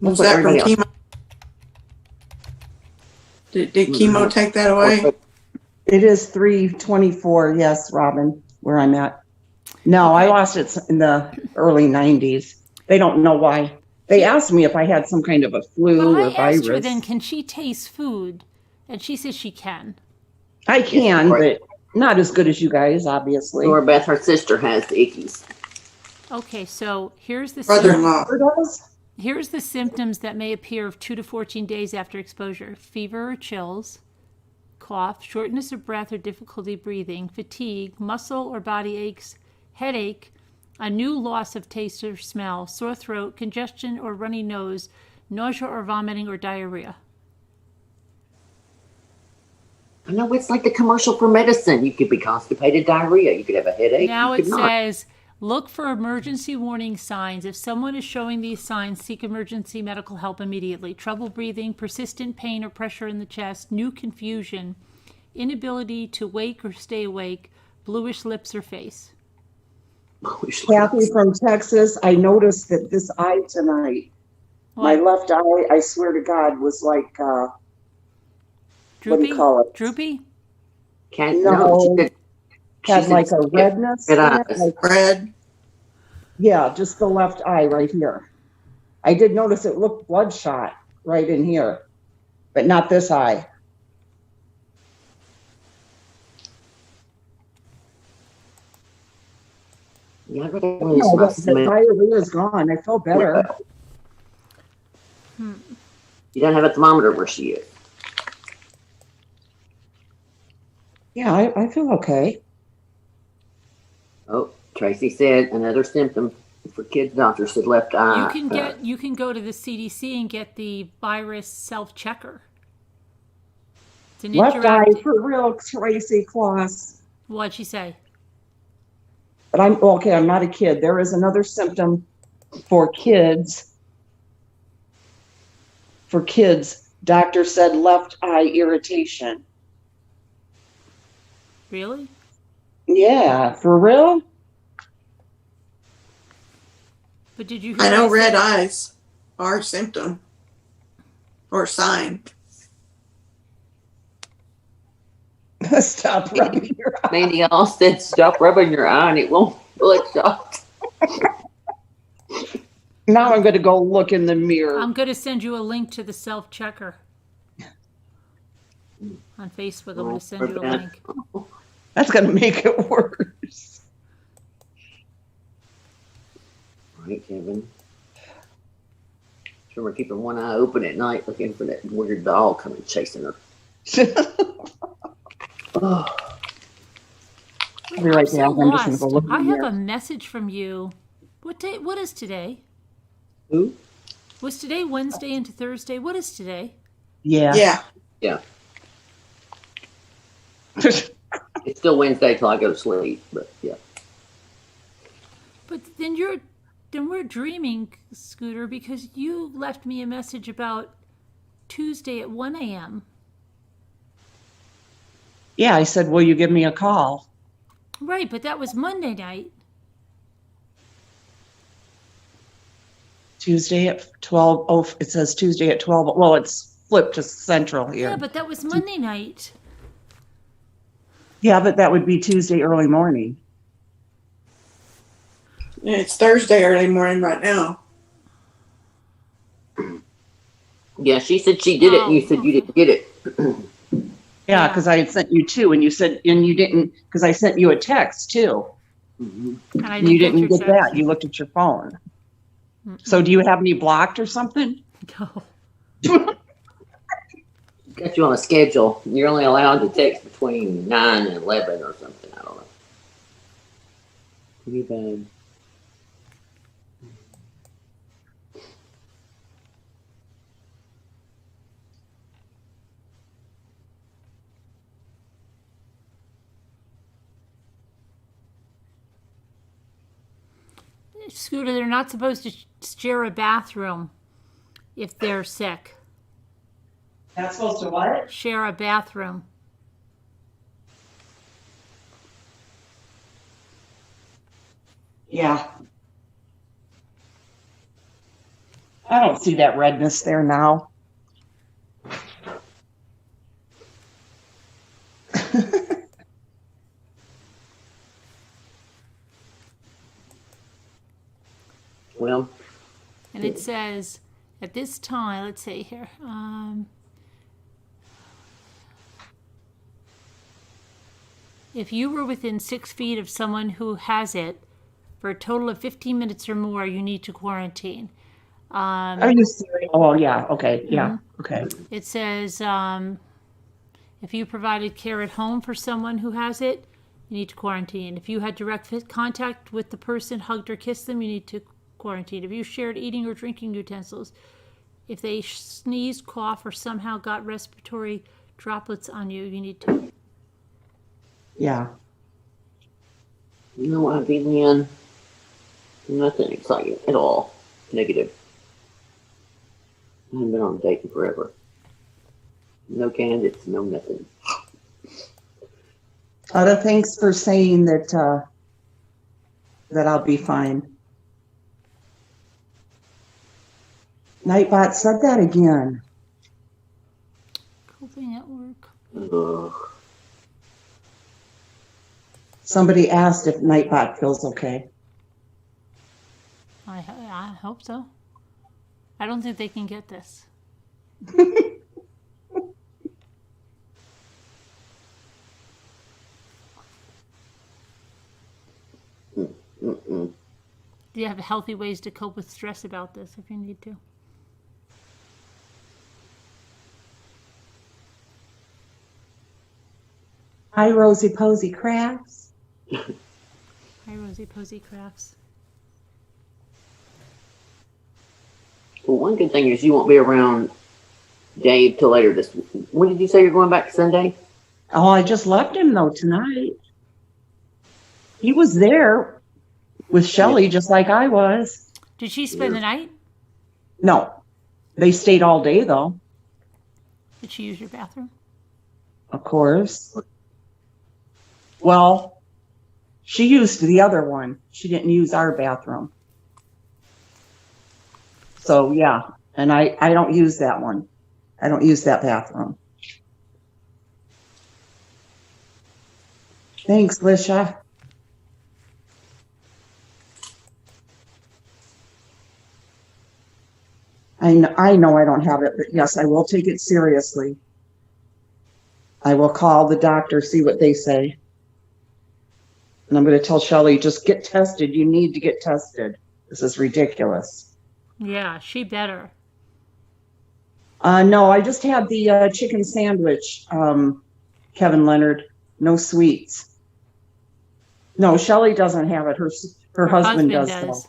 Was that from chemo? Did chemo take that away? It is 3/24. Yes, Robin, where I'm at. No, I lost it in the early 90s. They don't know why. They asked me if I had some kind of a flu or I asked virus. her then, can she taste food? And she says she can. I can, but not as good as you guys, obviously. Or Beth, her sister, has the ickies. Okay, so here's the Brother-in-law. Here's the symptoms that may appear 2 to 14 days after exposure: fever or chills, cough, shortness of breath or difficulty breathing, fatigue, muscle or body aches, headache, a new loss of taste or smell, sore throat, congestion or runny nose, nausea or vomiting or diarrhea. I know, it's like the commercial for medicine. You could be constipated, diarrhea. You could have a headache. Now it says, look for emergency warning signs. If someone is showing these signs, seek emergency medical help immediately. Trouble breathing, persistent pain or pressure in the chest, new confusion, inability to wake or stay awake, bluish lips or face. Kathy from Texas, I noticed that this eye tonight, my What? left eye, I swear to God, was like, what do Droopy? you call it? Droopy? Can't, no, No, she had said like a skip redness in red it. eyes. Like, Red. yeah, just the left eye right here. I did notice it looked bloodshot right in here, but not this eye. Yeah, I got one of No, these the my diarrhea is gone. I feel better. You don't have a thermometer where she is. Yeah, I feel okay. Oh, Tracy said another symptom for kids. Doctor said left eye. You can go to the CDC and get the virus self-checker. It's an Left eye interactive. for real, Tracy Claus. What'd she say? But I'm okay. I'm not a kid. There is another symptom for kids. For kids, doctor said left eye irritation. Really? Yeah, for real? But did you? I know hear red eyes are a symptom or sign. Stop rubbing your eye. Mandy all said stop rubbing your eye and it won't bloodshot. Now I'm going to go look in the mirror. I'm going to send you a link to the self-checker on Facebook. I'm going to send you a link. That's going to make it worse. Right, Kevin. Sure, we're keeping one eye open at night looking for that weird dog coming chasing her. Oh, I'll be right I'm back. so I'm just going to lost. go look in the I have mirror. a message from you. What day? What is today? who? Was today Wednesday into Thursday? What is today? Yeah. Yeah. Yeah. It's still Wednesday till I go to sleep, but yeah. But then we're dreaming, Scooter, because you left me a message about Tuesday at 1 a.m. Yeah, I said, will you give me a call? Right, but that was Monday night. Tuesday at 12. Oh, it says Tuesday at 12. Well, it's flipped to Central here. Yeah, but that was Monday night. Yeah, but that would be Tuesday early morning. It's Thursday early morning right now. Yeah, she said she did it and you said you didn't get it. Yeah, because I had sent you two, and you said, and you didn't, because I sent you a text too. Mm-hmm. And I And you didn't your get text. that. You looked at your phone. So do you have me blocked or something? No. Got you on a schedule. You're only allowed to text between 9 and 11 or something. I don't know. Pretty bad. Scooter, they're not supposed to share a bathroom if they're sick. Not supposed to what? Share a bathroom. Yeah. I don't see that redness there now. Well, And it says, at this time, let's see here. If you were within 6 feet of someone who has it for a total of 15 minutes or more, you need to quarantine. Are you serious? Oh, yeah. Okay. Yeah. Okay. It says, if you provided care at home for someone who has it, you need to quarantine. If you had direct contact with the person, hugged or kissed them, you need to quarantine. If you shared eating or drinking utensils, if they sneezed, cough, or somehow got respiratory droplets on you, you need to. Yeah. no idea, Lynn. Nothing exciting at all. Negative. I haven't been on a date in forever. No candidates, no nothing. Thanks for saying that that I'll be fine. Nightbot said that again. Coping at work. Ugh. Somebody asked if Nightbot feels okay. I hope so. I don't think they can get this. Mm-mm. Do you have healthy ways to cope with stress about this if you need to? Hi, Rosie Posey Crafts. Hi, Rosie Posey Crafts. Well, one good thing is you won't be around Dave till later this week. When did you say you're going back Sunday? Oh, I just left him though tonight. He was there with Shelly just like I was. Did she spend the night? No, they stayed all day though, Did she use your bathroom? of course. Well, she used the other one. She didn't use our bathroom. So yeah, and I don't use that one. I don't use that bathroom. Thanks, Lisha. I know I don't have it, but yes, I will take it seriously. I will call the doctor, see what they say. And I'm going to tell Shelly, just get tested. You need to get tested. This is ridiculous. Yeah, she better. No, I just had the chicken sandwich, Kevin Leonard. No sweets. No, Shelly doesn't have it. Her husband does. Though.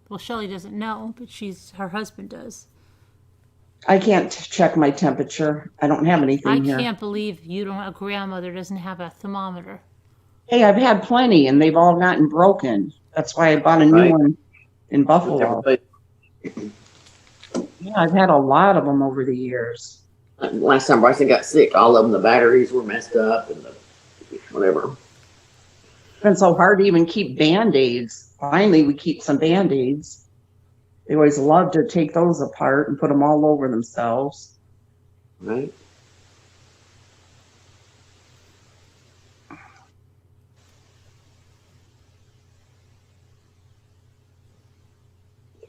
Well, Shelly doesn't know, but her husband does. I can't check my temperature. I don't have anything here. I can't believe a grandmother doesn't have a thermometer. Hey, I've had plenty, and they've all gotten broken. That's why I bought a new one in Buffalo. Yeah, I've had a lot of them over the years. Last time Bryson got sick, all of them, the batteries were messed up and whatever. It's been so hard to even keep Band-Aids. Finally, we keep some Band-Aids. They always love to take those apart and put them all over themselves. Right.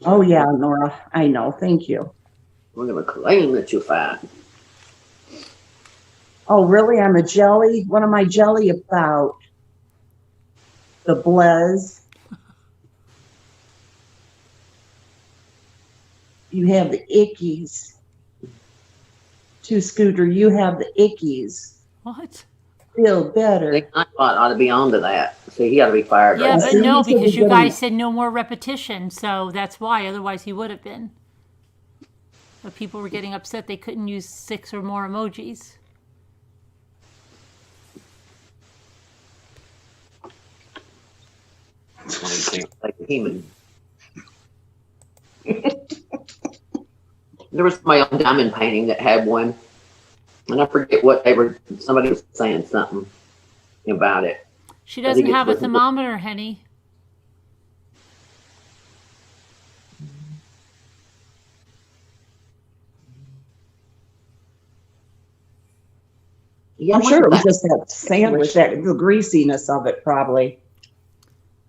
Oh, yeah, Nora. I know. Thank you. We're going to claim that you're fat. Oh, really? I'm a jelly? What am I jelly about? The Blez. You have the ickies. Two Scooter, you have the ickies. What? Feel I better. think Nightbot ought to be onto that. So he ought to be fired. Yeah, right but there. no, So he's because you getting- guys said no more repetition, so that's why. Otherwise, he would have been. But people were getting upset they couldn't use 6 or more emojis. Like a human. There was my own diamond painting that had one, and I forget what somebody was saying something about it. She doesn't it's have a with- thermometer, Henny. Yeah, I'm I sure it wonder was if just that sandwich, the greasiness of it, probably.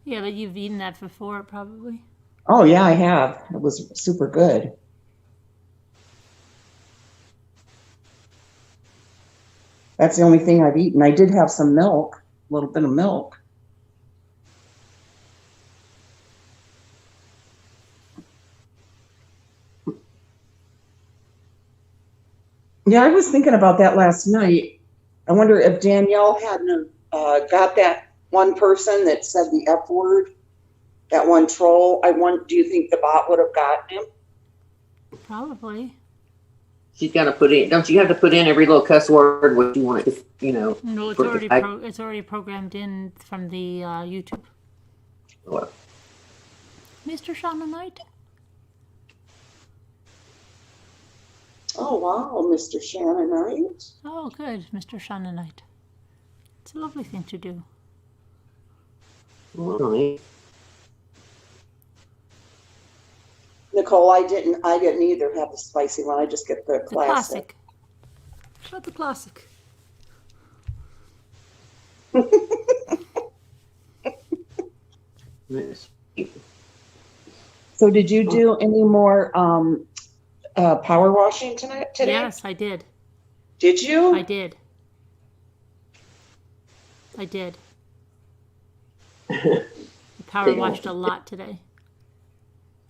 Yeah, but you've eaten that before, probably. Oh, yeah, I have. It was super good. That's the only thing I've eaten. I did have some milk, a little bit of milk. Yeah, I was thinking about that last night. I wonder if Danielle hadn't got that one person that said the F word, that one troll. Do you think the bot would have gotten him? Probably. she's got to put in. Don't you have to put in every little cuss word what you want it to, No, it's for already the it's already programmed in from the YouTube. What? Mr. Shauna Knight. Oh, wow, Mr. Shannon Knight. Oh, good, Mr. Shauna Knight. It's a lovely thing to do. Well, Nicole, I didn't either have the spicy one. I just get the The classic. classic. Not the classic. Yes. So did you do any more power washing today? Yes, I did. Did you? I did. I did. I power washed a lot today.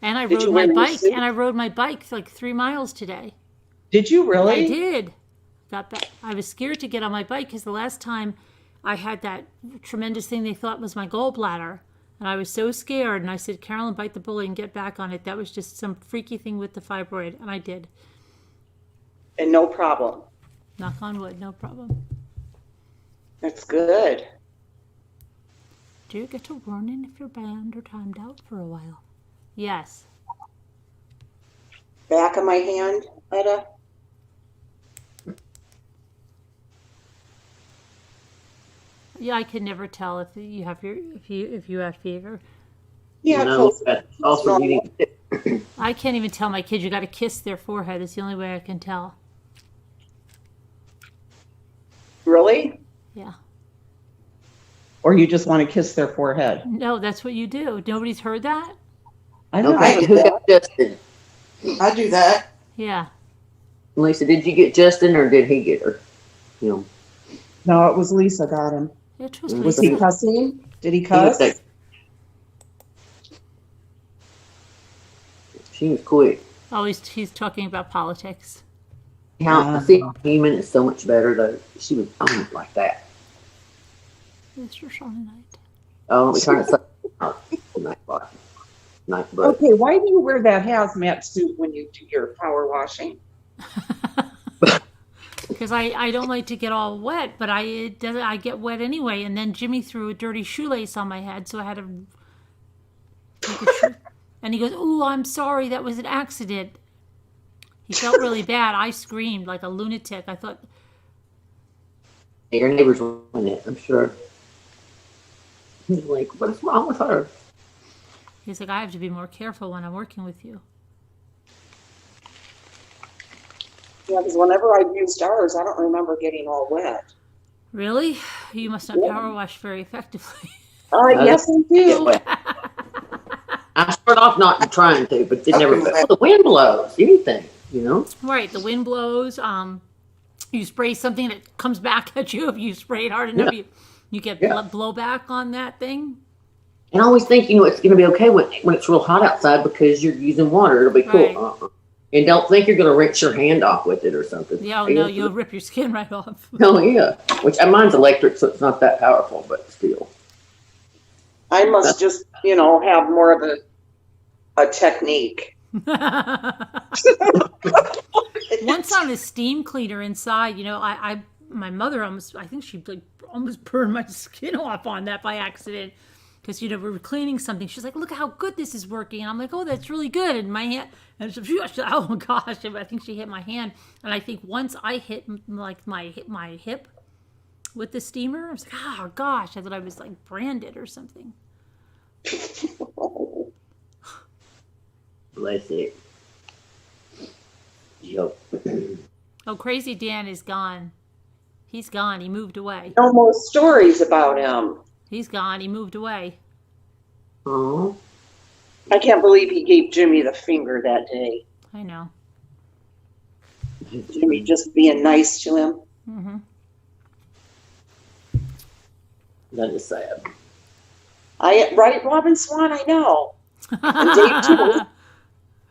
And I Did rode you my wear your bike. suit? And I rode my bike like 3 miles today. Did you really? I did. Got back. I was scared to get on my bike because the last time I had that tremendous thing they thought was my gallbladder. And I was so scared. And I said, Carolyn, bite the bullet and get back on it. That was just some freaky thing with the fibroid. And I did. And no problem. Knock on wood, no problem. That's good. Do you get to warning if you're banned or timed out for a while? Yes. Back of my hand, Etta. Yeah, I can never tell if you have if you have fever. Yeah, No, close. that's also eating. I can't even tell my kids. You got to kiss their forehead. It's the only way I can tell. Really? Yeah. Or you just want to kiss their forehead? No, that's what you do. Nobody's heard that? I don't Okay, know. who got Justin? I do that. Yeah. Lisa, did you get Justin or did he get her? You know, No, it was Lisa got him. It was Was Lisa. he cussing? Did he he was cuss? like- she was quick. Oh, he's talking about politics. How I see human is so much better though. She was like that. Mr. Shawnee Knight. Oh, let me turn it night bot. Night bot. Okay, why do you wear that hazmat suit when you do your power washing? Because I don't like to get all wet, but I get wet anyway. And then Jimmy threw a dirty shoelace on my head, so I had to take a shoe. And he goes, "Ooh, I'm sorry, that was an accident." He felt really bad. I screamed like a lunatic. I thought, Your neighbors were in it, I'm sure. He's like, what's wrong with her? he's like, I have to be more careful when I'm working with you. Yeah, because whenever I've used ours, I don't remember getting all wet. Really? You must not power wash very effectively. Yes, I do. I started off not trying to, but it never. Well, the wind blows. Anything, you know. Right, the wind blows. You spray something that comes back at you. If you spray it hard enough, you get blowback on that thing. And I always think, you know, it's going to be okay when it's real hot outside because you're using water. It'll be cool. Right. And don't think you're going to rinse your hand off with it or something. Yeah, no, you'll rip your skin right off. Oh, yeah. Which mine's electric, so it's not that powerful, but still. I must just, have more of a technique. Once on a steam cleaner inside, my mother I think she almost burned my skin off on that by accident. Because, we were cleaning something. She's like, look how good this is working. And I'm like, oh, that's really good. And my hand, and she, oh my gosh, I think she hit my hand. And I think once I hit like my hip with the steamer, I was like, oh gosh, I thought I was like branded or something. Bless it. Yep. Oh, Crazy Dan is gone. He's gone. He moved away. No more stories about him. He's gone. He moved away. Oh. I can't believe he gave Jimmy the finger that day. I know. Jimmy just being nice to him. Mm-hmm. That is sad. Right, Robin Swan, I know. And Dave too.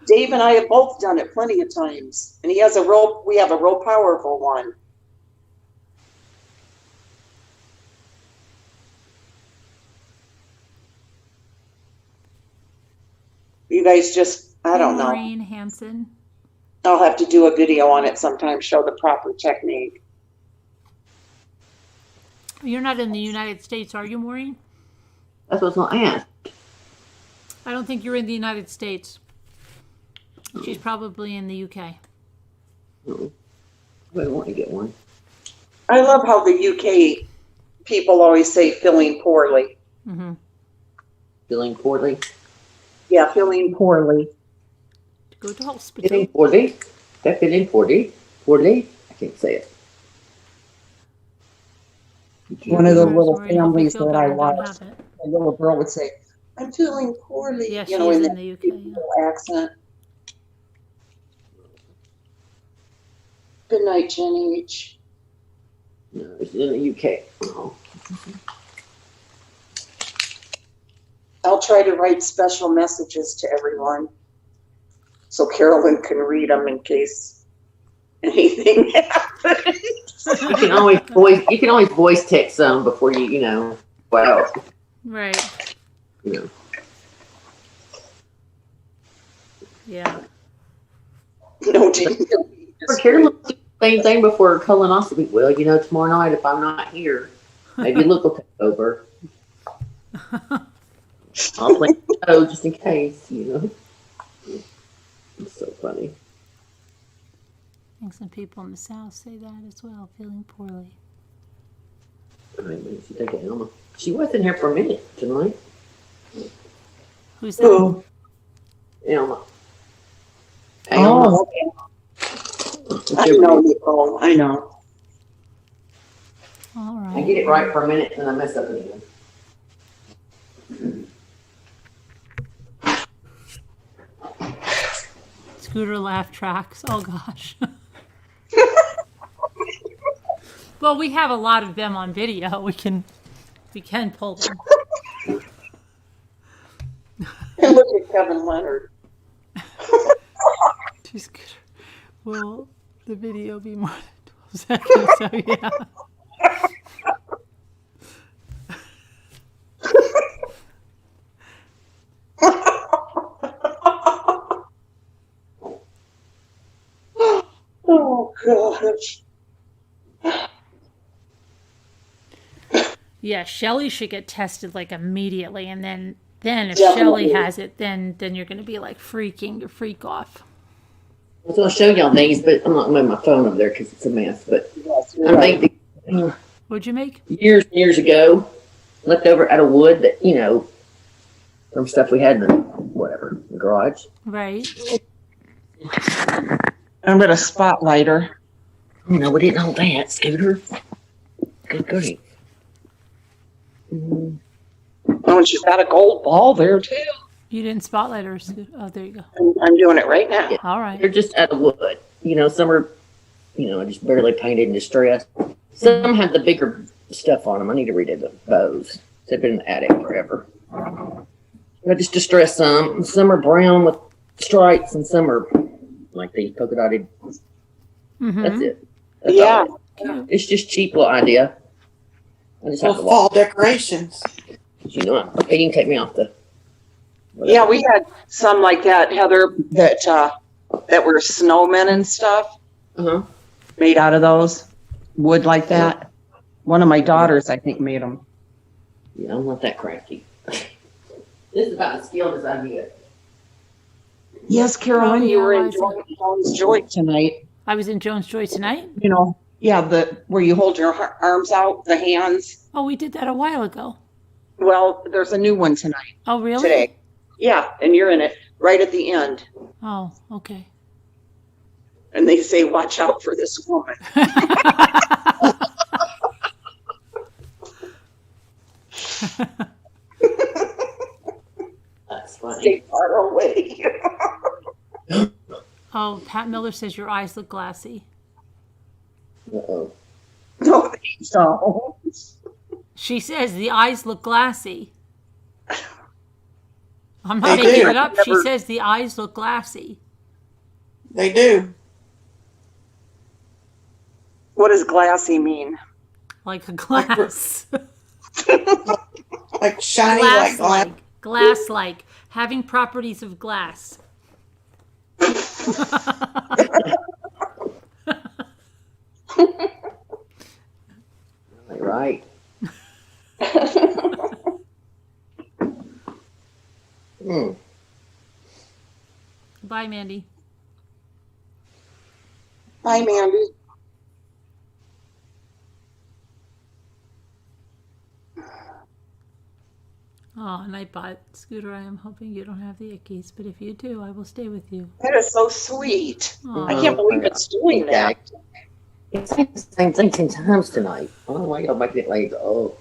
Dave and I have both done it plenty of times. And we have a real powerful one. You guys just, I don't know. Maureen Hansen. I'll have to do a video on it sometime, show the proper technique. You're not in the United States, are you, Maureen? That's what's going to ask. I don't think you're in the United States. She's probably in the UK. Oh. I want to get one. I love how the UK people always say feeling poorly. Mm-hmm. Feeling poorly? Yeah, feeling poorly. Go to hospital. Feeling poorly. They're feeling poorly. Poorly. I can't say it. One of the little Sorry, I hope you families feel that better I and don't watched, have it. a little girl would say, "I'm feeling poorly," Yeah, you she know, is in in that the UK. Yeah. little accent. Good night, Jenny H. No, it's in the UK. Oh. I'll try to write special messages to everyone so Carolyn can read them in case anything happens. You can always voice text some before you know. Wow. Right. You know. Yeah. No, Jenny. For Carolyn, do the same thing before colonoscopy. Well, tomorrow night if I'm not here, maybe Luke will take over. I'll play just in case. It's so funny. I think some people in the South say that as well, feeling poorly. I mean, she take it, Elma. She wasn't here for a minute tonight. Who's that? Who? Elma. Oh, okay. I know, Nicole. I know. All right. I get it right for a minute and I mess up again. Scooter laugh tracks. Oh gosh. Well, we have a lot of them on video. We can pull them. And look at Kevin Leonard. Just good. Will the video be more than 12 seconds? So yeah. Oh gosh. Yeah, Shelly should get tested like immediately, and then if Definitely. Shelly has it, then you're going to be like freaking your freak off. I was going to show y'all these, but I'm not moving my phone over there because it's a mess. But Yes, I made these What'd you make? years and years ago, left over out of wood that, from stuff we had in the garage. Right. I'm going to spotlight her. No, we didn't hold that, Scooter. Good grief. Oh, and she's got a gold ball there too. You didn't spotlight her. Oh, there you go. I'm doing it right now. All right. They're just out of wood. Some are, just barely painted and distressed. Some have the bigger stuff on them. I need to redo the bows. They've been in the attic forever. I just distressed some. Some are brown with stripes, and some are like these polka dotted. Mm-hmm. That's it. That's Yeah. all it is. It's just cheap little idea. I just have to Fall walk. decorations. Okay, you can take me off the. Yeah, we had some like that, Heather, that were snowmen and stuff Uh-huh. made out of those wood like that. One of my daughters, I think, made them. Yeah, I'm not that crafty. This is about as skilled as I get. Yes, Carolyn, Oh, you were yeah, in Jones Joy tonight. I was in Jones Joy tonight. Yeah, where you hold your arms out, the hands. Oh, we did that a while ago. Well, there's a new one tonight, Oh, really? today. Yeah, and you're in it right at the end. Oh, okay. And they say, watch out for this woman. That's funny. Stay far away. Oh, Pat Miller says your eyes look glassy. Uh-oh. No, they don't. She says the eyes look glassy. I'm not They making do. it up. She Never- says the eyes look glassy. They do. What does glassy mean? Like a glass. Like shiny, like glass. Glass-like. Having properties of glass. Right. Hmm. Bye, Mandy. Hi, Mandy. Oh, Nightbot. Scooter, I am hoping you don't have the ickies, but if you do, I will stay with you. That is so sweet. Aw. I can't believe it's doing that. It's saying the same thing 10 times tonight. I don't know why y'all making it like, oh.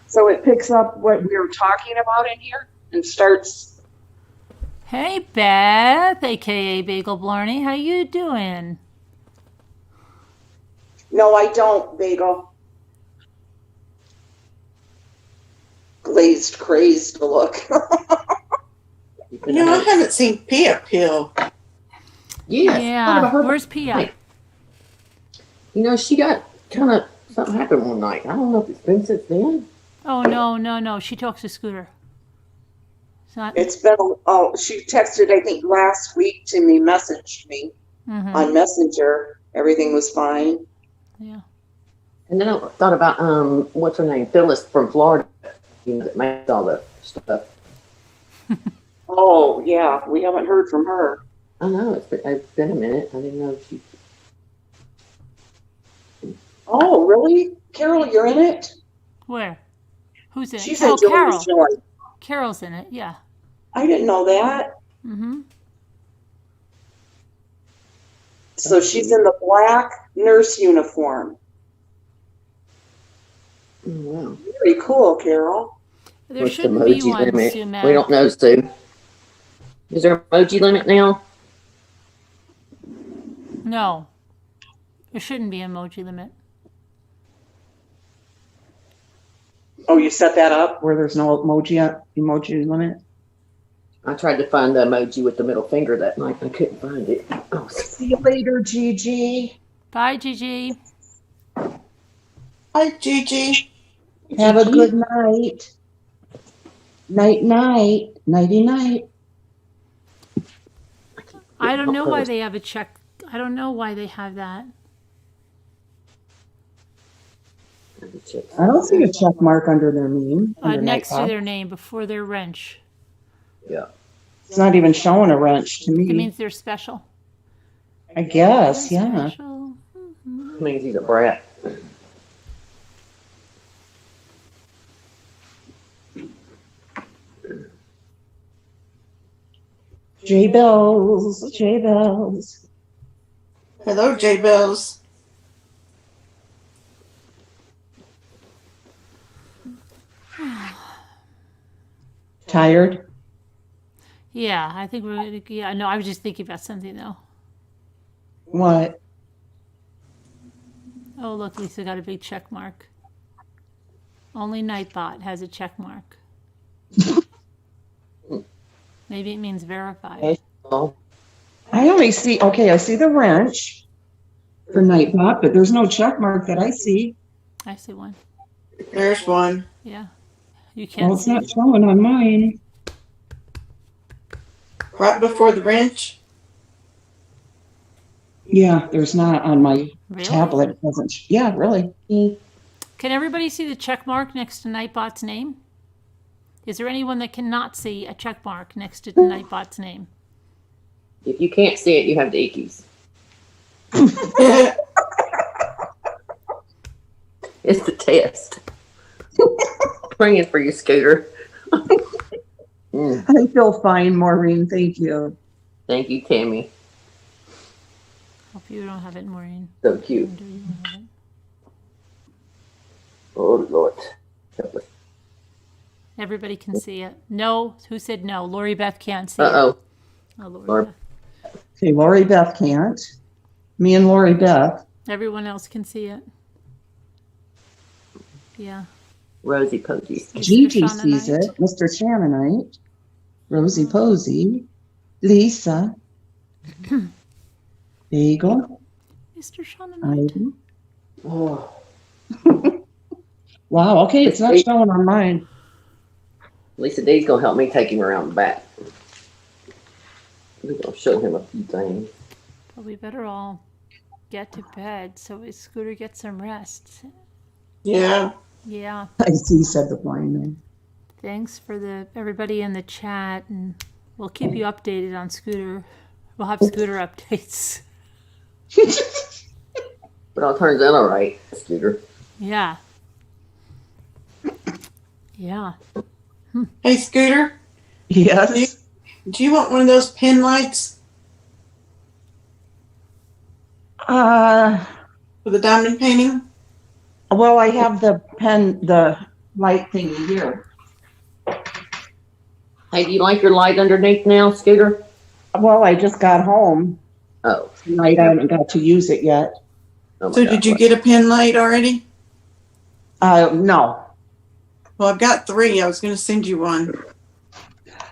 So it picks up what we were talking about in here and starts. Hey, Beth, a.k.a. Bagel Blarney. How you doing? No, I don't, Bagel. Glazed, crazed look. You know, I haven't seen Pia Pill. Yes. Yeah, where's Pia? Hey. You know, she got kind of, something happened one night. I don't know if it's been since then. Oh, no. She talks to Scooter. It's not. It's been, she texted, I think, last week to me, messaged me on Messenger. Everything was fine. Yeah. And then I thought about, what's her name? Phyllis from Florida. You know, that makes all the stuff. Oh, yeah. We haven't heard from her. I know, it's been a minute. I didn't know if she... Oh, really? Carol, you're in it? Where? Who's in it? She's Oh, in Carol. Julie's Joy. Carol's in it, yeah. I didn't know that. Mm-hmm. So she's in the black nurse uniform. Oh, wow. Very cool, Carol. There What's the shouldn't be emoji one, limit? Sumac. We don't know, Sue. Is there an emoji limit now? No. There shouldn't be an emoji limit. Oh, you set that up where there's no emoji limit? I tried to find the emoji with the middle finger that night. I couldn't find it. Oh, See you later, Gigi. Bye, Gigi. Hi, Gigi. Have a good night. Night. Nighty night. I don't know why they have a check. I don't know why they have that. I don't see a check mark under their name. under Next to Nightbot. their name, before their wrench. Yeah. It's not even showing a wrench to It me. means they're special. I guess, yeah. Special. Means he's a brat. J Bells. Hello, J Bells. Tired? Yeah, I think we're. Yeah, no, I was just thinking about something though. What? Oh, look, Lisa got a big check mark. Only Nightbot has a check mark. Maybe it means verified. Oh, I only see, I see the wrench for Nightbot, but there's no check mark that I see. I see one. There's one. Yeah. You Well, can't it's see not it. showing on mine. Right before the wrench. Yeah, there's not on my Really? tablet. It doesn't. Yeah, really. Can everybody see the check mark next to Nightbot's name? Is there anyone that cannot see a check mark next to Nightbot's name? if you can't see it, you have the ickies. It's the test. Praying for you, Scooter. I feel fine, Maureen. Thank you. Thank you, Tammy. Hope you don't have it, Maureen. So cute. Do you have it? Oh, Lord. Everybody can see it. No. Who said no? Lori Beth can't see it. Uh-oh. Oh, Lori Lori- Beth. Okay, Lori Beth can't. Me and Lori Beth. Everyone else can see it. Yeah. Rosie Posey. Mr. Gigi sees Shannonite. it. Mr. Shannonite. Rosie Posey. Lisa. Bagel. Mr. Shannonite. Ivy. Oh. Wow, okay, it's not showing on mine. Lisa D's going to help me take him around the back. We're going to show him a few things. But we better all get to bed so his Scooter gets some rest. Yeah. Yeah. I see, said the blind man. Thanks for everybody in the chat, and we'll keep you updated on Scooter. We'll have Scooter updates. But it all turns out all right, Scooter. Yeah. Yeah. Hey, Scooter, Yes. do you want one of those pin lights Uh, for the diamond painting? well, I have the light thingy here. Hey, do you like your light underneath now, Scooter? Well, I just got home Oh. tonight. I haven't got to use it yet. Oh my So God. did you get a pin light already? No. Well, I've got 3. I was going to send you one.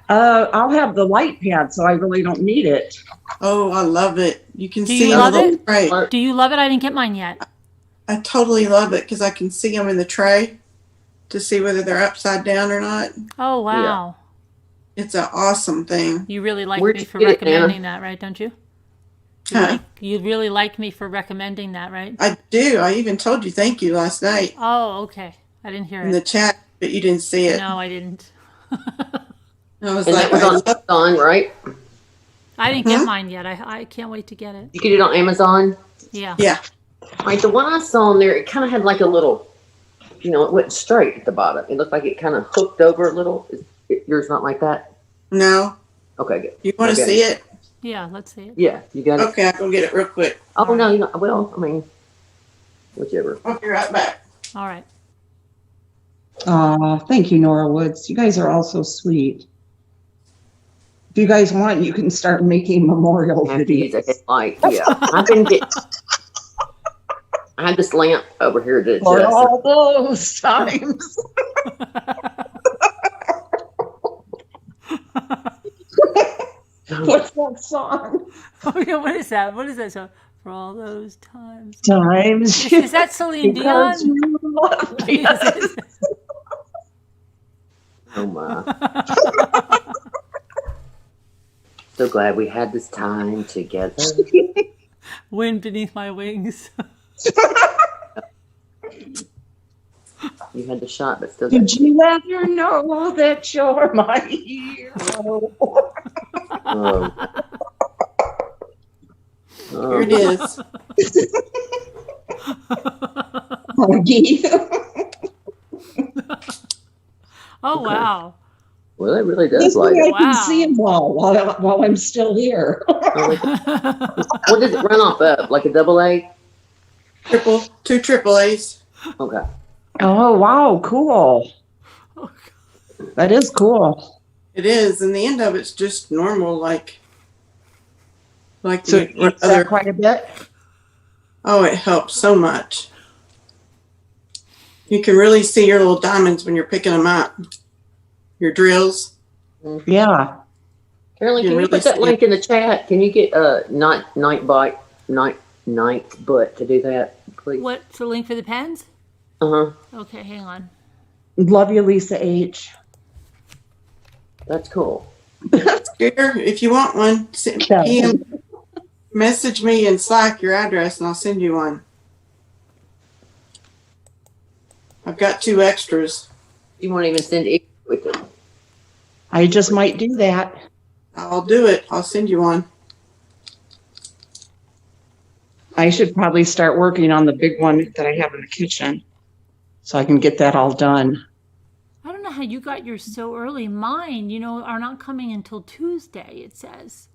I'll have the light pad, so I really don't need it. Oh, I love it. You can Do see you them love in the it? tray. Do you love it? I didn't get mine yet. I totally love it because I can see them in the tray to see whether they're upside down or not. Oh, wow. It's an awesome thing. You really like Where'd me you for get it, recommending that, right? Don't you? Huh? You really like me for recommending that, right? I do. I even told you thank you last night Oh, okay. I didn't hear in the it. chat, but you didn't see it. No, I didn't. I was And like, that was I on love Amazon, right? I didn't get mine yet. I can't wait to get it. You get it on Amazon? Yeah. Yeah. Like the one I saw on there, it kind of had like a little, it went straight at the bottom. It looked like it kind of hooked over a little. Yours not like that? No. Okay, good. You want to Okay. see it? Yeah, let's see it. Yeah, you got it. Okay, I'll go get it real quick. Oh no, well, I mean, whichever. I'll be right back. All right. Thank you, Nora Woods. You guys are all so sweet. If you guys want, you can start making memorial I have to use a videos. headlight. Yeah, I have this lamp over here to For adjust. all those times. What's that song? Oh, yeah, what is that? What is that song? For all those times. Times. Is that Celine Dion? Because you love me. Is it? Oh my! So glad we had this time together. Wind beneath my wings. You had the shot, but still. Did you ever know that you're my hero? Oh. Here it is. Pankey. Oh, Okay. wow. Well, it really does This way light I it. can Wow. see them all while I'm still here. What does it run off of? Like a double A? 2 triple A's. Okay. Oh, wow. Cool. Oh, That is cool. It is, and the end of it's just normal, like So the it's other. quite a bit. Oh, it helps so much. You can really see your little diamonds when you're picking them up. Your drills. Yeah. Carolyn, You can you really put that see link in the chat? Can you get Ninth Butt to do that, please? what's the link for the pens? Uh-huh. Okay, hang on. Love you, Lisa H. That's cool. Scooter, if you want one, message me in Slack your address and I'll send you one. I've got 2 extras. You won't even send it with it. I just might do that. I'll do it. I'll send you one. I should probably start working on the big one that I have in the kitchen so I can get that all done. I don't know how you got yours so early. Mine, are not coming until Tuesday, it says.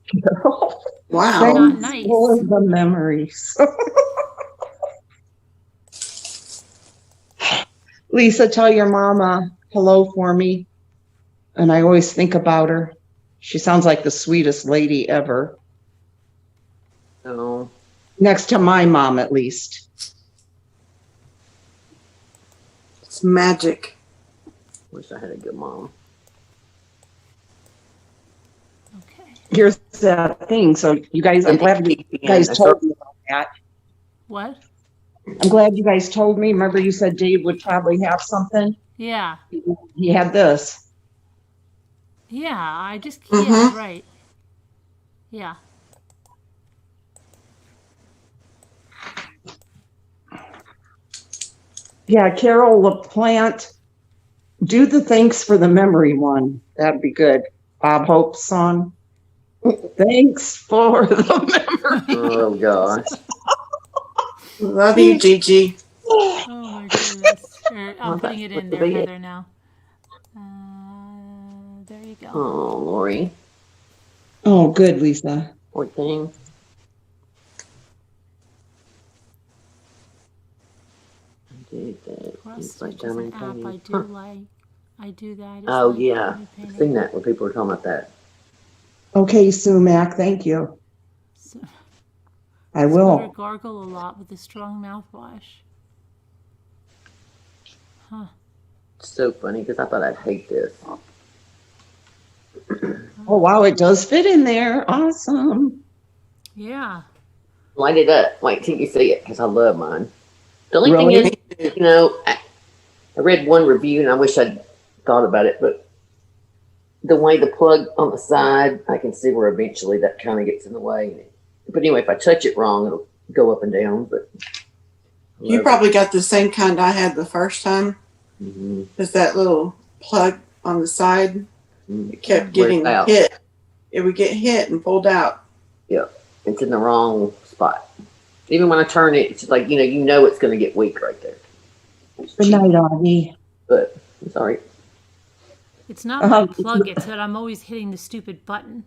Wow. Not nice. For the memories. Lisa, tell your mama hello for me. And I always think about her. She sounds like the sweetest lady ever. No. Next to my mom, at least. It's magic. Wish I had a good mom. Okay. Here's that thing. So you guys, I'm glad you guys told me about that. What? I'm glad you guys told me. Remember you said Dave would probably have something? Yeah. He had this. Yeah, yeah, Mhm. right. Yeah. Yeah, Carol LaPlante. Do the thanks for the memory one. That'd be good. Bob Hope's song. Thanks for the memory. Oh gosh. Love you, Gigi. Oh my goodness. I'm Well, putting it in that's there, what Heather, now. you go. Oh, Lori. Oh, good, Lisa. Poor thing. I did that. Cross It's like stitch is an diamond app I painting. do like. I do that. It's Oh, like yeah. diamond I've painting. seen that when people were talking about that. Okay, Sumac, thank you. So, I Scooter will. gargle a lot with a strong mouthwash. Huh. It's so funny because I thought I'd hate this. Oh, wow, it does fit in there. Awesome. Yeah. Light it up. Wait till you see it because I love mine. The only Really? thing is, you know, I read one review and I wish I'd thought about it, but the way the plug on the side, I can see where eventually that kind of gets in the way. But anyway, if I touch it wrong, it'll go up and down. But You probably got the same kind I had the first time. Mm-hmm. Is that little plug on the side? It kept getting Out. hit. It would get hit and pulled out. Yeah, it's in the wrong spot. Even when I turn it, it's just like, you know it's going to get weak right there. It's Good cheap, night, Augie. but I'm sorry. It's not my plug, it's that I'm always hitting the stupid button.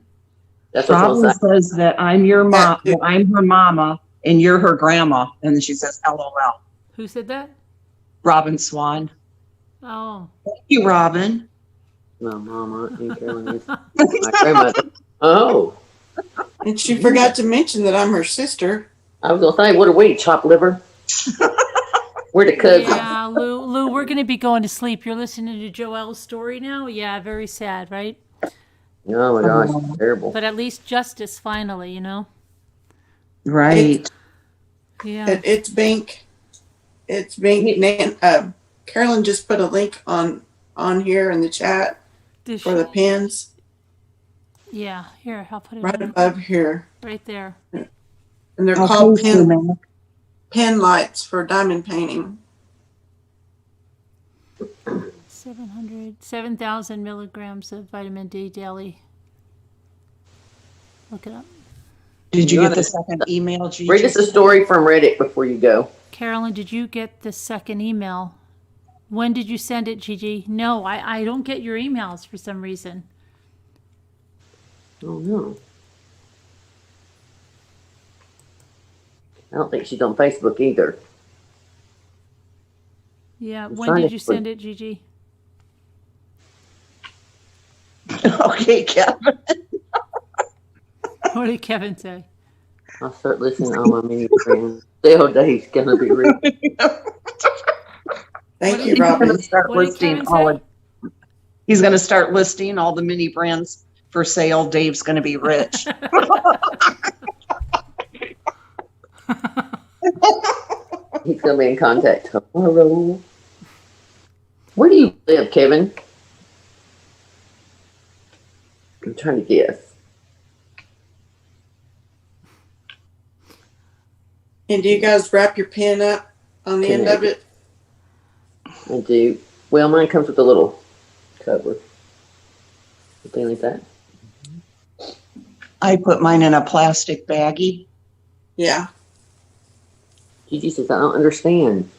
That's what Robin I'm saying. says that I'm your mom, I'm her mama, and you're her grandma. And then she says, LOL. Who said that? Robin Swan. Oh. Thank you, Robin. My mama and Carolyn is my grandmother. Oh, And she forgot to mention that I'm her sister. I was going to say, what are we, chopped liver? We're the cousins. Yeah, Lou, we're going to be going to sleep. You're listening to Joelle's story now? Yeah, very sad, right? Oh my gosh, it's terrible. But at least justice finally, you know? Right. Yeah. It's Bink. It's Bink. Carolyn just put a link on here in the chat for the pins Yeah, here, I'll put it right above here. right there. And they're called Sumac. pen lights for diamond painting. 7,000 milligrams of vitamin D daily. Look it up. Did you get the second email, Gigi? Read us a story from Reddit before you go. Carolyn, did you get the second email? When did you send it, Gigi? No, I don't get your emails for some reason. Oh no. I don't think she's on Facebook either. Yeah, I'm when trying did to you put- send it, Gigi? Okay, Kevin. What did Kevin say? I'll start listening to all my mini friends. Dale Dave's gonna be rich. Thank you, He's Robin. going to start What did listing Kevin all say? of, he's going to start listing all the mini brands for sale. Dave's going to be rich. He's gonna be in contact tomorrow. Where do you live, Kevin? I'm trying to guess. And do you guys wrap your pen up on the end of it? I do. Well, mine comes with a little cover. Something like that. I put mine in a plastic baggie. Yeah. Gigi says, I don't understand.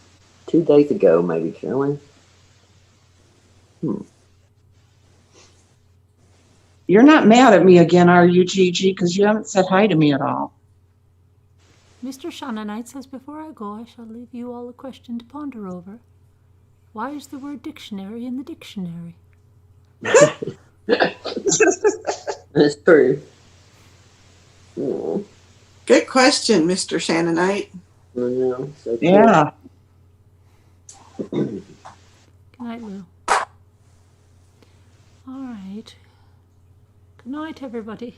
2 days ago, maybe, Carolyn. You're not mad at me again, are you, Gigi? Because you haven't said hi to me at all. Mr. Shauna Knight says, before I go, I shall leave you all a question to ponder over. Why is the word dictionary in the dictionary? That's true. Oh, Good question, Mr. Shannonite. I know. So cool. Yeah. Good night, Lou. All right. Good night, everybody.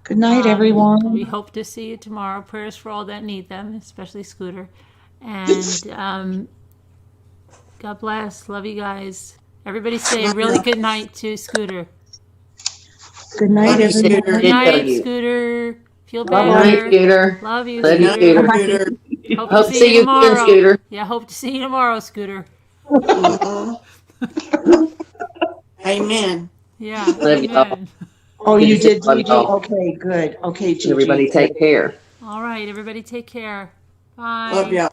Good night, everyone. We hope to see you tomorrow. Prayers for all that need them, especially Scooter. And God bless. Love you guys. Everybody say a really good night to Scooter. Good night, Love you, everyone. Scooter. Good Did tell night, you. Scooter. Feel Good night, better. Scooter. Love you, Love you, Scooter. Scooter. Hope Hope to to see you tomorrow. again, Scooter. Yeah, hope to see you tomorrow, Scooter. Amen. Yeah. Love you all. Amen. Oh, you did, Love Gigi? y'all. Okay, good. Okay, Gigi. Everybody take care. All right, everybody take care. Bye. Love y'all.